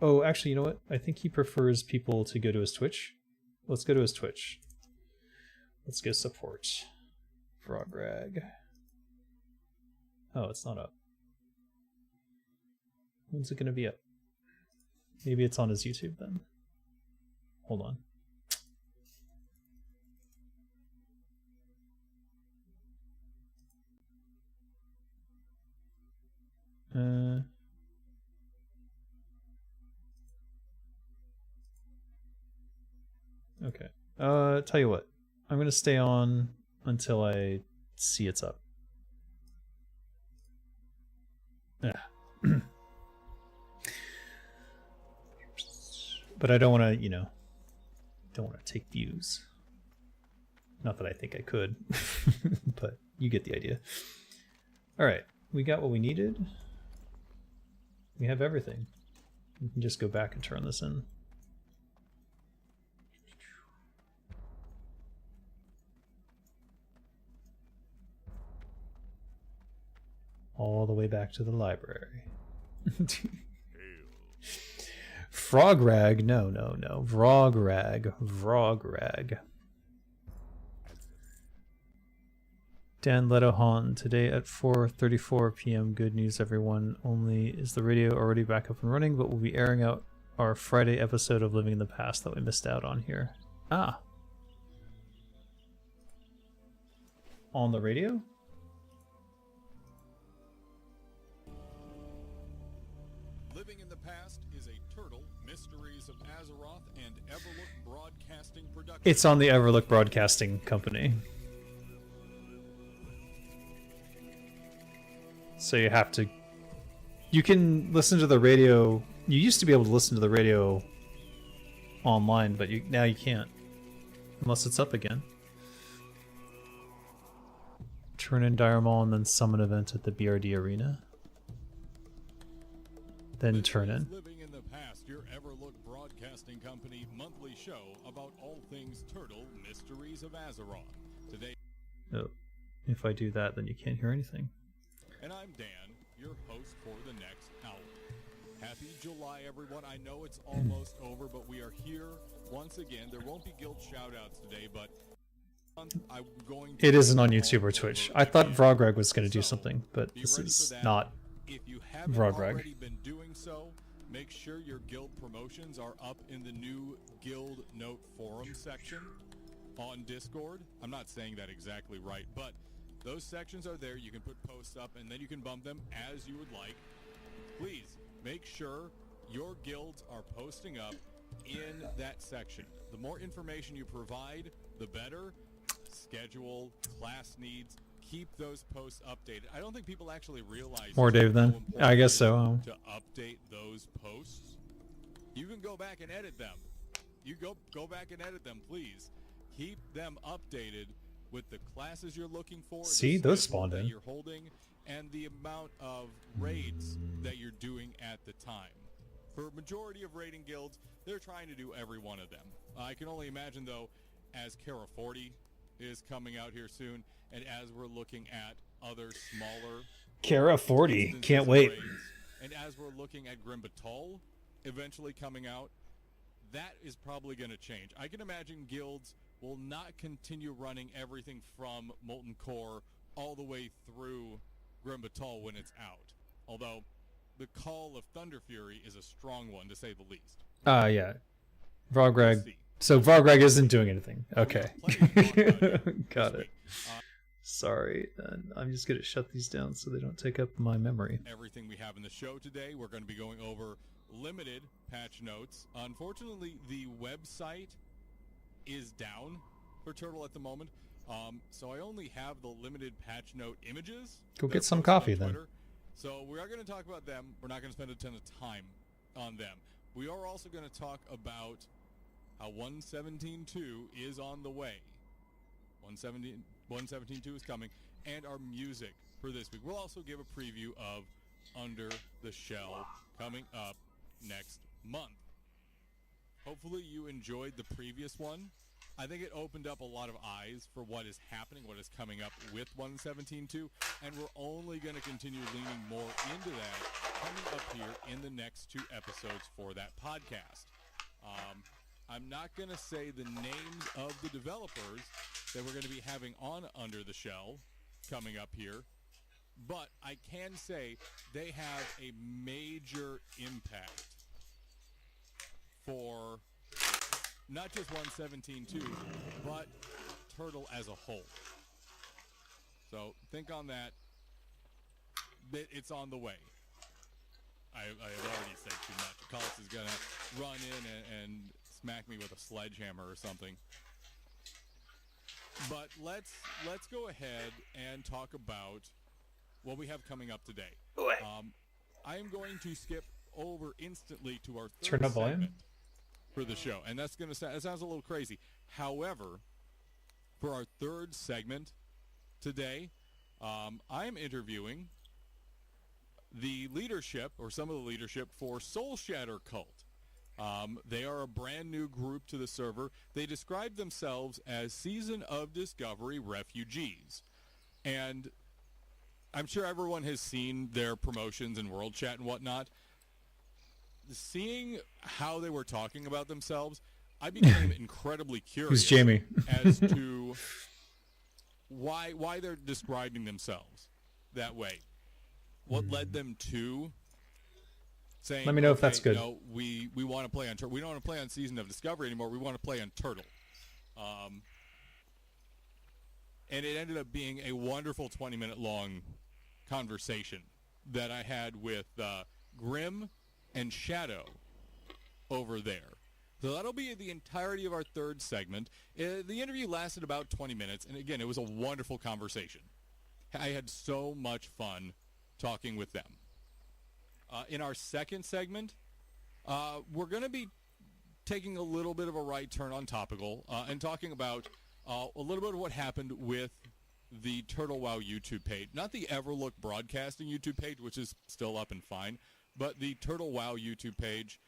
Speaker 1: Oh, actually, you know what? I think he prefers people to go to his Twitch. Let's go to his Twitch. Let's go support Frograg. Oh, it's not up. When's it gonna be up? Maybe it's on his YouTube then. Hold on. Okay. Tell you what. I'm gonna stay on until I see it's up. Yeah. But I don't want to, don't want to take views. Not that I think I could, but you get the idea. All right, we got what we needed. We have everything. We can just go back and turn this in. All the way back to the library. Frograg? No. Vrograg. Dan Letohan, today at 4:34 p.m. Good news, everyone. Only is the radio already back up and running, but we'll be airing out our Friday episode of Living in the Past that we missed out on here. Ah. On the radio?
Speaker 5: Living in the Past is a Turtle, Mysteries of Azeroth, and Everlook Broadcasting production.
Speaker 1: It's on the Everlook Broadcasting Company. So you have to... You can listen to the radio... You used to be able to listen to the radio online, but now you can't. Unless it's up again. Turn in Dire Maul and then summon event at the BRD Arena. Then turn in.
Speaker 5: Living in the Past, your Everlook Broadcasting Company monthly show about all things Turtle, Mysteries of Azeroth. Today...
Speaker 1: Oh, if I do that, then you can't hear anything.
Speaker 5: And I'm Dan, your host for the next hour. Happy July, everyone. I know it's almost over, but we are here once again. There won't be guild shoutouts today, but I'm going to...
Speaker 1: It isn't on YouTube or Twitch. I thought Vrogreg was going to do something, but this is not
Speaker 5: If you haven't
Speaker 1: Vrogreg.
Speaker 5: already been doing so, make sure your guild promotions are up in the new Guild Note Forum section on Discord. I'm not saying that exactly right, but those sections are there. You can put posts up, and then you can bump them as you would like. Please make sure your guilds are posting up in that section. The more information you provide, the better. Schedule, class needs, keep those posts updated. I don't think people actually realize
Speaker 1: More Dave
Speaker 5: how
Speaker 1: then?
Speaker 5: important
Speaker 1: I guess
Speaker 5: it is
Speaker 1: so.
Speaker 5: to update those posts. You can go back and edit them. You go back and edit them, please. Keep them updated with the classes you're looking for.
Speaker 1: See,
Speaker 5: the
Speaker 1: those
Speaker 5: schedule
Speaker 1: spawned
Speaker 5: that
Speaker 1: in.
Speaker 5: you're holding, and the amount of raids that you're doing at the time. For majority of raiding guilds, they're trying to do every one of them. I can only imagine, though, as Kara 40 is coming out here soon, and as we're looking at other smaller
Speaker 1: Kara 40,
Speaker 5: instances
Speaker 1: can't
Speaker 5: of
Speaker 1: wait.
Speaker 5: raids, and as we're looking at Grim Batal eventually coming out, that is probably going to change. I can imagine guilds will not continue running everything from Molten Core all the way through Grim Batal when it's out. Although the Call of Thunder Fury is a strong one, to say the least.
Speaker 1: Yeah. Vargreg.
Speaker 5: We'll see.
Speaker 1: So Vargreg isn't doing anything. Okay.
Speaker 5: Plenty to talk about here
Speaker 1: Got
Speaker 5: this
Speaker 1: it.
Speaker 5: week.
Speaker 1: Sorry. I'm just going to shut these down so they don't take up my memory.
Speaker 5: Everything we have in the show today, we're going to be going over limited patch notes. Unfortunately, the website is down for Turtle at the moment. So I only have the limited patch note images.
Speaker 1: Go
Speaker 5: that
Speaker 1: get
Speaker 5: are
Speaker 1: some
Speaker 5: posted on
Speaker 1: coffee then.
Speaker 5: Twitter. So we are going to talk about them. We're not going to spend a ton of time on them. We are also going to talk about how 117.2 is on the way. 117.2 is coming, and our music for this week. We'll also give a preview of Under the Shell coming up next month. Hopefully you enjoyed the previous one. I think it opened up a lot of eyes for what is happening, what is coming up with 117.2, and we're only going to continue leaning more into that coming up here in the next 2 episodes for that podcast. I'm not going to say the names of the developers that we're going to be having on Under the Shell coming up here, but I can say they have a major impact for not just 117.2, but Turtle as a whole. So think on that. It's on the way. I have already said too much. Collis is going to run in and smack me with a sledgehammer or something. But let's go ahead and talk about what we have coming up today. I am going to skip over instantly to our third
Speaker 1: Turn up volume
Speaker 5: segment for the show, and that's going to sound, it sounds a little crazy. However, for our third segment today, I'm interviewing the leadership, or some of the leadership, for Soul Shatter Cult. They are a brand new group to the server. They describe themselves as Season of Discovery refugees. And I'm sure everyone has seen their promotions in World Chat and whatnot. Seeing how they were talking about themselves, I became incredibly curious
Speaker 1: Who's Jamie?
Speaker 5: as to why they're describing themselves that way. What led them to saying,
Speaker 1: Let me know if that's good.
Speaker 5: No, we want to play on we don't want to play on Season of Discovery anymore. We want to play on Turtle. And it ended up being a wonderful 20-minute long conversation that I had with Grim and Shadow over there. So that'll be the entirety of our third segment. The interview lasted about 20 minutes, and again, it was a wonderful conversation. I had so much fun talking with them. In our second segment, we're going to be taking a little bit of a right turn on topical and talking about a little bit of what happened with the Turtle WoW YouTube page. Not the Everlook Broadcasting YouTube page, which is still up and fine, but the Turtle WoW YouTube page.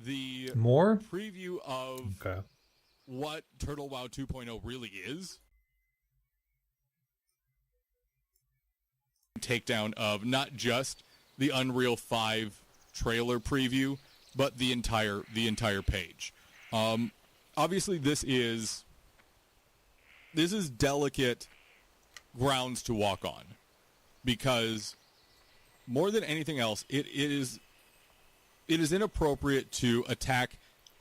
Speaker 5: The
Speaker 1: More?
Speaker 5: preview of what Turtle WoW 2.0 really is. Takedown of not just the Unreal 5 trailer preview, but the entire page. Obviously, this is delicate grounds to walk on, because more than anything else, it is inappropriate to attack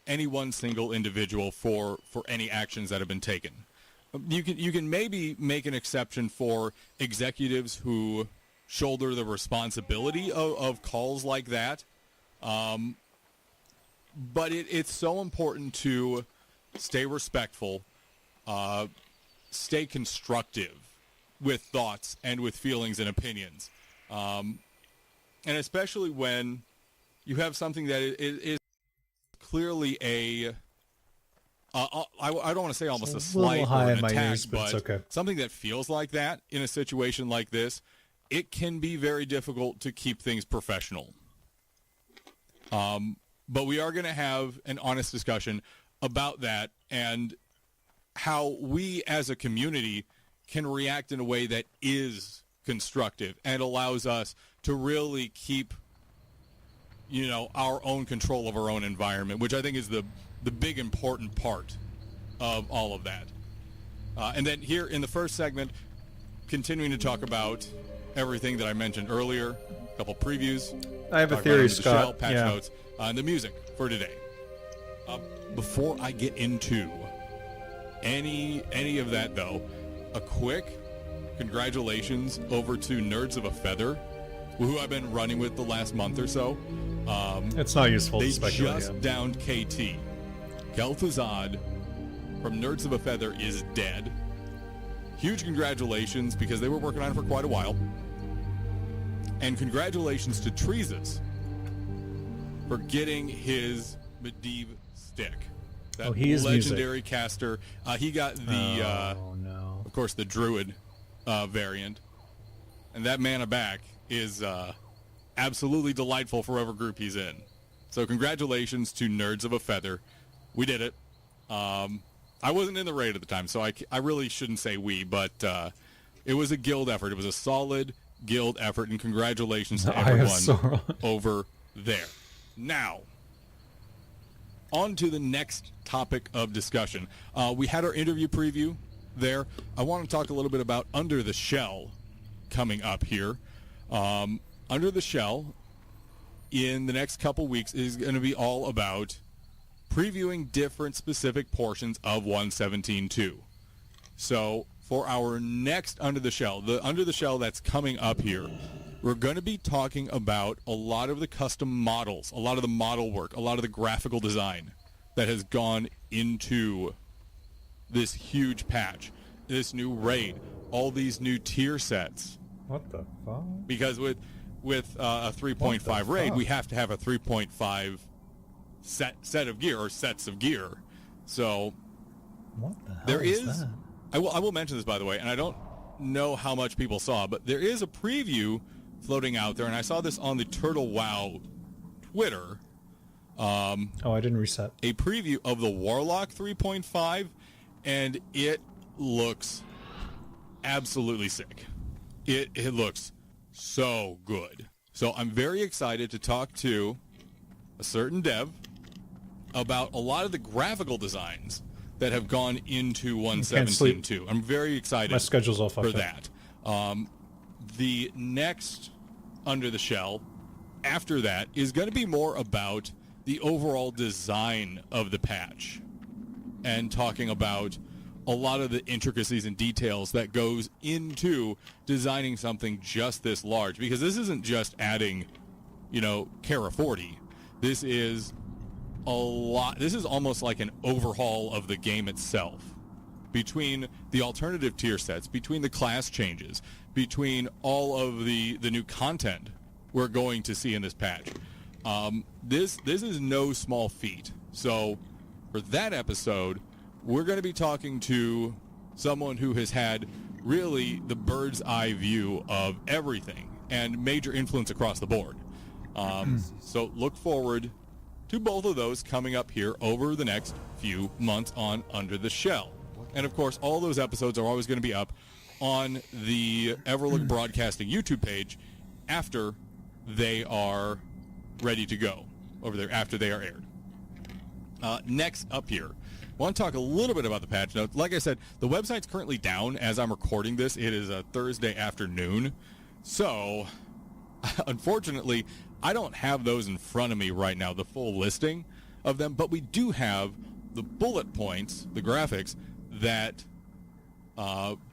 Speaker 5: any one single individual for any actions that have been taken. You can maybe make an exception for executives who shoulder the responsibility of calls like that. But it's so important to stay respectful, stay constructive with thoughts and with feelings and opinions. And especially when you have something that is clearly I don't want to say almost a slight or an attack, but
Speaker 1: okay.
Speaker 5: Something that feels like that in a situation like this, it can be very difficult to keep things professional. But we are going to have an honest discussion about that and how we as a community can react in a way that is constructive and allows us to really keep, our own control of our own environment, which I think is the big important part of all of that. And then here in the first segment, continuing to talk about everything that I mentioned earlier, a couple previews.
Speaker 1: I have a
Speaker 5: talk about
Speaker 1: theory,
Speaker 5: Under the Shell,
Speaker 1: Scott.
Speaker 5: patch
Speaker 1: Yeah.
Speaker 5: notes, and the music for today. Before I get into any of that, though, a quick congratulations over to Nerds of a Feather, who I've been running with the last month or so.
Speaker 1: It's not useful
Speaker 5: They
Speaker 1: to speculate.
Speaker 5: just downed KT. Kel'Thuzad from Nerds of a Feather is dead. Huge congratulations, because they were working on it for quite a while. And congratulations to Treesus for getting his Medivh stick. That
Speaker 1: he is
Speaker 5: legendary caster. He got the,
Speaker 1: no.
Speaker 5: of course, the Druid variant. And that mana back is absolutely delightful for whatever group he's in. So congratulations to Nerds of a Feather. We did it. I wasn't in the raid at the time, so I really shouldn't say we, but it was a guild effort. It was a solid guild effort, and congratulations to everyone over there. Now, on to the next topic of discussion. We had our interview preview there. I want to talk a little bit about Under the Shell coming up here. Under the Shell, in the next couple weeks, is going to be all about previewing different specific portions of 117.2. So for our next Under the Shell that's coming up here, we're going to be talking about a lot of the custom models, a lot of the model work, a lot of the graphical design that has gone into this huge patch, this new raid, all these new tier sets.
Speaker 1: What the fuck?
Speaker 5: Because with a 3.5 raid, we have to have a 3.5 set of gear, or sets of gear. So
Speaker 1: What the hell
Speaker 5: there is
Speaker 1: that?
Speaker 5: I will mention this, by the way, and I don't know how much people saw, but there is a preview floating out there, and I saw this on the Turtle WoW Twitter.
Speaker 1: I didn't reset.
Speaker 5: A preview of the Warlock 3.5, and it looks absolutely sick. It looks so good. So I'm very excited to talk to a certain dev about a lot of the graphical designs that have gone into 117.2. I'm very excited
Speaker 1: My schedule's all fucked
Speaker 5: for
Speaker 1: up.
Speaker 5: that. The next Under the Shell after that is going to be more about the overall design of the patch and talking about a lot of the intricacies and details that goes into designing something just this large, because this isn't just adding, Kara 40. This is a lot. This is almost like an overhaul of the game itself, between the alternative tier sets, between the class changes, between all of the new content we're going to see in this patch. This is no small feat. So for that episode, we're going to be talking to someone who has had really the bird's eye view of everything and major influence across the board. So look forward to both of those coming up here over the next few months on Under the Shell. And of course, all those episodes are always going to be up on the Everlook Broadcasting YouTube page after they are ready to go over there, after they are aired. Next up here, I want to talk a little bit about the patch notes. Like I said, the website's currently down as I'm recording this. It is a Thursday afternoon. So, unfortunately, I don't have those in front of me right now, the full listing of them, but we do have the bullet points, the graphics, that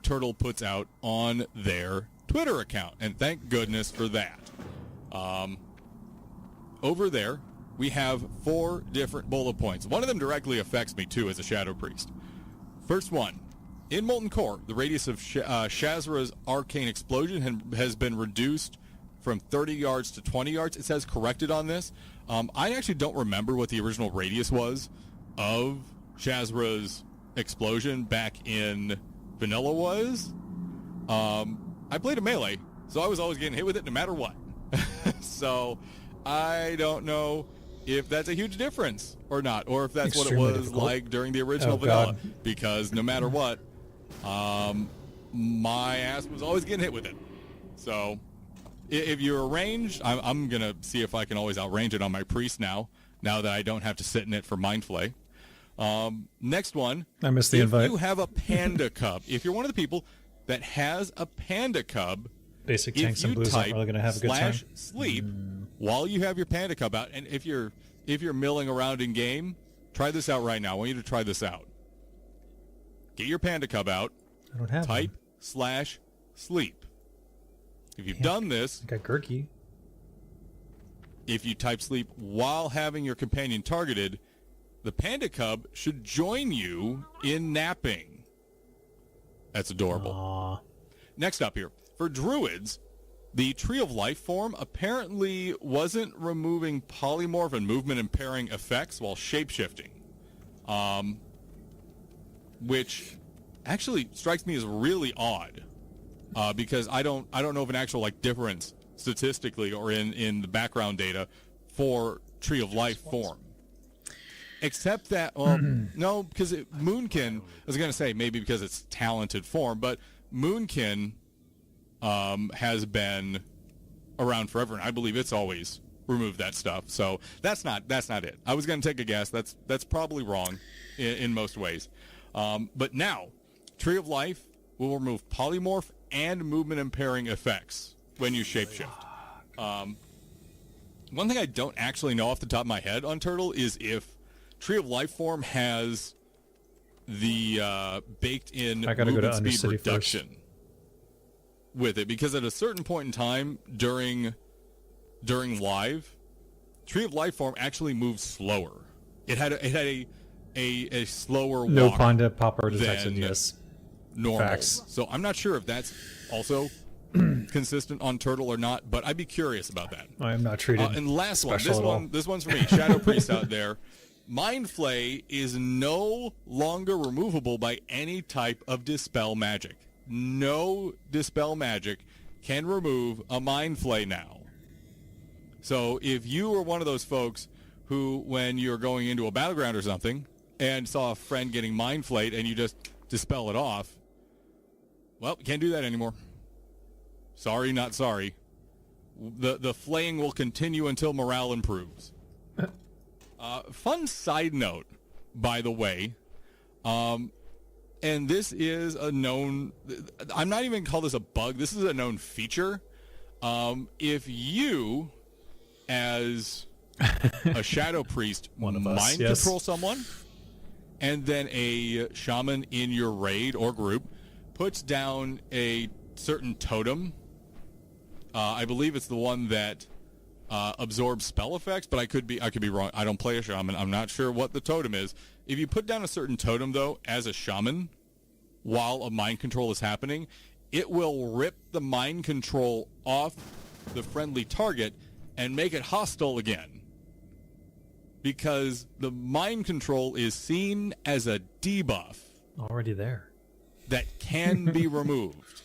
Speaker 5: Turtle puts out on their Twitter account, and thank goodness for that. Over there, we have 4 different bullet points. One of them directly affects me, too, as a Shadow Priest. First one, in Molten Core, the radius of Shazra's arcane explosion has been reduced from 30 yards to 20 yards. It says corrected on this. I actually don't remember what the original radius was of Shazra's explosion back in Vanilla was. I played a melee, so I was always getting hit with it no matter what. So I don't know if that's a huge difference or not, or if that's what it
Speaker 1: Extremely
Speaker 5: was
Speaker 1: difficult.
Speaker 5: like during the original
Speaker 1: Oh,
Speaker 5: vanilla.
Speaker 1: God.
Speaker 5: Because no matter what, my ass was always getting hit with it. So if you're ranged, I'm going to see if I can always outrange it on my priest now that I don't have to sit in it for mind flay. Next one.
Speaker 1: I missed the invite.
Speaker 5: If you have a panda cub, if you're one of the people that has a panda cub,
Speaker 1: Basic
Speaker 5: if
Speaker 1: tanks and
Speaker 5: you
Speaker 1: blues aren't
Speaker 5: type
Speaker 1: really going to have a good time.
Speaker 5: /sleep while you have your panda cub out, and if you're milling around in game, try this out right now. I want you to try this out. Get your panda cub out.
Speaker 1: I don't have
Speaker 5: Type
Speaker 1: one.
Speaker 5: /sleep. If you've done this,
Speaker 1: I got Gurky.
Speaker 5: if you type sleep while having your companion targeted, the panda cub should join you in napping. That's adorable.
Speaker 1: Aww.
Speaker 5: Next up here, for druids, the Tree of Life form apparently wasn't removing polymorph and movement impairing effects while shapeshifting, which actually strikes me as really odd, because I don't know of an actual like difference statistically or in the background data for Tree of Life form. Except that, no, because Moonkin, I was going to say maybe because it's talented form, but Moonkin has been around forever, and I believe it's always removed that stuff. So that's not it. I was going to take a guess. That's probably wrong in most ways. But now, Tree of Life will remove polymorph and movement impairing effects when you shapeshift. One thing I don't actually know off the top of my head on Turtle is if Tree of Life form has the baked-in
Speaker 1: I gotta go to
Speaker 5: movement speed
Speaker 1: Undercity
Speaker 5: reduction with it, because at a certain point in time during live, Tree of Life form actually moves slower. It had a slower
Speaker 1: No
Speaker 5: walk
Speaker 1: panda popper detected,
Speaker 5: than
Speaker 1: yes.
Speaker 5: normal.
Speaker 1: Facts.
Speaker 5: So I'm not sure if that's also consistent on Turtle or not, but I'd be curious about that.
Speaker 1: I am not treated
Speaker 5: And last one,
Speaker 1: special at all.
Speaker 5: this one's for me, Shadow Priest out there. Mind Flay is no longer removable by any type of Dispel magic. No Dispel magic can remove a Mind Flay now. So if you were one of those folks who, when you're going into a battleground or something, and saw a friend getting Mind Flayed and you just dispel it off, well, you can't do that anymore. Sorry, not sorry. The flaying will continue until morale improves. Fun side note, by the way, and this is a known, I'm not even going to call this a bug, this is a known feature. If you, as a Shadow Priest,
Speaker 1: One of us,
Speaker 5: mind
Speaker 1: yes.
Speaker 5: control someone, and then a shaman in your raid or group puts down a certain totem, I believe it's the one that absorbs spell effects, but I could be wrong. I don't play a shaman. I'm not sure what the totem is. If you put down a certain totem, though, as a shaman, while a mind control is happening, it will rip the mind control off the friendly target and make it hostile again. Because the mind control is seen as a debuff
Speaker 1: Already there.
Speaker 5: that can be removed.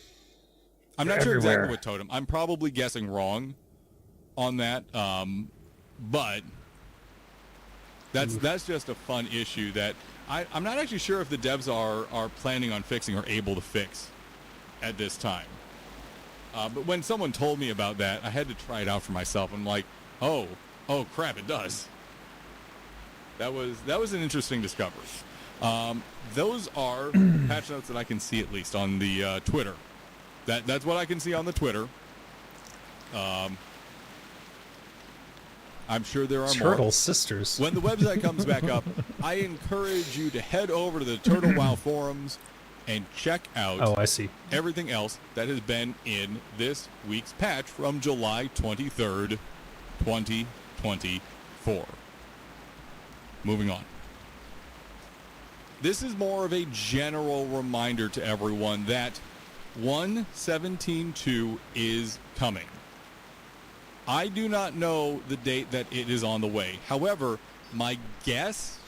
Speaker 5: I'm not sure exactly what totem. I'm probably guessing wrong on that, but that's just a fun issue that I'm not actually sure if the devs are planning on fixing or able to fix at this time. But when someone told me about that, I had to try it out for myself. I'm like, oh crap, it does. That was an interesting discovery. Those are patch notes that I can see at least on the Twitter. That's what I can see on the Twitter. I'm sure there are more.
Speaker 1: Turtle Sisters.
Speaker 5: When the website comes back up, I encourage you to head over to the Turtle WoW forums and check out
Speaker 1: Oh, I see.
Speaker 5: everything else that has been in this week's patch from July 23rd, 2024. Moving on. This is more of a general reminder to everyone that 1.17.2 is coming. I do not know the date that it is on the way. However, my guess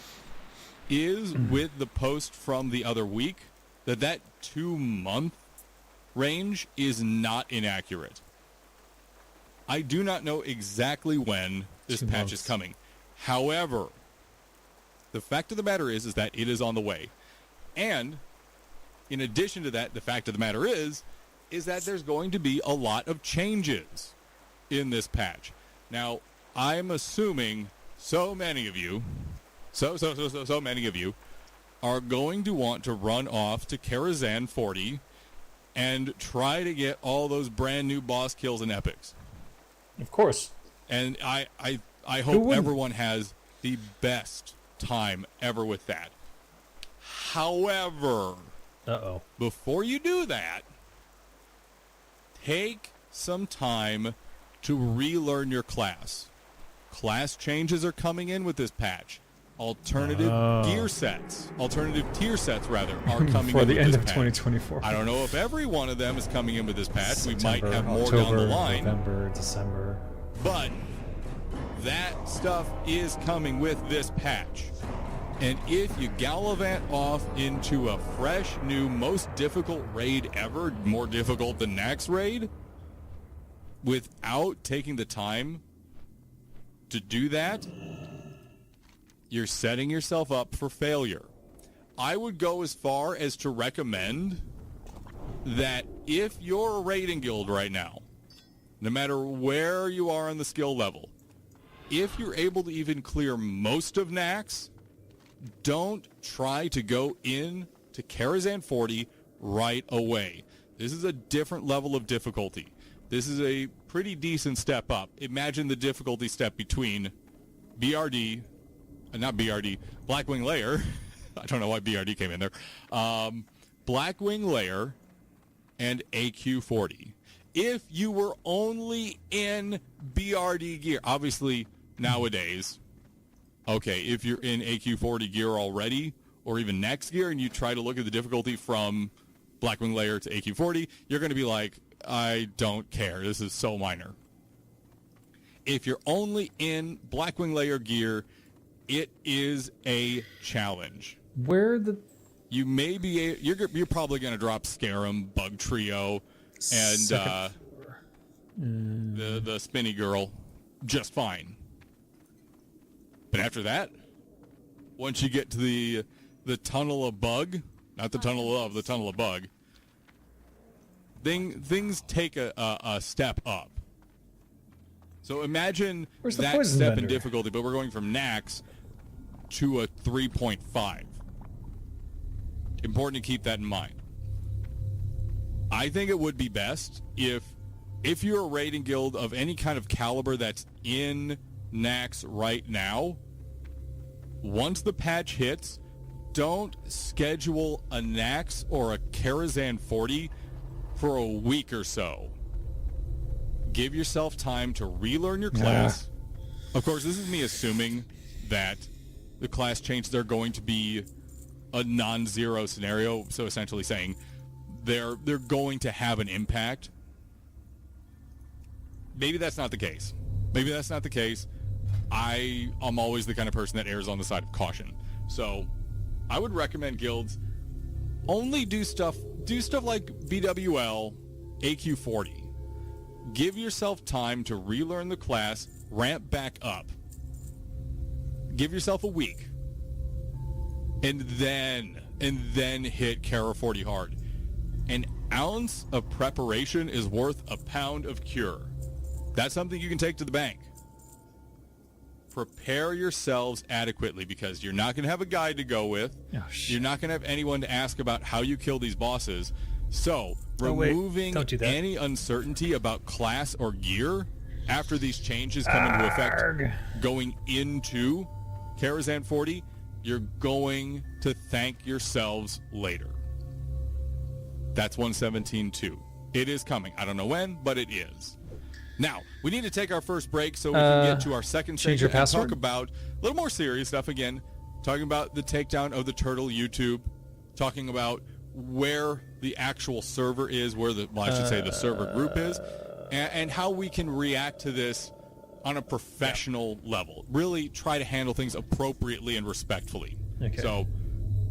Speaker 5: is with the post from the other week that 2-month range is not inaccurate. I do not know exactly when this
Speaker 1: 2
Speaker 5: patch
Speaker 1: months.
Speaker 5: is coming. However, the fact of the matter is that it is on the way. And in addition to that, the fact of the matter is that there's going to be a lot of changes in this patch. Now, I'm assuming so many of you are going to want to run off to Karazhan 40 and try to get all those brand new boss kills and epics.
Speaker 1: Of course.
Speaker 5: And I hope everyone has the best time ever with that. However, before you do that, take some time to relearn your class. Class changes are coming in with this patch. Alternative gear sets, alternative tier sets rather, are coming
Speaker 1: for
Speaker 5: in
Speaker 1: the
Speaker 5: with
Speaker 1: end
Speaker 5: this
Speaker 1: of
Speaker 5: patch.
Speaker 1: 2024.
Speaker 5: I don't know if every one of them is coming in with this patch.
Speaker 1: September,
Speaker 5: We might have more
Speaker 1: October,
Speaker 5: down the line.
Speaker 1: November, December.
Speaker 5: But that stuff is coming with this patch. And if you gallivant off into a fresh, new, most difficult raid ever, more difficult than Nax raid, without taking the time to do that, you're setting yourself up for failure. I would go as far as to recommend that if you're a raiding guild right now, no matter where you are on the skill level, if you're able to even clear most of Nax, don't try to go in to Karazhan 40 right away. This is a different level of difficulty. This is a pretty decent step up. Imagine the difficulty step between Blackwing Lair. I don't know why BRD came in there. Blackwing Lair and AQ40. If you were only in BRD gear, obviously nowadays, okay, if you're in AQ40 gear already, or even next gear, and you try to look at the difficulty from Blackwing Lair to AQ40, you're going to be like, I don't care. This is so minor. If you're only in Blackwing Lair gear, it is a challenge. You may be you're probably going to drop Scarum, Bug Trio, and the Spinny Girl just fine. But after that, once you get to the Tunnel of Bug, not the Tunnel of Love, the Tunnel of Bug, things take a step up. So imagine that step in difficulty, but we're going from Nax to a 3.5. Important to keep that in mind. I think it would be best if you're a raiding guild of any kind of caliber that's in Nax right now, once the patch hits, don't schedule a Nax or a Karazhan 40 for a week or so. Give yourself time to relearn your class. Of course, this is me assuming that the class changes are going to be a non-zero scenario, so essentially saying they're going to have an impact. Maybe that's not the case. I'm always the kind of person that errs on the side of caution. So I would recommend guilds only do stuff like BWL, AQ40. Give yourself time to relearn the class, ramp back up. Give yourself a week. And then hit Kara 40 hard. An ounce of preparation is worth a pound of cure. That's something you can take to the bank. Prepare yourselves adequately, because you're not going to have a guide to go with. You're not going to have anyone to ask about how you kill these bosses. So, removing any uncertainty about class or gear after these changes come into effect going into Karazhan 40, you're going to thank yourselves later. That's 117.2. It is coming. I don't know when, but it is. Now, we need to take our first break so we can get to our second section and talk about a little more serious stuff again, talking about the takedown of the Turtle YouTube, talking about where the actual server is, the server group is, and how we can react to this on a professional level. Really try to handle things appropriately and respectfully. Okay. So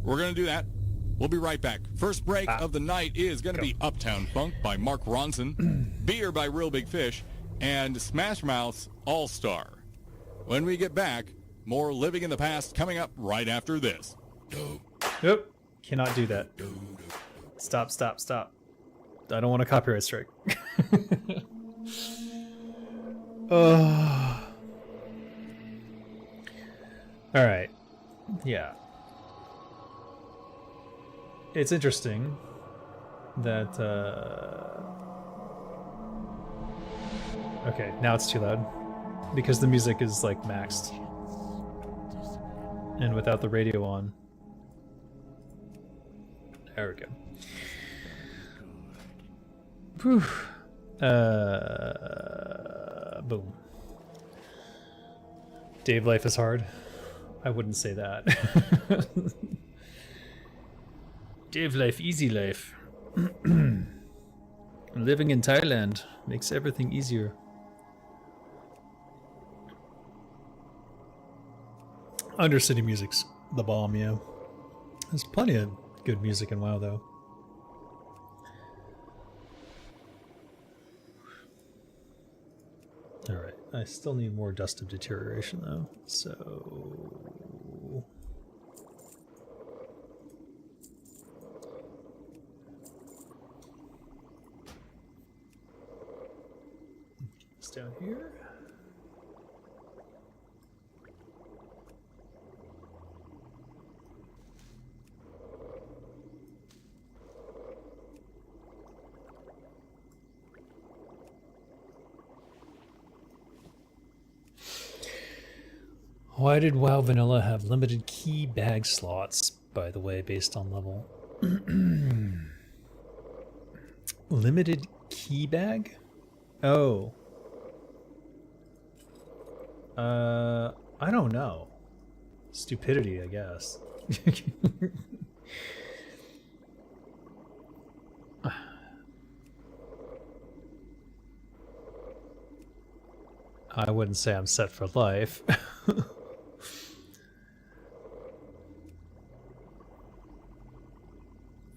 Speaker 5: we're going to do that. We'll be right back. First break of the night is going to be Uptown Funk by Mark Ronson, Beer by Real Big Fish, and Smash Mouth's All-Star. When we get back, More Living in the Past coming up right after this.
Speaker 1: Nope. Cannot do that. Stop, stop, stop. I don't want a copyright strike. Oh. Alright. Yeah. It's interesting that, okay, now it's too loud. Because the music is, like, maxed. And without the radio on. There we go. Whew. Boom. Dave life is hard. I wouldn't say that. Dave life, easy life. Living in Thailand makes everything easier. Undercity music's the bomb, yeah. There's plenty of good music in WoW, though. Alright, I still need more Dust of Deterioration, though, so... It's down here. Why did WoW Vanilla have limited key bag slots, by the way, based on level? Limited key bag? Oh. I don't know. Stupidity, I guess. I wouldn't say I'm set for life.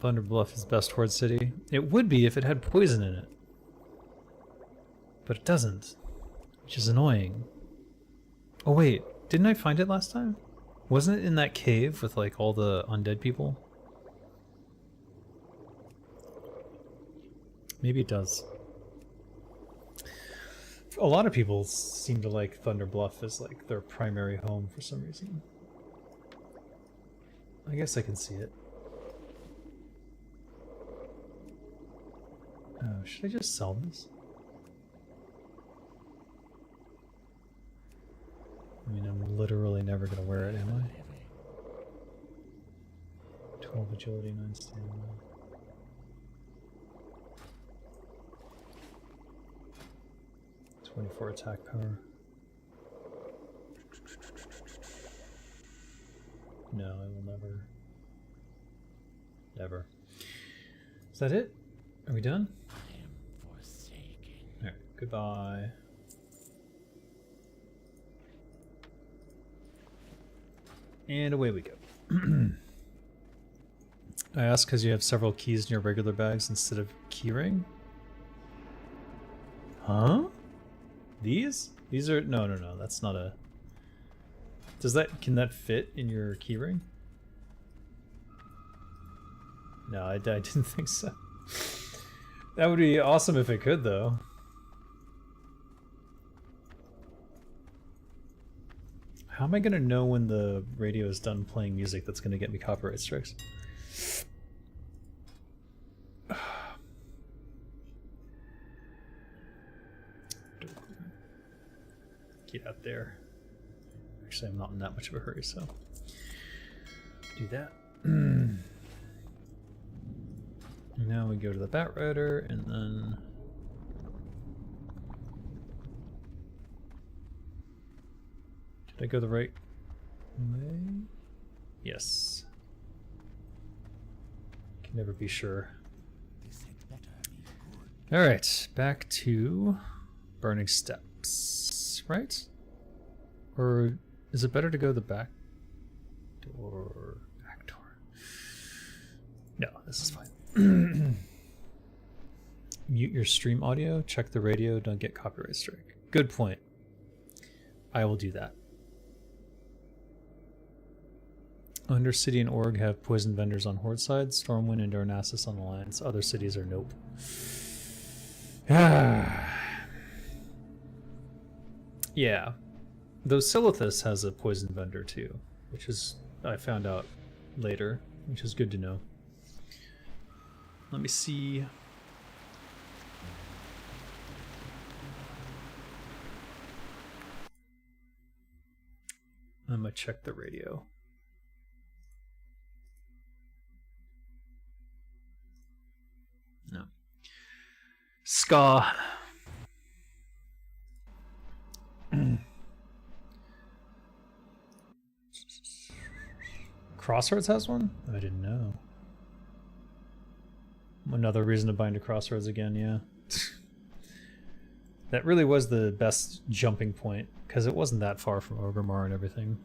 Speaker 1: Thunder Bluff is best horde city. It would be if it had poison in it. But it doesn't. Which is annoying. Oh wait, didn't I find it last time? Wasn't it in that cave with like all the undead people? Maybe it does. A lot of people seem to like Thunder Bluff as like their primary home for some reason. I guess I can see it. Oh, should I just sell this? I mean, I'm literally never going to wear it, am I? 12 agility, 9 stamina. .24 attack power. No, I will never. Never. Is that it? Are we done? Alright, goodbye. And away we go. I asked because you have several keys in your regular bags instead of keyring? Huh? These? These are... No, that's not a... Does that... Can that fit in your keyring? No, I didn't think so. That would be awesome if it could, though. How am I gonna know when the radio is done playing music that's gonna get me copyright strikes? Get out there. Actually, I'm not in that much of a hurry, so do that. Now we go to the Bat Rider, and then did I go the right way? Yes. Can never be sure. All right, back to Burning Steps, right? Or is it better to go the back door? Back door. No, this is fine. Mute your stream audio, check the radio, don't get copyright strike. Good point. I will do that. Undercity and Org have poison vendors on Horde side, Stormwind and Darnassus on Alliance. Other cities are nope. Yeah. Though Silithus has a poison vendor too, which is, I found out later, which is good to know. Let me see. I'm gonna check the radio. No. Ska. Crossroads has one? I didn't know. Another reason to bind to Crossroads again, yeah. That really was the best jumping point, because it wasn't that far from Orgrimmar and everything.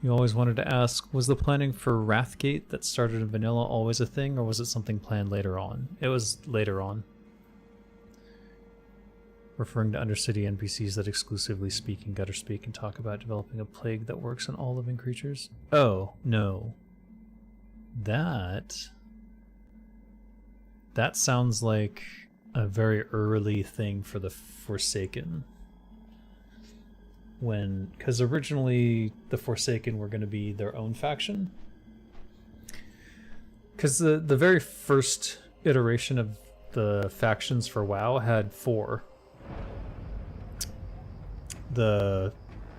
Speaker 1: You always wanted to ask, was the planning for Wrathgate that started in vanilla always a thing, or was it something planned later on? It was later on. Referring to Undercity NPCs that exclusively speak in gutter speak and talk about developing a plague that works on all living creatures? Oh, no. That sounds like a very early thing for the Forsaken. Because originally the Forsaken were going to be their own faction. Because the very first iteration of the factions for WoW had 4. The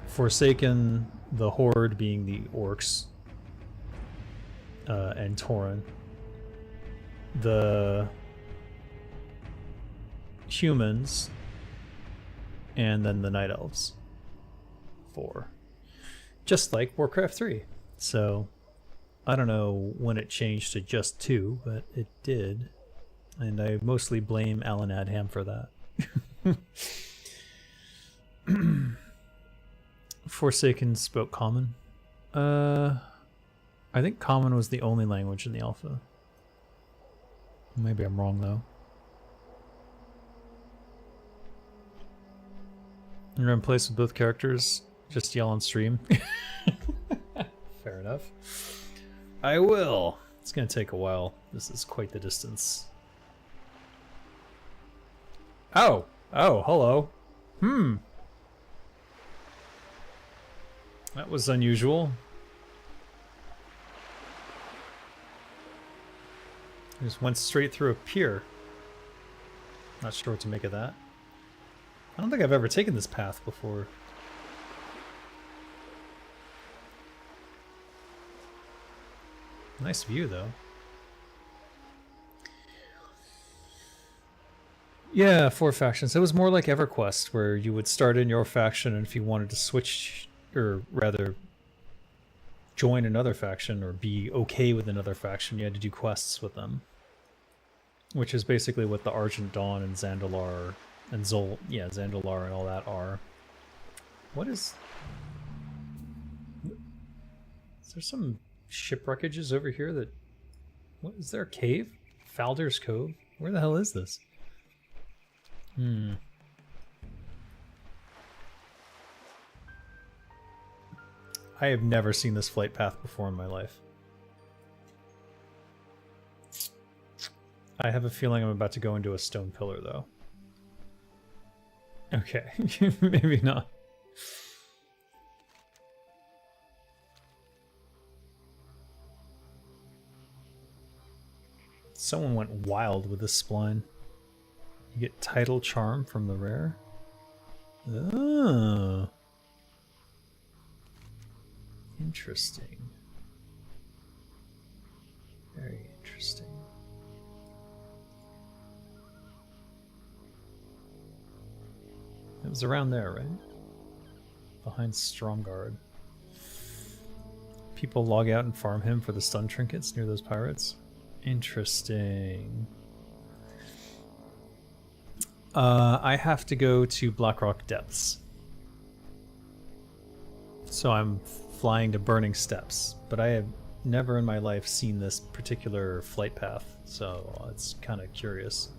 Speaker 1: Forsaken, the Horde being the Orcs, and Tauren. The humans, and then the Night Elves. 4. Just like Warcraft 3. So, I don't know when it changed to just 2, but it did. And I mostly blame Alan Adham for that. Forsaken spoke Common. I think Common was the only language in the alpha. Maybe I'm wrong though. You're gonna place with both characters, just yell on stream. Fair enough. I will. It's gonna take a while. This is quite the distance. Oh, hello. That was unusual. I just went straight through a pier. Not sure what to make of that. I don't think I've ever taken this path before. Nice view, though. Yeah, 4 factions. It was more like EverQuest, where you would start in your faction, and if you wanted to switch, or rather join another faction, or be okay with another faction, you had to do quests with them. Which is basically what the Argent Dawn and Zandalar and Zandalar and all that are. What is... Is there some shipwreckages over here that... What, is there a cave? Falder's Cove? Where the hell is this? I have never seen this flight path before in my life. I have a feeling I'm about to go into a stone pillar, though. Okay, maybe not. Someone went wild with this spline. You get Tidal Charm from the rare. Oh. Interesting. Very interesting. It was around there, right? Behind Stromguard. People log out and farm him for the stun trinkets near those pirates. Interesting. I have to go to Blackrock Depths. So I'm flying to Burning Steps, but I have never in my life seen this particular flight path, so it's kind of curious.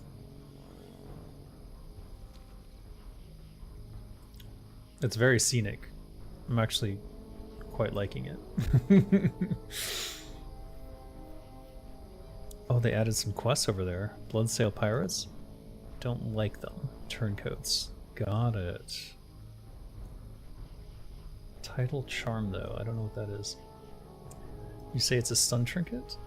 Speaker 1: It's very scenic. I'm actually quite liking it. Oh, they added some quests over there. Bloodsail Pirates? Don't like them. Turncoats. Got it. Title Charm, though. I don't know what that is. You say it's a stun trinket?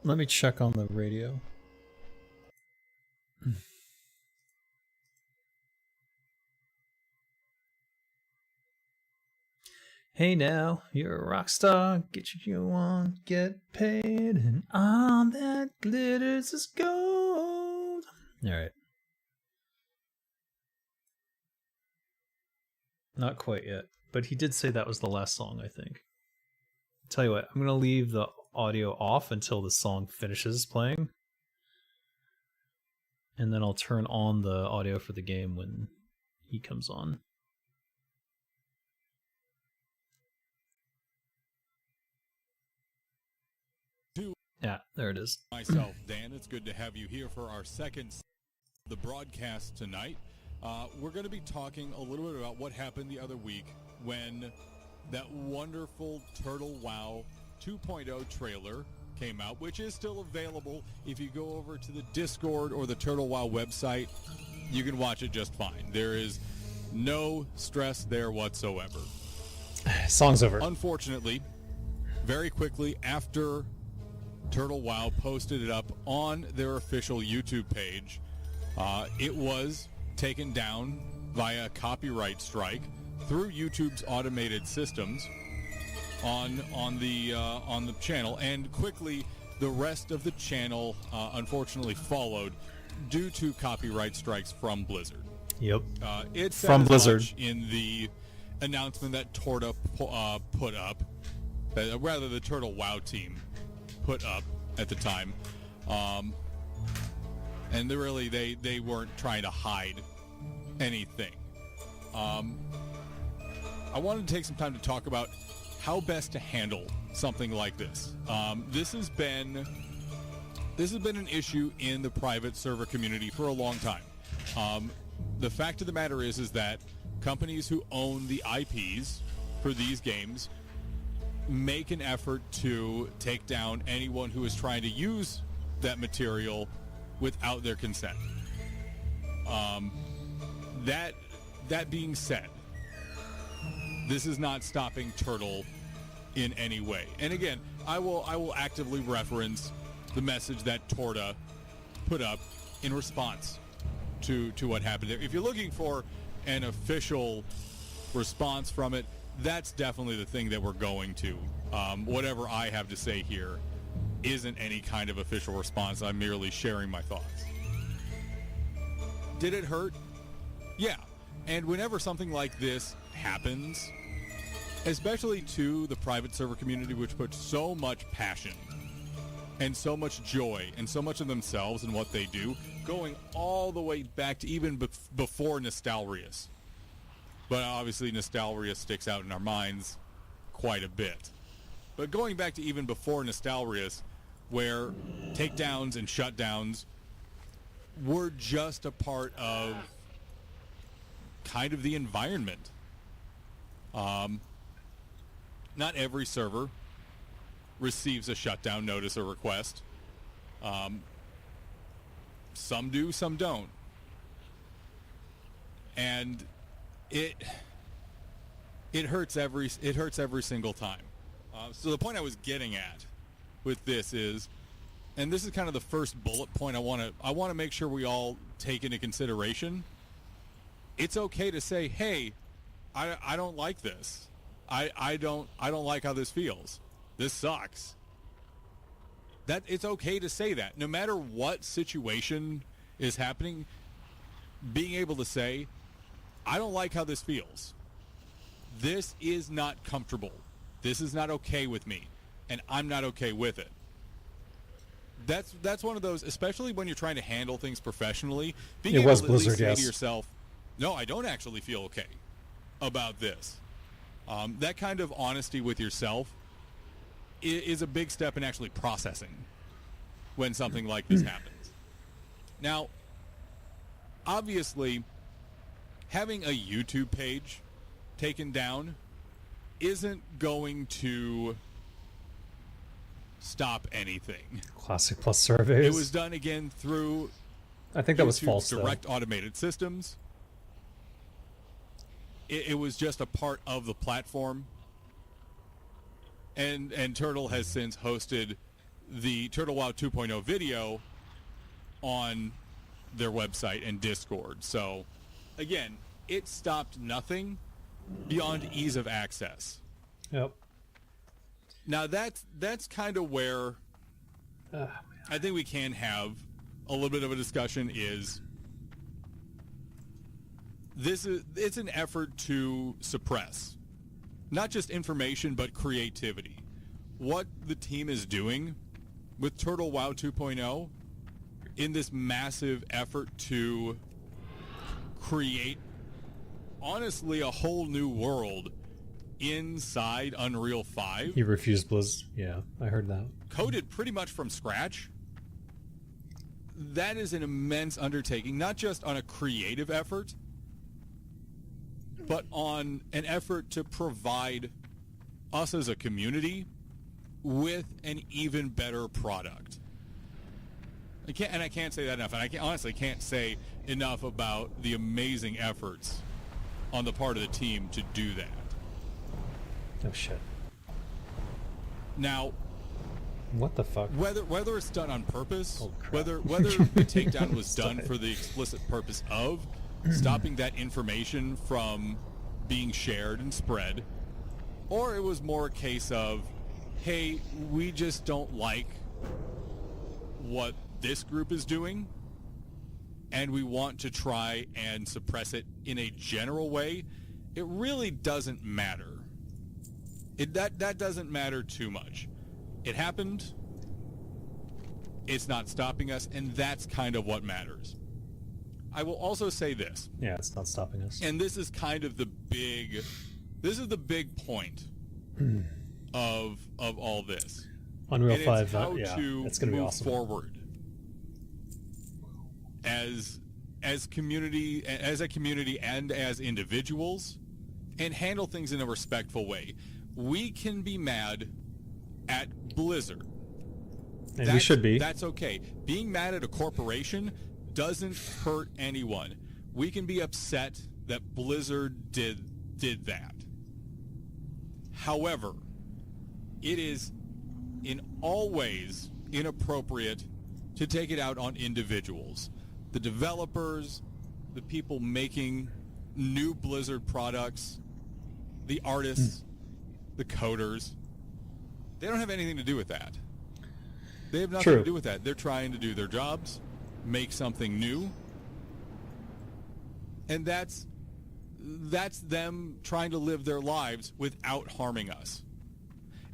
Speaker 1: Let me check on the radio. Hey now, you're a rock star, get what you want, get paid, and all that glitters is gold. Alright. Not quite yet, but he did say that was the last song, I think. Tell you what, I'm going to leave the audio off until the song finishes playing. And then I'll turn on the audio for the game when he comes on. Yeah, there it is.
Speaker 5: Myself, Dan, it's good to have you here for our second the broadcast tonight. We're going to be talking a little bit about what happened the other week when that wonderful Turtle WoW 2.0 trailer came out, which is still available. If you go over to the Discord or the Turtle WoW website, you can watch it just fine. There is no stress there whatsoever.
Speaker 1: Song's over.
Speaker 5: Unfortunately, very quickly after Turtle WoW posted it up on their official YouTube page, it was taken down via copyright strike through YouTube's automated systems on the channel, and quickly the rest of the channel unfortunately followed due to copyright strikes from Blizzard.
Speaker 1: Yep.
Speaker 5: It's
Speaker 1: from Blizzard
Speaker 5: in the announcement that Torta put up, rather the Turtle WoW team put up at the time, and they weren't trying to hide anything. I wanted to take some time to talk about how best to handle something like this. This has been an issue in the private server community for a long time. The fact of the matter is that companies who own the IPs for these games make an effort to take down anyone who is trying to use that material without their consent. That being said, this is not stopping Turtle in any way. And again, I will actively reference the message that Torta put up in response to what happened there. If you're looking for an official response from it, that's definitely the thing that we're going to. Whatever I have to say here isn't any kind of official response. I'm merely sharing my thoughts. Did it hurt? Yeah. And whenever something like this happens, especially to the private server community, which puts so much passion and so much joy and so much of themselves in what they do, going all the way back to even before Nostalrius. But obviously Nostalrius sticks out in our minds quite a bit. But going back to even before Nostalrius, where takedowns and shutdowns were just a part of kind of the environment. Not every server receives a shutdown notice or request. Some do, some don't. And it hurts every single time. So the point I was getting at with this is, and this is kind of the first bullet point I want to make sure we all take into consideration. It's okay to say, hey, I don't like this. I don't like how this feels. This sucks. That it's okay to say that. No matter what situation is happening, being able to say, I don't like how this feels. This is not comfortable. This is not okay with me, and I'm not okay with it. That's one of those, especially when you're trying to handle things professionally. Being able to at least say to yourself, no, I don't actually feel okay about this. That kind of honesty with yourself is a big step in actually processing when something like this happens. Now, obviously, having a YouTube page taken down isn't going to stop anything.
Speaker 1: Classic Plus surveys.
Speaker 5: It was done again through
Speaker 1: I think that was
Speaker 5: YouTube's
Speaker 1: false,
Speaker 5: direct automated systems. It was just a part of the platform. And Turtle has since hosted the Turtle WoW 2.0 video on their website and Discord. So, again, it stopped nothing beyond ease of access.
Speaker 1: Yep.
Speaker 5: Now, that's kind of where I think we can have a little bit of a discussion is it's an effort to suppress not just information but creativity. What the team is doing with Turtle WoW 2.0 in this massive effort to create honestly a whole new world inside Unreal 5.
Speaker 1: He refused Blizz. Yeah, I heard that.
Speaker 5: Coded pretty much from scratch. That is an immense undertaking, not just on a creative effort, but on an effort to provide us as a community with an even better product. I can't say that enough, and honestly can't say enough about the amazing efforts on the part of the team to do that.
Speaker 1: Oh shit.
Speaker 5: Now,
Speaker 1: what the fuck?
Speaker 5: Whether it's done on purpose,
Speaker 1: Oh, crap.
Speaker 5: whether the takedown was done for the explicit purpose of stopping that information from being shared and spread, or it was more a case of, hey, we just don't like what this group is doing, and we want to try and suppress it in a general way, it really doesn't matter. That doesn't matter too much. It happened. It's not stopping us, and that's kind of what matters. I will also say this.
Speaker 1: Yeah, it's not stopping us.
Speaker 5: And this is kind of the big point of all this.
Speaker 1: Unreal
Speaker 5: And
Speaker 1: 5,
Speaker 5: it's how
Speaker 1: yeah,
Speaker 5: to
Speaker 1: it's going to be
Speaker 5: move
Speaker 1: awesome.
Speaker 5: forward as community, as a community and as individuals, and handle things in a respectful way. We can be mad at Blizzard.
Speaker 1: And we should be.
Speaker 5: That's okay. Being mad at a corporation doesn't hurt anyone. We can be upset that Blizzard did that. However, it is in all ways inappropriate to take it out on individuals. The developers, the people making new Blizzard products, the artists, the coders, they don't have anything to do with that. They have nothing to do with that. They're trying to do their jobs, make something new, and that's them trying to live their lives without harming us.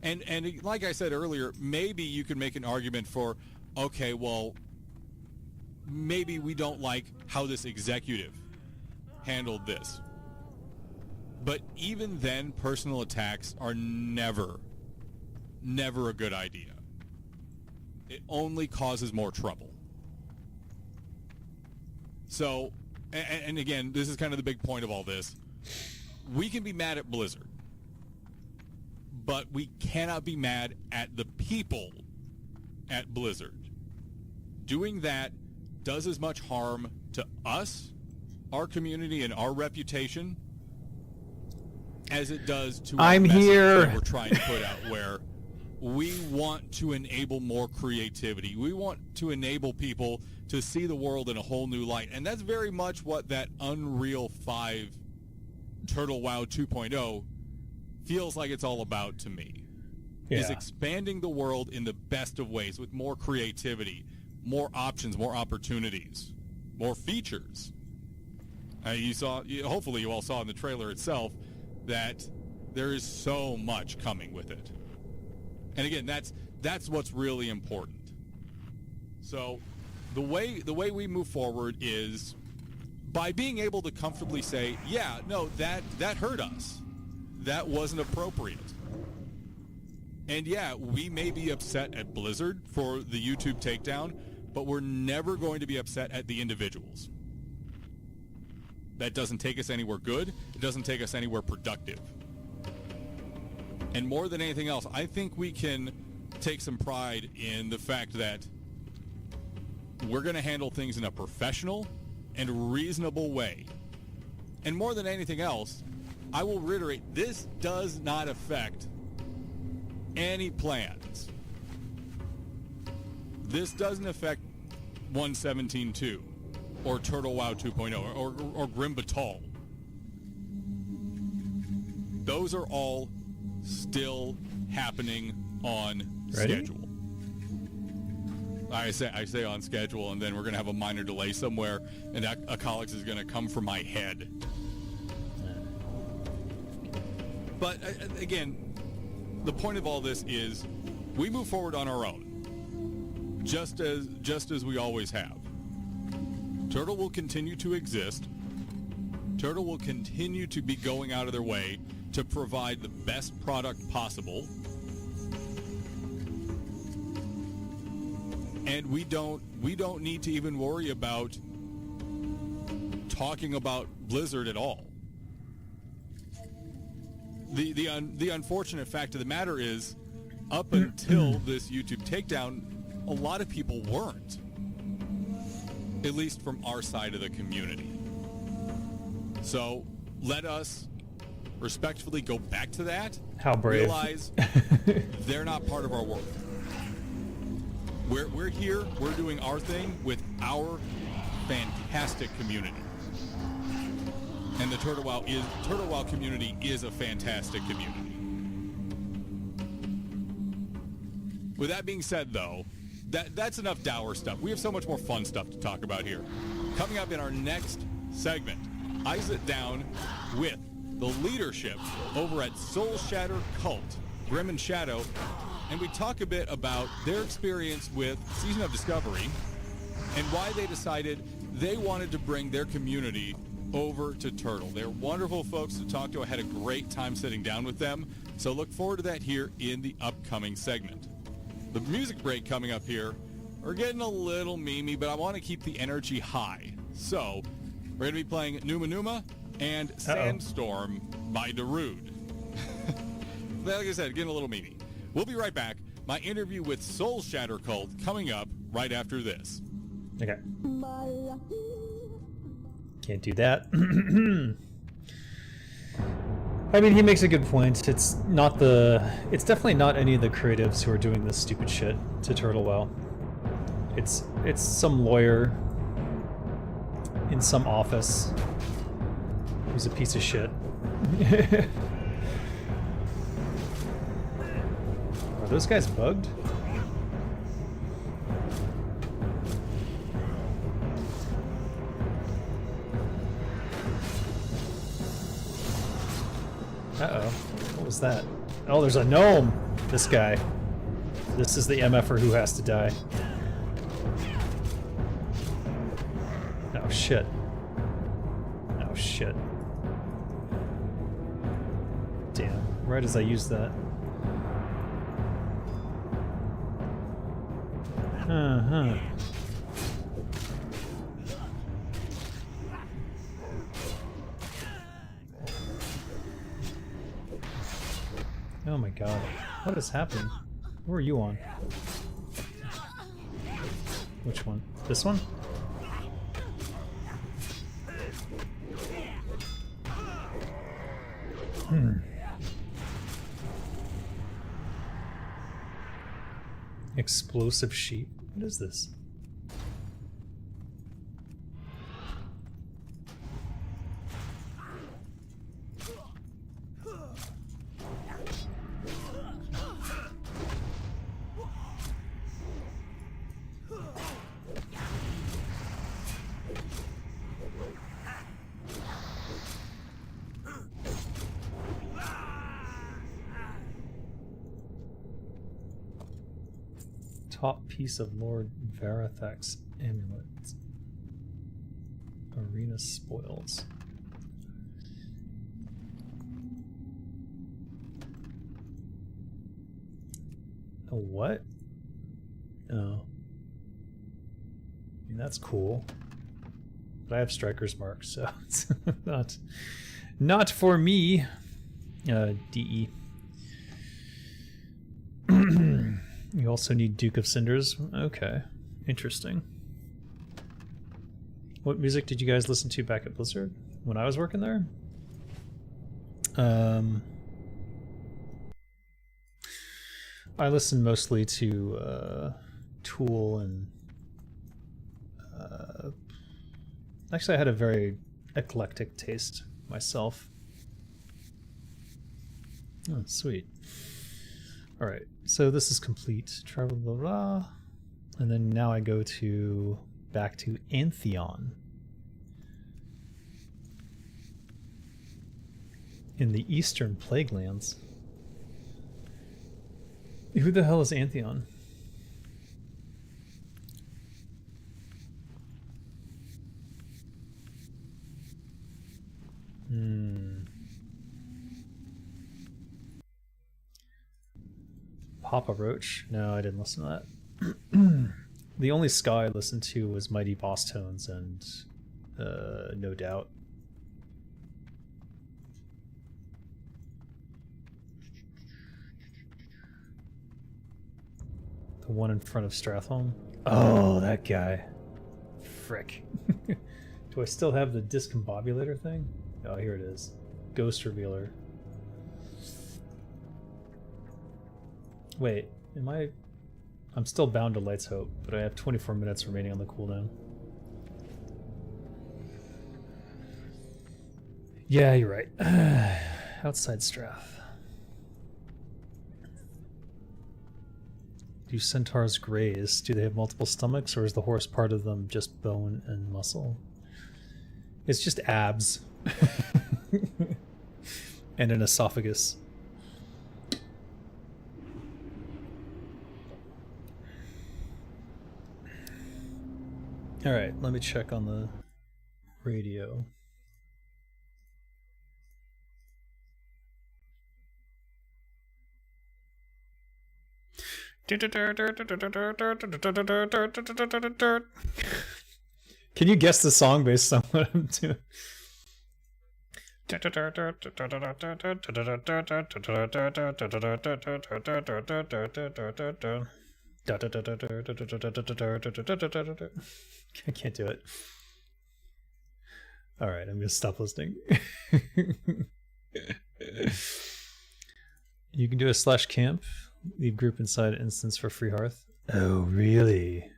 Speaker 5: And like I said earlier, maybe you could make an argument for, okay, well, maybe we don't like how this executive handled this. But even then, personal attacks are never a good idea. It only causes more trouble. So, and again, this is kind of the big point of all this. We can be mad at Blizzard, but we cannot be mad at the people at Blizzard. Doing that does as much harm to us, our community, and our reputation as it does to our message that we're trying to put out, where we want to enable more creativity. We want to enable people to see the world in a whole new light. And that's very much what that Unreal 5 Turtle WoW 2.0 feels like it's all about to me.
Speaker 1: Yeah.
Speaker 5: Is expanding the world in the best of ways with more creativity, more options, more opportunities, more features. Hopefully you all saw in the trailer itself that there is so much coming with it. And again, that's what's really important. So the way we move forward is by being able to comfortably say, yeah, no, that hurt us. that wasn't appropriate. And yeah, we may be upset at Blizzard for the YouTube takedown, but we're never going to be upset at the individuals. That doesn't take us anywhere good. It doesn't take us anywhere productive. And more than anything else, I think we can take some pride in the fact that we're going to handle things in a professional and reasonable way. And more than anything else, I will reiterate, this does not affect any plans. This doesn't affect 1.17.2 or Turtle WoW 2.0 or Grim Batal. Those are all still happening on schedule. I say on schedule, and then we're going to have a minor delay somewhere, and that Acolix is going to come for my head. But again, the point of all this is we move forward on our own, just as we always have. Turtle will continue to exist. Turtle will continue to be going out of their way to provide the best product possible. And we don't need to even worry about talking about Blizzard at all. The unfortunate fact of the matter is, up until this YouTube takedown, a lot of people weren't. At least from our side of the community. So let us respectfully go back to that.
Speaker 1: How brave.
Speaker 5: Realize they're not part of our world. We're here, we're doing our thing with our fantastic community. And the Turtle WoW community is a fantastic community. With that being said, though, that's enough dour stuff. We have so much more fun stuff to talk about here. Coming up in our next segment, I sit down with the leadership over at Soul Shatter Cult, Grim and Shadow, and we talk a bit about their experience with Season of Discovery and why they decided they wanted to bring their community over to Turtle. They're wonderful folks to talk to. I had a great time sitting down with them, so look forward to that here in the upcoming segment. The music break coming up here, we're getting a little memey, but I want to keep the energy high. So, we're going to be playing Numa Numa and Sandstorm by Darude. Like I said, getting a little memey. We'll be right back. My interview with Soul Shatter Cult coming up right after this.
Speaker 1: Okay. Can't do that. I mean, he makes a good point. It's definitely not any of the creatives who are doing this stupid shit to Turtle WoW. It's some lawyer in some office who's a piece of shit. Are those guys bugged? Uh-oh. What was that? Oh, there's a gnome! This guy. This is the MFer who has to die. Oh, shit. Oh, shit. Damn. Right as I use that. Uh-huh. Oh my god. What is happening? Who are you on? Which one? This one? Explosive sheep? What is this? Top piece of Lord Varathak's amulet. Arena spoils. what? Oh. I mean, that's cool. But I have Striker's Mark, so it's not for me. DE. You also need Duke of Cinders. Okay. Interesting. What music did you guys listen to back at Blizzard when I was working there? I listened mostly to Tool and actually I had a very eclectic taste myself. Oh, sweet. Alright, so this is complete. Travel blah blah. And then now I go to back to Antheon. In the Eastern Plaguelands. Who the hell is Antheon? Papa Roach? No, I didn't listen to that. The only ska I listened to was Mighty Boss Tones and No Doubt. The one in front of Strathholm? Oh, that guy. Frick. Do I still have the discombobulator thing? Oh, here it is. Ghost Revealer. Wait, I'm still bound to Light's Hope, but I have 24 minutes remaining on the cooldown. Yeah, you're right. Outside Strath. Do centaurs graze? Do they have multiple stomachs, or is the horse part of them just bone and muscle? It's just abs. And an esophagus. Alright, let me check on the radio. Can you guess the song based on what I'm doing? I can't do it. Alright, I'm gonna stop listening. You can do a /camp. Leave group inside instance for free hearth. Oh, really?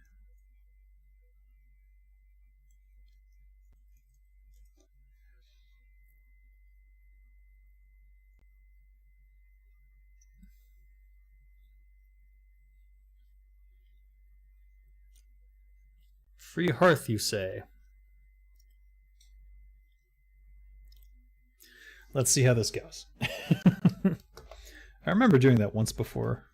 Speaker 1: Free hearth, you say? Let's see how this goes. I remember doing that once before.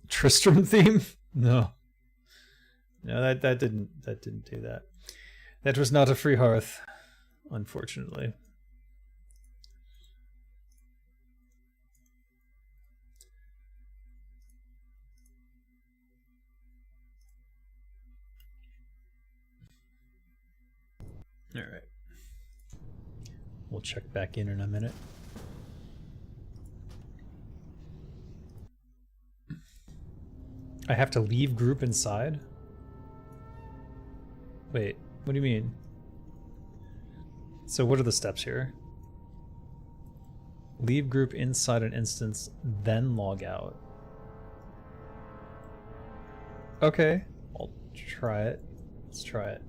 Speaker 1: Tristram theme? No. No, that didn't do that. That was not a free hearth, unfortunately. All right. We'll check back in a minute. I have to leave group inside? Wait, what do you mean? So what are the steps here? Leave group inside an instance, then log out. Okay, I'll try it. Let's try it.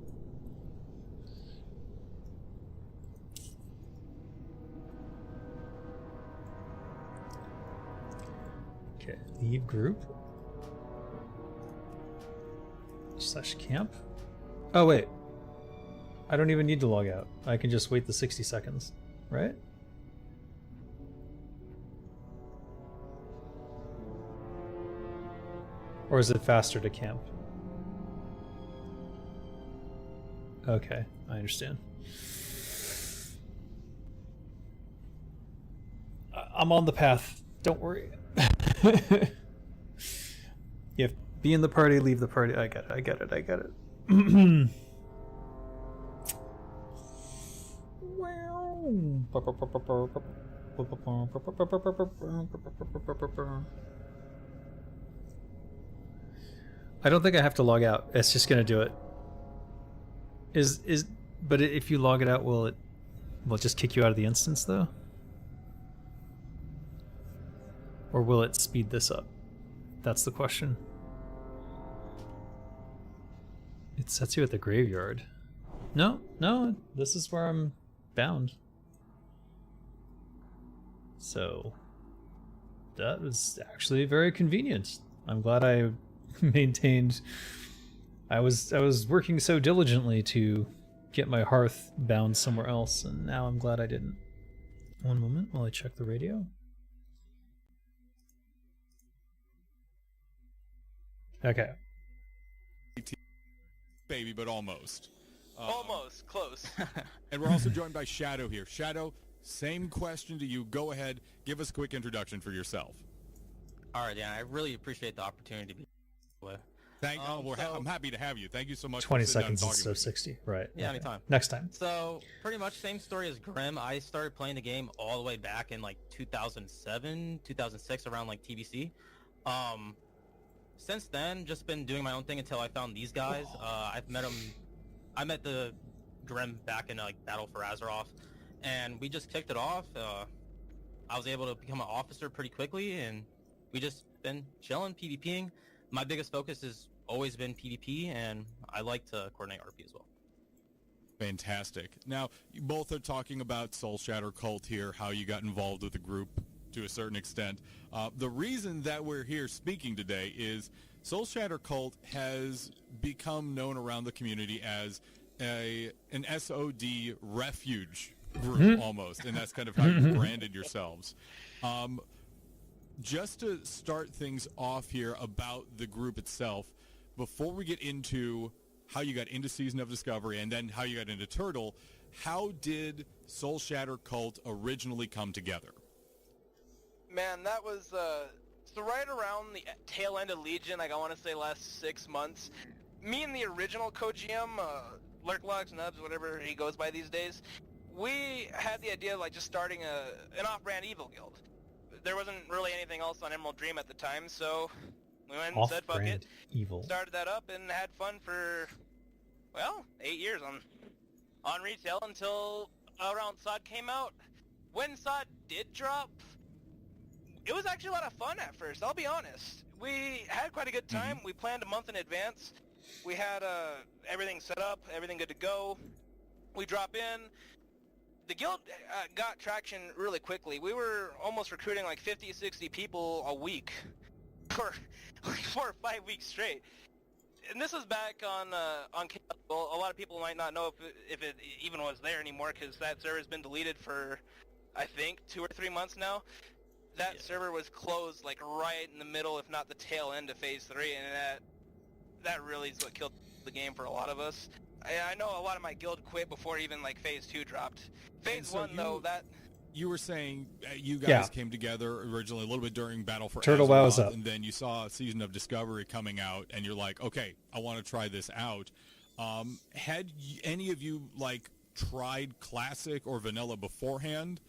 Speaker 1: Okay, leave group. /camp. Oh wait, I don't even need to log out. I can just wait the 60 seconds, right? Or is it faster to camp? Okay, I understand. I'm on the path. Don't worry. You have be in the party, leave the party. I get it. I don't think I have to log out. It's just gonna do it. But if you log it out, will it just kick you out of the instance though? Or will it speed this up? That's the question. It sets you at the graveyard. No, this is where I'm bound. So that was actually very convenient. I'm glad I maintained. I was working so diligently to get my hearth bound somewhere else, and now I'm glad I didn't. One moment while I check the radio. Okay.
Speaker 5: Baby, but almost.
Speaker 6: Almost. Close.
Speaker 5: And we're also joined by Shadow here. Shadow, same question to you. Go ahead. Give us a quick introduction for yourself.
Speaker 7: All right, yeah, I really appreciate the opportunity to be with.
Speaker 5: I'm happy to have you. Thank you so much.
Speaker 1: 20
Speaker 5: for sitting down and
Speaker 1: seconds
Speaker 5: talking
Speaker 1: instead of
Speaker 5: with me.
Speaker 1: 60. Right.
Speaker 7: Yeah,
Speaker 1: okay.
Speaker 7: anytime.
Speaker 1: Next time.
Speaker 7: So, pretty much same story as Grim. I started playing the game all the way back in like 2007, 2006, around like TBC. Since then, just been doing my own thing until I found these guys. I met the Grim back in like Battle for Azeroth, and we just kicked it off. I was able to become an officer pretty quickly, and we just been chilling, PvPing. My biggest focus has always been PvP, and I like to coordinate RP as well.
Speaker 5: Fantastic. Now, you both are talking about Soul Shatter Cult here, how you got involved with the group to a certain extent. The reason that we're here speaking today is Soul Shatter Cult has become known around the community as an SOD refuge group almost, and that's kind of how you branded yourselves. Just to start things off here about the group itself, before we get into how you got into Season of Discovery and then how you got into Turtle, how did Soul Shatter Cult originally come together?
Speaker 6: Man, that was so right around the tail end of Legion, like I want to say last 6 months. Me and the original co-GM, Lurklocks, Nubs, whatever he goes by these days, we had the idea of like just starting an off-brand evil guild. There wasn't really anything else on Emerald Dream at the time, so we went and said fuck it.
Speaker 1: Evil.
Speaker 6: Started that up and had fun for, well, 8 years on retail until around SOD came out. When SOD did drop, it was actually a lot of fun at first, I'll be honest. We had quite a good time. We planned a month in advance. We had everything set up, everything good to go. We drop in. The guild got traction really quickly. We were almost recruiting like 50, 60 people a week for like 4 or 5 weeks straight. And this was back on well, a lot of people might not know if it even was there anymore because that server has been deleted for, I think, 2 or 3 months now. That server was closed like right in the middle, if not the tail end of Phase 3, and that really is what killed the game for a lot of us. I know a lot of my guild quit before even like Phase 2 dropped. Phase 1 though, that...
Speaker 5: You were saying you guys came together originally a little bit during Battle for
Speaker 1: Turtle
Speaker 5: Azeroth,
Speaker 1: WoW is up.
Speaker 5: And then you saw Season of Discovery coming out, and you're like, okay, I want to try this out. Had any of you like tried Classic or Vanilla beforehand?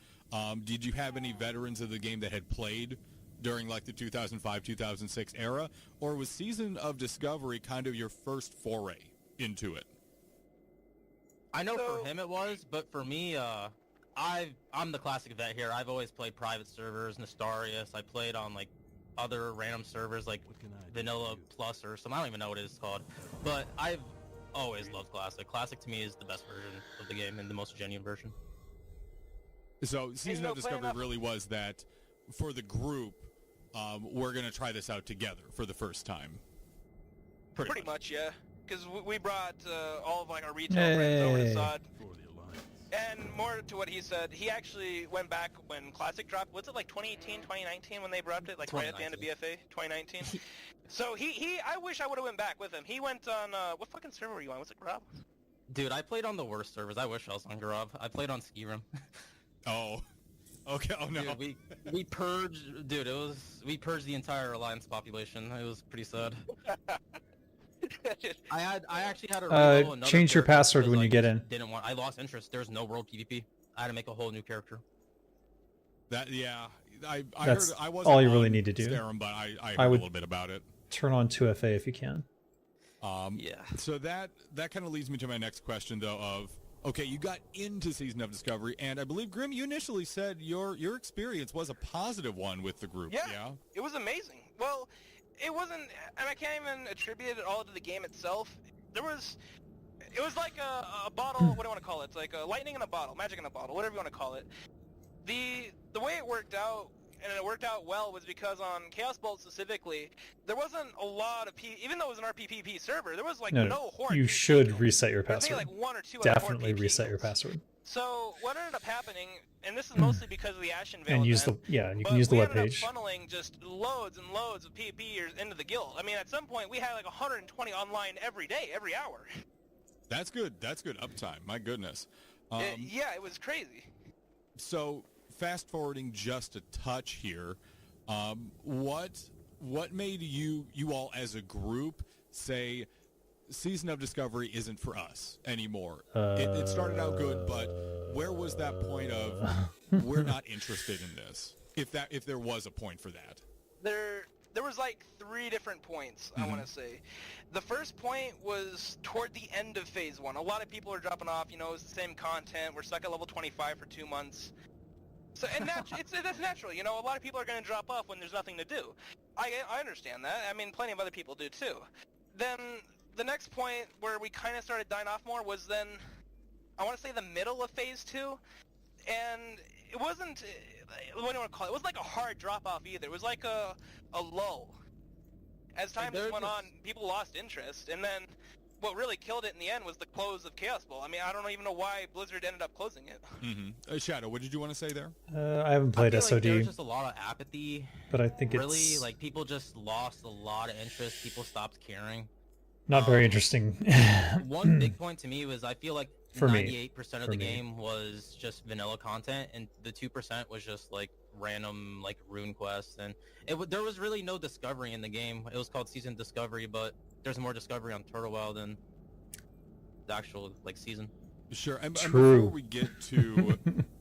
Speaker 5: Did you have any veterans of the game that had played during like the 2005-2006 era, or was Season of Discovery kind of your first foray into it?
Speaker 7: I know for him it was, but for me, I'm the classic vet here. I've always played private servers, Nestarius. I played on like other random servers like Vanilla Plus or something. I don't even know what it is called. But I've always loved Classic. Classic to me is the best version of the game and the most genuine version.
Speaker 5: So Season of Discovery really was that for the group, we're going to try this out together for the first time.
Speaker 6: Pretty much, yeah. Because we brought all of like our retail friends over to SOD. And more to what he said, he actually went back when Classic dropped. Was it like 2018, 2019 when they brought it? Like right at the end of BFA, 2019? So I wish I would have went back with him. He went on, what fucking server were you on? Was it Grob?
Speaker 7: Dude, I played on the worst servers. I wish I was on Grob. I played on Skirim.
Speaker 5: Oh. Okay. Oh no.
Speaker 7: Dude, we purged. Dude, we purged the entire Alliance population. It was pretty sad. I actually had to reload another
Speaker 1: change your
Speaker 7: character
Speaker 1: password
Speaker 7: because
Speaker 1: when
Speaker 7: I
Speaker 1: you get
Speaker 7: just
Speaker 1: in.
Speaker 7: Didn't want. I lost interest. There's no world PvP. I had to make a whole new character.
Speaker 5: That yeah. I
Speaker 1: That's
Speaker 5: heard I wasn't
Speaker 1: all you really
Speaker 5: on
Speaker 1: need to do.
Speaker 5: Skyrim, but I heard
Speaker 1: I
Speaker 5: a
Speaker 1: would-
Speaker 5: little bit about it.
Speaker 1: Turn on 2FA if you can.
Speaker 7: Yeah.
Speaker 5: So that kind of leads me to my next question, though. Of okay, you got into Season of Discovery, and I believe Grim, you initially said your experience was a positive one with the group.
Speaker 6: Yeah.
Speaker 5: Yeah.
Speaker 6: It was amazing. Well, it wasn't, and I can't even attribute it all to the game itself. It was like a bottle. What do you want to call it? It's like a lightning in a bottle, magic in a bottle, whatever you want to call it. The way it worked out, and it worked out well, was because on Chaos Bolt specifically, there wasn't a lot of even though it was an RPPP server, there was like no horde.
Speaker 1: You
Speaker 6: PvP
Speaker 1: should
Speaker 6: guilds.
Speaker 1: reset your
Speaker 6: There was maybe
Speaker 1: password.
Speaker 6: like 1 or 2 other horde
Speaker 1: Definitely
Speaker 6: PvP
Speaker 1: reset your
Speaker 6: guilds.
Speaker 1: password.
Speaker 6: So what ended up happening, and this is mostly because of the Ashen Veil
Speaker 1: And use the
Speaker 6: event,
Speaker 1: you
Speaker 6: but
Speaker 1: can use the
Speaker 6: we ended up
Speaker 1: webpage.
Speaker 6: funneling just loads and loads of PvPers into the guild. I mean, at some point we had like 120 online every day, every hour.
Speaker 5: That's good. That's good uptime. My goodness.
Speaker 6: Yeah, it was crazy.
Speaker 5: So fast forwarding just a touch here, what made you all as a group say Season of Discovery isn't for us anymore? It started out good, but where was that point of we're not interested in this? If there was a point for that.
Speaker 6: There was like 3 different points, I want to say. The first point was toward the end of Phase 1. A lot of people are dropping off, you know, it's the same content. We're stuck at level 25 for 2 months. So, and that's natural, you know, a lot of people are going to drop off when there's nothing to do. I understand that. I mean, plenty of other people do too. Then the next point where we kind of started dying off more was then, I want to say the middle of Phase 2, and it wasn't, what do you want to call it? It wasn't like a hard drop-off either. It was like a lull. As time just went on, people lost interest, and then what really killed it in the end was the close of Chaos Bowl. I mean, I don't even know why Blizzard ended up closing it.
Speaker 5: Shadow, what did you want to say there?
Speaker 1: I haven't played
Speaker 7: I feel
Speaker 1: SOD,
Speaker 7: like there was just a lot of apathy.
Speaker 1: but I think
Speaker 7: Really,
Speaker 1: it's
Speaker 7: like people just lost a lot of interest. People stopped caring.
Speaker 1: not very interesting.
Speaker 7: One big point to me was I feel like
Speaker 1: For me.
Speaker 7: 98% of
Speaker 1: For
Speaker 7: the
Speaker 1: me.
Speaker 7: game was just vanilla content, and the 2% was just like random like rune quests, and there was really no discovery in the game. It was called Season Discovery, but there's more discovery on Turtle Well than the actual like season.
Speaker 5: Sure. And
Speaker 1: True.
Speaker 5: before we get to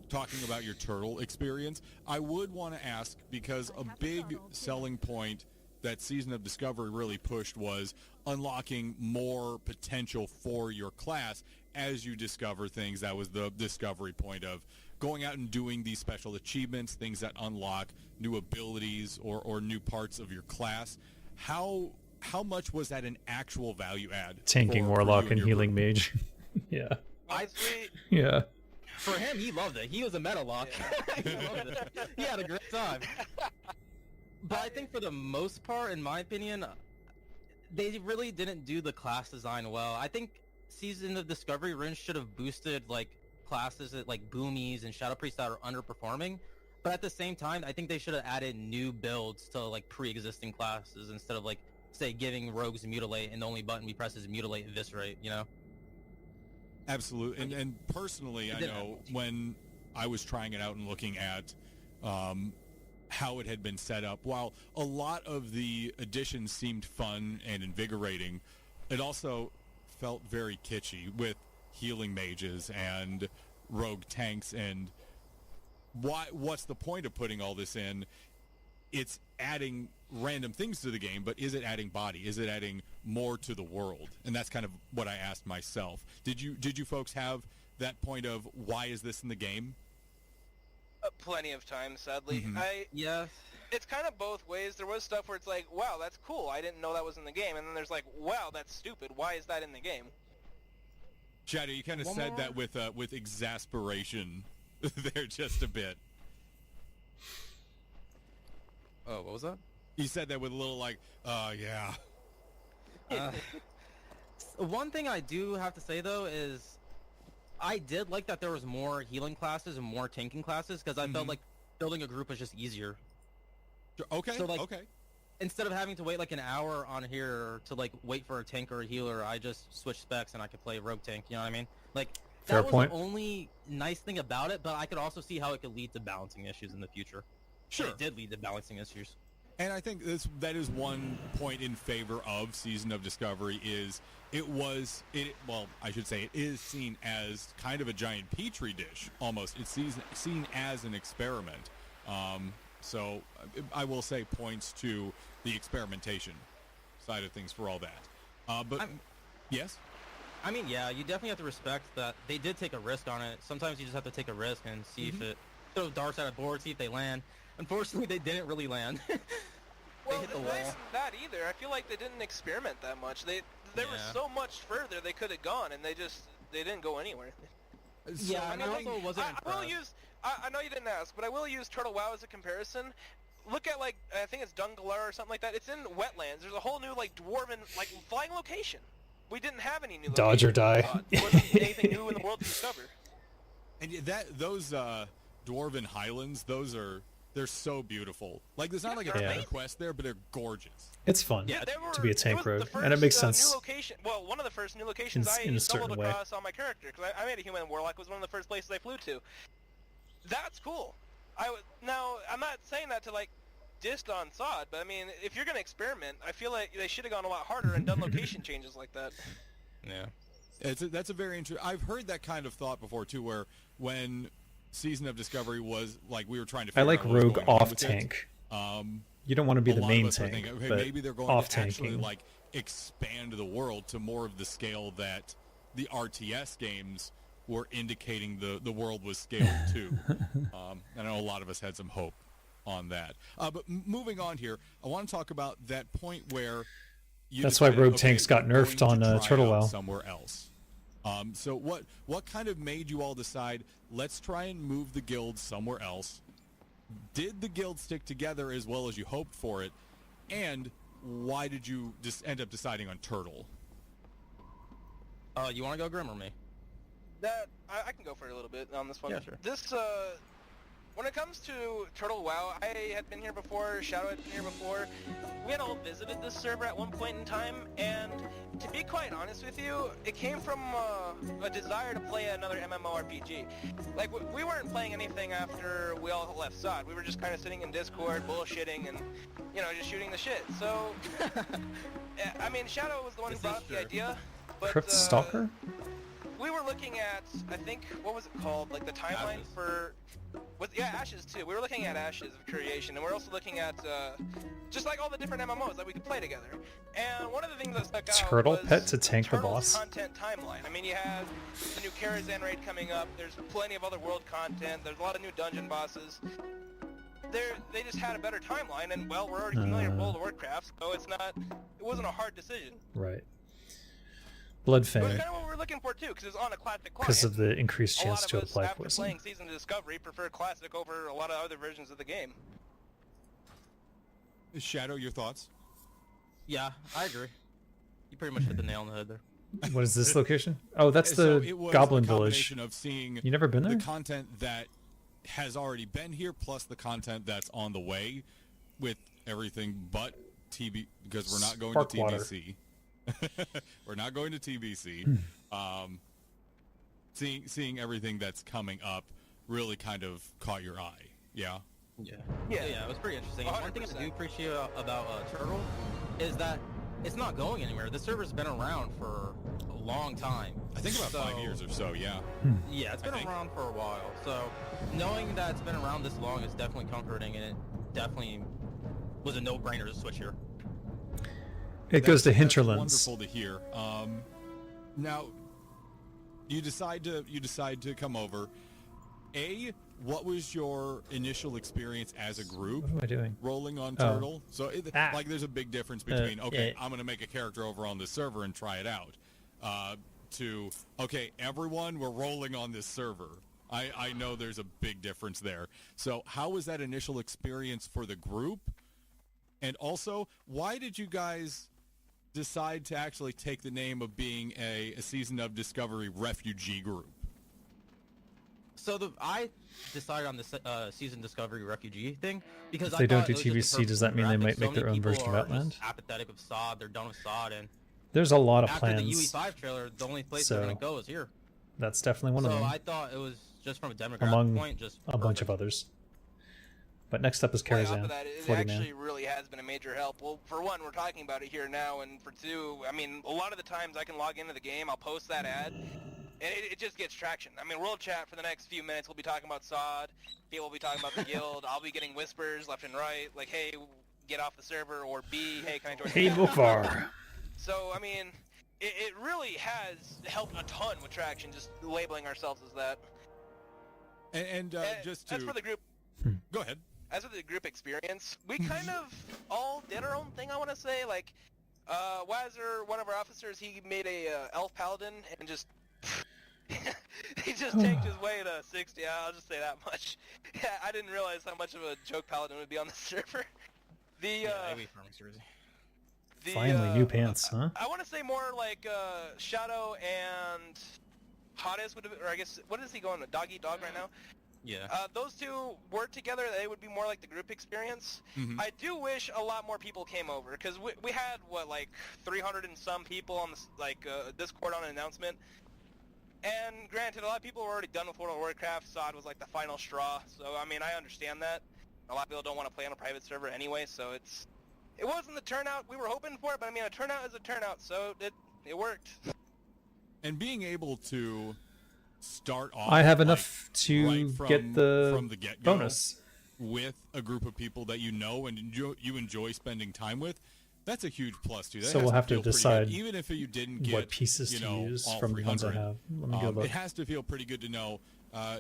Speaker 5: talking about your turtle experience, I would want to ask, because a big selling point that Season of Discovery really pushed was unlocking more potential for your class as you discover things. That was the discovery point of going out and doing these special achievements, things that unlock new abilities or new parts of your class. How much was that an actual value add?
Speaker 1: Tanking
Speaker 5: for
Speaker 1: warlock
Speaker 5: you
Speaker 1: and
Speaker 5: your
Speaker 1: healing
Speaker 5: group?
Speaker 1: mage. Yeah.
Speaker 6: Honestly,
Speaker 1: Yeah.
Speaker 7: For him, he loved it. He was a meta lock. He loved it. He had a great time. But I think for the most part, in my opinion, they really didn't do the class design well. I think Season of Discovery runes should have boosted like classes that, like Boomies and Shadow Priests that are underperforming. But at the same time, I think they should have added new builds to like pre-existing classes instead of like, say, giving rogues Mutilate and the only button we press is Mutilate Eviscerate, you know?
Speaker 5: Absolutely. And personally, I know when I was trying it out and looking at how it had been set up, while a lot of the additions seemed fun and invigorating, it also felt very kitschy with healing mages and rogue tanks. And what's the point of putting all this in? It's adding random things to the game, but is it adding body? Is it adding more to the world? And that's kind of what I asked myself. Did you folks have that point of why is this in the game?
Speaker 6: plenty of times, sadly.
Speaker 7: Yeah.
Speaker 6: It's kind of both ways. There was stuff where it's like, wow, that's cool, I didn't know that was in the game. And then there's like, wow, that's stupid, why is that in the game?
Speaker 5: Shadow, you kind of said that with exasperation there just a bit.
Speaker 7: Oh, what was that?
Speaker 5: You said that with a little like, yeah.
Speaker 7: One thing I do have to say though is I did like that there was more healing classes and more tanking classes because I felt like building a group was just easier.
Speaker 5: Okay,
Speaker 7: So, like,
Speaker 5: okay.
Speaker 7: Instead of having to wait like an hour on here to like wait for a tank or a healer, I just switched specs and I could play rogue tank, you know what I mean? Like
Speaker 1: Fair
Speaker 7: that was
Speaker 1: point.
Speaker 7: the only nice thing about it, but I could also see how it could lead to balancing issues in the future.
Speaker 5: Sure.
Speaker 7: And it did lead to balancing issues.
Speaker 5: And I think that is one point in favor of Season of Discovery is well, I should say it is seen as kind of a giant petri dish almost. It's seen as an experiment. So I will say points to the experimentation side of things for all that. But yes?
Speaker 7: I mean, yeah, you definitely have to respect that they did take a risk on it. Sometimes you just have to take a risk and see if it throw darts at a board, see if they land. Unfortunately, they didn't really land.
Speaker 6: Well,
Speaker 7: hit the
Speaker 6: it
Speaker 7: wall.
Speaker 6: wasn't that either. I feel like they didn't experiment that much. There was so much further they could have gone, and they didn't go anywhere.
Speaker 5: So,
Speaker 7: Yeah, I mean, also wasn't
Speaker 6: I will
Speaker 7: impressed.
Speaker 6: use. I know you didn't ask, but I will use Turtle WoW as a comparison. Look at like I think it's Dungalar or something like that. It's in wetlands. There's a whole new like dwarven like flying location. We didn't have any new.
Speaker 1: Dodge or
Speaker 6: locations.
Speaker 1: die.
Speaker 6: There wasn't anything new in the world to discover.
Speaker 5: And those Dwarven Highlands, they're so beautiful. Like there's not like a
Speaker 1: Yeah.
Speaker 5: tank quest there, but they're gorgeous.
Speaker 1: It's fun
Speaker 6: Yeah, they
Speaker 1: to be a
Speaker 6: it
Speaker 1: tank
Speaker 6: was
Speaker 1: road,
Speaker 6: the first,
Speaker 1: and it makes
Speaker 6: New
Speaker 1: sense.
Speaker 6: location, well, one of the first new locations
Speaker 1: In
Speaker 6: I
Speaker 1: a
Speaker 6: stumbled
Speaker 1: certain way.
Speaker 6: across on my character because I made a human warlock. Was one of the first places I flew to. That's cool. Now I'm not saying that to like dist on Sod, but I mean if you're gonna experiment, I feel like they should have gone a lot harder and done location changes like that.
Speaker 7: Yeah.
Speaker 5: That's a very interesting. I've heard that kind of thought before too, where when Season of Discovery was like we were trying to.
Speaker 1: I
Speaker 5: Figure
Speaker 1: like
Speaker 5: out what was
Speaker 1: rogue
Speaker 5: going on
Speaker 1: off
Speaker 5: with it.
Speaker 1: tank.
Speaker 5: Um,
Speaker 1: You don't want to be
Speaker 5: a
Speaker 1: the
Speaker 5: lot
Speaker 1: main
Speaker 5: of us were
Speaker 1: tank,
Speaker 5: thinking, okay,
Speaker 1: but
Speaker 5: maybe they're going
Speaker 1: off
Speaker 5: to actually
Speaker 1: tanking.
Speaker 5: like expand the world to more of the scale that the RTS games were indicating the world was scaled to. I know a lot of us had some hope on that. But moving on here, I want to talk about that point where you
Speaker 1: That's why
Speaker 5: decided,
Speaker 1: rogue
Speaker 5: okay,
Speaker 1: tanks got
Speaker 5: we're
Speaker 1: nerfed
Speaker 5: going to
Speaker 1: on
Speaker 5: try
Speaker 1: Turtle
Speaker 5: out
Speaker 1: WoW.
Speaker 5: somewhere else. So what kind of made you all decide, let's try and move the guild somewhere else? Did the guild stick together as well as you hoped for it? And why did you just end up deciding on Turtle?
Speaker 7: You want to go Grim or me?
Speaker 6: That I can go for it a little bit on this one.
Speaker 7: Yeah, sure.
Speaker 6: This when it comes to Turtle WoW, I had been here before. Shadow had been here before. We had all visited this server at one point in time, and to be quite honest with you, it came from a desire to play another MMORPG. Like we weren't playing anything after we all left Sod. We were just kind of sitting in Discord, bullshitting, and just shooting the shit. So, I mean, Shadow was the one who brought up the idea. But,
Speaker 1: Crypt Stalker?
Speaker 6: we were looking at, I think, what was it called? Like the timeline
Speaker 5: Ashes.
Speaker 6: for... Ashes too. We were looking at Ashes of Creation, and we're also looking at just like all the different MMOs that we could play together. And one of the things that stuck out
Speaker 1: Turtle
Speaker 6: was
Speaker 1: pet to tank the
Speaker 6: Turtle's
Speaker 1: boss?
Speaker 6: content timeline. I mean, you have the new Karazhan raid coming up. There's plenty of other world content. There's a lot of new dungeon bosses. They just had a better timeline, and well, we're already familiar with World of Warcraft, so it wasn't a hard decision.
Speaker 1: Right.
Speaker 6: It was
Speaker 1: Bloodfang,
Speaker 6: kind of what we were looking for too, because it's on a classic client.
Speaker 1: because of the increased
Speaker 6: A
Speaker 1: chance
Speaker 6: lot
Speaker 1: to
Speaker 6: of us,
Speaker 1: apply
Speaker 6: after
Speaker 1: poison.
Speaker 6: playing Season of Discovery, prefer Classic over a lot of other versions of the game.
Speaker 5: Shadow, your thoughts?
Speaker 7: Yeah, I agree. You pretty much hit the nail on the head there.
Speaker 1: What is this location? Oh, that's
Speaker 5: So
Speaker 1: the
Speaker 5: it was
Speaker 1: Goblin
Speaker 5: a
Speaker 1: Village.
Speaker 5: combination of seeing
Speaker 1: You never been there?
Speaker 5: the content that has already been here, plus the content that's on the way, with everything but TB, because we're not going to
Speaker 1: Sparkwater.
Speaker 5: TBC. We're not going to TBC. Seeing everything that's coming up really kind of caught your eye. Yeah.
Speaker 7: Yeah.
Speaker 6: Yeah.
Speaker 7: Yeah, it was pretty interesting. And one thing I
Speaker 6: 100%.
Speaker 7: do appreciate about Turtle is that it's not going anywhere. The server's been around for a long time.
Speaker 5: I think about 5
Speaker 7: So-
Speaker 5: years or so. Yeah.
Speaker 7: Yeah, it's been
Speaker 5: I think.
Speaker 7: around for a while. So knowing that it's been around this long is definitely comforting, and it definitely was a no-brainer to switch here.
Speaker 1: It goes to
Speaker 5: That's
Speaker 1: Hinterlands.
Speaker 5: wonderful to hear. Now, you decide to come over. What was your initial experience as a group
Speaker 1: What am I doing?
Speaker 5: rolling on
Speaker 1: Oh.
Speaker 5: Turtle? So, like, there's a big difference between okay, I'm going to make a character over on this server and try it out, to okay, everyone, we're rolling on this server. I know there's a big difference there. So, how was that initial experience for the group? And also, why did you guys decide to actually take the name of being a Season of Discovery refugee group?
Speaker 7: So I decided on this season Discovery refugee thing because
Speaker 1: If
Speaker 7: I
Speaker 1: they don't
Speaker 7: thought
Speaker 1: do
Speaker 7: it was just the
Speaker 1: TVC,
Speaker 7: perfect
Speaker 1: does that mean they
Speaker 7: demographic.
Speaker 1: might
Speaker 7: So
Speaker 1: make their
Speaker 7: many
Speaker 1: own version
Speaker 7: people
Speaker 1: of
Speaker 7: are just
Speaker 1: Outland?
Speaker 7: apathetic of SOD. They're done with SOD, and
Speaker 1: There's a lot of
Speaker 7: after the
Speaker 1: plans.
Speaker 7: UE5 trailer, the only place
Speaker 1: So-
Speaker 7: they're gonna go is here.
Speaker 1: That's definitely one of
Speaker 7: So
Speaker 1: them,
Speaker 7: I thought it was just from a demographic
Speaker 1: among
Speaker 7: point, just
Speaker 1: a bunch of
Speaker 7: perfect.
Speaker 1: others. But next up is
Speaker 6: Play off
Speaker 1: Karazhan,
Speaker 6: of that, it
Speaker 1: 40 man.
Speaker 6: actually really has been a major help. Well, for one, we're talking about it here now, and for two, I mean, a lot of the times I can log into the game, I'll post that ad, and it just gets traction. I mean, world chat for the next few minutes, we'll be talking about SOD, people will be talking about the guild, I'll be getting whispers left and right, like, hey, get off the server, or B, hey, can I join the
Speaker 1: Hey,
Speaker 6: guild?
Speaker 1: Bofar.
Speaker 6: So, I mean, it really has helped a ton with traction, just labeling ourselves as that.
Speaker 5: And just to
Speaker 6: As for the group,
Speaker 5: go ahead.
Speaker 6: as with the group experience, we kind of all did our own thing, I want to say. Like, Wazzer, one of our officers, he made a elf paladin and just he just tanked his way to 60. I'll just say that much. Yeah, I didn't realize how much of a joke paladin would be on the server. The
Speaker 7: AoE farming series.
Speaker 1: Finally, new pants, huh?
Speaker 6: I want to say more like Shadow and Hottest would, or I guess, what is he going with? Dog Eat Dog right now?
Speaker 7: Yeah.
Speaker 6: Those two work together. They would be more like the group experience.
Speaker 5: Mhm.
Speaker 6: I do wish a lot more people came over, because we had, what, like 300 and some people on this, like, Discord on an announcement. And granted, a lot of people were already done with World of Warcraft. SOD was like the final straw. So, I mean, I understand that. A lot of people don't want to play on a private server anyway, so it wasn't the turnout we were hoping for, but I mean, a turnout is a turnout, so it worked.
Speaker 5: And being able to start off,
Speaker 1: I have
Speaker 5: like,
Speaker 1: enough to
Speaker 5: right
Speaker 1: get
Speaker 5: from
Speaker 1: the
Speaker 5: get-go
Speaker 1: bonus.
Speaker 5: with a group of people that you know and you enjoy spending time with. That's a huge plus too. That
Speaker 1: So
Speaker 5: has
Speaker 1: we'll have to
Speaker 5: feel pretty
Speaker 1: decide
Speaker 5: good. Even if you didn't get
Speaker 1: what pieces
Speaker 5: you
Speaker 1: to
Speaker 5: know,
Speaker 1: use
Speaker 5: all
Speaker 1: from the ones I
Speaker 5: 300,
Speaker 1: have. Let me go look.
Speaker 5: it has to feel pretty good to know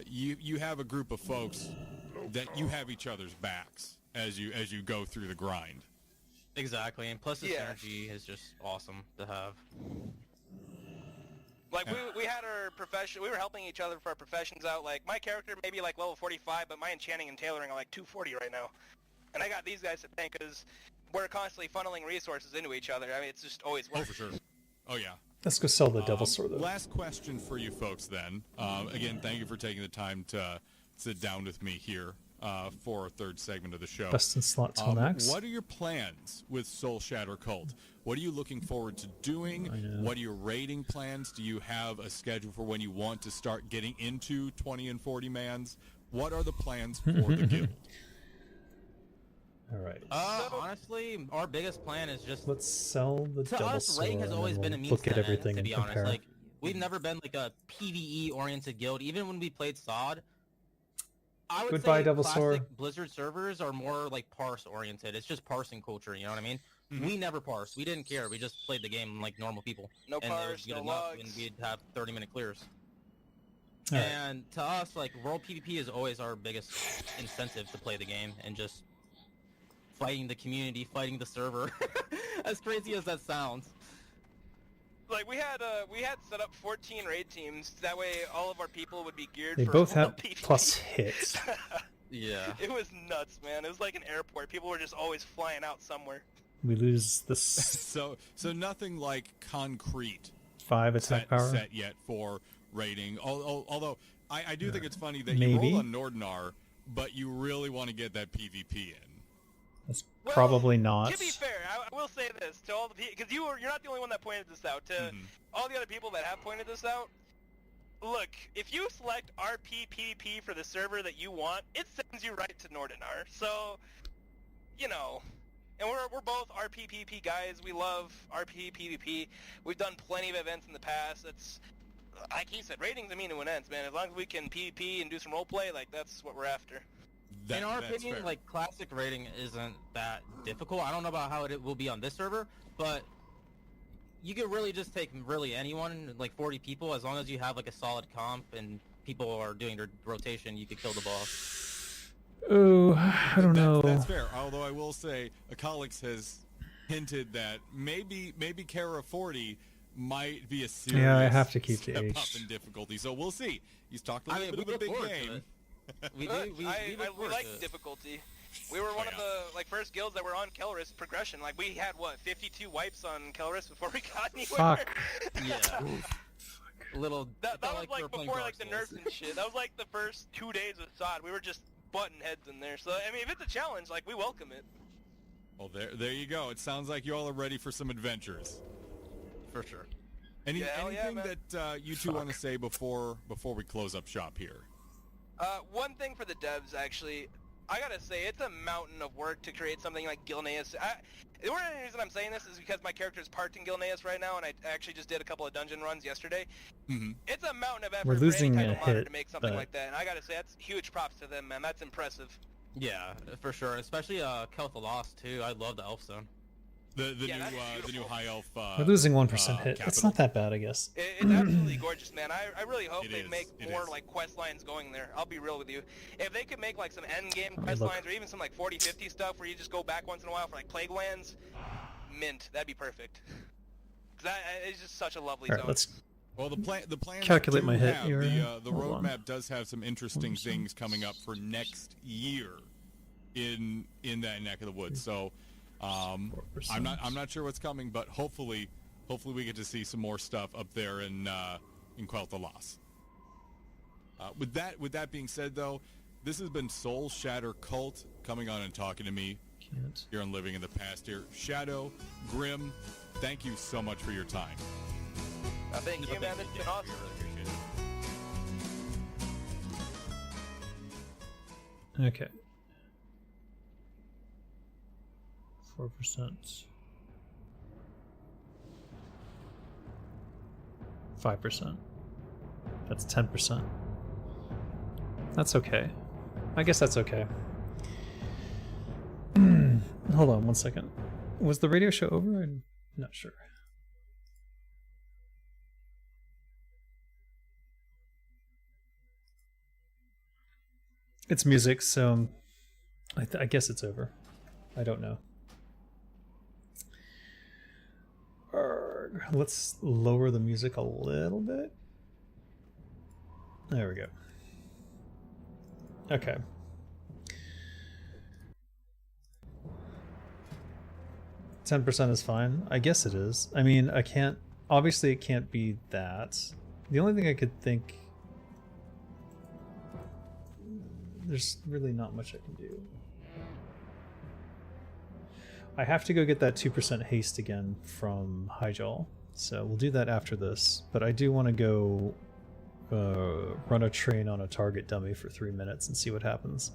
Speaker 5: you have a group of folks that you have each other's backs as you go through the grind.
Speaker 7: Exactly, and plus the
Speaker 6: Yeah.
Speaker 7: synergy is just awesome to have.
Speaker 6: Like, we had our profession, we were helping each other for our professions out. Like, my character may be like level 45, but my enchanting and tailoring are like 240 right now. And I got these guys to thank because we're constantly funneling resources into each other. I mean, it's just always
Speaker 5: Oh,
Speaker 6: works.
Speaker 5: for sure. Oh yeah.
Speaker 1: Let's go sell the Devil Sword, though.
Speaker 5: Last question for you folks then. Again, thank you for taking the time to sit down with me here for our third segment of the show.
Speaker 1: Best in slot till max.
Speaker 5: What are your plans with Soul Shatter Cult? What are you looking forward to doing? What are your raiding plans? Do you have a schedule for when you want to start getting into 20 and 40 mans? What are the plans for the guild?
Speaker 1: All right.
Speaker 7: Honestly, our biggest plan is just
Speaker 1: Let's sell the
Speaker 7: to
Speaker 1: Devil
Speaker 7: us.
Speaker 1: Sword,
Speaker 7: Raiding has
Speaker 1: and
Speaker 7: always
Speaker 1: then
Speaker 7: been a
Speaker 1: we'll
Speaker 7: means
Speaker 1: look
Speaker 7: to
Speaker 1: at
Speaker 7: an end,
Speaker 1: everything
Speaker 7: to
Speaker 1: and
Speaker 7: be honest.
Speaker 1: compare.
Speaker 7: Like, we've never been like a PvE oriented guild. Even when we played SOD, I would
Speaker 1: Goodbye,
Speaker 7: say
Speaker 1: Devil
Speaker 7: classic
Speaker 1: Sword.
Speaker 7: Blizzard servers are more like parse oriented. It's just parsing culture. You know what I mean? We never parsed. We didn't care. We just played the game like normal people.
Speaker 6: No
Speaker 7: and it was
Speaker 6: parse,
Speaker 7: good
Speaker 6: no
Speaker 7: enough,
Speaker 6: logs.
Speaker 7: and we'd have 30-minute clears.
Speaker 1: All right.
Speaker 7: And to us, like, world PvP is always our biggest incentive to play the game, and just fighting the community, fighting the server. As crazy as that sounds.
Speaker 6: Like, we had set up 14 raid teams. That way, all of our people would be geared
Speaker 1: They
Speaker 6: for
Speaker 1: both
Speaker 6: world
Speaker 1: have
Speaker 6: PvP.
Speaker 1: plus hits.
Speaker 7: Yeah.
Speaker 6: It was nuts, man. It was like an airport. People were just always flying out somewhere.
Speaker 1: We lose this
Speaker 5: So nothing like concrete
Speaker 1: 5 attack power.
Speaker 5: set yet for raiding. Although I do think it's funny that
Speaker 1: Maybe.
Speaker 5: you roll on Nordinar, but you really want to get that PvP in.
Speaker 1: That's
Speaker 6: Well,
Speaker 1: probably not.
Speaker 6: To be fair, I will say this to all the people, because you're not the only one that pointed this out. To all the other people that have pointed this out, look, if you select RP PvP for the server that you want, it sends you right to Nordinar. So, you know, and we're both RP PvP guys. We love RP PvP. We've done plenty of events in the past. It's like he said, raiding's a mean to an end, man. As long as we can PvP and do some roleplay, like, that's what we're after.
Speaker 7: In our
Speaker 5: That's
Speaker 7: opinion,
Speaker 5: fair.
Speaker 7: like, classic raiding isn't that difficult. I don't know about how it will be on this server, but you could really just take really anyone, like 40 people, as long as you have like a solid comp and people are doing their rotation, you could kill the boss.
Speaker 1: Oh, I don't know.
Speaker 5: That's fair. Although I will say, Akalix has hinted that maybe Kara 40 might be a serious
Speaker 1: Yeah, I have to keep the
Speaker 5: step
Speaker 1: age.
Speaker 5: up in difficulty. So we'll see. He's talked a
Speaker 7: I
Speaker 5: little
Speaker 7: mean,
Speaker 5: bit of a
Speaker 7: we look
Speaker 5: big
Speaker 7: forward to
Speaker 5: game.
Speaker 7: it. We do. We look
Speaker 6: We
Speaker 7: forward
Speaker 6: like
Speaker 7: to it.
Speaker 6: difficulty. We were one of the first guilds that were on Kelris progression. Like, we had 52 wipes on Kelris before we got anywhere.
Speaker 1: Fuck.
Speaker 7: Yeah. Little.
Speaker 6: That
Speaker 7: it felt
Speaker 6: was
Speaker 7: we were
Speaker 6: like
Speaker 7: playing
Speaker 6: before
Speaker 7: Dark
Speaker 6: like the
Speaker 7: Souls.
Speaker 6: nerfs and shit. That was like the first 2 days of SOD. We were just butting heads in there. So I mean, if it's a challenge, like, we welcome it.
Speaker 5: Well, there you go. It sounds like you all are ready for some adventures.
Speaker 7: For sure.
Speaker 5: Anything
Speaker 6: man.
Speaker 5: that you two want to say before we close up shop here?
Speaker 6: One thing for the devs, actually, I gotta say, it's a mountain of work to create something like Gilneas. The only reason I'm saying this is because my character is parked in Gilneas right now, and I actually just did a couple of dungeon runs yesterday.
Speaker 5: Mm-hmm.
Speaker 6: It's a mountain of effort
Speaker 1: We're
Speaker 6: for any
Speaker 1: losing
Speaker 6: type
Speaker 1: a
Speaker 6: of modder
Speaker 1: hit,
Speaker 6: to make something
Speaker 1: but-
Speaker 6: like that, and I gotta say, that's huge props to them, man. That's impressive.
Speaker 7: Yeah, for sure. Especially Kelth the Lost too. I love the elf zone.
Speaker 5: The
Speaker 6: Yeah, that's
Speaker 5: new
Speaker 6: beautiful.
Speaker 5: high elf.
Speaker 1: We're losing 1% hit. It's
Speaker 5: capital.
Speaker 1: not that bad, I guess.
Speaker 6: It's absolutely gorgeous, man. I really hope
Speaker 5: It
Speaker 6: they
Speaker 5: is.
Speaker 6: make
Speaker 5: It
Speaker 6: more
Speaker 5: is.
Speaker 6: like quest lines going there. I'll be real with you. If they could make like some end game
Speaker 1: me
Speaker 6: quest
Speaker 1: look.
Speaker 6: lines, or even some like 40-50 stuff where you just go back once in a while for like plague lands, mint. That'd be perfect. 'Cause it's just such a lovely
Speaker 1: All right,
Speaker 6: zone.
Speaker 1: let's
Speaker 5: Well, the plan
Speaker 1: Calculate my hit
Speaker 5: have,
Speaker 1: here.
Speaker 5: The
Speaker 1: Hold on.
Speaker 5: roadmap does have some interesting things coming up for next year in that neck of the woods. So I'm
Speaker 1: 4%.
Speaker 5: not sure what's coming, but hopefully we get to see some more stuff up there in Quel'Tha the Lost. With that being said, though, this has been Soul Shatter Cult coming on and talking to me
Speaker 1: Can't.
Speaker 5: here on Living in the Past here. Shadow, Grim, thank you so much for your time.
Speaker 6: Thank you, man. It's been awesome.
Speaker 1: Okay. 4%. 5%. That's 10%. That's okay. I guess that's okay. Hold on 1 second. Was the radio show over? I'm not sure. It's music, so I guess it's over. I don't know. Let's lower the music a little bit. There we go. Okay. %10 is fine. I guess it is. I mean, I can't... Obviously, it can't be that. The only thing I could think... There's really not much I can do. I have to go get that 2% haste again from Hyjal, so we'll do that after this. But I do want to go run a train on a target dummy for 3 minutes and see what happens.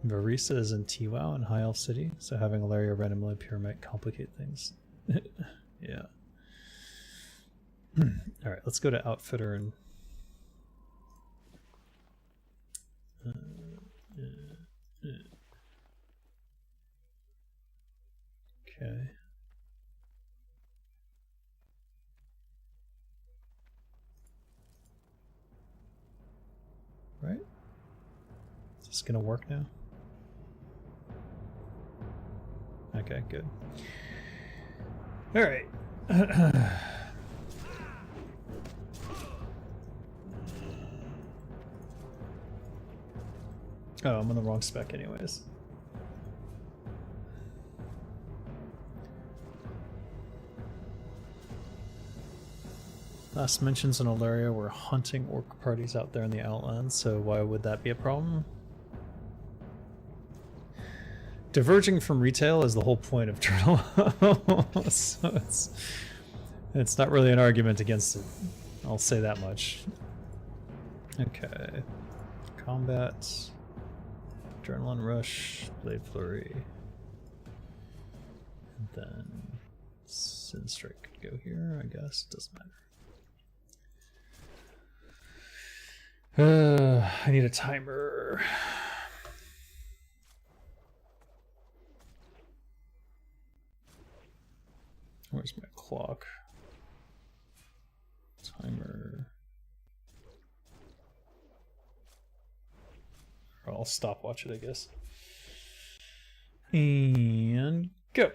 Speaker 1: Varisa is in TWoW in High Elf City, so having Alaria randomly appear might complicate things. Yeah. Alright, let's go to Outfitter and... Okay. Right? Is this gonna work now? Okay, good. Alright. Oh, I'm on the wrong spec anyways. Last mentions in Alaria were hunting orc parties out there in the Outlands, so why would that be a problem? Diverging from retail is the whole point of Turtle. So it's not really an argument against it. I'll say that much. Okay. Combat. Adrenaline Rush. Blade Flurry. And then Sin Strike could go here, I guess. Doesn't matter. I need a timer. Where's my clock? Timer. Or I'll stopwatch it, I guess. And go.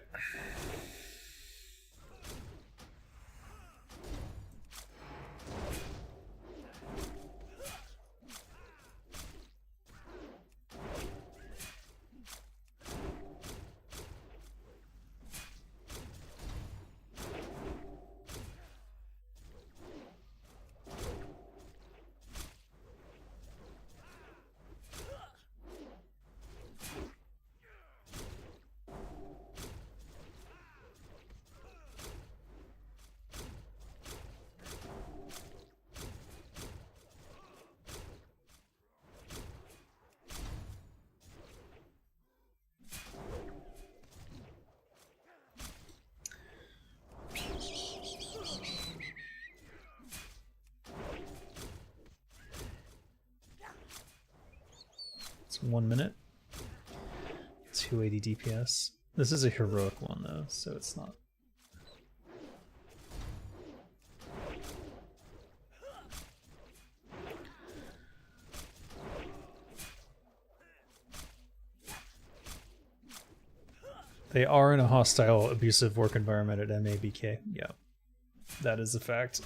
Speaker 1: It's 1 minute. 280 DPS. This is a heroic one though, so it's not. They are in a hostile, abusive work environment at MABK. Yeah, that is a fact.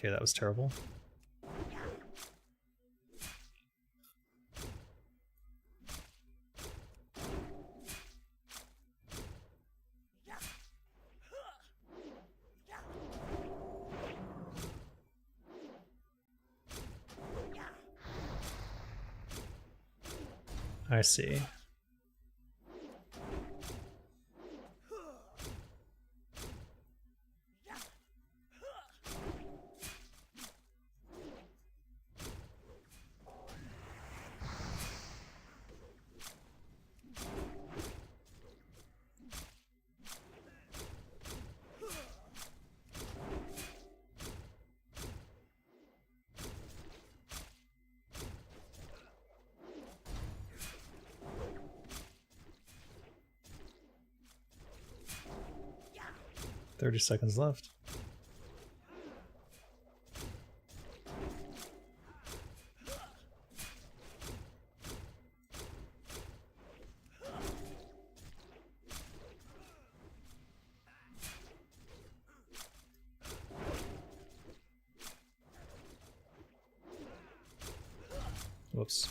Speaker 1: Okay, that was terrible. I see. Thirty seconds left. Whoops.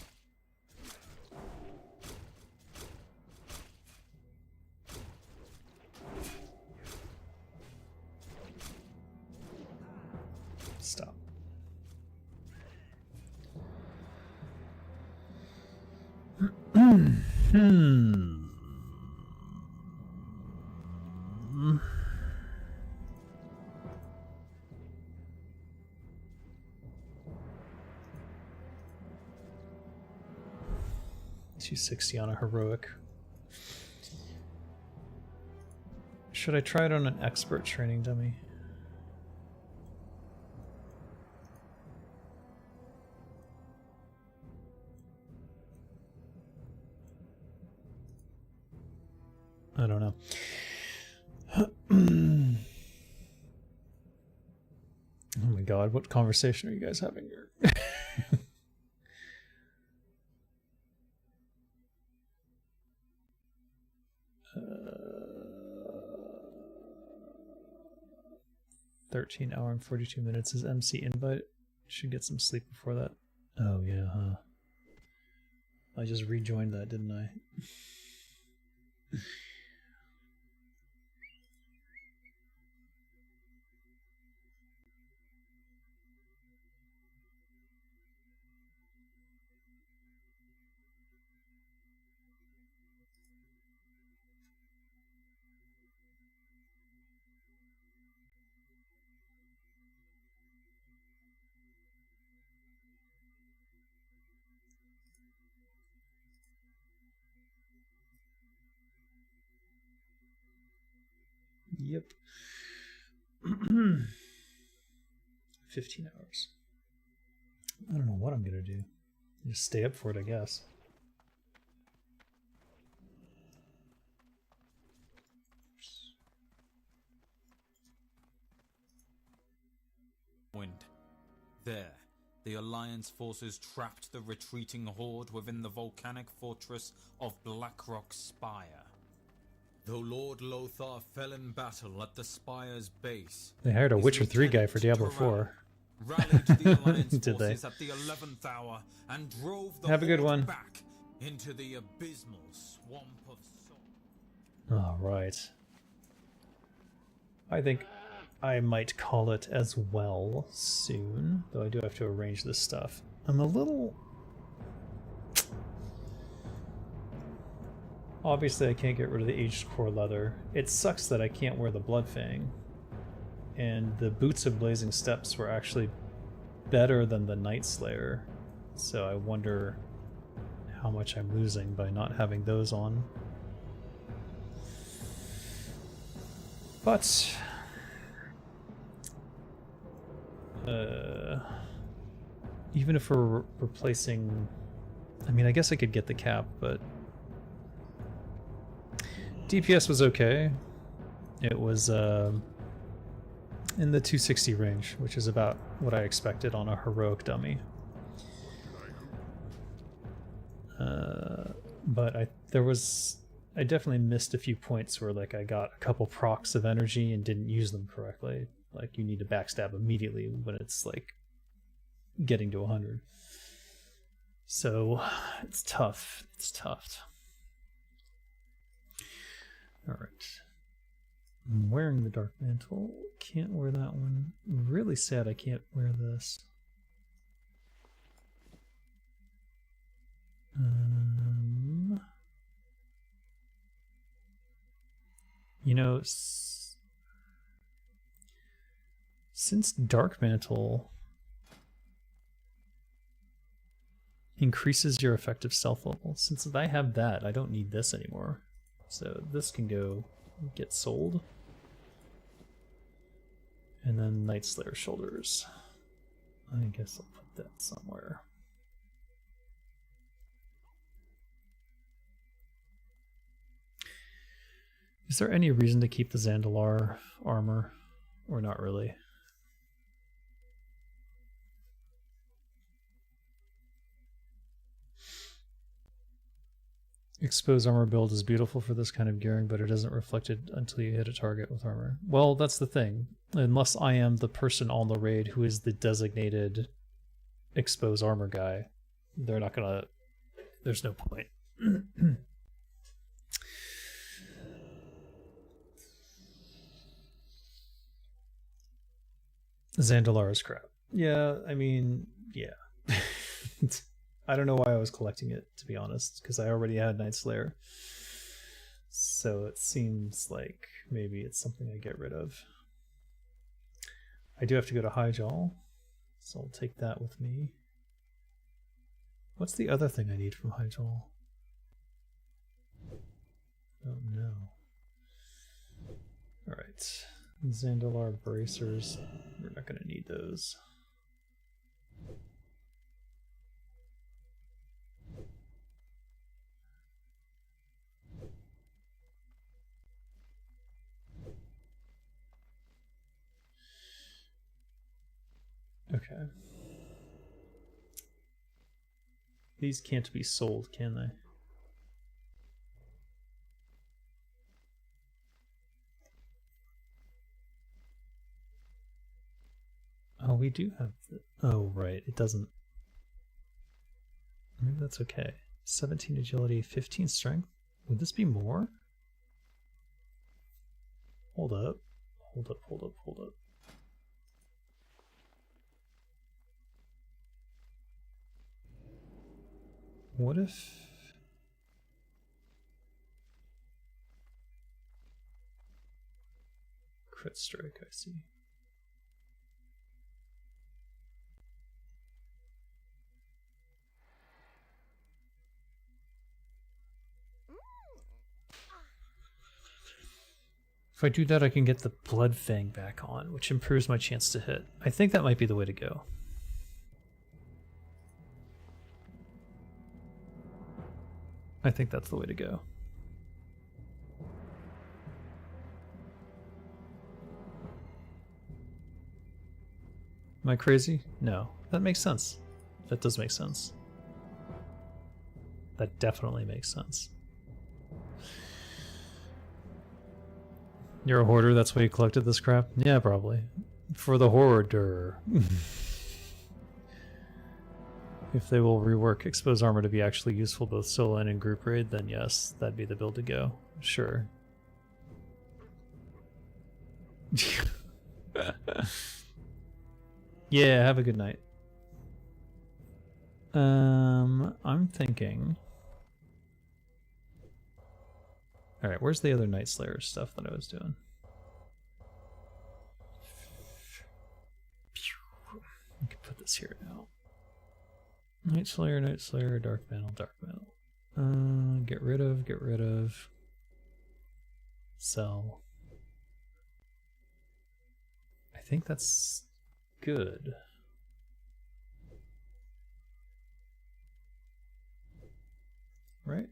Speaker 1: Stop. Hmm. 260 on a heroic. Should I try it on an expert training dummy? I don't know. Oh my god, what conversation are you guys having here? 13 hour and 42 minutes is MC invite. Should get some sleep before that. Oh yeah, huh? I just rejoined that, didn't I? Yep. 15 hours. I don't know what I'm gonna do. Just stay up for it, I guess.
Speaker 8: Wind. There, the Alliance forces trapped the retreating horde within the volcanic fortress of Blackrock Spire. Though Lord Lothar fell in battle at the Spire's base,
Speaker 1: They hired a
Speaker 8: his
Speaker 1: Witcher 3 guy for
Speaker 8: lieutenant,
Speaker 1: Diablo 4.
Speaker 8: rallied the Alliance
Speaker 1: Did they?
Speaker 8: forces at the 11th hour and drove the
Speaker 1: Have a good
Speaker 8: horde
Speaker 1: one.
Speaker 8: back into the abysmal swamp of Sol.
Speaker 1: Alright. I think I might call it as well soon, though I do have to arrange this stuff. I'm a little... Obviously I can't get rid of the aged core leather. It sucks that I can't wear the Bloodfang. And the Boots of Blazing Steps were actually better than the Night Slayer. So I wonder how much I'm losing by not having those on. But even if we're replacing, I mean, I guess I could get the cap, but DPS was okay. It was in the 260 range, which is about what I expected on a heroic dummy. But I definitely missed a few points where like I got a couple procs of energy and didn't use them correctly. Like you need to backstab immediately when it's like getting to 100. So it's tough. It's tough. All right. I'm wearing the dark mantle. Can't wear that one. Really sad I can't wear this. You know, since dark mantle increases your effective stealth level, since I have that, I don't need this anymore. So this can go get sold. And then Night Slayer shoulders. I guess I'll put that somewhere. Is there any reason to keep the Zandalar armor, or not really? Exposed armor build is beautiful for this kind of gearing, but it isn't reflected until you hit a target with armor. Well, that's the thing. Unless I am the person on the raid who is the designated exposed armor guy, they're not gonna... There's no point. Zandalar is crap. Yeah, I mean, yeah. I don't know why I was collecting it, to be honest, because I already had Night Slayer. So it seems like maybe it's something I get rid of. I do have to go to Highjaw, so I'll take that with me. What's the other thing I need from Highjaw? Oh no. Alright. Zandalar bracers. We're not going to need those. Okay. These can't be sold, can they? Oh, we do have the... Oh, right. It doesn't... Maybe that's okay. 17 agility, 15 strength. Would this be more? Hold up. Hold up, hold up, hold up. What if... Crit strike, I see. If I do that, I can get the Blood Fang back on, which improves my chance to hit. I think that might be the way to go. I think that's the way to go. Am I crazy? No. That makes sense. That does make sense. That definitely makes sense. You're a hoarder, that's why you collected this crap? Yeah, probably. For the hoarder. If they will rework exposed armor to be actually useful both solo and in group raid, then yes, that'd be the build to go. Sure. Yeah, have a good night. I'm thinking... Alright, where's the other Night Slayer stuff that I was doing? I can put this here now. Night Slayer, Dark Mantle, Dark Mantle. Get rid of. Sell. think that's good. Right?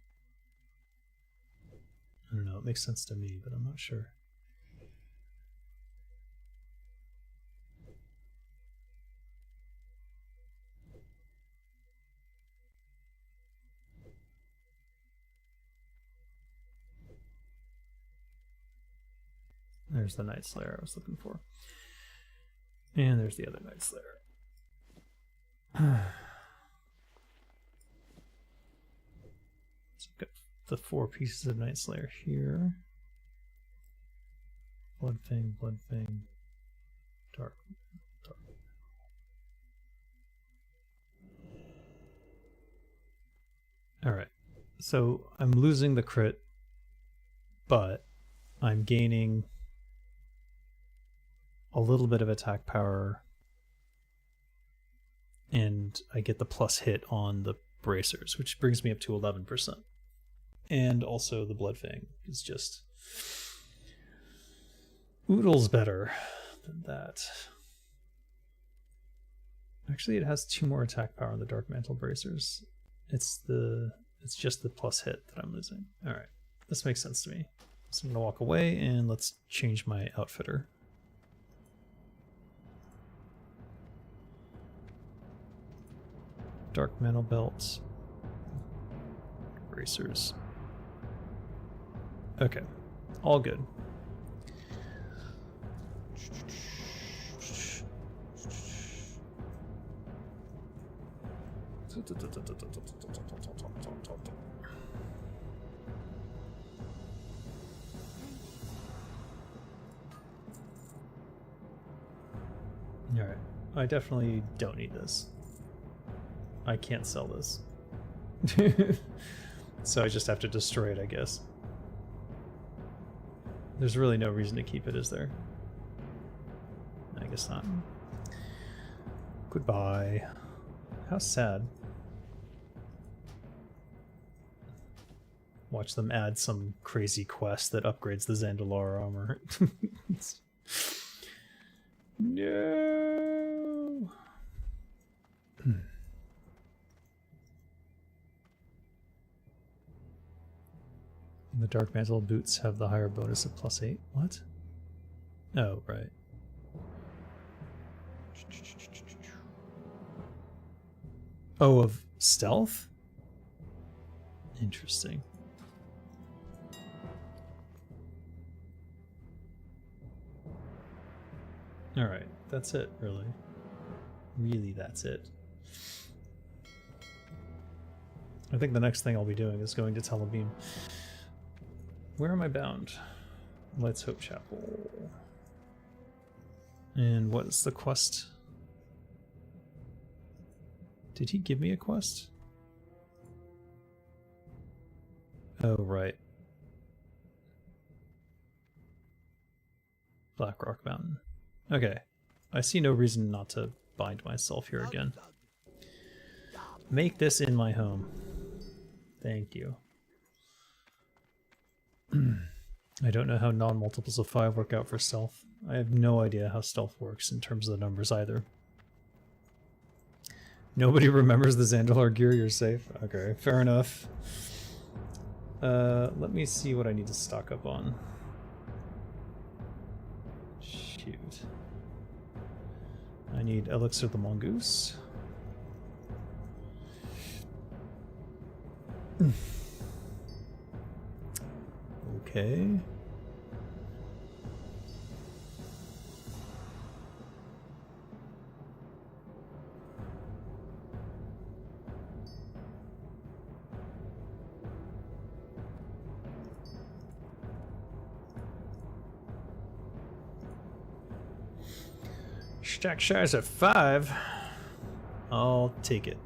Speaker 1: I don't know, it makes sense to me, but I'm not sure. There's the Night Slayer I was looking for. And there's the other Night Slayer. So I've got the 4 pieces of Night Slayer here. Bloodfang, Bloodfang, Dark. Alright, so I'm losing the crit, but I'm gaining a little bit of attack power, and I get the plus hit on the bracers, which brings me up to 11%. And also the Bloodfang is just oodles better than that. Actually, it has 2 more attack power on the Dark Mantle bracers. It's just the plus hit that I'm losing. All right, this makes sense to me. So I'm gonna walk away and let's change my outfitter. Dark Mantle belts, bracers. Okay, all good. Alright, I definitely don't need this. I can't sell this. So I just have to destroy it, I guess. There's really no reason to keep it, is there? I guess not. Goodbye. How sad. Watch them add some crazy quest that upgrades the Zandalar armor. No. The Dark Mantle boots have the higher bonus of +8. What? Oh, right. Oh, of stealth? Interesting. Alright, that's it, really. Really, that's it. I think the next thing I'll be doing is going to Telebeam. Where am I bound? Lights Hope Chapel. And what's the quest? Did he give me a quest? Oh, right. Blackrock Mountain. Okay. I see no reason not to bind myself here again. Make this in my home. Thank you. I don't know how non-multiples of 5 work out for stealth. I have no idea how stealth works in terms of the numbers either. Nobody remembers the Zandalar gear, you're safe? Okay, fair enough. Let me see what I need to stock up on. Shoot. I need Elixir of the Mongoose. Okay. Stack shares at 5. I'll take it.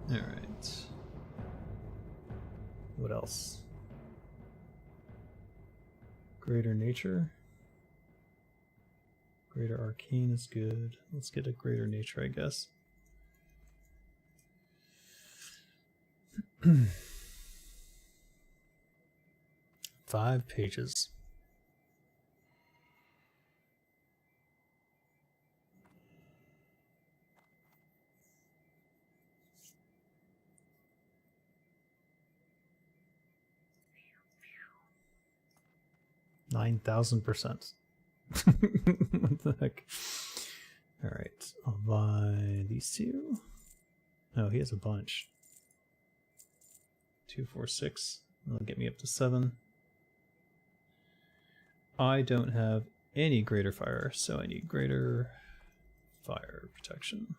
Speaker 1: Alright. What else? Greater Nature. Greater Arcane is good. Let's get a Greater Nature, I guess. Five pages. 9,000%. What the heck? Alright, I'll buy these two. Oh, he has a bunch. 2, 4, 6. That'll get me up to 7. I don't have any greater fire, so I need greater fire protection.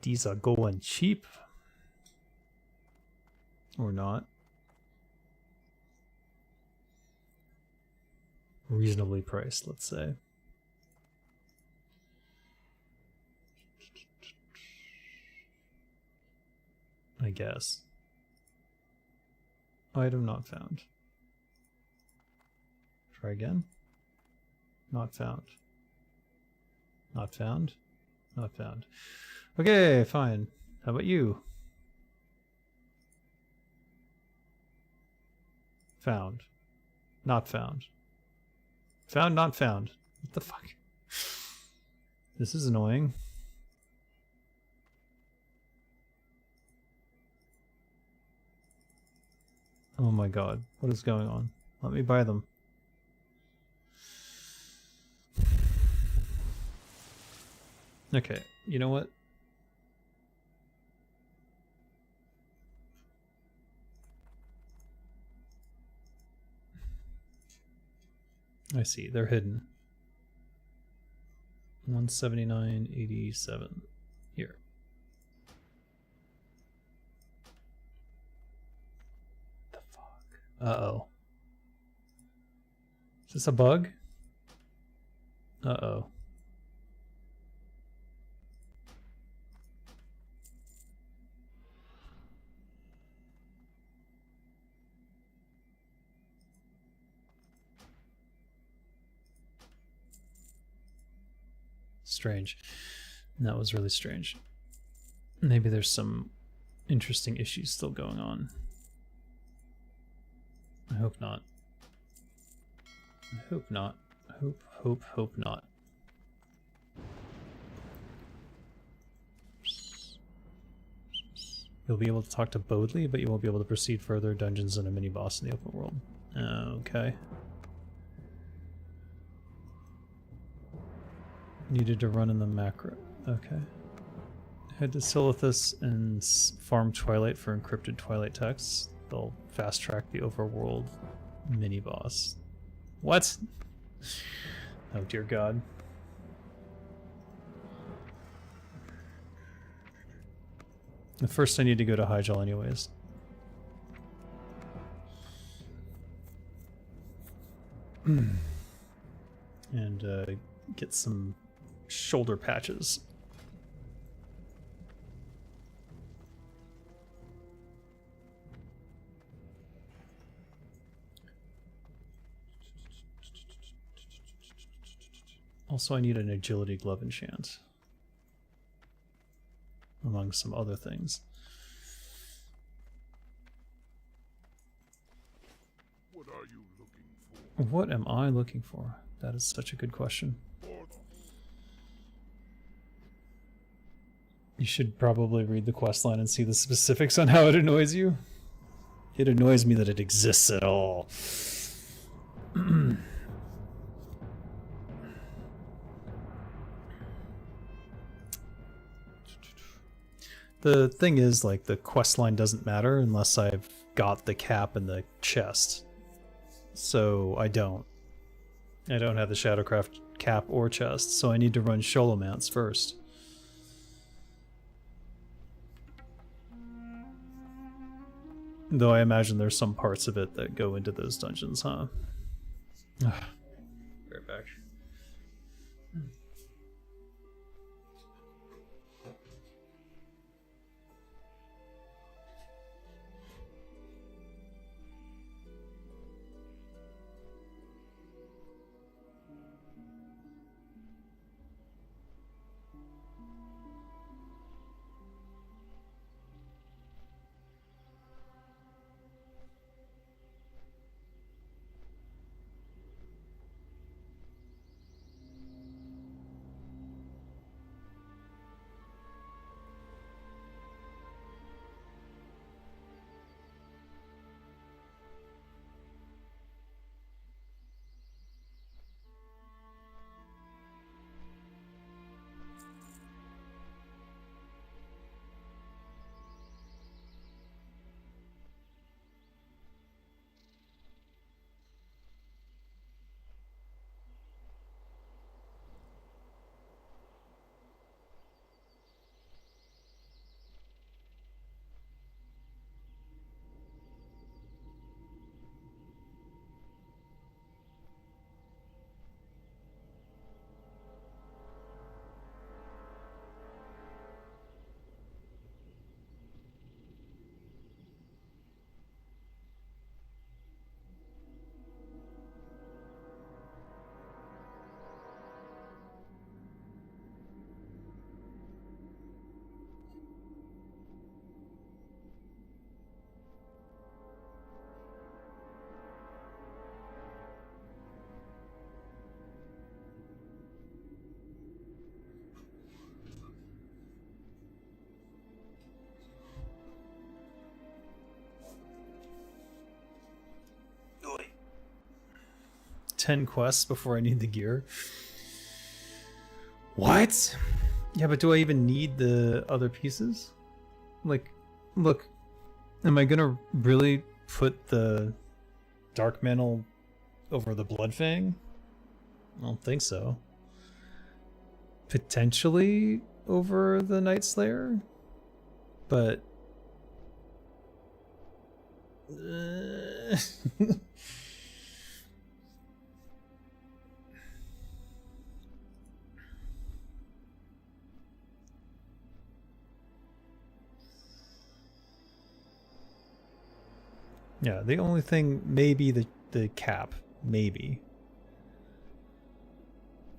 Speaker 1: These are going cheap. Or not. Reasonably priced, let's say. I guess. Item not found. Try again. Not found. Not found. Not found. Okay, fine. How about you? Found. Not found. Found, not found. What the fuck? This is annoying. Oh my god. What is going on? Let me buy them. Okay, you know what? I see, they're hidden. 179.87. Here. The fuck? Uh-oh. Is this a bug? Uh-oh. Strange. That was really strange. Maybe there's some interesting issues still going on. I hope not. I hope not. Hope not. You'll be able to talk to Bodley, but you won't be able to proceed further. Dungeons and a mini boss in the open world. Okay. Needed to run in the macro. Okay. Head to Silithus and farm Twilight for encrypted Twilight texts. They'll fast track the overworld mini boss. What? Oh dear god. First I need to go to Hyjal anyways. And get some shoulder patches. Also, I need an agility glove enchant, among some other things.
Speaker 3: What are you looking for?
Speaker 1: What am I looking for? That is such a good question. You should probably read the questline and see the specifics on how it annoys you. It annoys me that it exists at all. The thing is, like, the questline doesn't matter unless I've got the cap in the chest. So I don't. I don't have the Shadowcraft cap or chest, so I need to run Sholomance first. Though I imagine there's some parts of it that go into those dungeons, huh? Right back. 10 quests before I need the gear. What? Yeah, but do I even need the other pieces? Like, look, am I gonna really put the Dark Mantle over the Bloodfang? I don't think so. Potentially over the Night Slayer, but yeah, the only thing maybe the cap, maybe.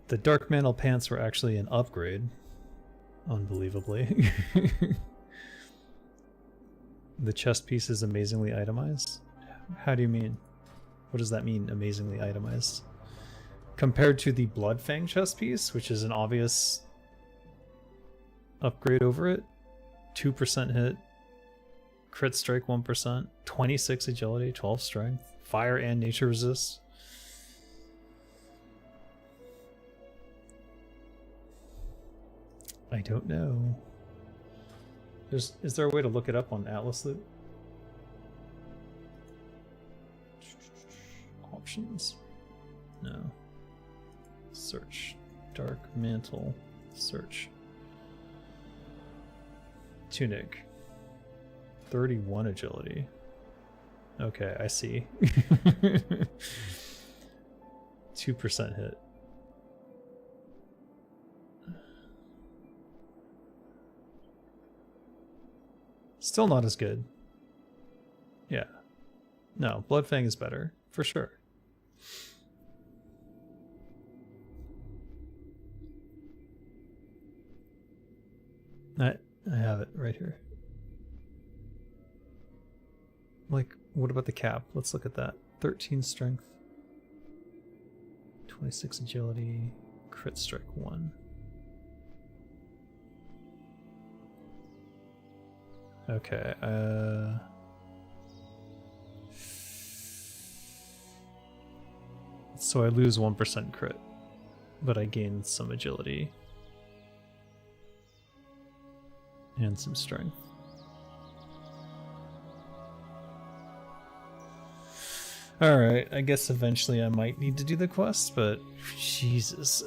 Speaker 1: The Dark Mantle pants were actually an upgrade, unbelievably. The chest piece is amazingly itemized. How do you mean? What does that mean, amazingly itemized? Compared to the Bloodfang chest piece, which is an obvious upgrade over it, 2% hit, crit strike 1%, 26 agility, 12 strength, fire and nature resist. I don't know. Is there a way to look it up on Atlas Loot? Options. No. Search. Dark Mantle. Search. Tunic. 31 agility. Okay, I see. 2% hit. Still not as good. Yeah. No, Bloodfang is better, for sure. I have it right here. Like, what about the cap? Let's look at that. 13 strength. 26 agility. Crit strike 1. Okay, so I lose 1% crit, but I gain some agility and some strength. Alright, I guess eventually I might need to do the quest, but Jesus.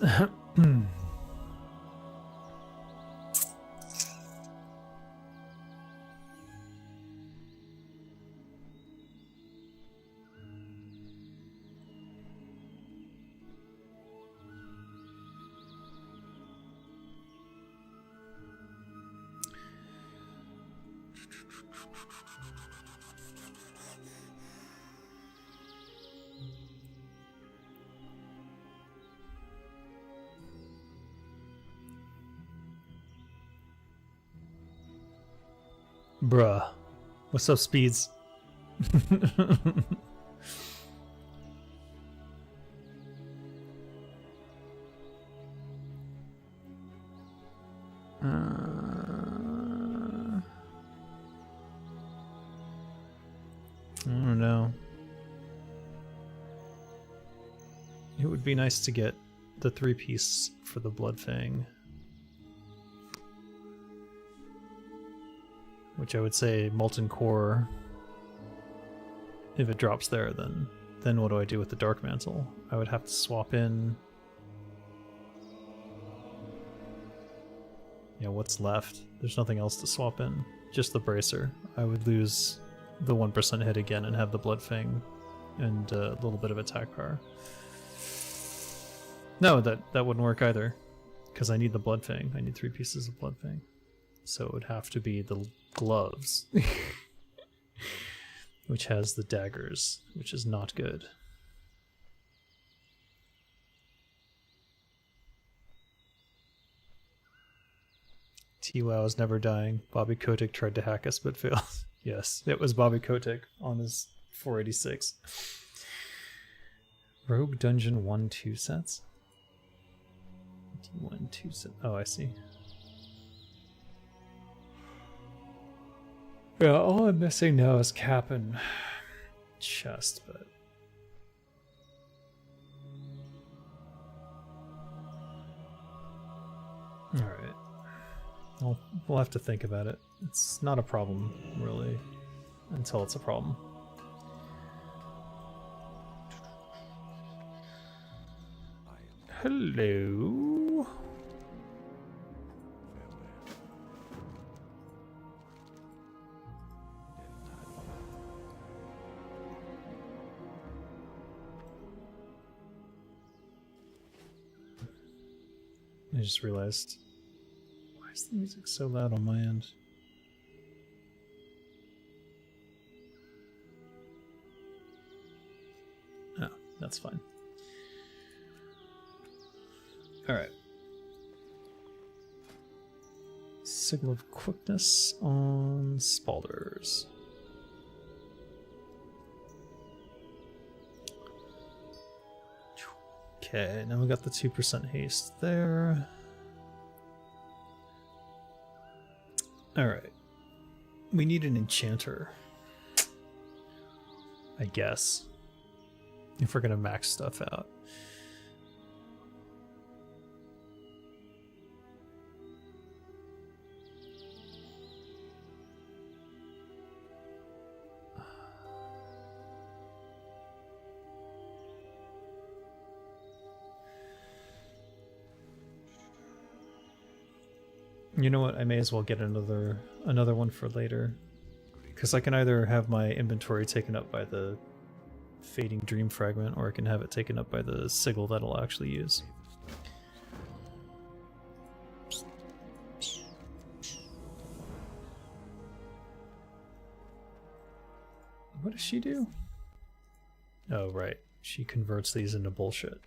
Speaker 1: Bruh. What's up, Speeds? I don't know. It would be nice to get the 3-piece for the Bloodfang. Which I would say Molten Core. If it drops there, then what do I do with the Dark Mantle? I would have to swap in. Yeah, what's left? There's nothing else to swap in. Just the Bracer. I would lose the 1% hit again and have the Bloodfang and a little bit of attack power. No, that wouldn't work either. Because I need the Bloodfang. I need 3 pieces of Bloodfang. So it would have to be the gloves. Which has the daggers, which is not good. TWOW is never dying. Bobby Kotick tried to hack us but failed. Yes, it was Bobby Kotick on his 486. Rogue Dungeon 1-2 sets? 1-2 set. Oh, I see. Yeah, all I'm missing now is cap and chest, but Well, we'll have to think about it. It's not a problem, really, until it's a problem. Hello. I just realized, why is the music so loud on my end? Oh, that's fine. Alright. Signal of quickness on Spalders. Okay, now we got the 2% haste there. Alright. We need an enchanter, I guess, if we're gonna max stuff out. You know what? I may as well get another one for later, because I can either have my inventory taken up by the fading dream fragment, or I can have it taken up by the sigil that I'll actually use. What does she do? Oh, right. She converts these into bullshit.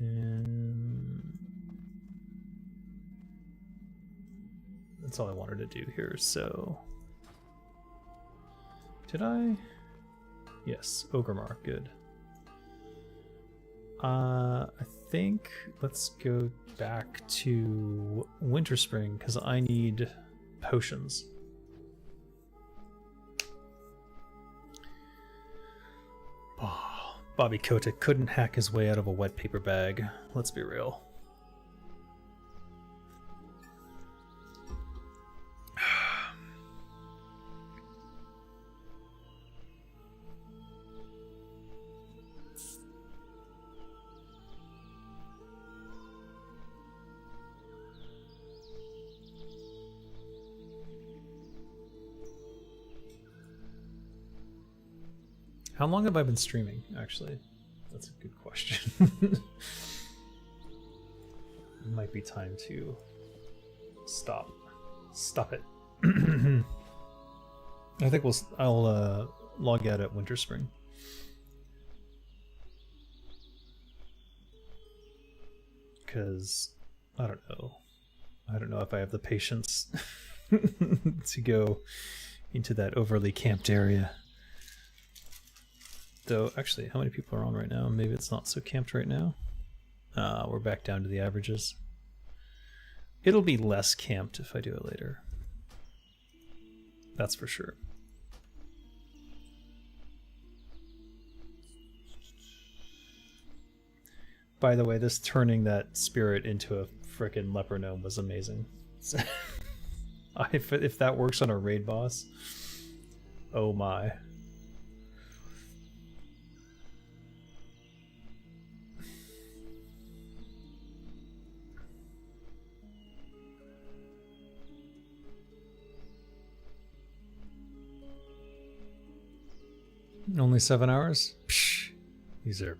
Speaker 1: And that's all I wanted to do here, so... Did I? Yes, Ogremar, good. I think let's go back to Winterspring, because I need potions. Oh. Bobby Kotick couldn't hack his way out of a wet paper bag. Let's be real. How long have I been streaming, actually? That's a good question. It might be time to stop. Stop it. I think I'll log out at Winterspring. Because I don't know. I don't know if I have the patience to go into that overly camped area. Though, actually, how many people are on right now? Maybe it's not so camped right now. We're back down to the averages. It'll be less camped if I do it later. That's for sure. By the way, this turning that spirit into a frickin' leper gnome was amazing. If that works on a raid boss, oh my. Only 7 hours? Psh, these are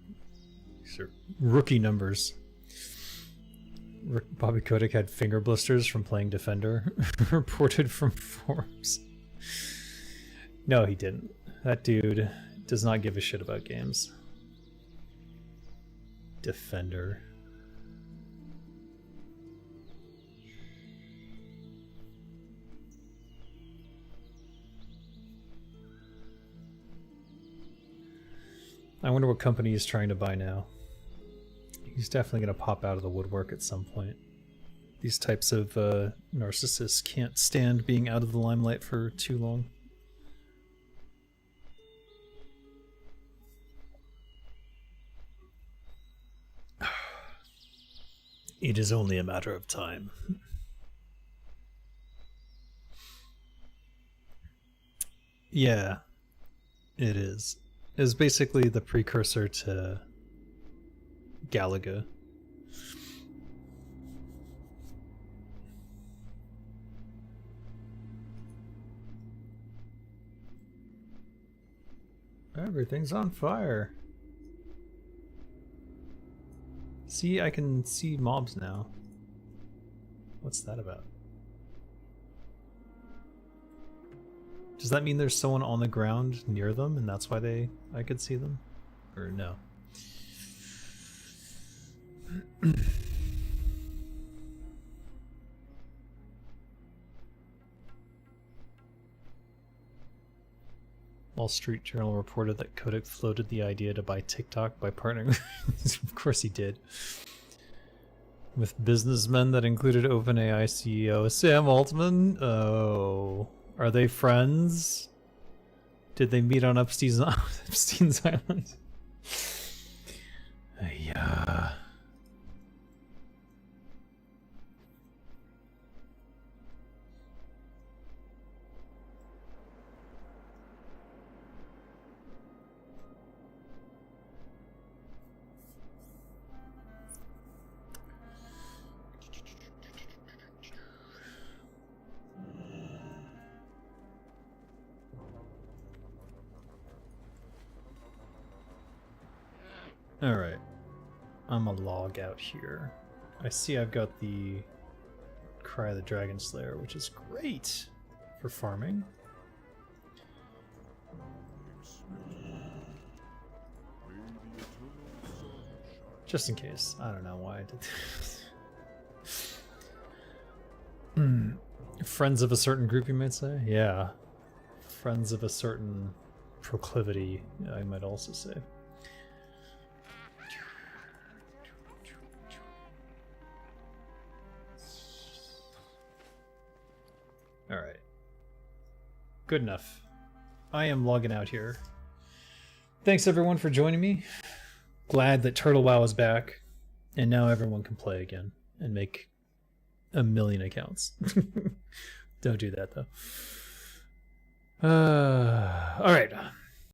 Speaker 1: rookie numbers. Bobby Kotick had finger blisters from playing Defender, reported from forums. No, he didn't. That dude does not give a shit about games. Defender. I wonder what company he's trying to buy now. He's definitely going to pop out of the woodwork at some point. These types of narcissists can't stand being out of the limelight for too long. It is only a matter of time. Yeah, it is. It's basically the precursor to Galaga. Everything's on fire. See, I can see mobs now. What's that about? Does that mean there's someone on the ground near them and that's why I could see them? Or no? Wall Street Journal reported that Kodak floated the idea to buy TikTok by partnering with of course he did. With businessmen that included OpenAI CEO Sam Altman. Oh, are they friends? Did they meet on Epstein's Island? Yeah. Alright. I'm a log out here. I see I've got the Cry of the Dragon Slayer, which is great for farming. Just in case. I don't know why I did that. Friends of a certain group, you might say? Yeah. Friends of a certain proclivity, I might also say. Alright. Good enough. I am logging out here. Thanks everyone for joining me. Glad that Turtle WoW is back. And now everyone can play again. And make 1 million accounts. Don't do that though. Alright.